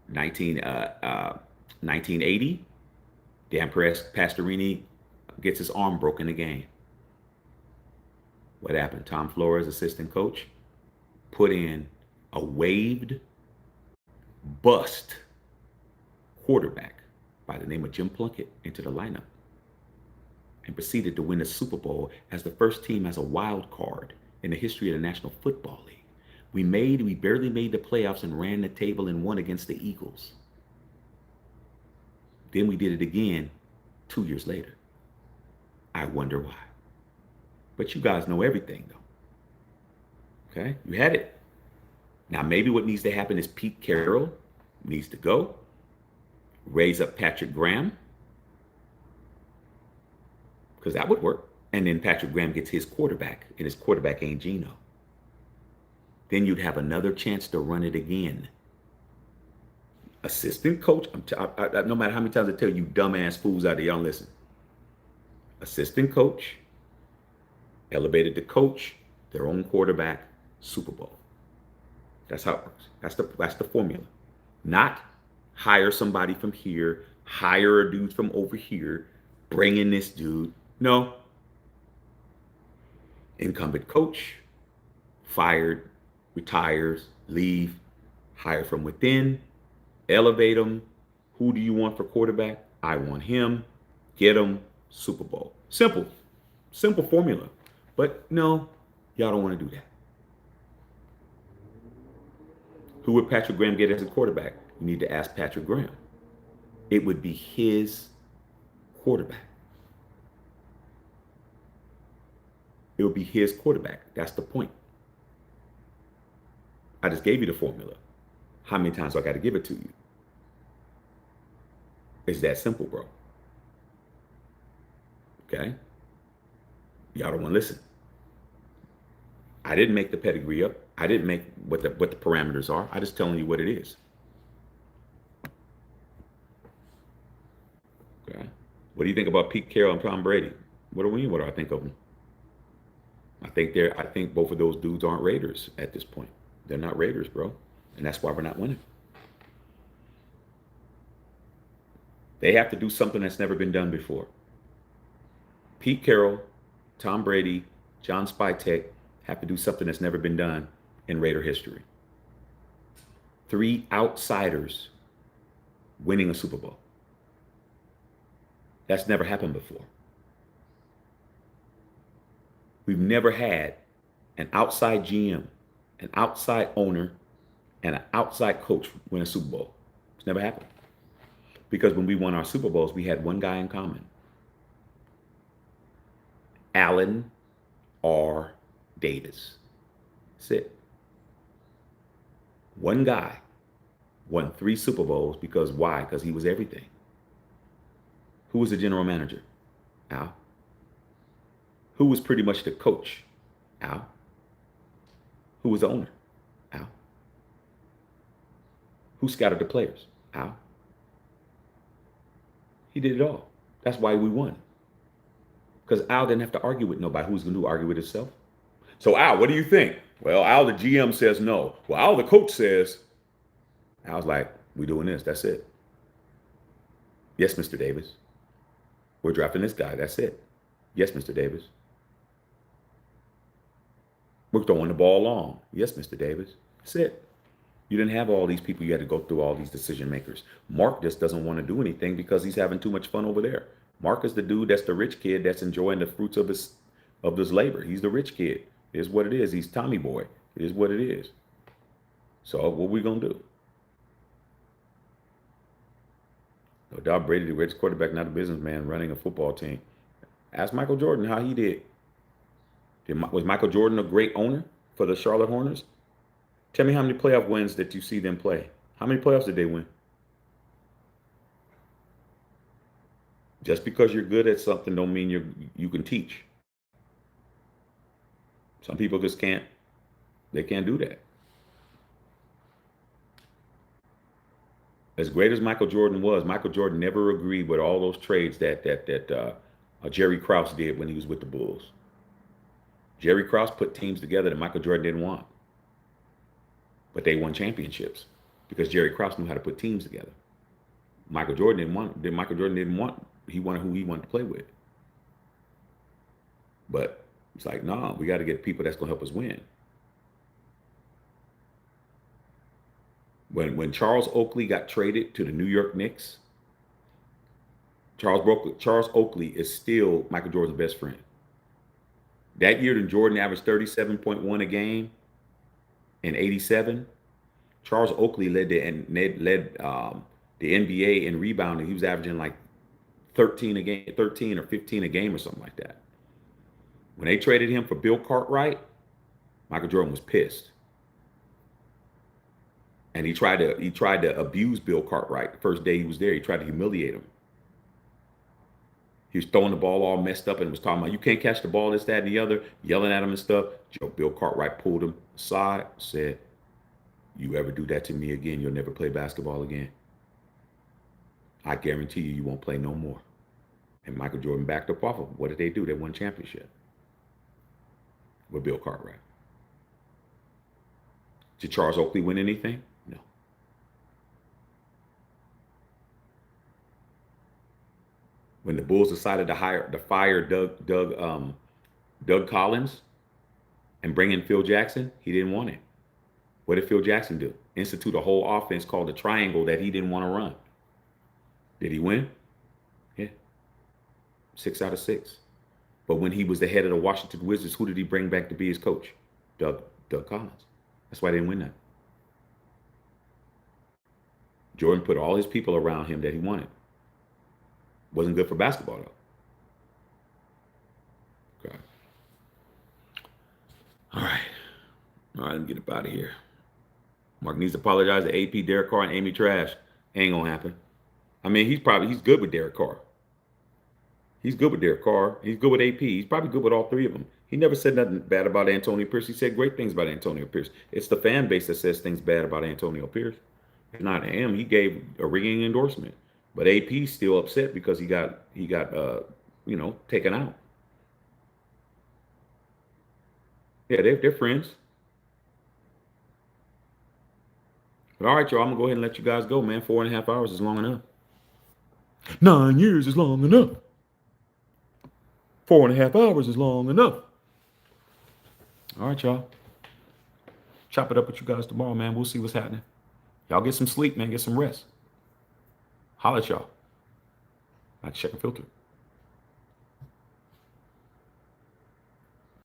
1980. Dan Pastorini gets his arm broken again. What happened? Tom Flores, assistant coach, put in a waived bust quarterback by the name of Jim Plunkett into the lineup and proceeded to win the Super Bowl as the first team as a wild card in the history of the National Football League. We barely made the playoffs and ran the table and won against the Eagles. Then we did it again 2 years later. I wonder why. But you guys know everything, though. Okay? You had it. Now, maybe what needs to happen is Pete Carroll needs to go, raise up Patrick Graham, because that would work. And then Patrick Graham gets his quarterback, and his quarterback ain't Geno. Then you'd have another chance to run it again. Assistant coach, no matter how many times I tell you dumbass fools out there, y'all listen. Assistant coach, elevated to coach, their own quarterback, Super Bowl. That's how it works. That's the formula. Not hire somebody from here, hire a dude from over here, bring in this dude. No. Incumbent coach, fired, retires, leave, hire from within, elevate them. Who do you want for quarterback? I want him. Get him. Super Bowl. Simple formula. But no, y'all don't want to do that. Who would Patrick Graham get as a quarterback? You need to ask Patrick Graham. It would be his quarterback. It would be his quarterback. That's the point. I just gave you the formula. How many times do I got to give it to you? It's that simple, bro. Okay? Y'all don't want to listen. I didn't make the pedigree up. I didn't make what the parameters are. I just telling you what it is. Okay. What do you think about Pete Carroll and Tom Brady? What do I think of them? I think both of those dudes aren't Raiders at this point. They're not Raiders, bro. And that's why we're not winning. They have to do something that's never been done before. Pete Carroll, Tom Brady, John Spytek have to do something that's never been done in Raider history. 3 outsiders winning a Super Bowl. That's never happened before. We've never had an outside GM, an outside owner, and an outside coach win a Super Bowl. It's never happened. Because when we won our Super Bowls, we had one guy in common. Allen R. Davis. That's it. One guy won 3 Super Bowls because why? Because he was everything. Who was the general manager? Al. Who was pretty much the coach? Al. Who was the owner? Al. Who scouted the players? Al. He did it all. That's why we won. Because Al didn't have to argue with nobody. Who's going to argue with himself? So Al, what do you think? Well, Al, the GM says no. Well, Al, the coach says. Al's like, we doing this. That's it. Yes, Mr. Davis. We're drafting this guy. That's it. Yes, Mr. Davis. We're throwing the ball long. Yes, Mr. Davis. That's it. You didn't have all these people. You had to go through all these decision makers. Mark just doesn't want to do anything because he's having too much fun over there. Mark is the dude that's the rich kid that's enjoying the fruits of his labor. He's the rich kid. It is what it is. He's Tommy boy. It is what it is. So what we going to do? No doubt Brady, the greatest quarterback, not a businessman, running a football team. Ask Michael Jordan how he did. Was Michael Jordan a great owner for the Charlotte Hornets? Tell me how many playoff wins that you see them play. How many playoffs did they win? Just because you're good at something don't mean you can teach. Some people just can't. They can't do that. As great as Michael Jordan was, Michael Jordan never agreed with all those trades that Jerry Krause did when he was with the Bulls. Jerry Krause put teams together that Michael Jordan didn't want. But they won championships because Jerry Krause knew how to put teams together. Michael Jordan didn't want. He wanted who he wanted to play with. But it's like, nah, we got to get people that's going to help us win. When Charles Oakley got traded to the New York Knicks, Charles Oakley is still Michael Jordan's best friend. That year, Jordan averaged 37.1 a game in '87. Charles Oakley led the NBA in rebounding. He was averaging like 13 or 15 a game or something like that. When they traded him for Bill Cartwright, Michael Jordan was pissed. And he tried to abuse Bill Cartwright the first day he was there. He tried to humiliate him. He was throwing the ball all messed up and was talking about, you can't catch the ball, this, that, and the other, yelling at him and stuff. Bill Cartwright pulled him aside, said, you ever do that to me again, you'll never play basketball again. I guarantee you won't play no more. And Michael Jordan backed up off of him. What did they do? They won championship with Bill Cartwright. Did Charles Oakley win anything? No. When the Bulls decided to fire Doug Collins and bring in Phil Jackson, he didn't want it. What did Phil Jackson do? Institute a whole offense called the triangle that he didn't want to run. Did he win? Yeah. 6 out of 6. But when he was the head of the Washington Wizards, who did he bring back to be his coach? Doug Collins. That's why they didn't win that. Jordan put all his people around him that he wanted. Wasn't good for basketball, though. Okay. All right, let me get up out of here. Mark needs to apologize to AP, Derek Carr, and Amy Trash. Ain't gonna happen. I mean, he's good with Derek Carr. He's good with Derek Carr. He's good with AP. He's probably good with all 3 of them. He never said nothing bad about Antonio Pierce. He said great things about Antonio Pierce. It's the fan base that says things bad about Antonio Pierce. It's not him. He gave a ringing endorsement. But AP's still upset because he got taken out. Yeah, they're friends. But all right, y'all, I'm gonna go ahead and let you guys go, man. 4.5 hours is long enough. 9 years is long enough. 4.5 hours is long enough. All right, y'all. chop it up with you guys tomorrow, man. We'll see what's happening. Y'all get some sleep, man. Get some rest. Holla at y'all. I check a filter.